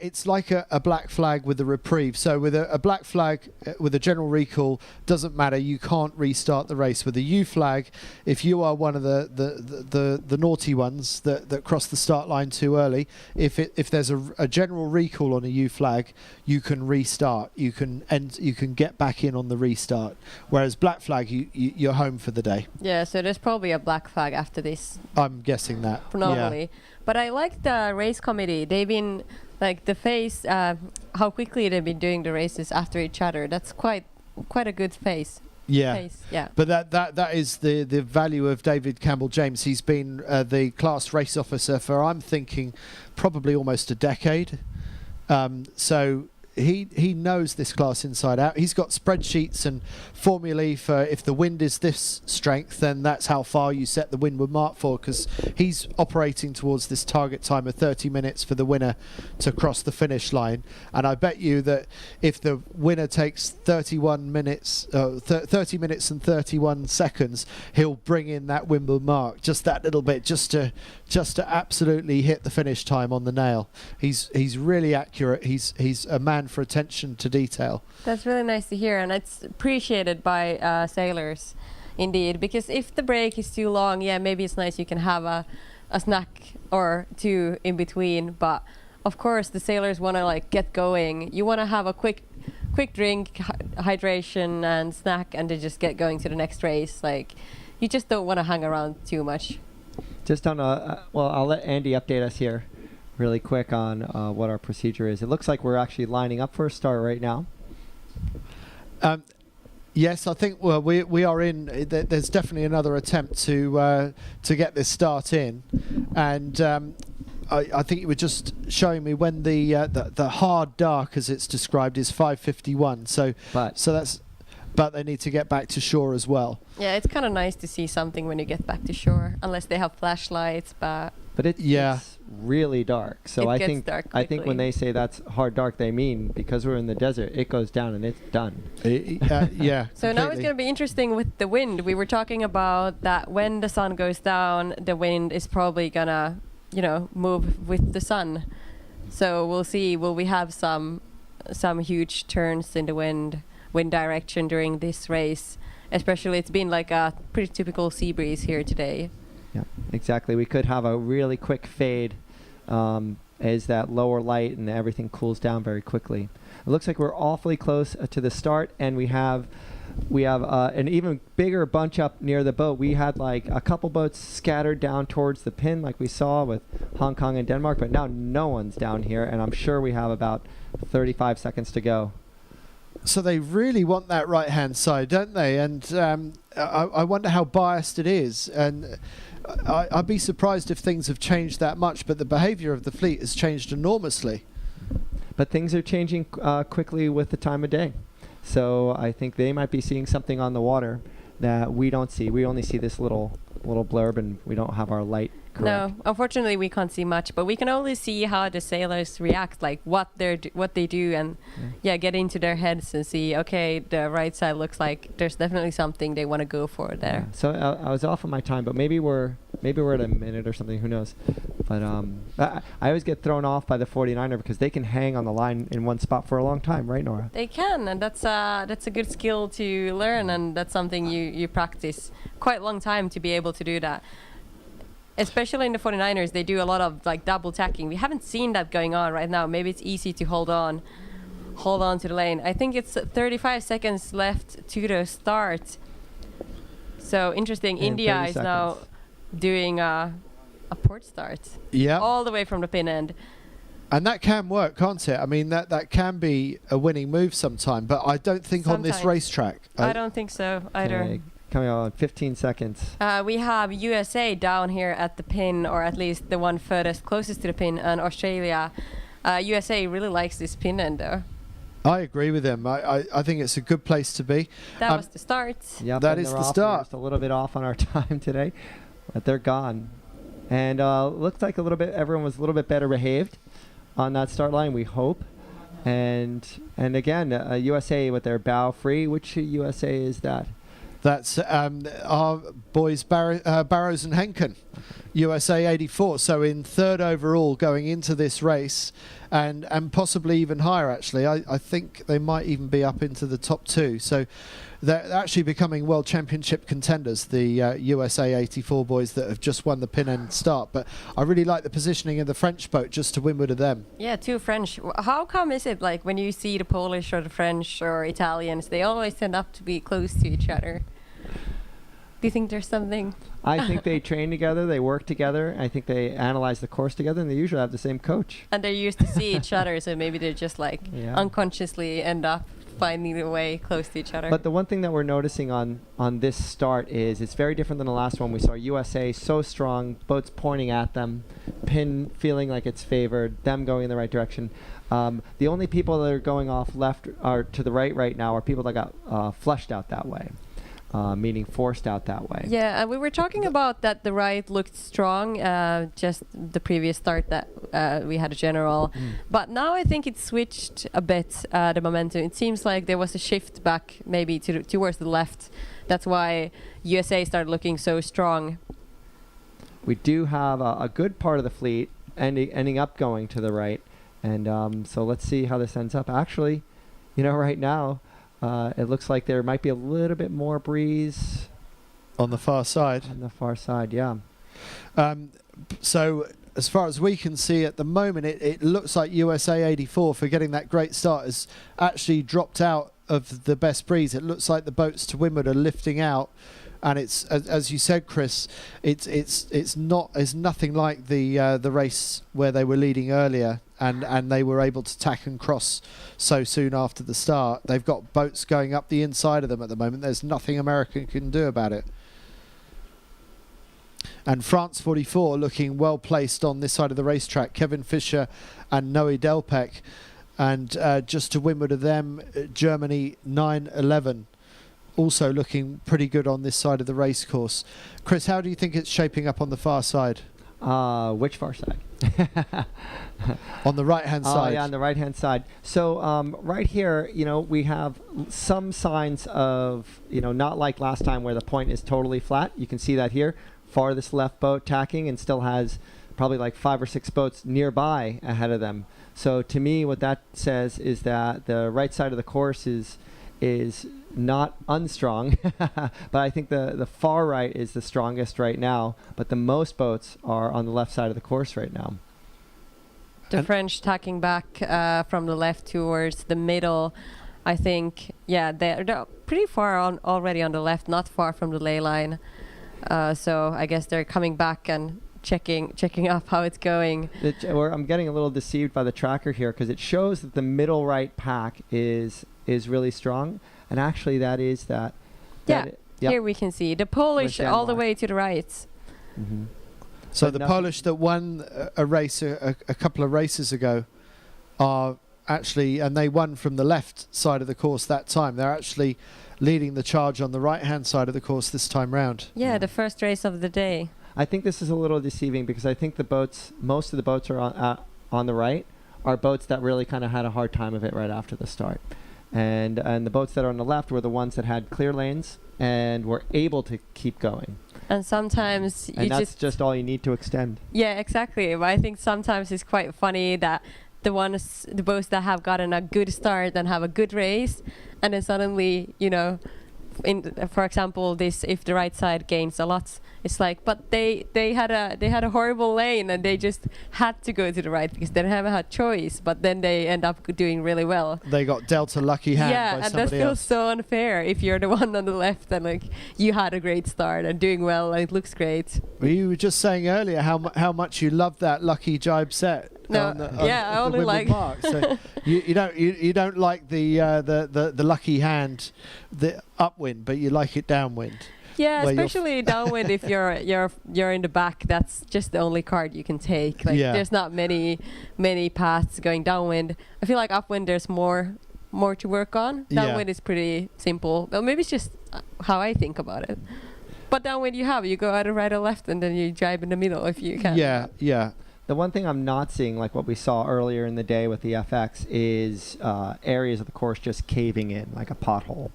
It's like a black flag with a reprieve. So with a black flag with a general recall, doesn't matter. You can't restart the race. With a U flag, if you are one of the naughty ones that cross the start line too early, if there's a general recall on a U flag, you can restart. You can get back in on the restart. Whereas black flag, you're home for the day. Yeah, so there's probably a black flag after this. I'm guessing that. Normally. Yeah. But I like the race committee. They've been like the face, how quickly they've been doing the races after each other. That's quite a good pace. Yeah. Yeah. But that is the value of David Campbell James. He's been the class race officer for, I'm thinking, probably almost a decade. So he knows this class inside out. He's got spreadsheets and formulae for if the wind is this strength, then that's how far you set the windward mark for, because he's operating towards this target time of 30 minutes for the winner to cross the finish line. And I bet you that if the winner takes 31 minutes, 30 minutes and 31 seconds, he'll bring in that windward mark just that little bit, just to absolutely hit the finish time on the nail. He's really accurate. He's a man for attention to detail. That's really nice to hear, and it's appreciated by sailors, indeed. Because if the break is too long, yeah, maybe it's nice you can have a snack or two in between. But of course, the sailors want to like get going. You want to have a quick drink, hydration, and snack, and then just get going to the next race. Like, you just don't want to hang around too much. Just on well, I'll let Andy update us here really quick on what our procedure is. It looks like we're actually lining up for a start right now. Yes, I think we are in. There's definitely another attempt to get this start in, and I think you were just showing me when the hard dark, as it's described, is 5:51. So that's. But they need to get back to shore as well. Yeah, it's kind of nice to see something when you get back to shore, unless they have flashlights. But it's really dark. So I think when they say that's hard dark, they mean because we're in the desert, it goes down and it's done. Yeah. So now it's going to be interesting with the wind. We were talking about that when the sun goes down, the wind is probably gonna, move with the sun. So we'll see. Will we have some huge turns in the wind direction during this race? Especially, it's been like a pretty typical sea breeze here today. Yeah, exactly. We could have a really quick fade as that lower light and everything cools down very quickly. It looks like we're awfully close to the start, and we have an even bigger bunch up near the boat. We had like a couple boats scattered down towards the pin like we saw with Hong Kong and Denmark, but now no one's down here, and I'm sure we have about 35 seconds to go. So they really want that right-hand side, don't they? And I wonder how biased it is. And I'd be surprised if things have changed that much, but the behaviour of the fleet has changed enormously. But things are changing quickly with the time of day. So I think they might be seeing something on the water that we don't see. We only see this little blurb, and we don't have our light correct. No, unfortunately we can't see much, but we can only see how the sailors react, like what they do, and get into their heads and see, okay, the right side looks like there's definitely something they want to go for there. Yeah. So I was off on my time, but maybe we're at a minute or something, who knows. But I always get thrown off by the 49er because they can hang on the line in one spot for a long time, right, Nora? They can, and that's a good skill to learn, and that's something you practice quite a long time to be able to do that. Especially in the 49ers, they do a lot of like double tacking. We haven't seen that going on right now. Maybe it's easy to hold on to the lane. I think it's 35 seconds left to the start. So interesting. And India is now doing a port start. Yeah. All the way from the pin end. And that can work, can't it? I mean, that can be a winning move sometime, but I don't think on this racetrack. I don't think so either. Okay. Coming on 15 seconds. We have USA down here at the pin, or at least the one furthest closest to the pin, and Australia. USA really likes this pin end, though. I agree with them. I think it's a good place to be. That was the start. Yep, that is the start. We're just a little bit off on our time today, but they're gone. And looks like everyone was a little bit better behaved on that start line, we hope. And again, USA with their bow free. Which USA is that? That's our boys Barrows and Henken, USA 84. So in third overall going into this race, and possibly even higher actually. I think they might even be up into the top 2. So they're actually becoming World Championship contenders, the USA 84 boys that have just won the pin end start. But I really like the positioning of the French boat just to windward of them. Yeah, 2 French. How come is it like when you see the Polish or the French or Italians, they always tend up to be close to each other? Do you think there's something? I think they train together, they work together. I think they analyze the course together, and they usually have the same coach. And they're used to see each other, so maybe they're just like unconsciously end up finding their way close to each other. But the one thing that we're noticing on this start is it's very different than the last one. We saw USA so strong, boats pointing at them, pin feeling like it's favored, them going in the right direction. The only people that are going off left or to the right now are people that got flushed out that way. Meaning forced out that way. Yeah, and we were talking about that the right looked strong, just the previous start that we had a general. But now I think it switched a bit, the momentum. It seems like there was a shift back maybe towards the left. That's why USA started looking so strong. We do have a good part of the fleet ending up going to the right. And so let's see how this ends up. Actually, right now, it looks like there might be a little bit more breeze on the far side. On the far side, yeah. So as far as we can see at the moment, it looks like USA 84, for getting that great start, has actually dropped out of the best breeze. It looks like the boats to windward are lifting out, and it's as you said, Chris, it's nothing like the race where they were leading earlier. And they were able to tack and cross so soon after the start. They've got boats going up the inside of them at the moment. There's nothing America can do about it. And France 44 looking well placed on this side of the racetrack. Kevin Fischer and Noe Delpech. And just to windward of them, Germany 911. Also looking pretty good on this side of the race course. Chris, how do you think it's shaping up on the far side? Which far side? On the right-hand side. Oh, yeah, on the right-hand side. So right here, we have some signs of, not like last time where the point is totally flat. You can see that here. Farthest left boat tacking and still has probably like 5 or 6 boats nearby ahead of them. So to me, what that says is that the right side of the course is not unstrong, but I think the far right is the strongest right now, but the most boats are on the left side of the course right now. The French tacking back from the left towards the middle. I think, they're pretty far on already on the left, not far from the ley line. So I guess they're coming back and checking up how it's going. I'm getting a little deceived by the tracker here because it shows that the middle right pack is really strong, and actually that is that. Here we can see the Polish all the way to the right. Mm-hmm. So the Polish that won a race a couple of races ago are actually, and they won from the left side of the course that time. They're actually leading the charge on the right-hand side of the course this time round. Yeah, the first race of the day. I think this is a little deceiving because I think most of the boats are on the right are boats that really kind of had a hard time of it right after the start. And the boats that are on the left were the ones that had clear lanes and were able to keep going. And sometimes that's just all you need to extend. Yeah, exactly. But I think sometimes it's quite funny that the boats that have gotten a good start and have a good race, and then suddenly, for example, if the right side gains a lot, it's like, but they had a horrible lane and they just had to go to the right because they haven't had choice. But then they end up doing really well. They got dealt a lucky hand by somebody else. Yeah, and that feels so unfair if you're the one on the left and you had a great start and doing well and it looks great. Well, you were just saying earlier how much you loved that lucky jibe set. No, I only like. So you don't like the lucky hand, the upwind, but you like it downwind. Yeah, especially downwind if you're in the back. That's just the only card you can take. There's not many paths going downwind. I feel like upwind there's more to work on. Downwind is pretty simple. Well, maybe it's just how I think about it. But downwind you go either right or left and then you jibe in the middle if you can. Yeah. the one thing I'm not seeing, like what we saw earlier in the day with the FX, is areas of the course just caving in like a pothole.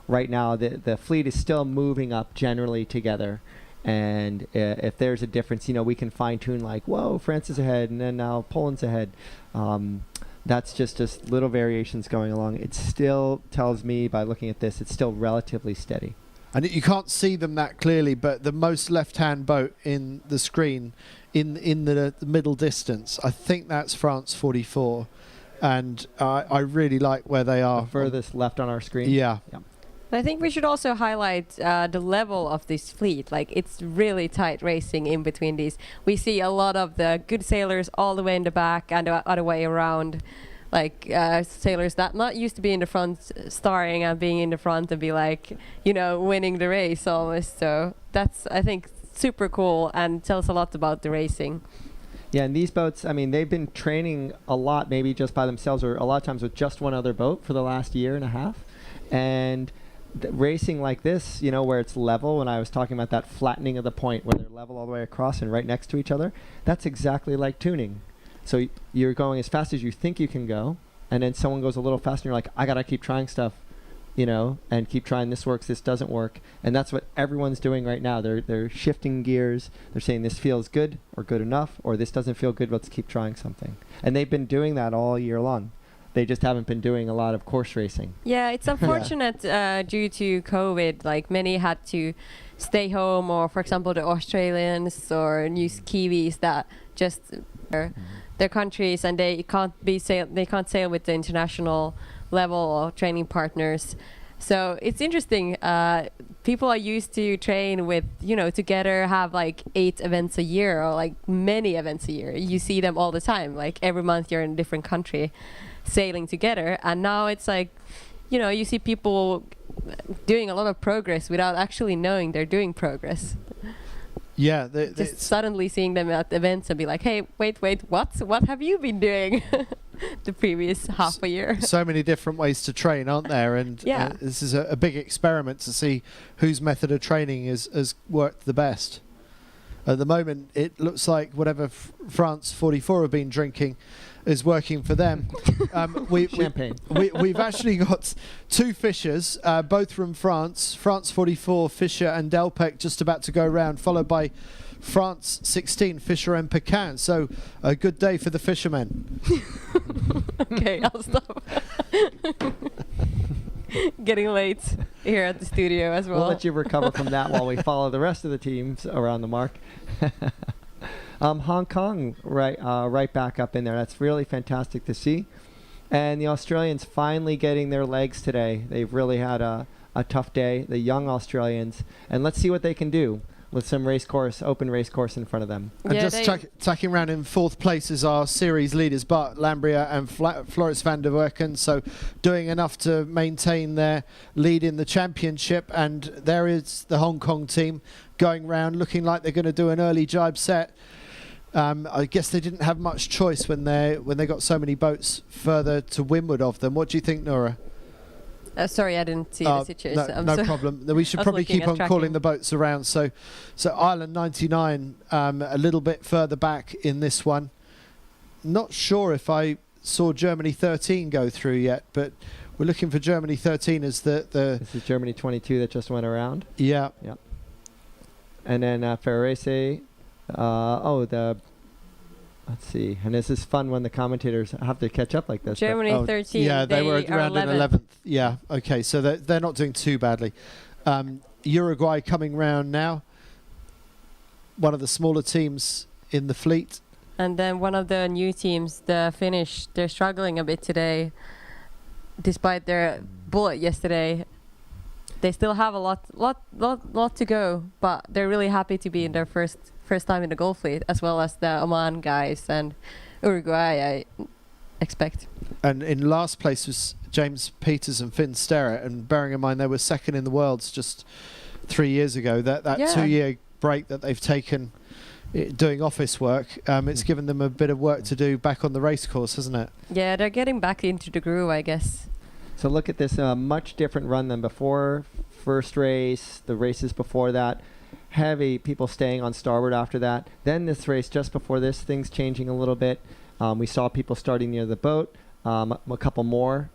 Right now, the fleet is still moving up generally together. And if there's a difference, we can fine tune like, whoa, France is ahead, and then now Poland's ahead. That's just little variations going along. It still tells me, by looking at this, it's still relatively steady. And you can't see them that clearly, but the most left-hand boat in the screen, in the middle distance, I think that's France 44. And I really like where they are. The furthest left on our screen? Yeah. I think we should also highlight the level of this fleet. Like, it's really tight racing in between these. We see a lot of the good sailors all the way in the back and the other way around. Like sailors that not used to be in the front, starring and being in the front and be like, winning the race almost. So that's, I think, super cool and tells a lot about the racing. Yeah, and these boats, they've been training a lot, maybe just by themselves, or a lot of times with just one other boat for the last year and a half. And racing like this, where it's level, when I was talking about that flattening of the point where they're level all the way across and right next to each other, that's exactly like tuning. So you're going as fast as you think you can go, and then someone goes a little faster and you're like, I gotta keep trying stuff, and keep trying, this works, this doesn't work. And that's what everyone's doing right now. They're shifting gears. They're saying this feels good or good enough, or this doesn't feel good, let's keep trying something. And they've been doing that all year long. They just haven't been doing a lot of course racing. Yeah, it's unfortunate due to COVID. Like, many had to stay home, or for example, the Australians or New Kiwis that just their countries, and they can't sail with the international level or training partners. So it's interesting. People are used to train with, together, have like 8 events a year, or like many events a year. You see them all the time. Like, every month you're in a different country sailing together, and now it's like, you see people doing a lot of progress without actually knowing they're doing progress. Yeah, just suddenly seeing them at events and be like, hey, wait, what have you been doing the previous half a year? So many different ways to train, aren't there? And this is a big experiment to see whose method of training has worked the best. At the moment, it looks like whatever France 44 have been drinking is working for them. Champagne. We've actually got 2 fishers, both from France. France 44, Fischer and Delpech, just about to go round, followed by France 16, Fischer and Pecan. So a good day for the fishermen. Okay, I'll stop. Getting late here at the studio as well. We'll let you recover from that while we follow the rest of the teams around the mark. Hong Kong, right back up in there. That's really fantastic to see. And the Australians finally getting their legs today. They've really had a tough day, the young Australians. And let's see what they can do with some open race course in front of them. And just tacking around in 4th place is our series leaders, Bart Lambria and Floris van der Werken. So doing enough to maintain their lead in the championship. And there is the Hong Kong team going round, looking like they're going to do an early jibe set. I guess they didn't have much choice when they got so many boats further to windward of them. What do you think, Nora? Sorry, I didn't see the situation. No problem. We should probably keep on calling the boats around. So Ireland 99, a little bit further back in this one. Not sure if I saw Germany 13 go through yet, but we're looking for Germany 13 as the. This is Germany 22 that just went around. Yeah. Yep. And then Ferrarese. Let's see. And this is fun when the commentators have to catch up like this. Germany 13. Yeah, they were around in 11th. Yeah, okay. So they're not doing too badly. Uruguay coming round now. One of the smaller teams in the fleet. And then one of the new teams, the Finnish, they're struggling a bit today. Despite their bullet yesterday, they still have a lot to go. But they're really happy to be in their first time in the Gulf fleet, as well as the Oman guys and Uruguay, I expect. And in last place was James Peters and Finn Sterrett, and bearing in mind they were second in the worlds just 3 years ago. That 2-year break that they've taken doing office work, it's given them a bit of work to do back on the race course, hasn't it? Yeah, they're getting back into the groove, I guess. So look at this, much different run than before. First race, the races before that. heavy people staying on starboard after that. Then this race, just before this, things changing a little bit. We saw people starting near the boat, a couple more,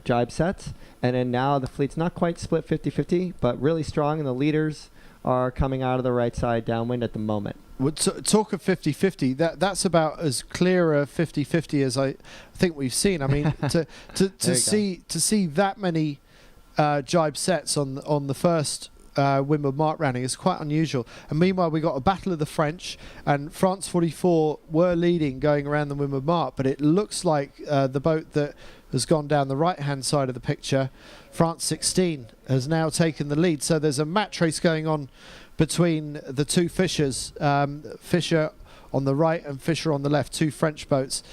jibe sets. And then now the fleet's not quite split 50-50, but really strong, and the leaders are coming out of the right side downwind at the moment. Talk of 50-50, that's about as clear a 50-50 as I think we've seen. I mean, to see that many jibe sets on the first Windward Mark rounding is quite unusual. And meanwhile, we got a battle of the French, and France 44 were leading going around the Windward Mark, but it looks like the boat that has gone down the right-hand side of the picture, France 16, has now taken the lead. So there's a match race going on between the two Fishers, Fisher on the right and Fisher on the left, two French boats,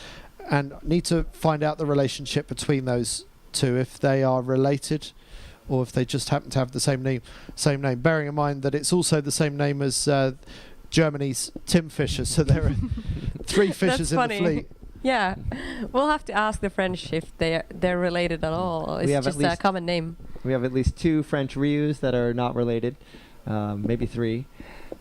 and need to find out the relationship between those two, if they are related or if they just happen to have the same name, bearing in mind that it's also the same name as Germany's Tim Fisher, so there are three Fishers in the fleet. Yeah, we'll have to ask the French if they're related at all. It's just a common name. We have at least two French Rius that are not related, maybe three.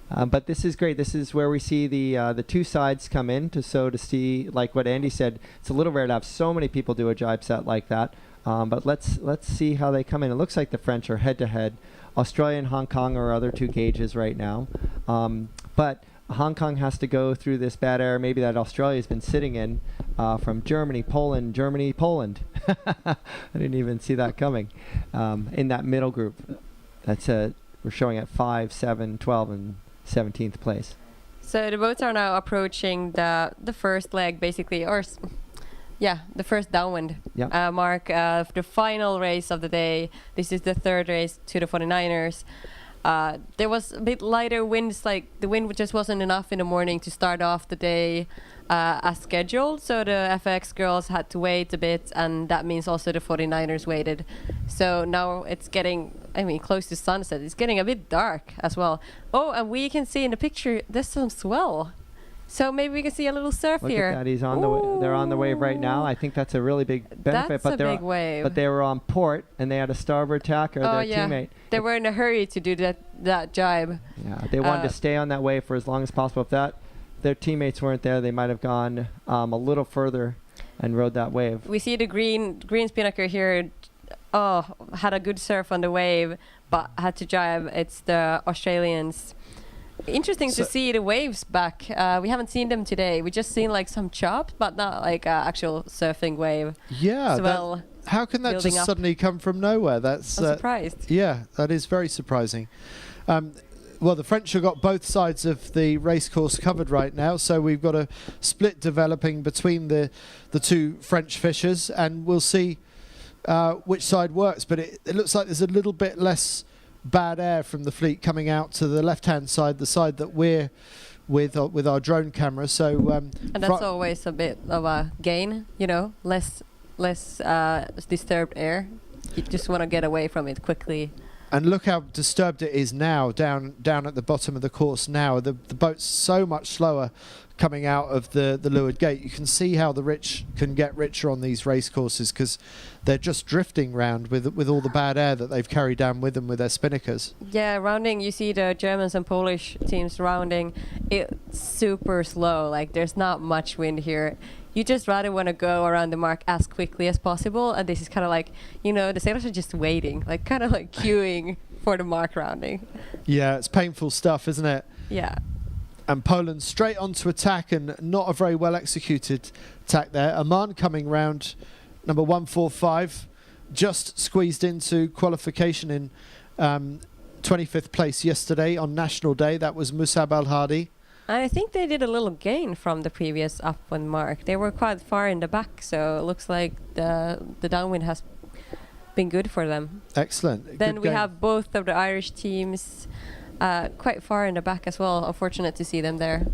But this is great. This is where we see the two sides come in to see, like what Andy said, it's a little rare to have so many people do a jibe set like that. But let's see how they come in. It looks like the French are head-to-head. Australia and Hong Kong are other two gauges right now. But Hong Kong has to go through this bad air, maybe that Australia's been sitting in, from Germany, Poland. I didn't even see that coming. In that middle group, we're showing at 5, 7, 12, and 17th place. So the boats are now approaching the first leg, basically, the first downwind mark of the final race of the day. This is the third race to the 49ers. There was a bit lighter winds, like the wind just wasn't enough in the morning to start off the day as scheduled, so the FX girls had to wait a bit, and that means also the 49ers waited. So now it's getting, close to sunset. It's getting a bit dark as well. Oh, and we can see in the picture there's some swell. So maybe we can see a little surf Look here. Look at that, he's on the they're on the wave right now. I think that's a really big benefit. That's a big wave. But they were on port, and they had a starboard tacker, their teammate. They were in a hurry to do that jibe. Yeah, they wanted to stay on that wave for as long as possible. If their teammates weren't there, they might have gone a little further and rode that wave. We see the green spinnaker here. Had a good surf on the wave, but had to jibe. It's the Australians. Interesting to see the waves back. We haven't seen them today. We just seen like some chops, but not like actual surfing wave. Yeah. How can that just suddenly come from nowhere? I'm surprised. Yeah, that is very surprising. Well, the French have got both sides of the racecourse covered right now, so we've got a split developing between the two French Fishers, and we'll see which side works. But it looks like there's a little bit less bad air from the fleet coming out to the left-hand side, the side that we're with our drone camera. So and that's always a bit of a gain, less disturbed air. You just want to get away from it quickly. And look how disturbed it is now, down at the bottom of the course now. The boat's so much slower coming out of the leeward gate. You can see how the rich can get richer on these race courses because they're just drifting round with all the bad air that they've carried down with them with their spinnakers. Yeah, rounding, you see the Germans and Polish teams rounding. It's super slow, like there's not much wind here. You just rather want to go around the mark as quickly as possible, and this is kind of like, the sailors are just waiting, like kind of like queuing for the mark rounding. Yeah, it's painful stuff, isn't it? Yeah. And Poland straight onto attack, and not a very well executed attack there. Oman coming round number 145, just squeezed into qualification in 25th place yesterday on National Day. That was Musab Al-Hadi. I think they did a little gain from the previous upwind mark. They were quite far in the back, so it looks like the downwind has been good for them. Excellent. Then we have both of the Irish teams quite far in the back as well. Unfortunate to see them there.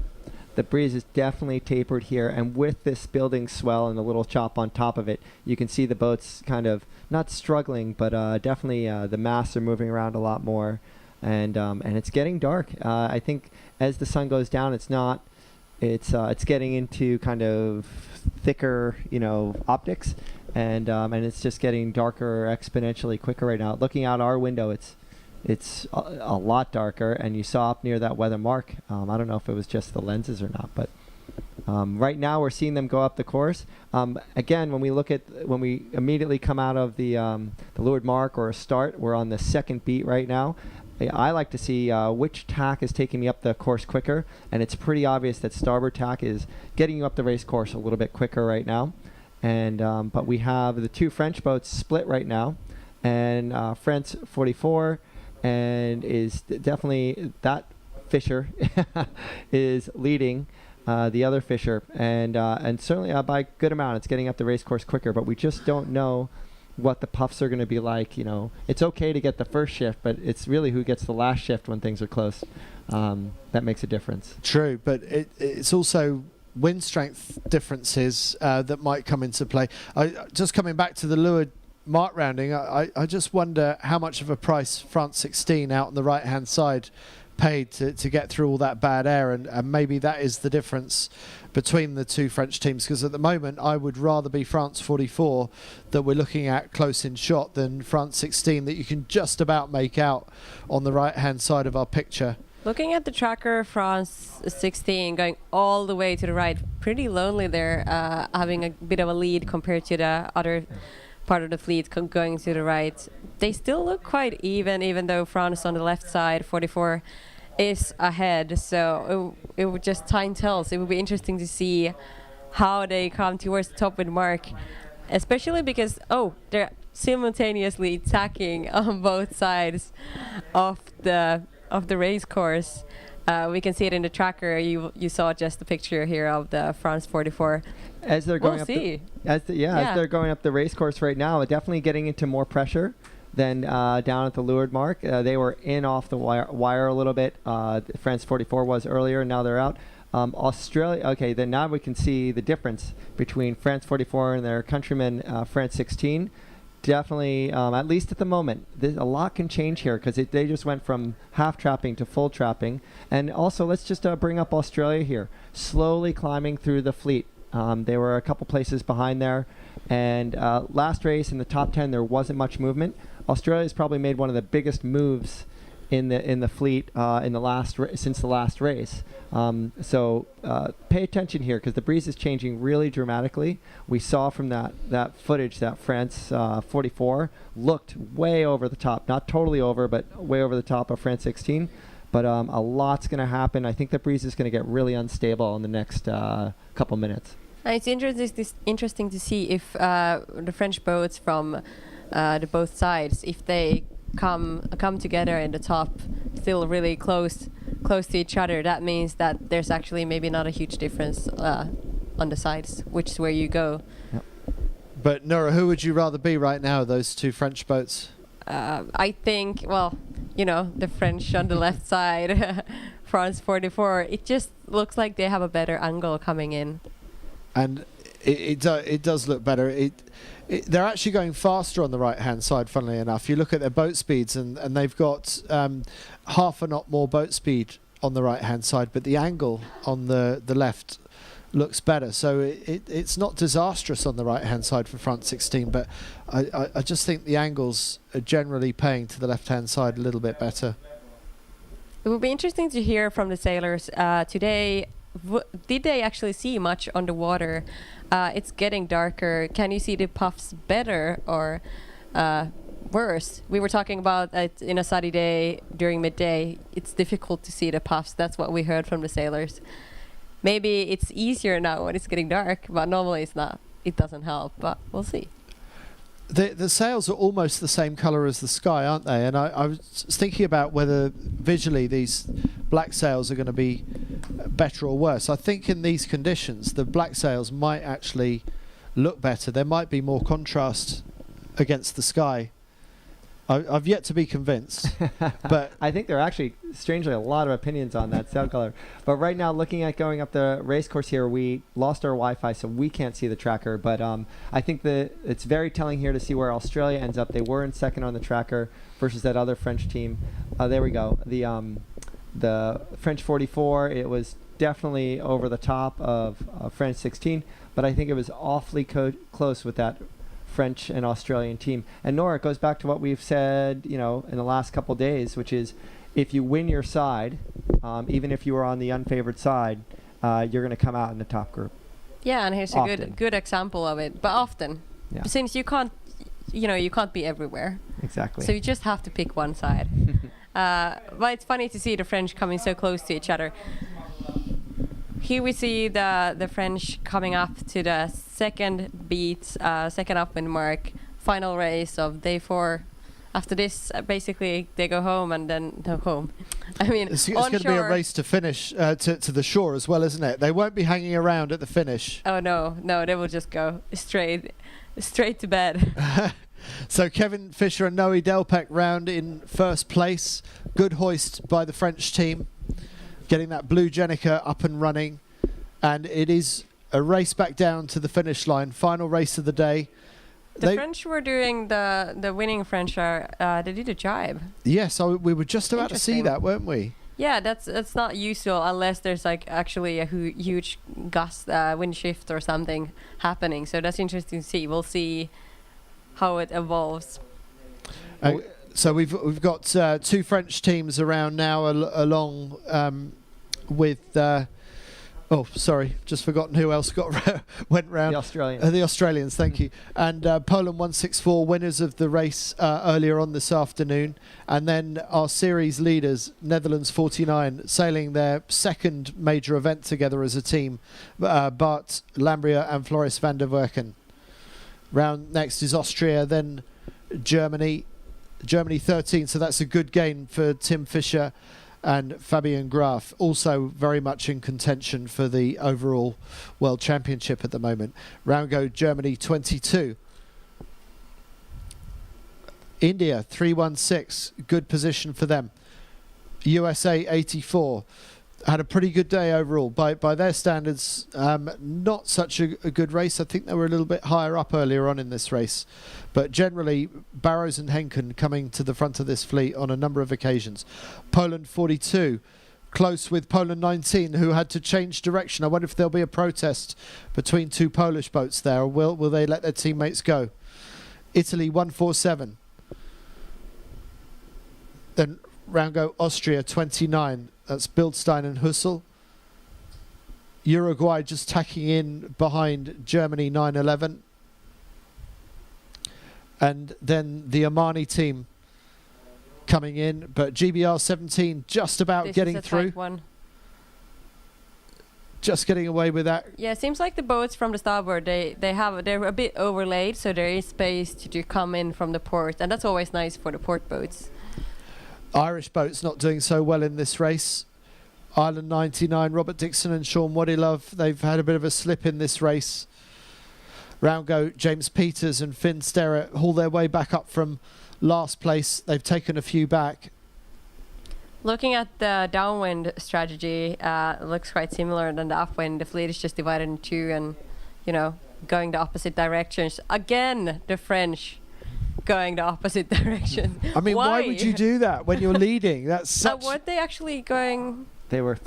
The breeze is definitely tapered here, and with this building swell and a little chop on top of it, you can see the boats kind of not struggling, but definitely the masts are moving around a lot more, and it's getting dark. I think as the sun goes down, it's getting into kind of thicker, optics, and it's just getting darker exponentially quicker right now. Looking out our window, it's it's a lot darker, and you saw up near that weather mark. I don't know if it was just the lenses or not, but right now we're seeing them go up the course. Again, when we immediately come out of the leeward mark or a start, we're on the second beat right now. I like to see which tack is taking me up the course quicker, and it's pretty obvious that starboard tack is getting you up the race course a little bit quicker right now. And but we have the two French boats split right now, and France 44 and is definitely that fisher is leading the other fisher, and certainly by a good amount. It's getting up the race course quicker, but we just don't know what the puffs are going to be like. It's okay to get the first shift, but it's really who gets the last shift when things are close. That makes a difference. True, but it's also wind strength differences that might come into play. Just coming back to the leeward mark rounding, I just wonder how much of a price France 16 out on the right hand side paid to get through all that bad air, and maybe that is the difference between the two French teams, because at the moment I would rather be France 44 that we're looking at close in shot than France 16 that you can just about make out on the right hand side of our picture. Looking at the tracker, France 16 going all the way to the right, pretty lonely there, having a bit of a lead compared to the other part of the fleet going to the right. They still look quite even though France on the left side, 44, is ahead. So it would just time tells. It would be interesting to see how they come towards the top with Mark, especially because they're simultaneously attacking on both sides of the race course. We can see it in the tracker. You saw just the picture here of the France 44. As they're going as they're going up the race course right now, definitely getting into more pressure than down at the leeward mark. They were in off the wire a little bit. France 44 was earlier. Now they're out. Australia. Okay, then now we can see the difference between France 44 and their countrymen France 16. Definitely, at least at the moment, a lot can change here because they just went from half trapping to full trapping. And also, let's just bring up Australia here, slowly climbing through the fleet. They were a couple places behind there, and last race in the top 10 there wasn't much movement. Australia's probably made one of the biggest moves in the fleet since the last race. So pay attention here because the breeze is changing really dramatically. We saw from that footage that France 44 looked way over the top, not totally over, but way over the top of France 16. But a lot's going to happen. I think the breeze is going to get really unstable in the next couple minutes. It's interesting to see if the French boats from the both sides, if they come together in the top, still really close to each other. That means that there's actually maybe not a huge difference on the sides, which is where you go. Yep. But Nora, who would you rather be right now, those two French boats? I think, the French on the left side, France 44, it just looks like they have a better angle coming in. And it does look better. They're actually going faster on the right-hand side, funnily enough. You look at their boat speeds, and they've got half a knot more boat speed on the right-hand side, but the angle on the left looks better. So it's not disastrous on the right-hand side for France 16, but I just think the angles are generally paying to the left-hand side a little bit better. It would be interesting to hear from the sailors today. Did they actually see much underwater? It's getting darker. Can you see the puffs better or worse? We were talking about in a sunny day during midday. It's difficult to see the puffs. That's what we heard from the sailors. Maybe it's easier now when it's getting dark, but normally it's not. It doesn't help, but we'll see. The sails are almost the same colour as the sky, aren't they? And I was thinking about whether visually these black sails are going to be better or worse. I think in these conditions, the black sails might actually look better. There might be more contrast against the sky. I've yet to be convinced, but I think there are actually, strangely, a lot of opinions on that sail color. But right now, looking at going up the race course here, we lost our Wi-Fi, so we can't see the tracker. But I think it's very telling here to see where Australia ends up. They were in second on the tracker versus that other French team. There we go. The French 44. It was definitely over the top of French 16, but I think it was awfully close with that French and Australian team. And Nora, it goes back to what we've said, in the last couple of days, which is if you win your side, even if you are on the unfavored side, you're going to come out in the top group. Yeah, and here's Often. a good example of it. But often, Yeah. since you can't be everywhere. Exactly. So you just have to pick one side. But it's funny to see the French coming so close to each other. Here we see the French coming up to the second upwind mark, final race of day 4. After this, basically, they go home and then go home. I mean, It's going to be a race to finish to the shore as well, isn't it? They won't be hanging around at the finish. Oh no, they will just go straight to bed. So Kevin Fisher and Noe Delpech round in first place. Good hoist by the French team, getting that blue Jenica up and running. And it is a race back down to the finish line. Final race of the day. The French were doing the winning French they did a jibe. Yes, we were just about to see that, weren't we? Yeah, that's not usual unless there's like actually a huge gust, wind shift or something happening. So that's interesting to see. We'll see how it evolves. So we've got 2 French teams around now, along with. Just forgotten who else went round. The Australians. The Australians, thank you. And Poland 164, winners of the race earlier on this afternoon. And then our series leaders, Netherlands 49, sailing their second major event together as a team, Bart Lambria and Floris van der Werken. Round next is Austria, then Germany 13, so that's a good gain for Tim Fisher and Fabian Graf, also very much in contention for the overall World Championship at the moment. Round go Germany 22. India 316, good position for them. USA 84. Had a pretty good day overall. By their standards, not such a good race. I think they were a little bit higher up earlier on in this race. But generally, Barrows and Henken coming to the front of this fleet on a number of occasions. Poland 42, close with Poland 19, who had to change direction. I wonder if there'll be a protest between 2 Polish boats there, or will they let their teammates go? Italy 147. Then round go Austria 29. That's Bildstein and Hussel. Uruguay just tacking in behind Germany 911. And then the Omani team coming in, but GBR 17 just about getting through. One. Just getting away with that. Yeah, it seems like the boats from the starboard, they're a bit overlaid, so there is space to come in from the port, and that's always nice for the port boats. Irish boats not doing so well in this race. Ireland 99, Robert Dixon and Sean Wadilove, they've had a bit of a slip in this race. Round go James Peters and Finn Sterrett haul their way back up from last place. They've taken a few back. Looking at the downwind strategy, it looks quite similar than the upwind. The fleet is just divided in 2 and, going the opposite directions. Again, the French going the opposite direction. I mean, why would you do that when you're leading? That's such... weren't they actually going... They were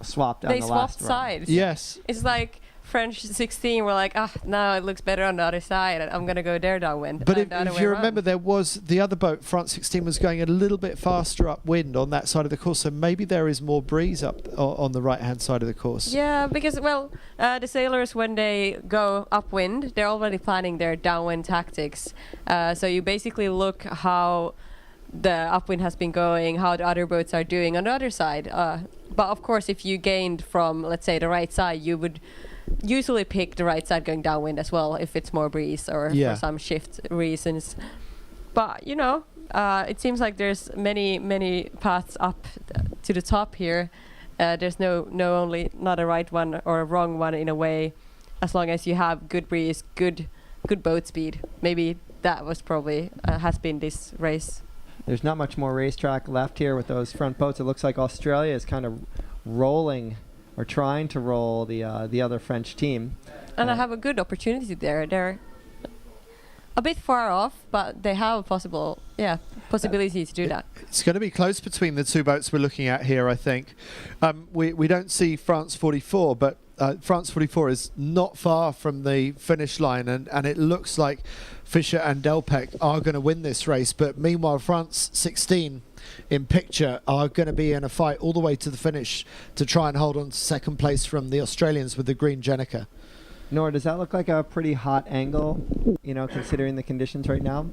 swapped on the last They swapped run. sides. Yes. It's like French 16 were like, no, it looks better on the other side. I'm going to go there downwind. But if you remember, there was the other boat, France 16, was going a little bit faster upwind on that side of the course. So maybe there is more breeze up on the right-hand side of the course. Yeah, because, the sailors, when they go upwind, they're already planning their downwind tactics. So you basically look how the upwind has been going, how the other boats are doing on the other side. But, of course, if you gained from, let's say, the right side, you would usually pick the right side going downwind as well if it's more breeze or for some shift reasons. But it seems like there's many paths up to the top here. There's not a right one or a wrong one in a way, as long as you have good breeze, good boat speed. Maybe that was probably has been this race. There's not much more racetrack left here with those front boats. It looks like Australia is kind of rolling or trying to roll the other French team. And I have a good opportunity there. They're a bit far off, but they have a possibility to do that. It's going to be close between the 2 boats we're looking at here, I think. We don't see France 44, but France 44 is not far from the finish line, and it looks like Fischer and Delpech are going to win this race. But meanwhile, France 16 in picture are going to be in a fight all the way to the finish to try and hold on to second place from the Australians with the green Jenica. Nora, does that look like a pretty hot angle, considering the conditions right now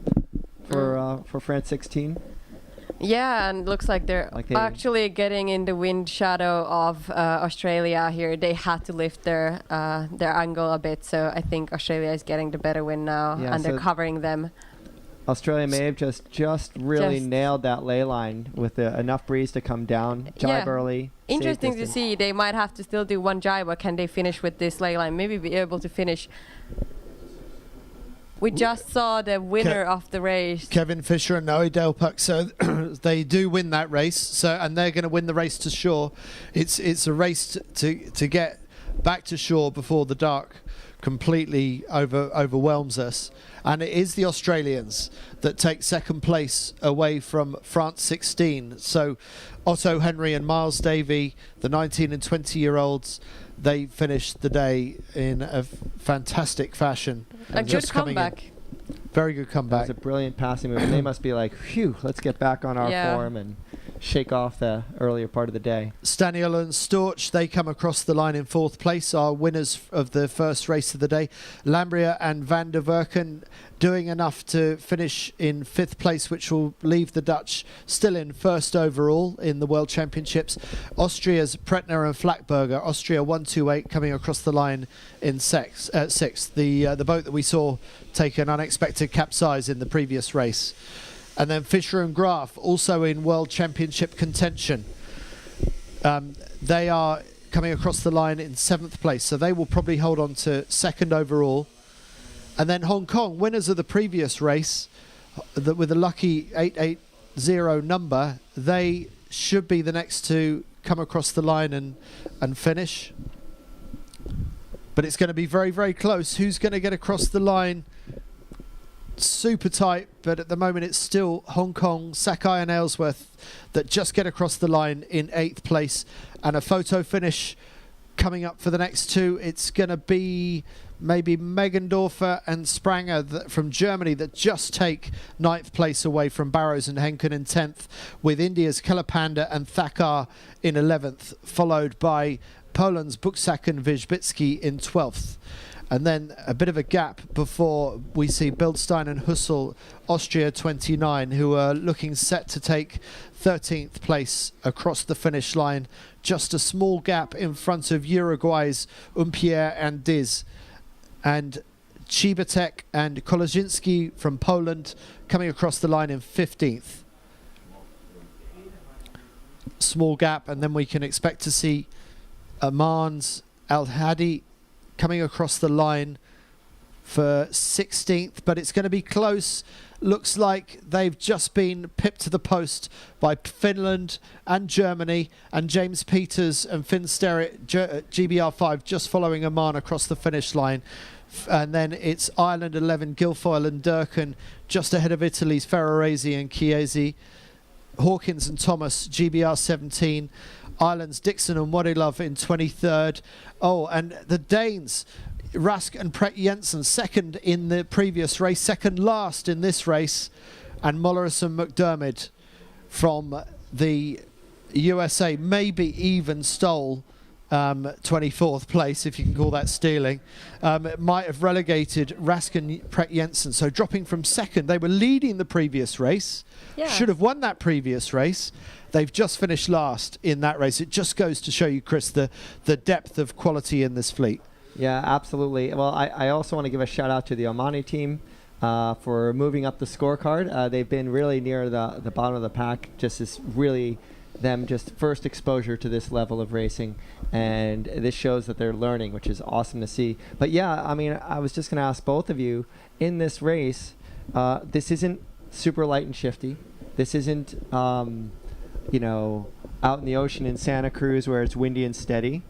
for France 16? Yeah, and looks like they're actually getting in the wind shadow of Australia here. They had to lift their angle a bit, so I think Australia is getting the better wind now, and they're covering them. Australia may have just really nailed that ley line with enough breeze to come down, jibe early. Interesting to see. They might have to still do one jibe, but can they finish with this ley line? Maybe be able to finish. We just saw the winner of the race, Kevin Fischer and Noe Delpech. So they do win that race. So and they're going to win the race to shore. It's a race to get back to shore before the dark completely overwhelms us. And it is the Australians that take second place away from France 16. So Otto Henry and Miles Davey, the 19 and 20-year-olds, they finished the day in a fantastic fashion. A good comeback. Very good comeback. That was a brilliant passing move. And they must be like, phew, let's get back on our form and shake off the earlier part of the day. Staniel and Storch, they come across the line in fourth place, are winners of the first race of the day. Lambria and Van der Werken doing enough to finish in fifth place, which will leave the Dutch still in first overall in the World Championships. Austria's Pretner and Flackberger, Austria 128 coming across the line in sixth. The boat that we saw take an unexpected capsize in the previous race. And then Fischer and Graf also in World Championship contention. They are coming across the line in seventh place, so they will probably hold on to second overall. And then Hong Kong, winners of the previous race, with a lucky 880 number, they should be the next to come across the line and finish. But it's going to be very, very close. Who's going to get across the line? Super tight, but at the moment it's still Hong Kong, Sakai and Aylesworth that just get across the line in eighth place, and a photo finish coming up for the next two. It's going to be maybe Meggendorfer and Spranger from Germany that just take ninth place away from Barrows and Henken in 10th, with India's Kelapanda and Thakkar in 11th, followed by Poland's Buksak and Wijbicki in 12th. And then a bit of a gap before we see Bildstein and Hussel, Austria 29, who are looking set to take 13th place across the finish line. Just a small gap in front of Uruguay's Umpierre and Diz. And Chibatek and Kolazinski from Poland coming across the line in 15th. Small gap, and then we can expect to see Oman's Al Hadi coming across the line for 16th, but it's going to be close. Looks like they've just been pipped to the post by Finland and Germany, and James Peters and Finn Sterrett, GBR5, just following Oman across the finish line. And then it's Ireland 11, Guilfoyle and Durkin, just ahead of Italy's Ferraresi and Chiesi. Hawkins and Thomas, GBR 17. Ireland's Dixon and Wadilov in 23rd. Oh, and the Danes, Rask and Pret Jensen, second in the previous race, second last in this race. And Molleris and McDermott from the USA maybe even stole 24th place, if you can call that stealing. It might have relegated Rask and Pret Jensen. So dropping from second, they were leading the previous race, should have won that previous race. They've just finished last in that race. It just goes to show you, Chris, the depth of quality in this fleet. Yeah, absolutely. Well, I also want to give a shout out to the Omani team for moving up the scorecard. They've been really near the bottom of the pack, just as really them just first exposure to this level of racing, and this shows that they're learning, which is awesome to see. But yeah, I mean, I was just going to ask both of you, in this race, this isn't super light and shifty. This isn't out in the ocean in Santa Cruz where it's windy and steady.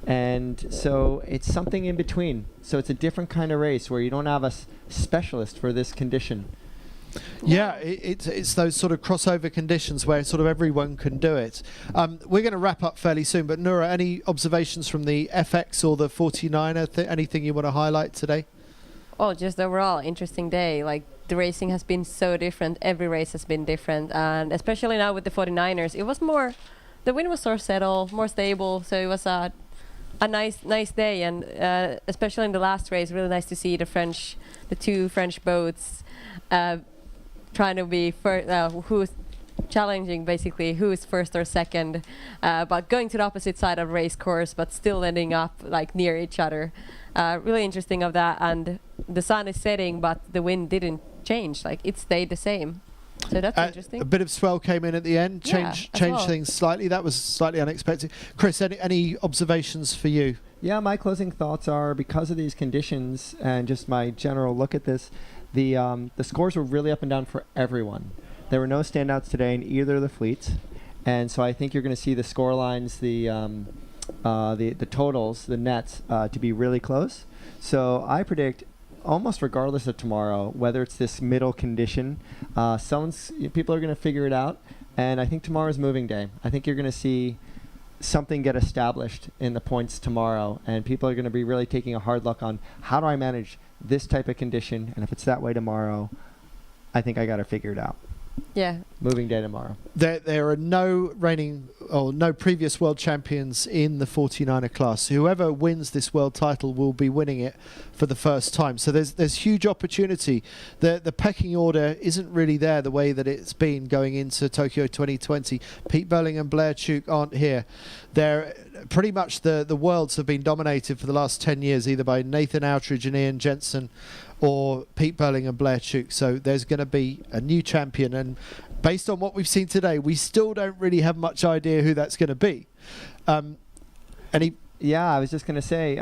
And so it's something in between. So it's a different kind of race where you don't have a specialist for this condition. Yeah, it's those sort of crossover conditions where sort of everyone can do it. We're going to wrap up fairly soon, but Nura, any observations from the FX or the 49er? Anything you want to highlight today? Oh, just overall interesting day. Like the racing has been so different. Every race has been different, and especially now with the 49ers, it was more. The wind was more settled, more stable, so it was a nice day, and especially in the last race, really nice to see the two French boats trying to be who's challenging basically who's first or second, but going to the opposite side of the race course, but still ending up like near each other. Really interesting of that, and the sun is setting, but the wind didn't change; like it stayed the same. So that's interesting. A bit of swell came in at the end, changed things slightly. That was slightly unexpected. Chris, any observations for you? Yeah, my closing thoughts are, because of these conditions and just my general look at this, the scores were really up and down for everyone. There were no standouts today in either of the fleets, and so I think you're going to see the score lines, the totals, the nets, to be really close. So I predict, almost regardless of tomorrow, whether it's this middle condition, people are going to figure it out. And I think tomorrow's moving day. I think you're going to see something get established in the points tomorrow, and people are going to be really taking a hard look on, how do I manage this type of condition? And if it's that way tomorrow, I think I got to figure it out. Yeah. Moving day tomorrow. There are no previous world champions in the 49er class. Whoever wins this world title will be winning it for the first time. So there's huge opportunity. The pecking order isn't really there the way that it's been going into Tokyo 2020. Pete Burling and Blair Tuke aren't here. They're pretty much the worlds have been dominated for the last 10 years, either by Nathan Outridge and Ian Jensen or Pete Burling and Blair Tuke. So there's going to be a new champion, and based on what we've seen today, we still don't really have much idea who that's going to be. Yeah, I was just going to say,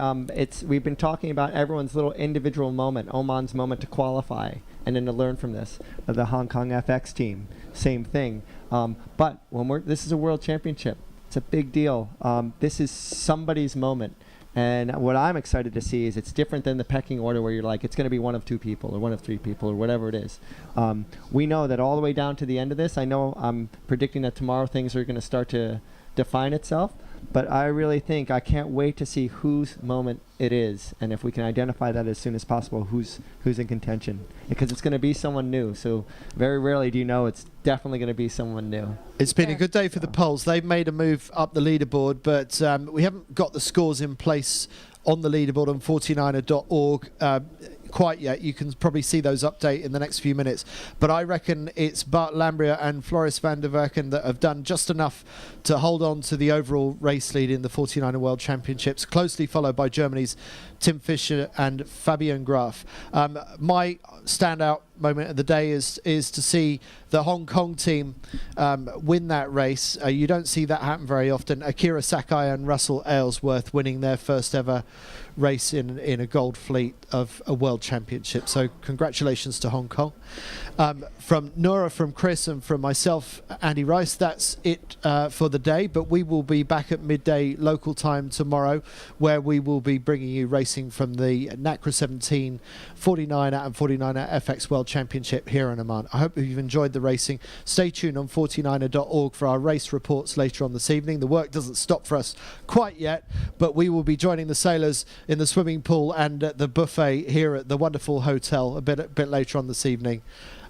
we've been talking about everyone's little individual moment, Oman's moment to qualify, and then to learn from this. The Hong Kong FX team, same thing. But this is a world championship. It's a big deal. This is somebody's moment. And what I'm excited to see is it's different than the pecking order where you're like, it's going to be one of two people or one of three people or whatever it is. We know that all the way down to the end of this, I know I'm predicting that tomorrow things are going to start to define itself. But I really think I can't wait to see whose moment it is, and if we can identify that as soon as possible, who's in contention, because it's going to be someone new. So very rarely do you know it's definitely going to be someone new. It's been a good day for the Poles. They've made a move up the leaderboard, but we haven't got the scores in place on the leaderboard on 49er.org quite yet. You can probably see those update in the next few minutes, but I reckon it's Bart Lambria and Floris van der Werken that have done just enough to hold on to the overall race lead in the 49er World Championships, closely followed by Germany's Tim Fischer and Fabian Graf. My standout moment of the day is to see the Hong Kong team win that race. You don't see that happen very often. Akira Sakai and Russell Aylesworth winning their first ever race in a gold fleet of a world championship. So congratulations to Hong Kong. From Nora, from Chris, and from myself, Andy Rice, that's it for the day, but we will be back at midday local time tomorrow, where we will be bringing you racing from the Nacra 17 49er and 49er FX World Championship here in Oman. I hope you've enjoyed the racing. Stay tuned on 49er.org for our race reports later on this evening. The work doesn't stop for us quite yet, but we will be joining the sailors in the swimming pool and at the buffet here at the wonderful hotel a bit later on this evening.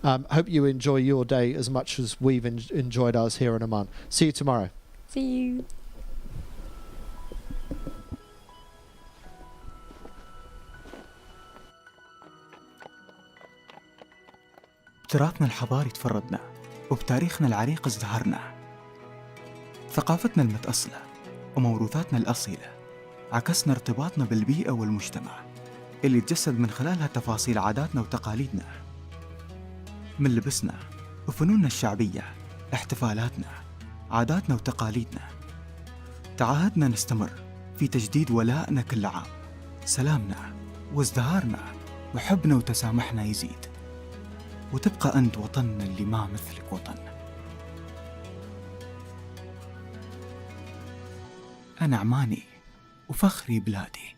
Hope you enjoy your day as much as we've enjoyed ours here in Oman. See you tomorrow. See you. بتراثنا الحضاري تفردنا، وبتاريخنا العريق ازدهرنا. ثقافتنا المتأصلة وموروثاتنا الأصيلة عكسنا ارتباطنا بالبيئة والمجتمع اللي تجسد من خلالها تفاصيل عاداتنا وتقاليدنا، من لبسنا وفنوننا الشعبية، احتفالاتنا، عاداتنا وتقاليدنا. تعاهدنا نستمر في تجديد ولائنا كل عام. سلامنا وازدهارنا وحبنا وتسامحنا يزيد، وتبقى أنت وطننا اللي ما مثلك وطن. أنا عماني وفخري بلادي.